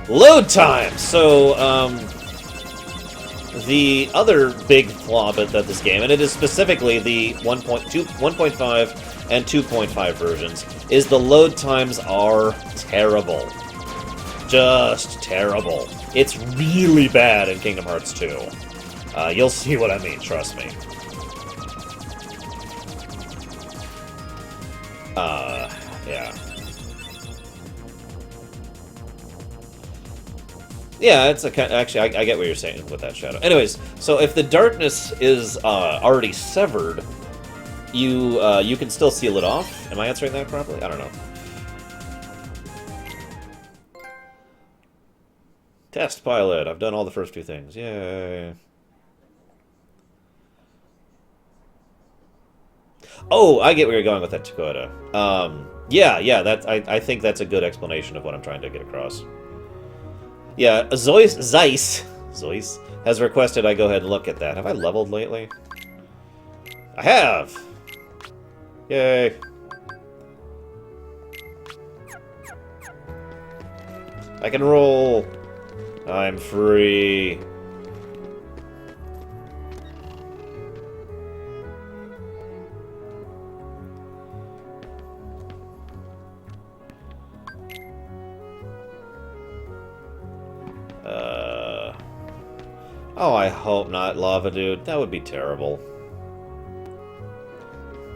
Load time! So, the other big flaw about this game, and it is specifically the 1.5 and 2.5 versions, is the load times are terrible. Just terrible. It's really bad in Kingdom Hearts 2. You'll see what I mean, trust me. Yeah. Yeah, it's a actually, I get what you're saying with that, Shadow. Anyways, so if the darkness is already severed, you can still seal it off. Am I answering that properly? I don't know. Test pilot. I've done all the first two things. Yay. Oh, I get where you're going with that, Dakota. Yeah, that I think that's a good explanation of what I'm trying to get across. Yeah, Zeiss has requested I go ahead and look at that. Have I leveled lately? I have! Yay. I can roll! I'm free! Oh, I hope not, Lava Dude. That would be terrible.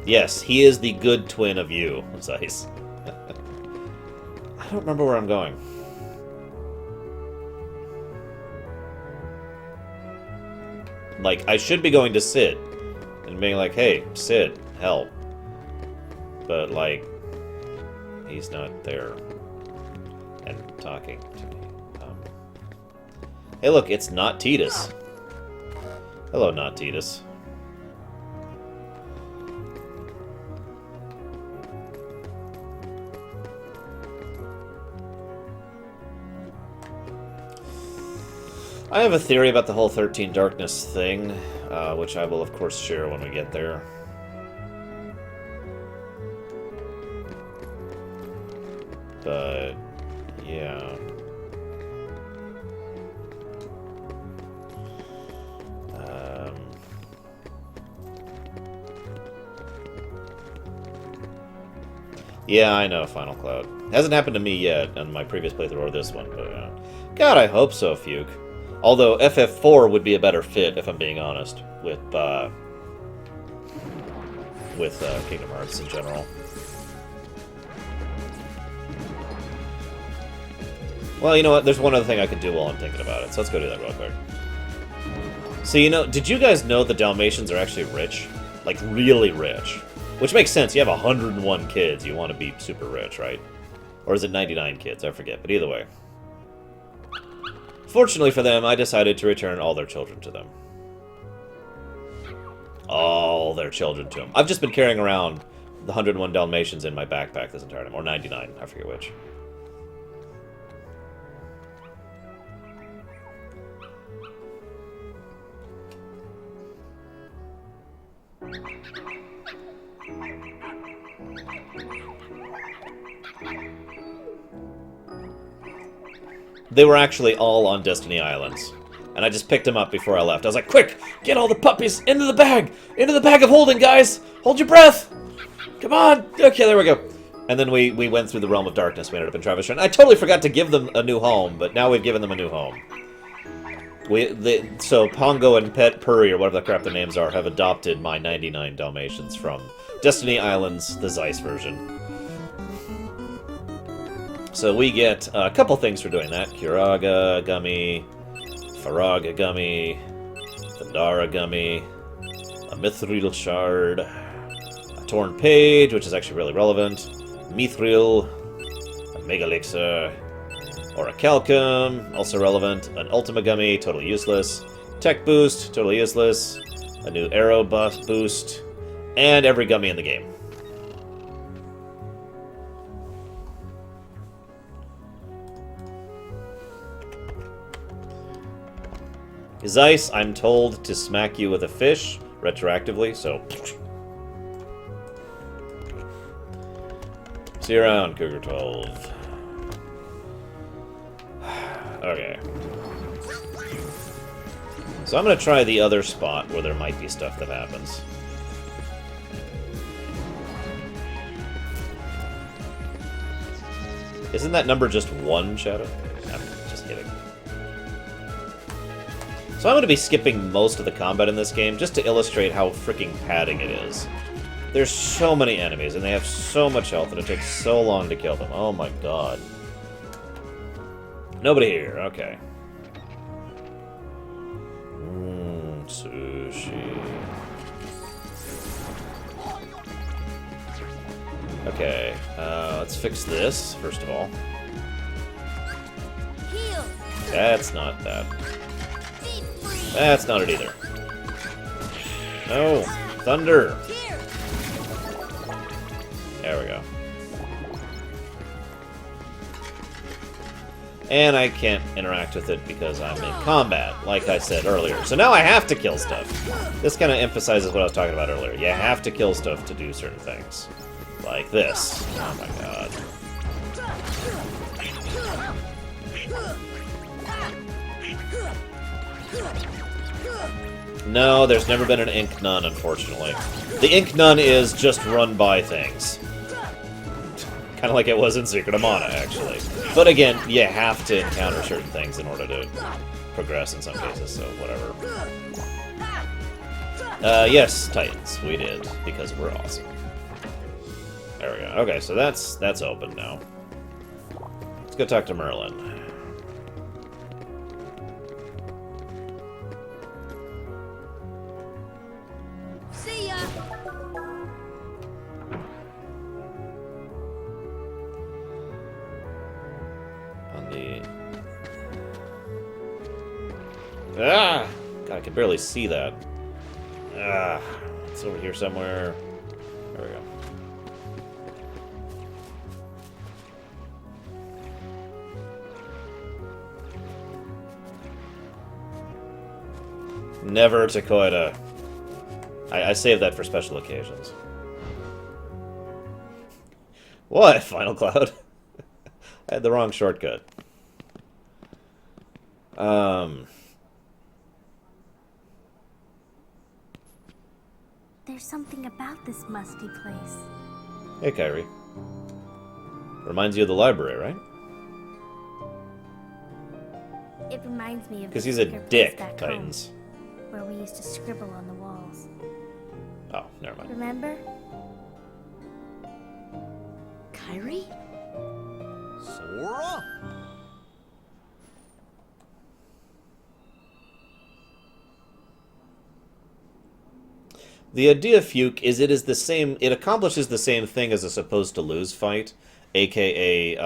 Yes, he is the good twin of you, Zeiss. I don't remember where I'm going. Like, I should be going to Sid. And being like, hey, Sid, help. But, like, he's not there and talking to me. Hey, look, it's not Titus. Hello, not Titus. I have a theory about the whole 13 Darkness thing, which I will, of course, share when we get there. But, yeah. Yeah, I know, Final Cloud. Hasn't happened to me yet on my previous playthrough or this one, but God, I hope so, Fuke. Although FF4 would be a better fit, if I'm being honest, with Kingdom Hearts in general. Well, you know what? There's one other thing I can do while I'm thinking about it, so let's go do that real quick. So, you know, did you guys know the Dalmatians are actually rich? Like, really rich. Which makes sense. You have 101 kids. You want to be super rich, right? Or is it 99 kids? I forget. But either way. Fortunately for them, I decided to return all their children to them. All their children to them. I've just been carrying around the 101 Dalmatians in my backpack this entire time. Or 99. I forget which. They were actually all on Destiny Islands. And I just picked them up before I left. I was like, quick! Get all the puppies into the bag! Into the bag of holding, guys! Hold your breath! Come on! Okay, there we go. And then we went through the Realm of Darkness. We ended up in Travis Shrine. I totally forgot to give them a new home, but now we've given them a new home. So Pongo and Pet Purry, or whatever the crap their names are, have adopted my 99 Dalmatians from Destiny Islands, the Zeiss version. So we get a couple things for doing that. Kiraga Gummy, Faraga Gummy, Thundara Gummy, a Mithril Shard, a Torn Page, which is actually really relevant, Mithril, a Megalixir, or a Calcum, also relevant, an Ultima Gummy, totally useless, Tech Boost, totally useless, a new Arrow Boost, and every Gummy in the game. Zeiss, I'm told to smack you with a fish, retroactively, so... See you around, Cougar 12. Okay. So I'm gonna try the other spot where there might be stuff that happens. Isn't that number just one, Shadow? I'm just kidding. So I'm going to be skipping most of the combat in this game just to illustrate how freaking padding it is. There's so many enemies, and they have so much health, and it takes so long to kill them. Oh my god. Nobody here, okay. Sushi. Okay, let's fix this, first of all. That's not that. That's not it either. No! Thunder! There we go. And I can't interact with it because I'm in combat, like I said earlier. So now I have to kill stuff. This kind of emphasizes what I was talking about earlier. You have to kill stuff to do certain things. Like this. Oh my god. No, there's never been an Ink Nun, unfortunately. The Ink Nun is just run by things. Kind of like it was in Secret of Mana, actually. But again, you have to encounter certain things in order to progress in some cases, so whatever. Yes, Titans, we did, because we're awesome. There we go. Okay, so that's open now. Let's go talk to Merlin. See ya. definitely... Ah! God, I can barely see that. Ah, it's over here somewhere. There we go. Never Takoida. I save that for special occasions. What? Final Cloud? I had the wrong shortcut. There's something about this musty place. Hey, Kyrie. Reminds you of the library, right? It reminds me of Because the he's a secret dick, place back home, Titans. where we used to scribble on the walls. Oh, never mind. Remember? Kyrie? Sora? The idea of Fuke is it accomplishes the same thing as a supposed to lose fight, aka,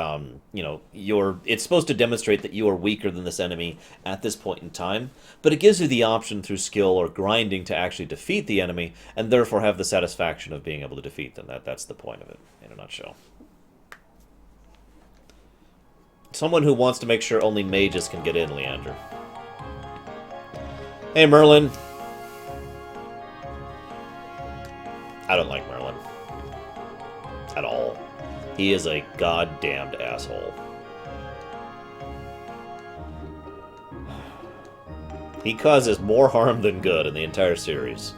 it's supposed to demonstrate that you are weaker than this enemy at this point in time, but it gives you the option through skill or grinding to actually defeat the enemy, and therefore have the satisfaction of being able to defeat them. That's the point of it, in a nutshell. Someone who wants to make sure only mages can get in, Leander. Hey, Merlin. I don't like Merlin. At all. He is a goddamned asshole. He causes more harm than good in the entire series.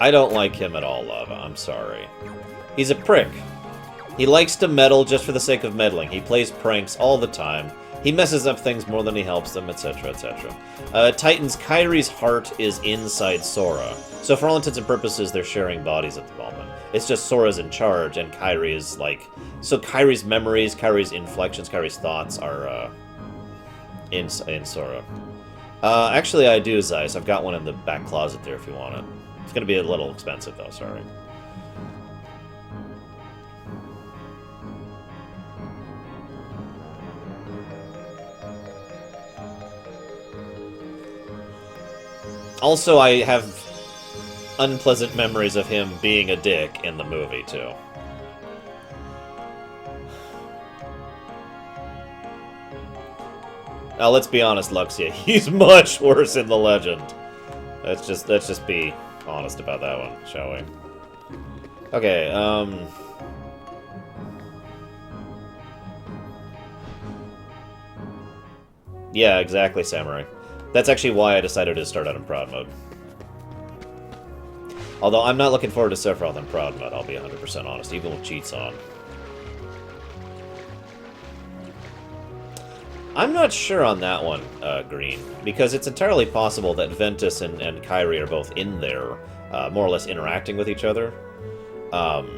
I don't like him at all, Lava. I'm sorry. He's a prick. He likes to meddle just for the sake of meddling. He plays pranks all the time. He messes up things more than he helps them, etc., etc. Titans, Kyrie's heart is inside Sora. So for all intents and purposes, they're sharing bodies at the moment. It's just Sora's in charge, and Kyrie is like... So Kyrie's memories, Kyrie's inflections, Kyrie's thoughts are in Sora. Actually, I do, Zeiss. I've got one in the back closet there if you want it. It's going to be a little expensive, though, sorry. Also, I have unpleasant memories of him being a dick in the movie, too. Now, let's be honest, Luxia. He's much worse in the legend. Let's just be honest about that one, shall we? Okay, yeah, exactly, Samurai. That's actually why I decided to start out in Proud Mode. Although I'm not looking forward to Sephiroth in Proud Mode, I'll be 100% honest, even with cheats on. I'm not sure on that one, Green, because it's entirely possible that Ventus and Kyrie are both in there, more or less interacting with each other. But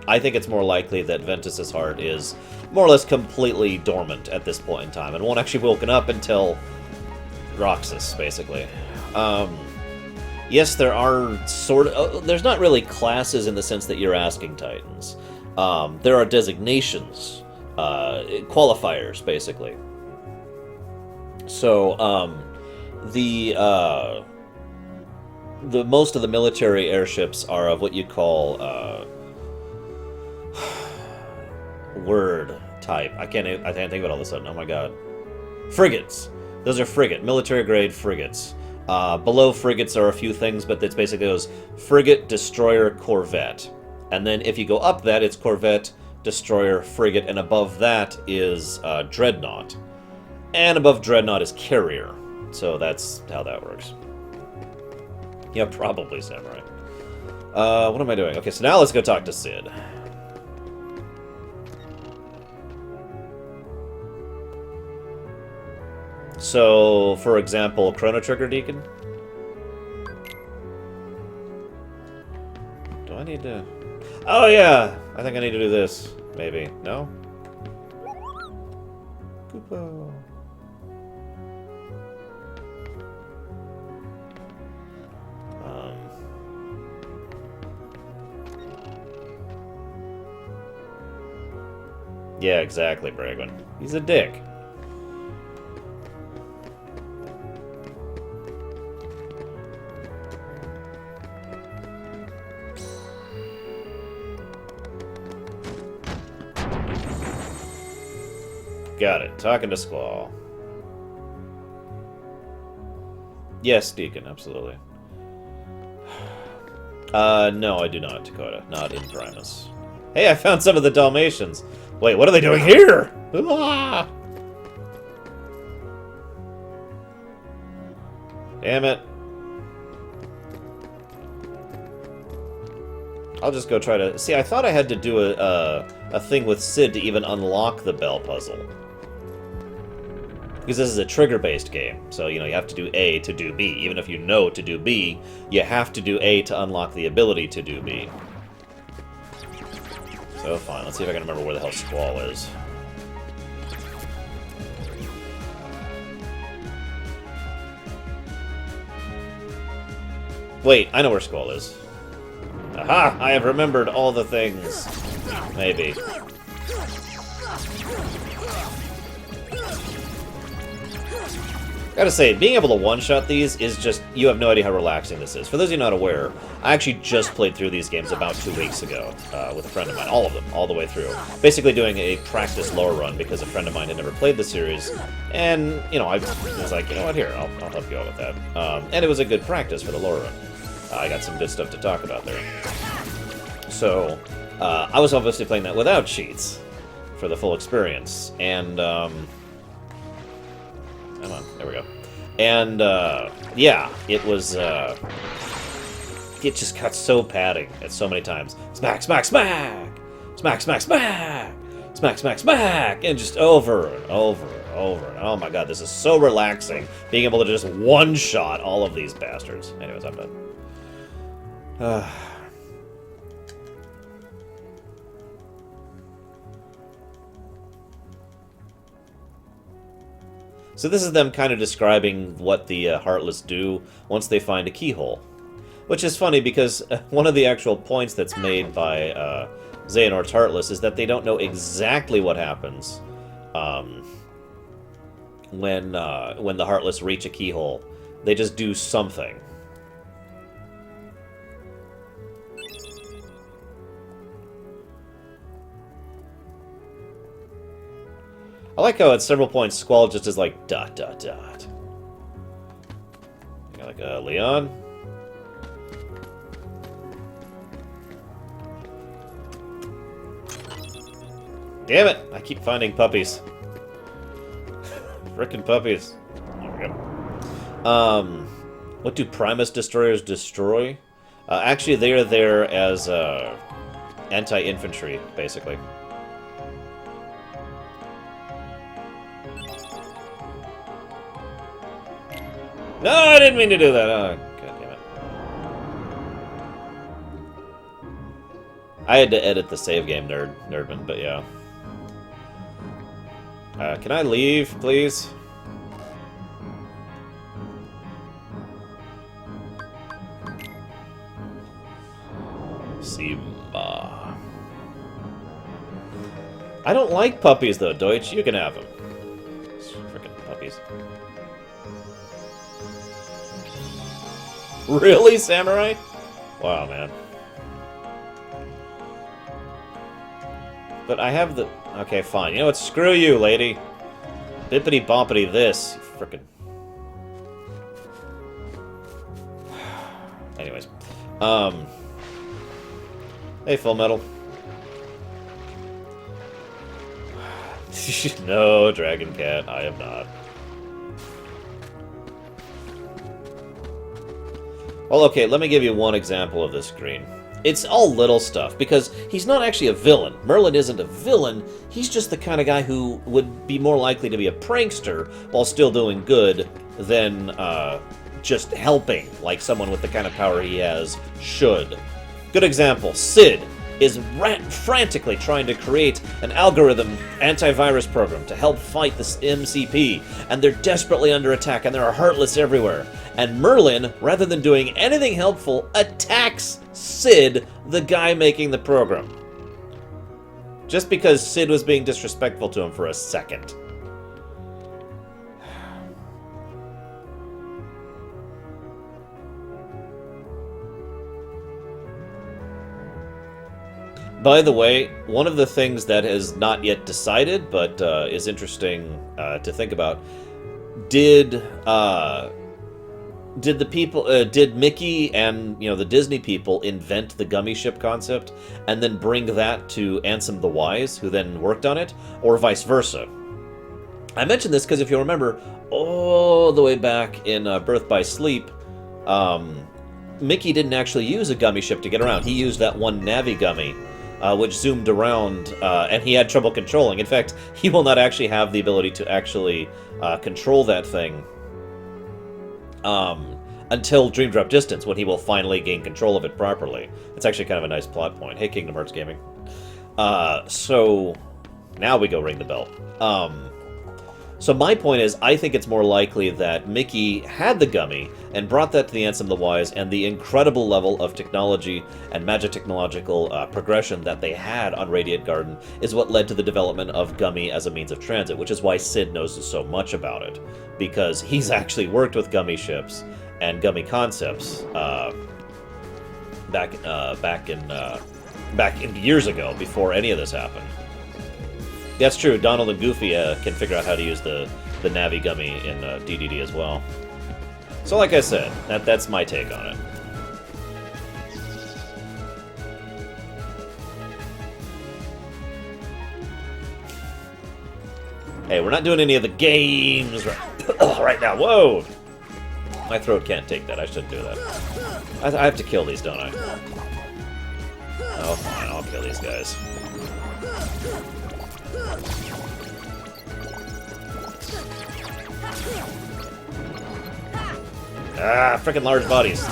I think it's more likely that Ventus's heart is more or less completely dormant at this point in time, and won't actually be woken up until Roxas, basically. Yes, there are there's not really classes in the sense that you're asking, Titans. There are designations, qualifiers, basically. So, the most of the military airships are of what you call, word type. I can't think of it all of a sudden. Oh my god. Frigates. Those are military grade frigates. Below frigates are a few things, but it's basically those frigate, destroyer, corvette. And then if you go up that, it's corvette, destroyer, frigate, and above that is dreadnought. And above dreadnought is carrier. So that's how that works. Yeah, probably, Samurai. What am I doing? Okay, so now let's go talk to Sid. So, for example, Chrono Trigger Deacon? Do I need to... Oh, yeah! I think I need to do this. Maybe. No? Koopa. Yeah, exactly, Bragwin. He's a dick. Got it. Talking to Squall. Yes, Deacon, absolutely. No, I do not, Dakota. Not in Primus. Hey, I found some of the Dalmatians. Wait, what are they doing here? Ah! Damn it. I'll just go try to... See, I thought I had to do a thing with Sid to even unlock the bell puzzle. Because this is a trigger-based game, so, you know, you have to do A to do B. Even if you know to do B, you have to do A to unlock the ability to do B. So, fine. Let's see if I can remember where the hell Squall is. Wait, I know where Squall is. Aha! I have remembered all the things. Maybe. Gotta say, being able to one-shot these is just... You have no idea how relaxing this is. For those of you not aware, I actually just played through these games about 2 weeks ago with a friend of mine. All of them, all the way through. Basically doing a practice Lorerun because a friend of mine had never played the series. And, you know, I was like, you know what, here, I'll help you out with that. And it was a good practice for the Lorerun. I got some good stuff to talk about there. So, I was obviously playing that without cheats for the full experience. And, come on, there we go. And, yeah, it was, it just got so padding at so many times. Smack, smack, smack! Smack, smack, smack! Smack, smack, smack! And just over and over and over. And oh my god, this is so relaxing, being able to just one-shot all of these bastards. Anyways, I'm done. So this is them kind of describing what the Heartless do once they find a keyhole. Which is funny because one of the actual points that's made by Xehanort's Heartless is that they don't know exactly what happens when the Heartless reach a keyhole. They just do something. I like how at several points Squall just is like, dot, dot, dot. You got like, Leon? Damn it! I keep finding puppies. Frickin' puppies. There we go. What do Primus destroyers destroy? Actually, they are there as, anti-infantry, basically. No, I didn't mean to do that. Oh, god damn it. I had to edit the save game, Nerdman, but yeah. Can I leave, please? Simba. I don't like puppies, though, Deutsch. You can have them. Frickin' puppies. Really, Samurai? Wow, man. But I have the... Okay, fine. You know what? Screw you, lady. Bippity boppity this. Frickin'... Anyways. Hey, Full Metal. No, Dragon Cat. I have not. Well, okay, let me give you one example of this screen. It's all little stuff, because he's not actually a villain. Merlin isn't a villain, he's just the kind of guy who would be more likely to be a prankster while still doing good than just helping, like someone with the kind of power he has should. Good example, Sid is frantically trying to create an algorithm antivirus program to help fight this MCP, and they're desperately under attack, and there are heartless everywhere. And Merlin, rather than doing anything helpful, attacks Sid, the guy making the program. Just because Sid was being disrespectful to him for a second. By the way, one of the things that is not yet decided, but is interesting to think about, did Mickey and the Disney people invent the gummy ship concept and then bring that to Ansem the Wise, who then worked on it, or vice versa? I mentioned this because if you remember, all the way back in Birth by Sleep, Mickey didn't actually use a gummy ship to get around. He used that one Navi gummy, which zoomed around, and he had trouble controlling. In fact, he will not actually have the ability to actually control that thing until Dream Drop Distance, when he will finally gain control of it properly. It's actually kind of a nice plot point. Hey, Kingdom Hearts Gaming. So, now we go ring the bell. So my point is, I think it's more likely that Mickey had the gummy and brought that to the Ansem the Wise, and the incredible level of technology and magic technological progression that they had on Radiant Garden is what led to the development of gummy as a means of transit, which is why Sid knows so much about it, because he's actually worked with gummy ships and gummy concepts back in years ago, before any of this happened. That's true. Donald and Goofy can figure out how to use the Navi gummy in DDD as well. So, like I said, that's my take on it. Hey, we're not doing any of the games right now. Whoa! My throat can't take that. I shouldn't do that. I have to kill these, don't I? Oh, fine. I'll kill these guys. Ah, frickin' large bodies.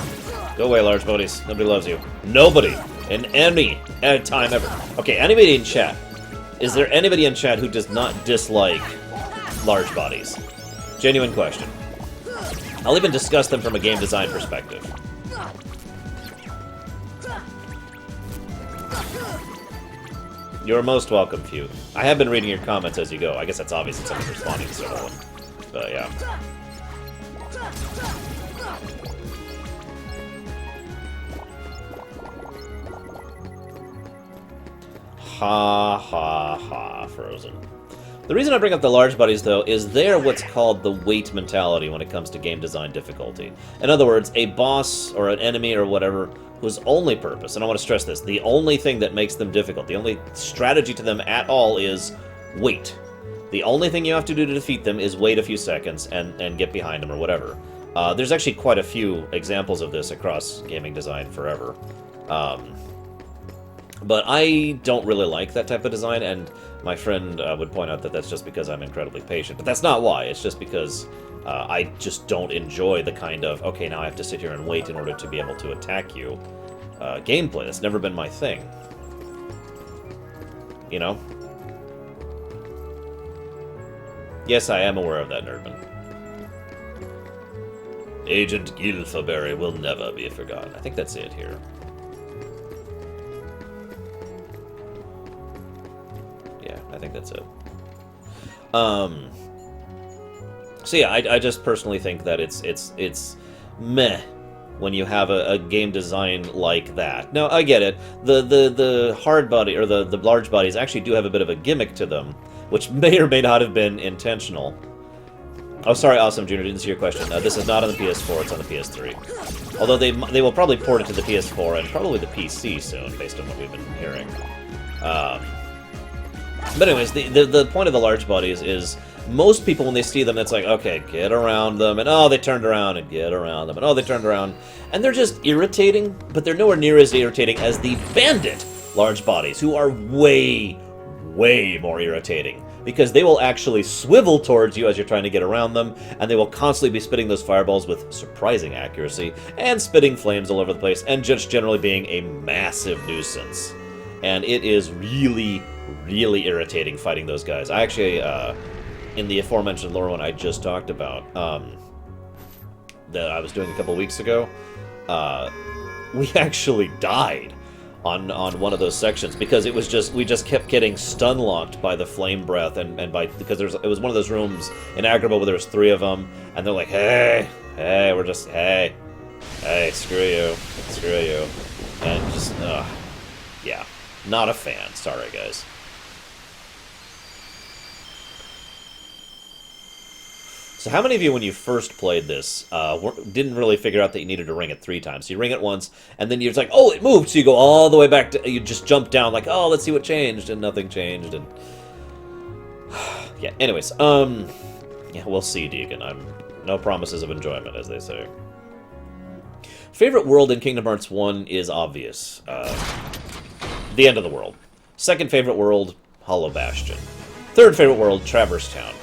Go away, large bodies. Nobody loves you. Nobody. In any time ever. Okay, anybody in chat. Is there anybody in chat who does not dislike large bodies? Genuine question. I'll even discuss them from a game design perspective. You're most welcome, Few. I have been reading your comments as you go. I guess that's obvious since I'm responding to some of them. But yeah. Ha ha ha, Frozen. The reason I bring up the large bodies, though, is they're what's called the weight mentality when it comes to game design difficulty. In other words, a boss or an enemy or whatever whose only purpose, and I want to stress this, the only thing that makes them difficult, the only strategy to them at all is wait. The only thing you have to do to defeat them is wait a few seconds and get behind them or whatever. There's actually quite a few examples of this across gaming design forever. But I don't really like that type of design, and my friend would point out that that's just because I'm incredibly patient. But that's not why. It's just because I just don't enjoy the kind of, okay, now I have to sit here and wait in order to be able to attack you gameplay. That's never been my thing. You know? Yes, I am aware of that, Nerdman. Agent Gilfaberry will never be forgotten. I think that's it here. Yeah, I think that's it. So yeah, I just personally think that it's meh when you have a game design like that. Now, I get it. The hard body, or the large bodies actually do have a bit of a gimmick to them, which may or may not have been intentional. Oh, sorry, Awesome Junior, didn't see your question. This is not on the PS4, it's on the PS3. Although they will probably port it to the PS4 and probably the PC soon, based on what we've been hearing. But anyways, the point of the large bodies is most people, when they see them, it's like, okay, get around them, and oh, they turned around, and get around them, and oh, they turned around. And they're just irritating, but they're nowhere near as irritating as the bandit large bodies, who are way, way more irritating. because they will actually swivel towards you as you're trying to get around them, and they will constantly be spitting those fireballs with surprising accuracy, and spitting flames all over the place, and just generally being a massive nuisance. And it is really, really irritating fighting those guys. I actually, in the aforementioned Lorerun I just talked about, that I was doing a couple weeks ago, we actually died on one of those sections because it was just we just kept getting stun locked by the flame breath and by because it was one of those rooms in Agrabah where there was 3 of them, and they're like, hey, we're just hey, screw you, and just yeah, not a fan. Sorry, guys. So how many of you, when you first played this, didn't really figure out that you needed to ring it 3 times? So you ring it once, and then you're just like, oh, it moved! So you go all the way back to... You just jump down like, oh, let's see what changed, and nothing changed, and... yeah, anyways, yeah, we'll see, Deacon. No promises of enjoyment, as they say. Favorite world in Kingdom Hearts 1 is obvious. The end of the world. Second favorite world, Hollow Bastion. Third favorite world, Traverse Town.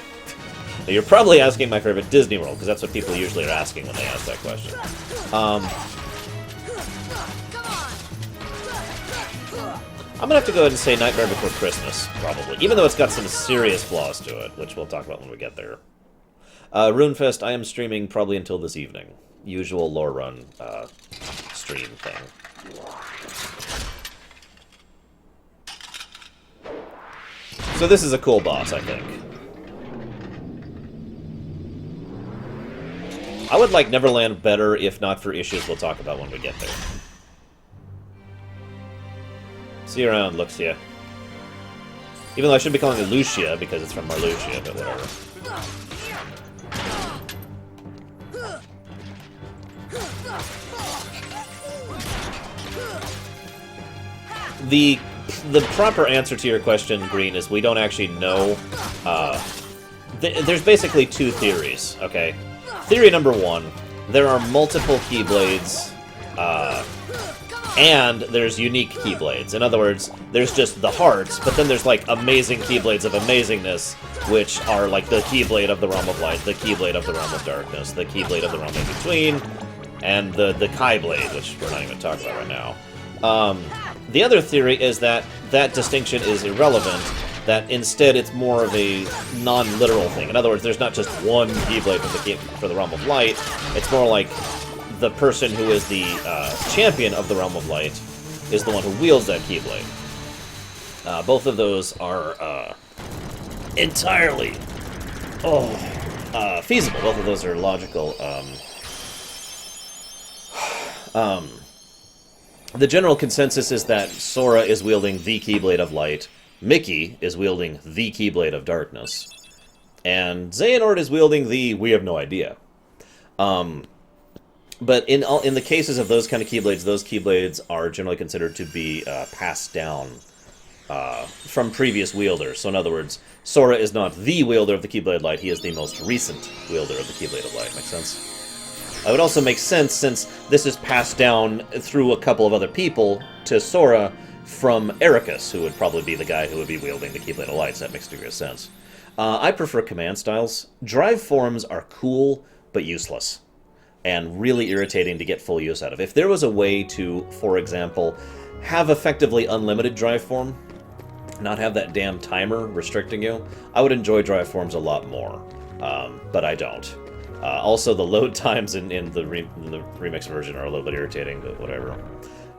Now, you're probably asking my favorite Disney World, because that's what people usually are asking when they ask that question. I'm going to have to go ahead and say Nightmare Before Christmas, probably. Even though it's got some serious flaws to it, which we'll talk about when we get there. RuneFest, I am streaming probably until this evening. Usual Lorerun stream thing. So this is a cool boss, I think. I would like Neverland better, if not for issues we'll talk about when we get there. See you around, Luxia. Even though I should be calling it Lucia, because it's from Marluxia, but whatever. The proper answer to your question, Green, is we don't actually know. There's basically 2 theories, okay? Theory number 1, there are multiple Keyblades, and there's unique Keyblades. In other words, there's just the hearts, but then there's, like, amazing Keyblades of amazingness, which are, like, the Keyblade of the Realm of Light, the Keyblade of the Realm of Darkness, the Keyblade of the Realm in Between, and the Keyblade, which we're not even talking about right now. The other theory is that that distinction is irrelevant, that instead it's more of a non-literal thing. In other words, there's not just one Keyblade for the Realm of Light, it's more like the person who is the champion of the Realm of Light is the one who wields that Keyblade. Both of those are entirely feasible. Both of those are logical. The general consensus is that Sora is wielding the Keyblade of Light, Mickey is wielding the Keyblade of Darkness, and Xehanort is wielding the we have no idea. But in the cases of those kind of Keyblades, those Keyblades are generally considered to be passed down from previous wielders. So in other words, Sora is not the wielder of the Keyblade Light, he is the most recent wielder of the Keyblade of Light. Make sense? It would also make sense, since this is passed down through a couple of other people to Sora from Ericus, who would probably be the guy who would be wielding the Keyblade of Light, so that makes a degree of sense. I prefer command styles. Drive forms are cool, but useless, and really irritating to get full use out of. If there was a way to, for example, have effectively unlimited drive form, not have that damn timer restricting you, I would enjoy drive forms a lot more, but I don't. Also, the load times in the remix version are a little bit irritating, but whatever.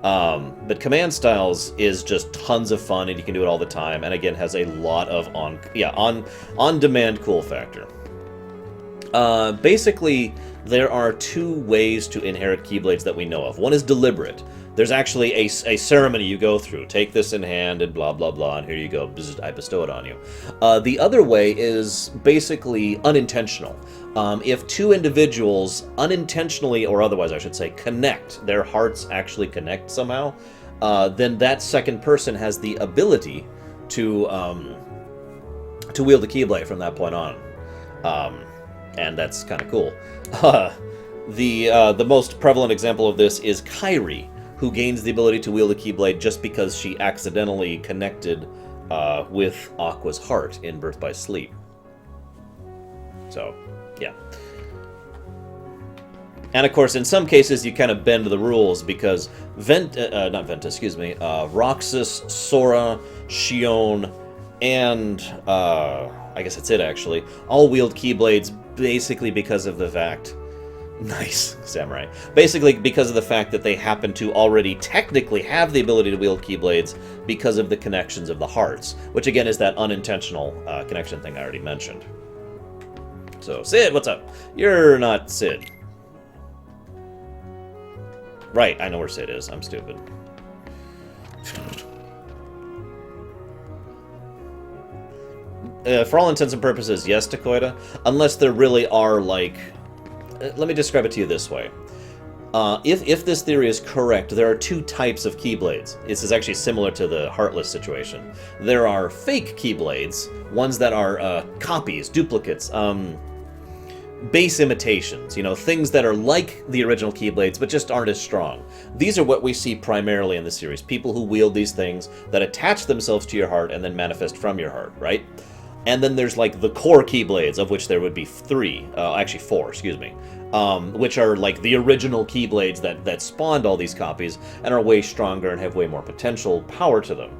But command styles is just tons of fun, and you can do it all the time, and again has a lot of on-demand cool factor. Basically, there are 2 ways to inherit Keyblades that we know of. One is deliberate. There's actually a ceremony you go through. Take this in hand and blah, blah, blah, and here you go. I bestow it on you. The other way is basically unintentional. If 2 individuals unintentionally, or otherwise I should say, connect, their hearts actually connect somehow, then that second person has the ability to wield the Keyblade from that point on. And that's kind of cool. The most prevalent example of this is Kairi, who gains the ability to wield a Keyblade just because she accidentally connected with Aqua's heart in Birth by Sleep. So, yeah. And of course, in some cases, you kind of bend the rules because Roxas, Sora, Shion, and I guess that's it actually, all wield Keyblades basically because of the fact. Nice, Samurai. Basically because of the fact that they happen to already technically have the ability to wield Keyblades because of the connections of the hearts, which again is that unintentional connection thing I already mentioned. So, Sid, what's up? You're not Sid. Right, I know where Sid is. I'm stupid. For all intents and purposes, yes, Takoida. Unless there really are, like... let me describe it to you this way. If this theory is correct, there are two types of Keyblades. This is actually similar to the Heartless situation. There are fake Keyblades, ones that are copies, duplicates, base imitations, you know, things that are like the original Keyblades, but just aren't as strong. These are what we see primarily in the series. People who wield these things that attach themselves to your heart and then manifest from your heart, right? And then there's, like, the core Keyblades, of which there would be actually four, excuse me, which are, like, the original Keyblades that spawned all these copies and are way stronger and have way more potential power to them.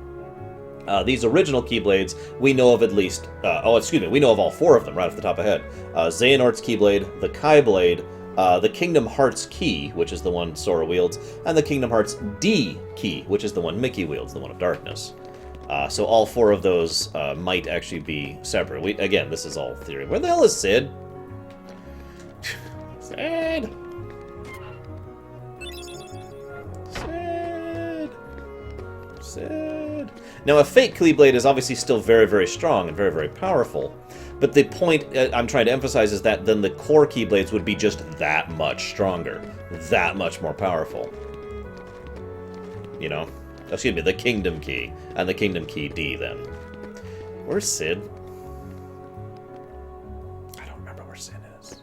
These original Keyblades, we know of at least... we know of all four of them right off the top of head. Xehanort's Keyblade, the Keyblade, the Kingdom Hearts Key, which is the one Sora wields, and the Kingdom Hearts D Key, which is the one Mickey wields, the one of darkness. So all four of those might actually be separate. Again, this is all theory. Where the hell is Sid? Sid! Sid! Sid! Now, a fake Keyblade is obviously still very, very strong and very, very powerful. But the point I'm trying to emphasize is that then the core Keyblades would be just that much stronger. That much more powerful. You know? Excuse me, the Kingdom Key. And the Kingdom Key D, then. Where's Sid? I don't remember where Sid is.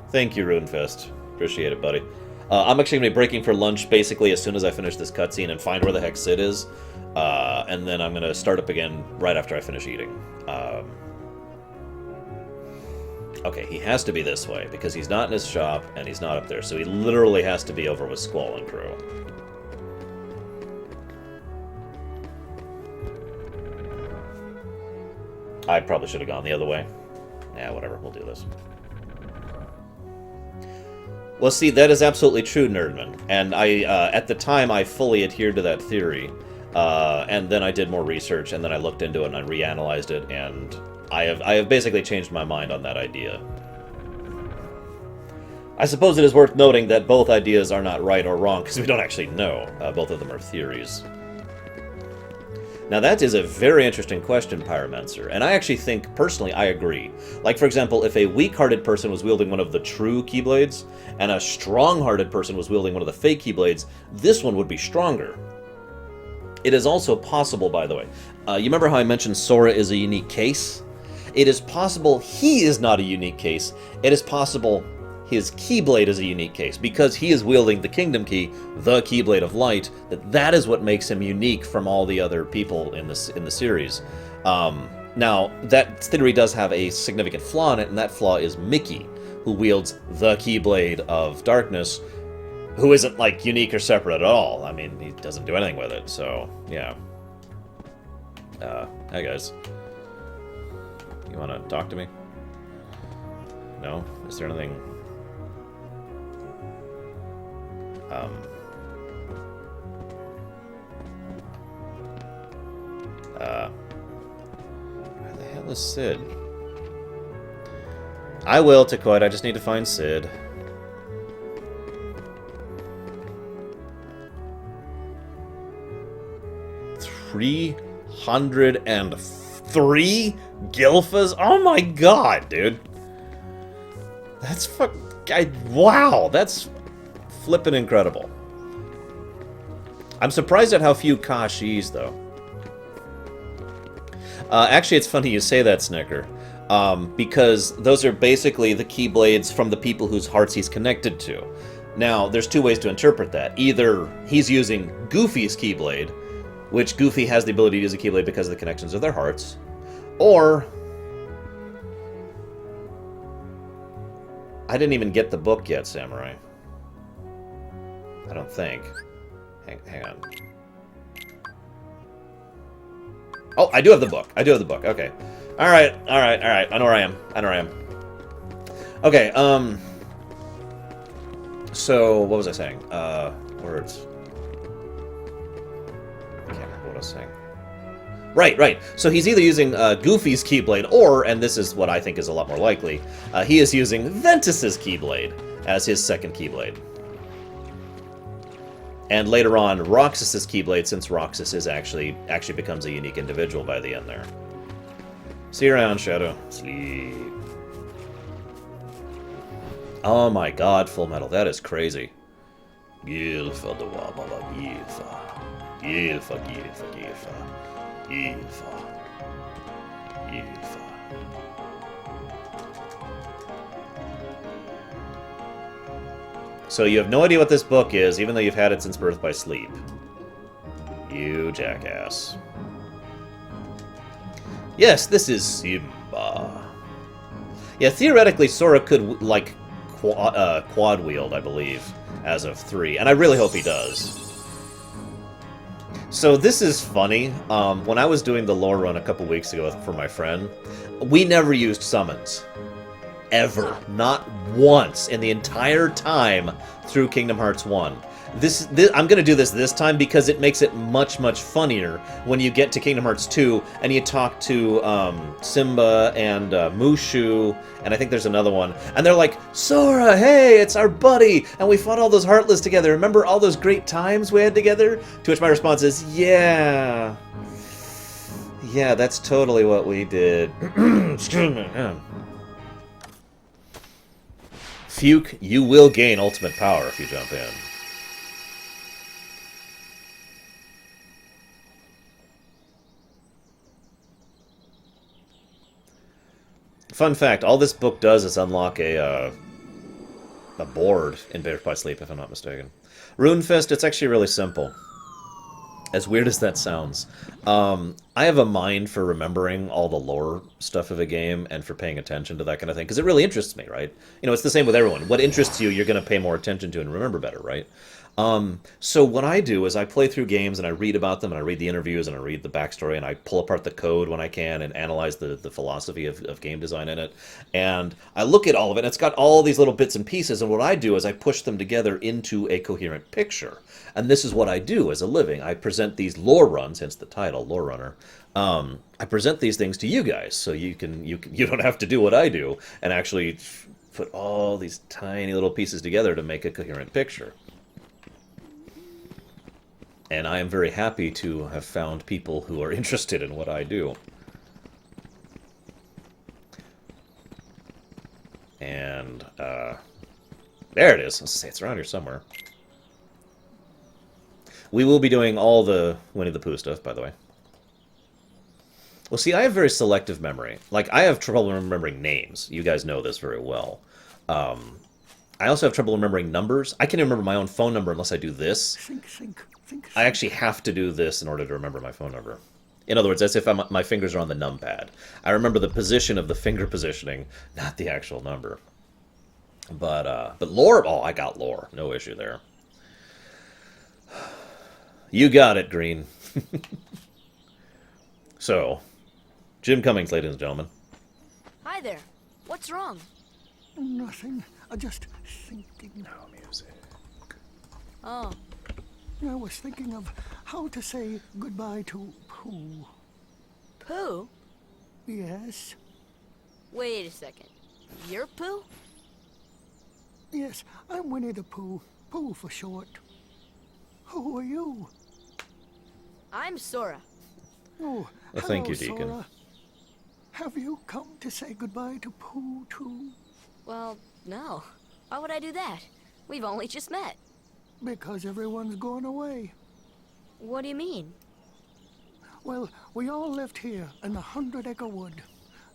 Thank you, Runefest. Appreciate it, buddy. I'm actually going to be breaking for lunch, basically, as soon as I finish this cutscene and find where the heck Sid is. And then I'm going to start up again right after I finish eating. Okay, he has to be this way, because he's not in his shop, and he's not up there, so he literally has to be over with Squall and Crew. I probably should have gone the other way. Yeah, whatever, we'll do this. Well, see, that is absolutely true, Nerdman, and at the time, I fully adhered to that theory, and then I did more research, and then I looked into it, and I reanalyzed it, and... I have basically changed my mind on that idea. I suppose it is worth noting that both ideas are not right or wrong, because we don't actually know. Both of them are theories. Now that is a very interesting question, Pyromancer, and I actually think, personally, I agree. Like, for example, if a weak-hearted person was wielding one of the true Keyblades, and a strong-hearted person was wielding one of the fake Keyblades, this one would be stronger. It is also possible, by the way. You remember how I mentioned Sora is a unique case? It is possible he is not a unique case. It is possible his Keyblade is a unique case. Because he is wielding the Kingdom Key, the Keyblade of Light, that is what makes him unique from all the other people in the series. Now, that theory does have a significant flaw in it, and that flaw is Mickey, who wields the Keyblade of Darkness, who isn't, like, unique or separate at all. I mean, he doesn't do anything with it, so, yeah. Hi, guys. You want to talk to me? No? Is there anything... Where the hell is Sid? I will, Takoid. I just need to find Sid. $303 Gilfas? Oh my god, dude. That's wow, that's flippin' incredible. I'm surprised at how few Kashis, though. Actually, it's funny you say that, Snicker. Because those are basically the Keyblades from the people whose hearts he's connected to. Now, there's two ways to interpret that. Either he's using Goofy's Keyblade, which Goofy has the ability to use a Keyblade because of the connections of their hearts, or... I didn't even get the book yet, Samurai. I don't think. Hang on. Oh, I do have the book. I do have the book. Okay. Alright. I know where I am. Okay, so, what was I saying? Words. I can't remember what I was saying. Right. So he's either using Goofy's Keyblade, or, and this is what I think is a lot more likely, he is using Ventus's Keyblade as his second Keyblade. And later on, Roxas's Keyblade, since Roxas is actually becomes a unique individual by the end there. See you around, Shadow. Sleep. Oh my god, Full Metal, that is crazy. Gilfa the Wabala, Gilfa. So you have no idea what this book is, even though you've had it since Birth by Sleep. You jackass. Yes, this is Simba. Yeah, theoretically, Sora could, like, quad wield, I believe, as of 3, and I really hope he does. So this is funny. When I was doing the Lorerun a couple weeks ago for my friend, we never used summons. Ever. Not once in the entire time through Kingdom Hearts 1. I'm going to do this time because it makes it much, much funnier when you get to Kingdom Hearts 2 and you talk to Simba and Mushu, and I think there's another one, and they're like, Sora, hey, it's our buddy, and we fought all those Heartless together. Remember all those great times we had together? To which my response is, yeah. Yeah, that's totally what we did. Excuse me. Fuke, you will gain ultimate power if you jump in. Fun fact, all this book does is unlock a board in Birth by Sleep, if I'm not mistaken. Rune Fist, it's actually really simple. As weird as that sounds. I have a mind for remembering all the lore stuff of a game and for paying attention to that kind of thing, because it really interests me, right? You know, it's the same with everyone. What interests you, you're going to pay more attention to and remember better, right? So what I do is I play through games and I read about them and I read the interviews and I read the backstory and I pull apart the code when I can and analyze the philosophy of game design in it. And I look at all of it and it's got all these little bits and pieces, and what I do is I push them together into a coherent picture. And this is what I do as a living. I present these lore runs, hence the title, Lorerunner. I present these things to you guys so you don't have to do what I do and actually put all these tiny little pieces together to make a coherent picture. And I am very happy to have found people who are interested in what I do. And, there it is. Let's say it's around here somewhere. We will be doing all the Winnie the Pooh stuff, by the way. Well, see, I have very selective memory. Like, I have trouble remembering names. You guys know this very well. I also have trouble remembering numbers. I can't even remember my own phone number unless I do this. Think. I actually have to do this in order to remember my phone number. In other words, as if my fingers are on the numpad. I remember the position of the finger positioning, not the actual number. But lore, oh, I got lore. No issue there. You got it, Green. So, Jim Cummings, ladies and gentlemen. Hi there. What's wrong? Nothing. I just thinking. No music. Oh. I was thinking of how to say goodbye to Pooh. Pooh? Yes. Wait a second. You're Pooh? Yes, I'm Winnie the Pooh. Pooh for short. Who are you? I'm Sora. Oh, well, thank hello, you, Deacon. Sora. Have you come to say goodbye to Pooh, too? Well, no. Why would I do that? We've only just met. Because everyone's gone away. What do you mean? Well, we all lived here in the 100-acre wood.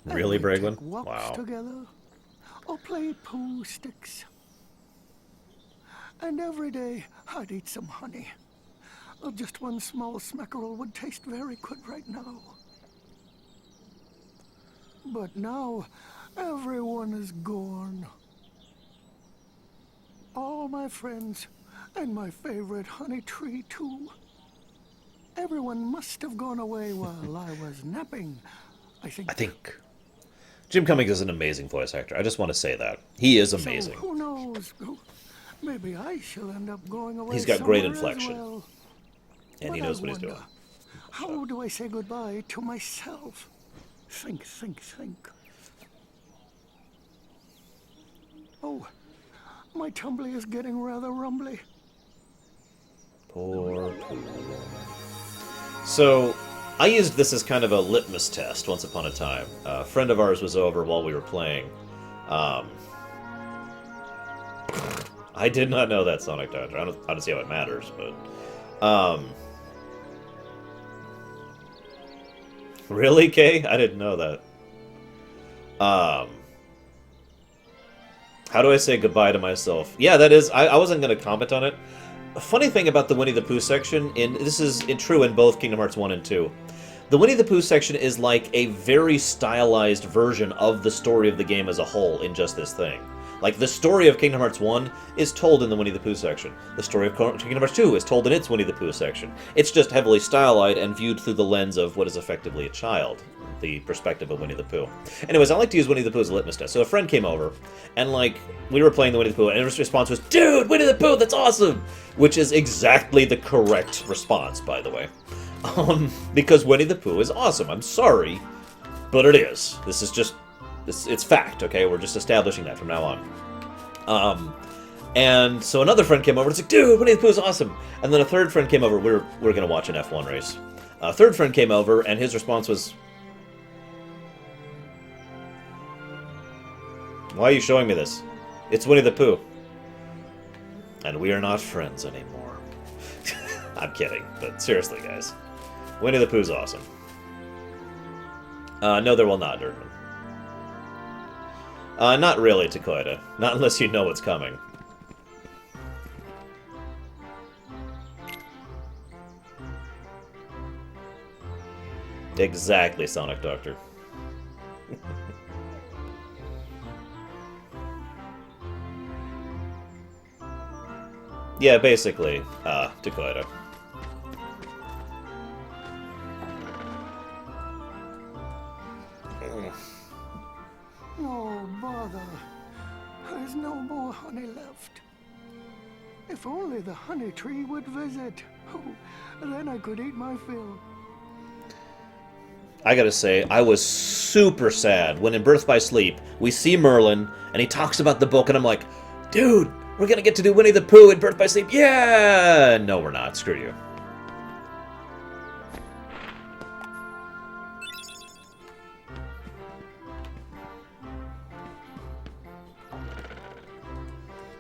Really, Braglin? Walks Wow. together, or played Pooh sticks. And every day, I'd eat some honey. Just one small smackerel would taste very good right now. But now, everyone is gone. All my friends, and my favorite honey tree, too. Everyone must have gone away while I was napping, I think. Jim Cummings is an amazing voice actor. I just want to say that. He is amazing. So who knows? Maybe I shall end up going away. He's got great somewhere as inflection. well. And he But knows I what he's wonder, doing. How do I say goodbye to myself? Think. Oh, my tumbly is getting rather rumbly. Poor. So, I used this as kind of a litmus test once upon a time. A friend of ours was over while we were playing. I did not know that, Sonic Doctor. I don't see how it matters, but... Really, Kay? I didn't know that. How do I say goodbye to myself? Yeah, that is... I wasn't going to comment on it. A funny thing about the Winnie the Pooh section, this is true in both Kingdom Hearts 1 and 2, the Winnie the Pooh section is like a very stylized version of the story of the game as a whole in just this thing. Like, the story of Kingdom Hearts 1 is told in the Winnie the Pooh section. The story of Kingdom Hearts 2 is told in its Winnie the Pooh section. It's just heavily stylized and viewed through the lens of what is effectively a child, the perspective of Winnie the Pooh. Anyways, I like to use Winnie the Pooh as a litmus test. So a friend came over, and, like, we were playing the Winnie the Pooh, and his response was, "Dude, Winnie the Pooh, that's awesome!" Which is exactly the correct response, by the way. Because Winnie the Pooh is awesome. I'm sorry, but it is. This is just... It's fact, okay? We're just establishing that from now on. And so another friend came over and was like, "Dude, Winnie the Pooh is awesome!" And then a third friend came over. We were going to watch an F1 race. A third friend came over, and his response was, "Why are you showing me this? It's Winnie the Pooh. And we are not friends anymore." I'm kidding, but seriously, guys. Winnie the Pooh's awesome. No, there will not, Dirtman. Not really, Takoida. Not unless you know what's coming. Exactly, Sonic Doctor. Yeah, basically, Takoida. Oh, bother. There's no more honey left. If only the honey tree would visit. Oh, then I could eat my fill. I gotta say, I was super sad when in Birth by Sleep, we see Merlin, and he talks about the book, and I'm like, "Dude, we're gonna get to do Winnie the Pooh in Birth by Sleep, yeah!" No, we're not. Screw you.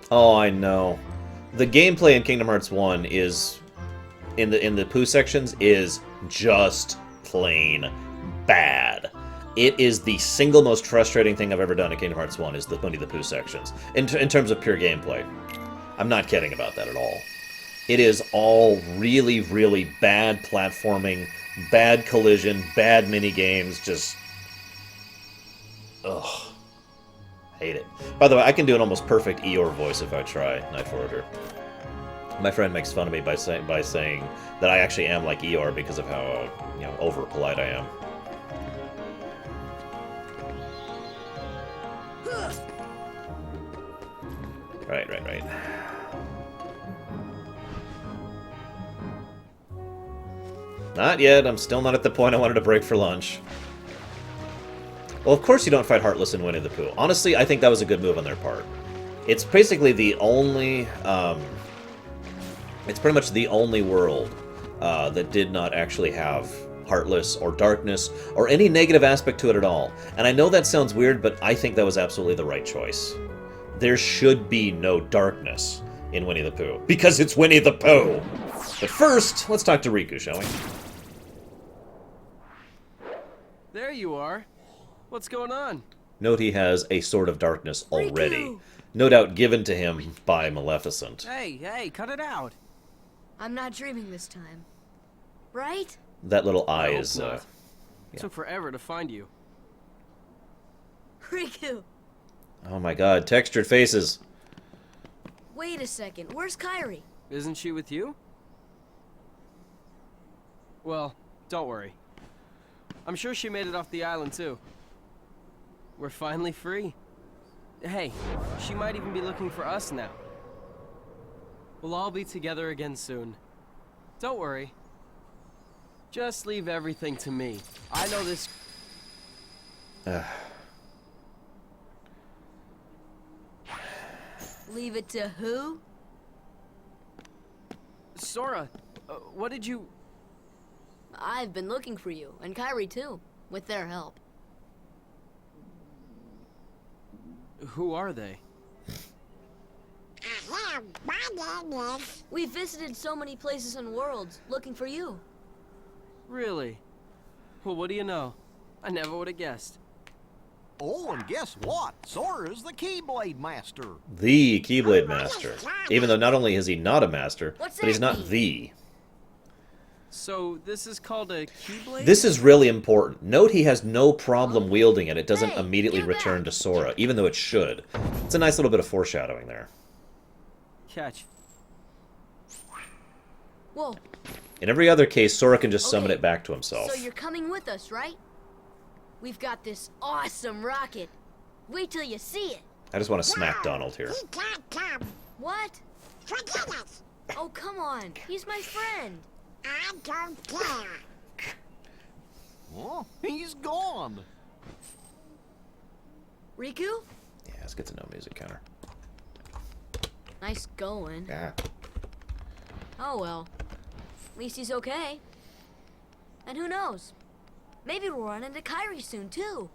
Oh, I know. The gameplay in Kingdom Hearts 1 is, in the Pooh sections, is just plain bad. It is the single most frustrating thing I've ever done in Kingdom Hearts 1 is the Winnie the Pooh sections. In terms of pure gameplay. I'm not kidding about that at all. It is all really, really bad platforming, bad collision, bad mini-games, just... ugh. Hate it. By the way, I can do an almost perfect Eeyore voice if I try, Night Forwarder. My friend makes fun of me by saying that I actually am like Eeyore because of how, over polite I am. Right. Not yet. I'm still not at the point I wanted to break for lunch. Well, of course you don't fight Heartless in Winnie the Pooh. Honestly, I think that was a good move on their part. It's basically the only... it's pretty much the only world that did not actually have Heartless or darkness or any negative aspect to it at all. And I know that sounds weird, but I think that was absolutely the right choice. There should be no darkness in Winnie the Pooh, because it's Winnie the Pooh! But first, let's talk to Riku, shall we? There you are. What's going on? Note he has a Sword of Darkness already. Riku! no doubt given to him by Maleficent. Hey, cut it out. I'm not dreaming this time. Right? That little eye I hope is, not. yeah. Took forever to find you. Riku! Oh my god, textured faces. Wait a second, where's Kairi? Isn't she with you? Well, don't worry. I'm sure she made it off the island too. We're finally free. Hey, she might even be looking for us now. We'll all be together again soon. Don't worry. Just leave everything to me. I know this... Leave it to who? Sora, what did you... I've been looking for you, and Kairi too, with their help. Who are they? We visited so many places and worlds, looking for you. Really? Well, what do you know? I never would have guessed. Oh, and guess what? Sora's the Keyblade Master. The Keyblade Master. Even though not only is he not a master, but he's not the. So, this is called a Keyblade? This is really important. Note he has no problem wielding it. It doesn't immediately return to Sora, even though it should. It's a nice little bit of foreshadowing there. Catch. Whoa. In every other case, Sora can just summon it back to himself. So you're coming with us, right? We've got this awesome rocket. Wait till you see it. I just want to smack Donald here. He can't come. What? Forget it. Oh, come on. He's my friend. I don't care. Oh, he's gone. Riku? Yeah, let's get to know music counter. Nice going. Yeah. Oh well. At least he's okay. And who knows? Maybe we'll run into Kairi soon too.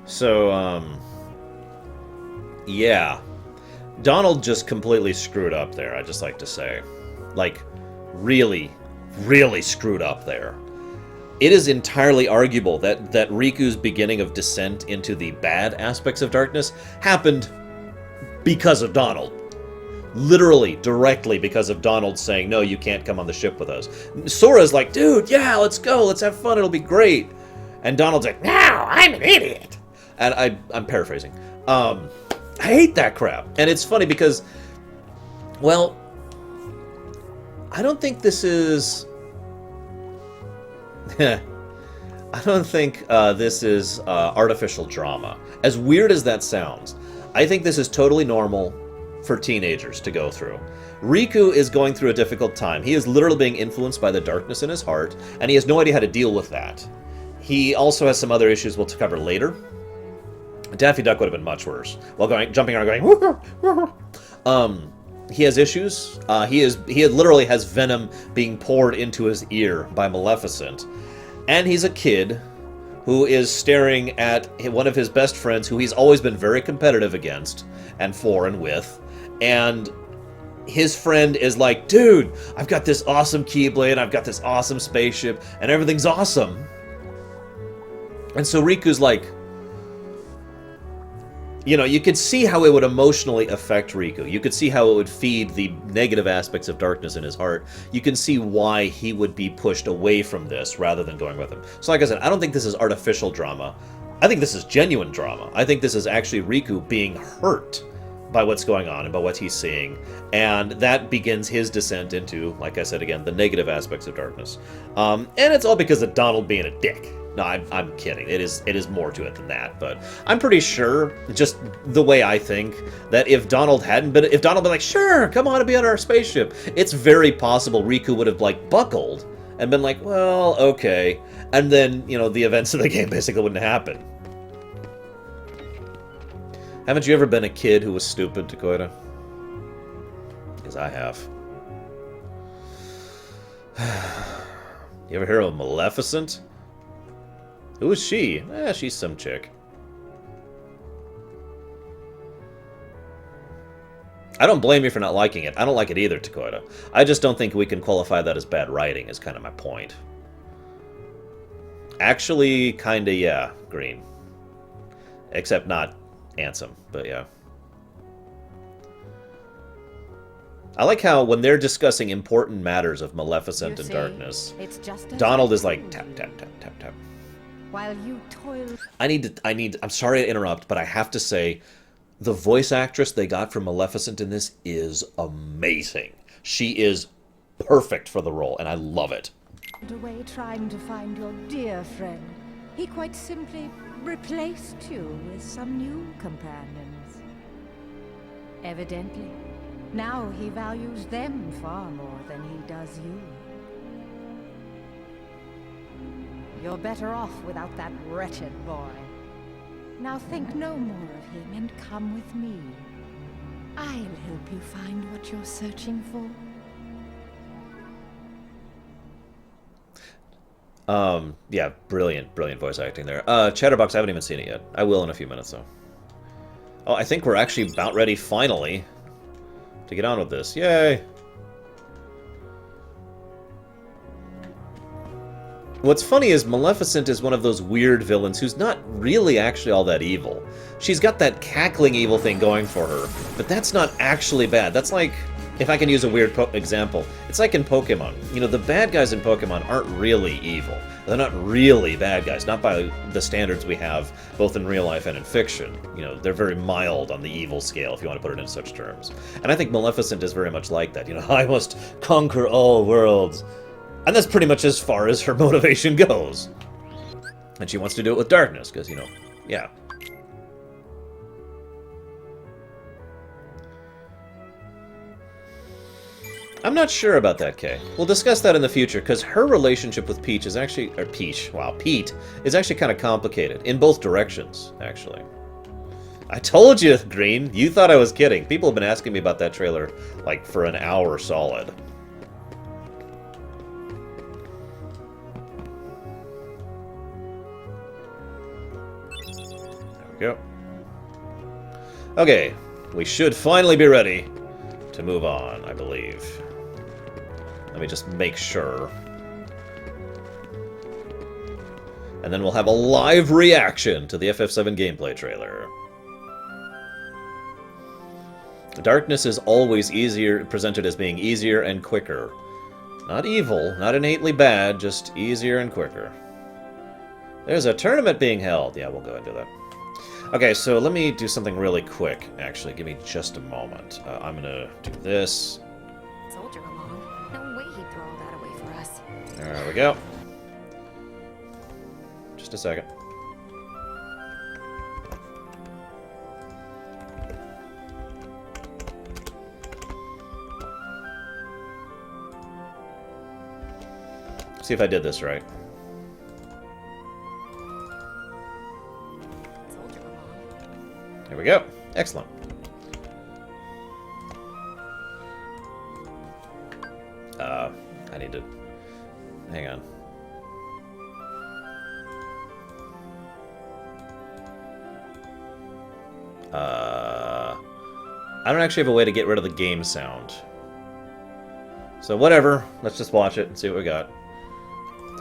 So, yeah. Donald just completely screwed up there, I'd just like to say. Like, really, really screwed up there. It is entirely arguable that Riku's beginning of descent into the bad aspects of darkness happened because of Donald. Literally, directly because of Donald saying, no, you can't come on the ship with us. Sora's like, dude, yeah, let's go, let's have fun, it'll be great. And Donald's like, no, I'm an idiot. And I'm paraphrasing. I hate that crap. And it's funny because, well, I don't think this is... I don't think this is artificial drama. As weird as that sounds, I think this is totally normal for teenagers to go through. Riku is going through a difficult time. He is literally being influenced by the darkness in his heart, and he has no idea how to deal with that. He also has some other issues we'll cover later. Daffy Duck would have been much worse. While jumping around going, he has issues. He literally has venom being poured into his ear by Maleficent. And he's a kid who is staring at one of his best friends who he's always been very competitive against and for and with. And his friend is like, dude, I've got this awesome Keyblade, I've got this awesome spaceship, and everything's awesome. And so Riku's like, you know, you could see how it would emotionally affect Riku. You could see how it would feed the negative aspects of darkness in his heart. You can see why he would be pushed away from this rather than going with him. So like I said, I don't think this is artificial drama. I think this is genuine drama. I think this is actually Riku being hurt by what's going on and by what he's seeing. And that begins his descent into, like I said again, the negative aspects of darkness. And it's all because of Donald being a dick. No, I'm kidding. It is more to it than that. But I'm pretty sure, just the way I think, that if Donald been like, sure, come on and be on our spaceship, it's very possible Riku would have like buckled and been like, well, okay, and then the events of the game basically wouldn't happen. Haven't you ever been a kid who was stupid, Dakota? Because I have. You ever hear of Maleficent? Who is she? She's some chick. I don't blame you for not liking it. I don't like it either, Dakota. I just don't think we can qualify that as bad writing, is kind of my point. Actually, kinda, yeah, green. Except not Ansem, but yeah. I like how when they're discussing important matters of Maleficent and Darkness, Donald is like tap tap tap tap tap. While you toil. I'm sorry to interrupt, but I have to say, the voice actress they got for Maleficent in this is amazing. She is perfect for the role, and I love it. Away trying to find your dear friend. He quite simply replaced you with some new companions. Evidently, now he values them far more than he does you. You're better off without that wretched boy. Now think no more of him and come with me. I'll help you find what you're searching for. Yeah, brilliant voice acting there. Chatterbox, I haven't even seen it yet. I will in a few minutes, though. Oh, I think we're actually about ready, finally, to get on with this. Yay! What's funny is Maleficent is one of those weird villains who's not really actually all that evil. She's got that cackling evil thing going for her, but that's not actually bad. That's like, if I can use a weird example, it's like in Pokemon. You know, the bad guys in Pokemon aren't really evil. They're not really bad guys, not by the standards we have, both in real life and in fiction. You know, they're very mild on the evil scale, if you want to put it in such terms. And I think Maleficent is very much like that. You know, I must conquer all worlds. And that's pretty much as far as her motivation goes. And she wants to do it with darkness, because, you know, yeah. I'm not sure about that, Kay. We'll discuss that in the future, because her relationship with Peach is actually... Or Peach, wow, Pete, is actually kind of complicated. In both directions, actually. I told you, Green. You thought I was kidding. People have been asking me about that trailer, like, for an hour solid. Go. Okay, we should finally be ready to move on, I believe. Let me just make sure. And then we'll have a live reaction to the FF7 gameplay trailer. Darkness is always presented as being easier and quicker. Not evil, not innately bad, just easier and quicker. There's a tournament being held. Yeah, we'll go and do that. Okay, so let me do something really quick, actually. Give me just a moment. I'm gonna do this. Soldier along. No way he'd throw all that away for us. There we go. Just a second. See if I did this right. There we go. Excellent. I need to... Hang on. I don't actually have a way to get rid of the game sound. So whatever. Let's just watch it and see what we got.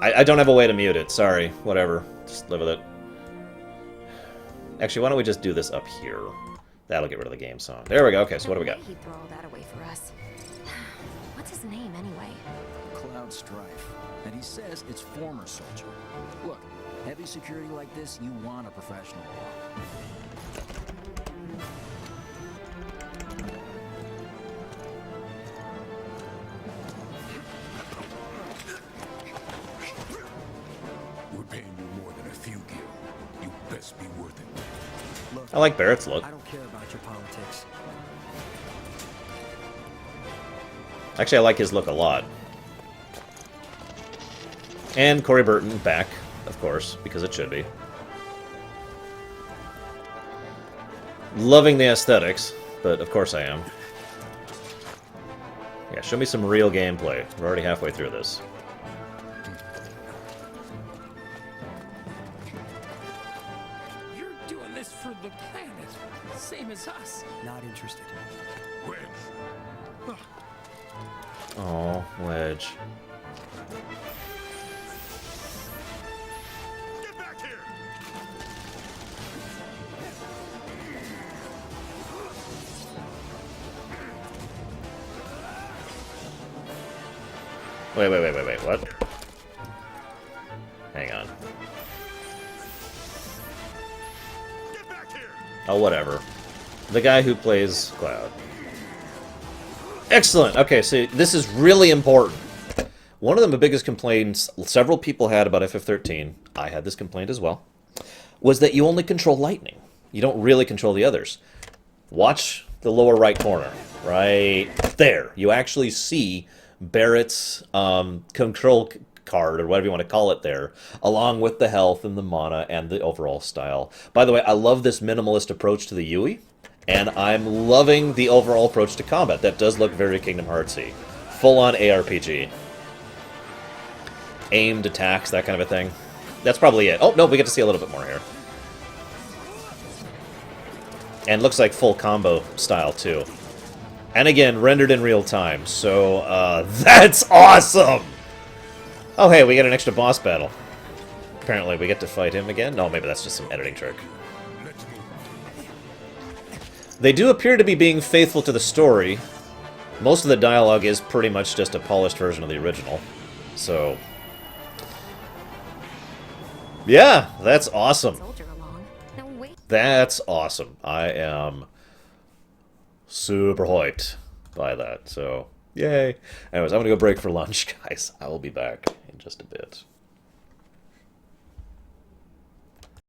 I don't have a way to mute it. Sorry. Whatever. Just live with it. Actually, why don't we just do this up here? That'll get rid of the game song. There we go. Okay, so what do we got? He'd throw all that away for us. What's his name anyway? Cloud Strife. And he says it's former soldier. Look, heavy security like this, you want a professional. We're paying you more than a few gil. You best be worth it. Look, I like Barrett's look. I don't care about your politics. Actually, I like his look a lot. And Corey Burton back, of course, because it should be. Loving the aesthetics, but of course I am. Yeah, show me some real gameplay. We're already halfway through this. You're doing this for the planet, same as us. Not interested. Oh, Wedge. Wait, what? Hang on. Oh, whatever. The guy who plays Cloud. Excellent! Okay, so this is really important. One of the biggest complaints several people had about FF13, I had this complaint as well, was that you only control lightning. You don't really control the others. Watch the lower right corner. Right there. You actually see Barrett's control card, or whatever you want to call it there, along with the health and the mana and the overall style. By the way, I love this minimalist approach to the Yui, and I'm loving the overall approach to combat. That does look very Kingdom Heartsy. Full-on ARPG. Aimed attacks, that kind of a thing. That's probably it. Oh, no, we get to see a little bit more here. And looks like full combo style, too. And again, rendered in real time, so, that's awesome! Oh, hey, we get an extra boss battle. Apparently we get to fight him again? No, maybe that's just some editing trick. They do appear to be being faithful to the story. Most of the dialogue is pretty much just a polished version of the original. So... yeah, that's awesome. That's awesome. I am super hyped by that, so yay. Anyways, I'm gonna go break for lunch, guys. I will be back in just a bit.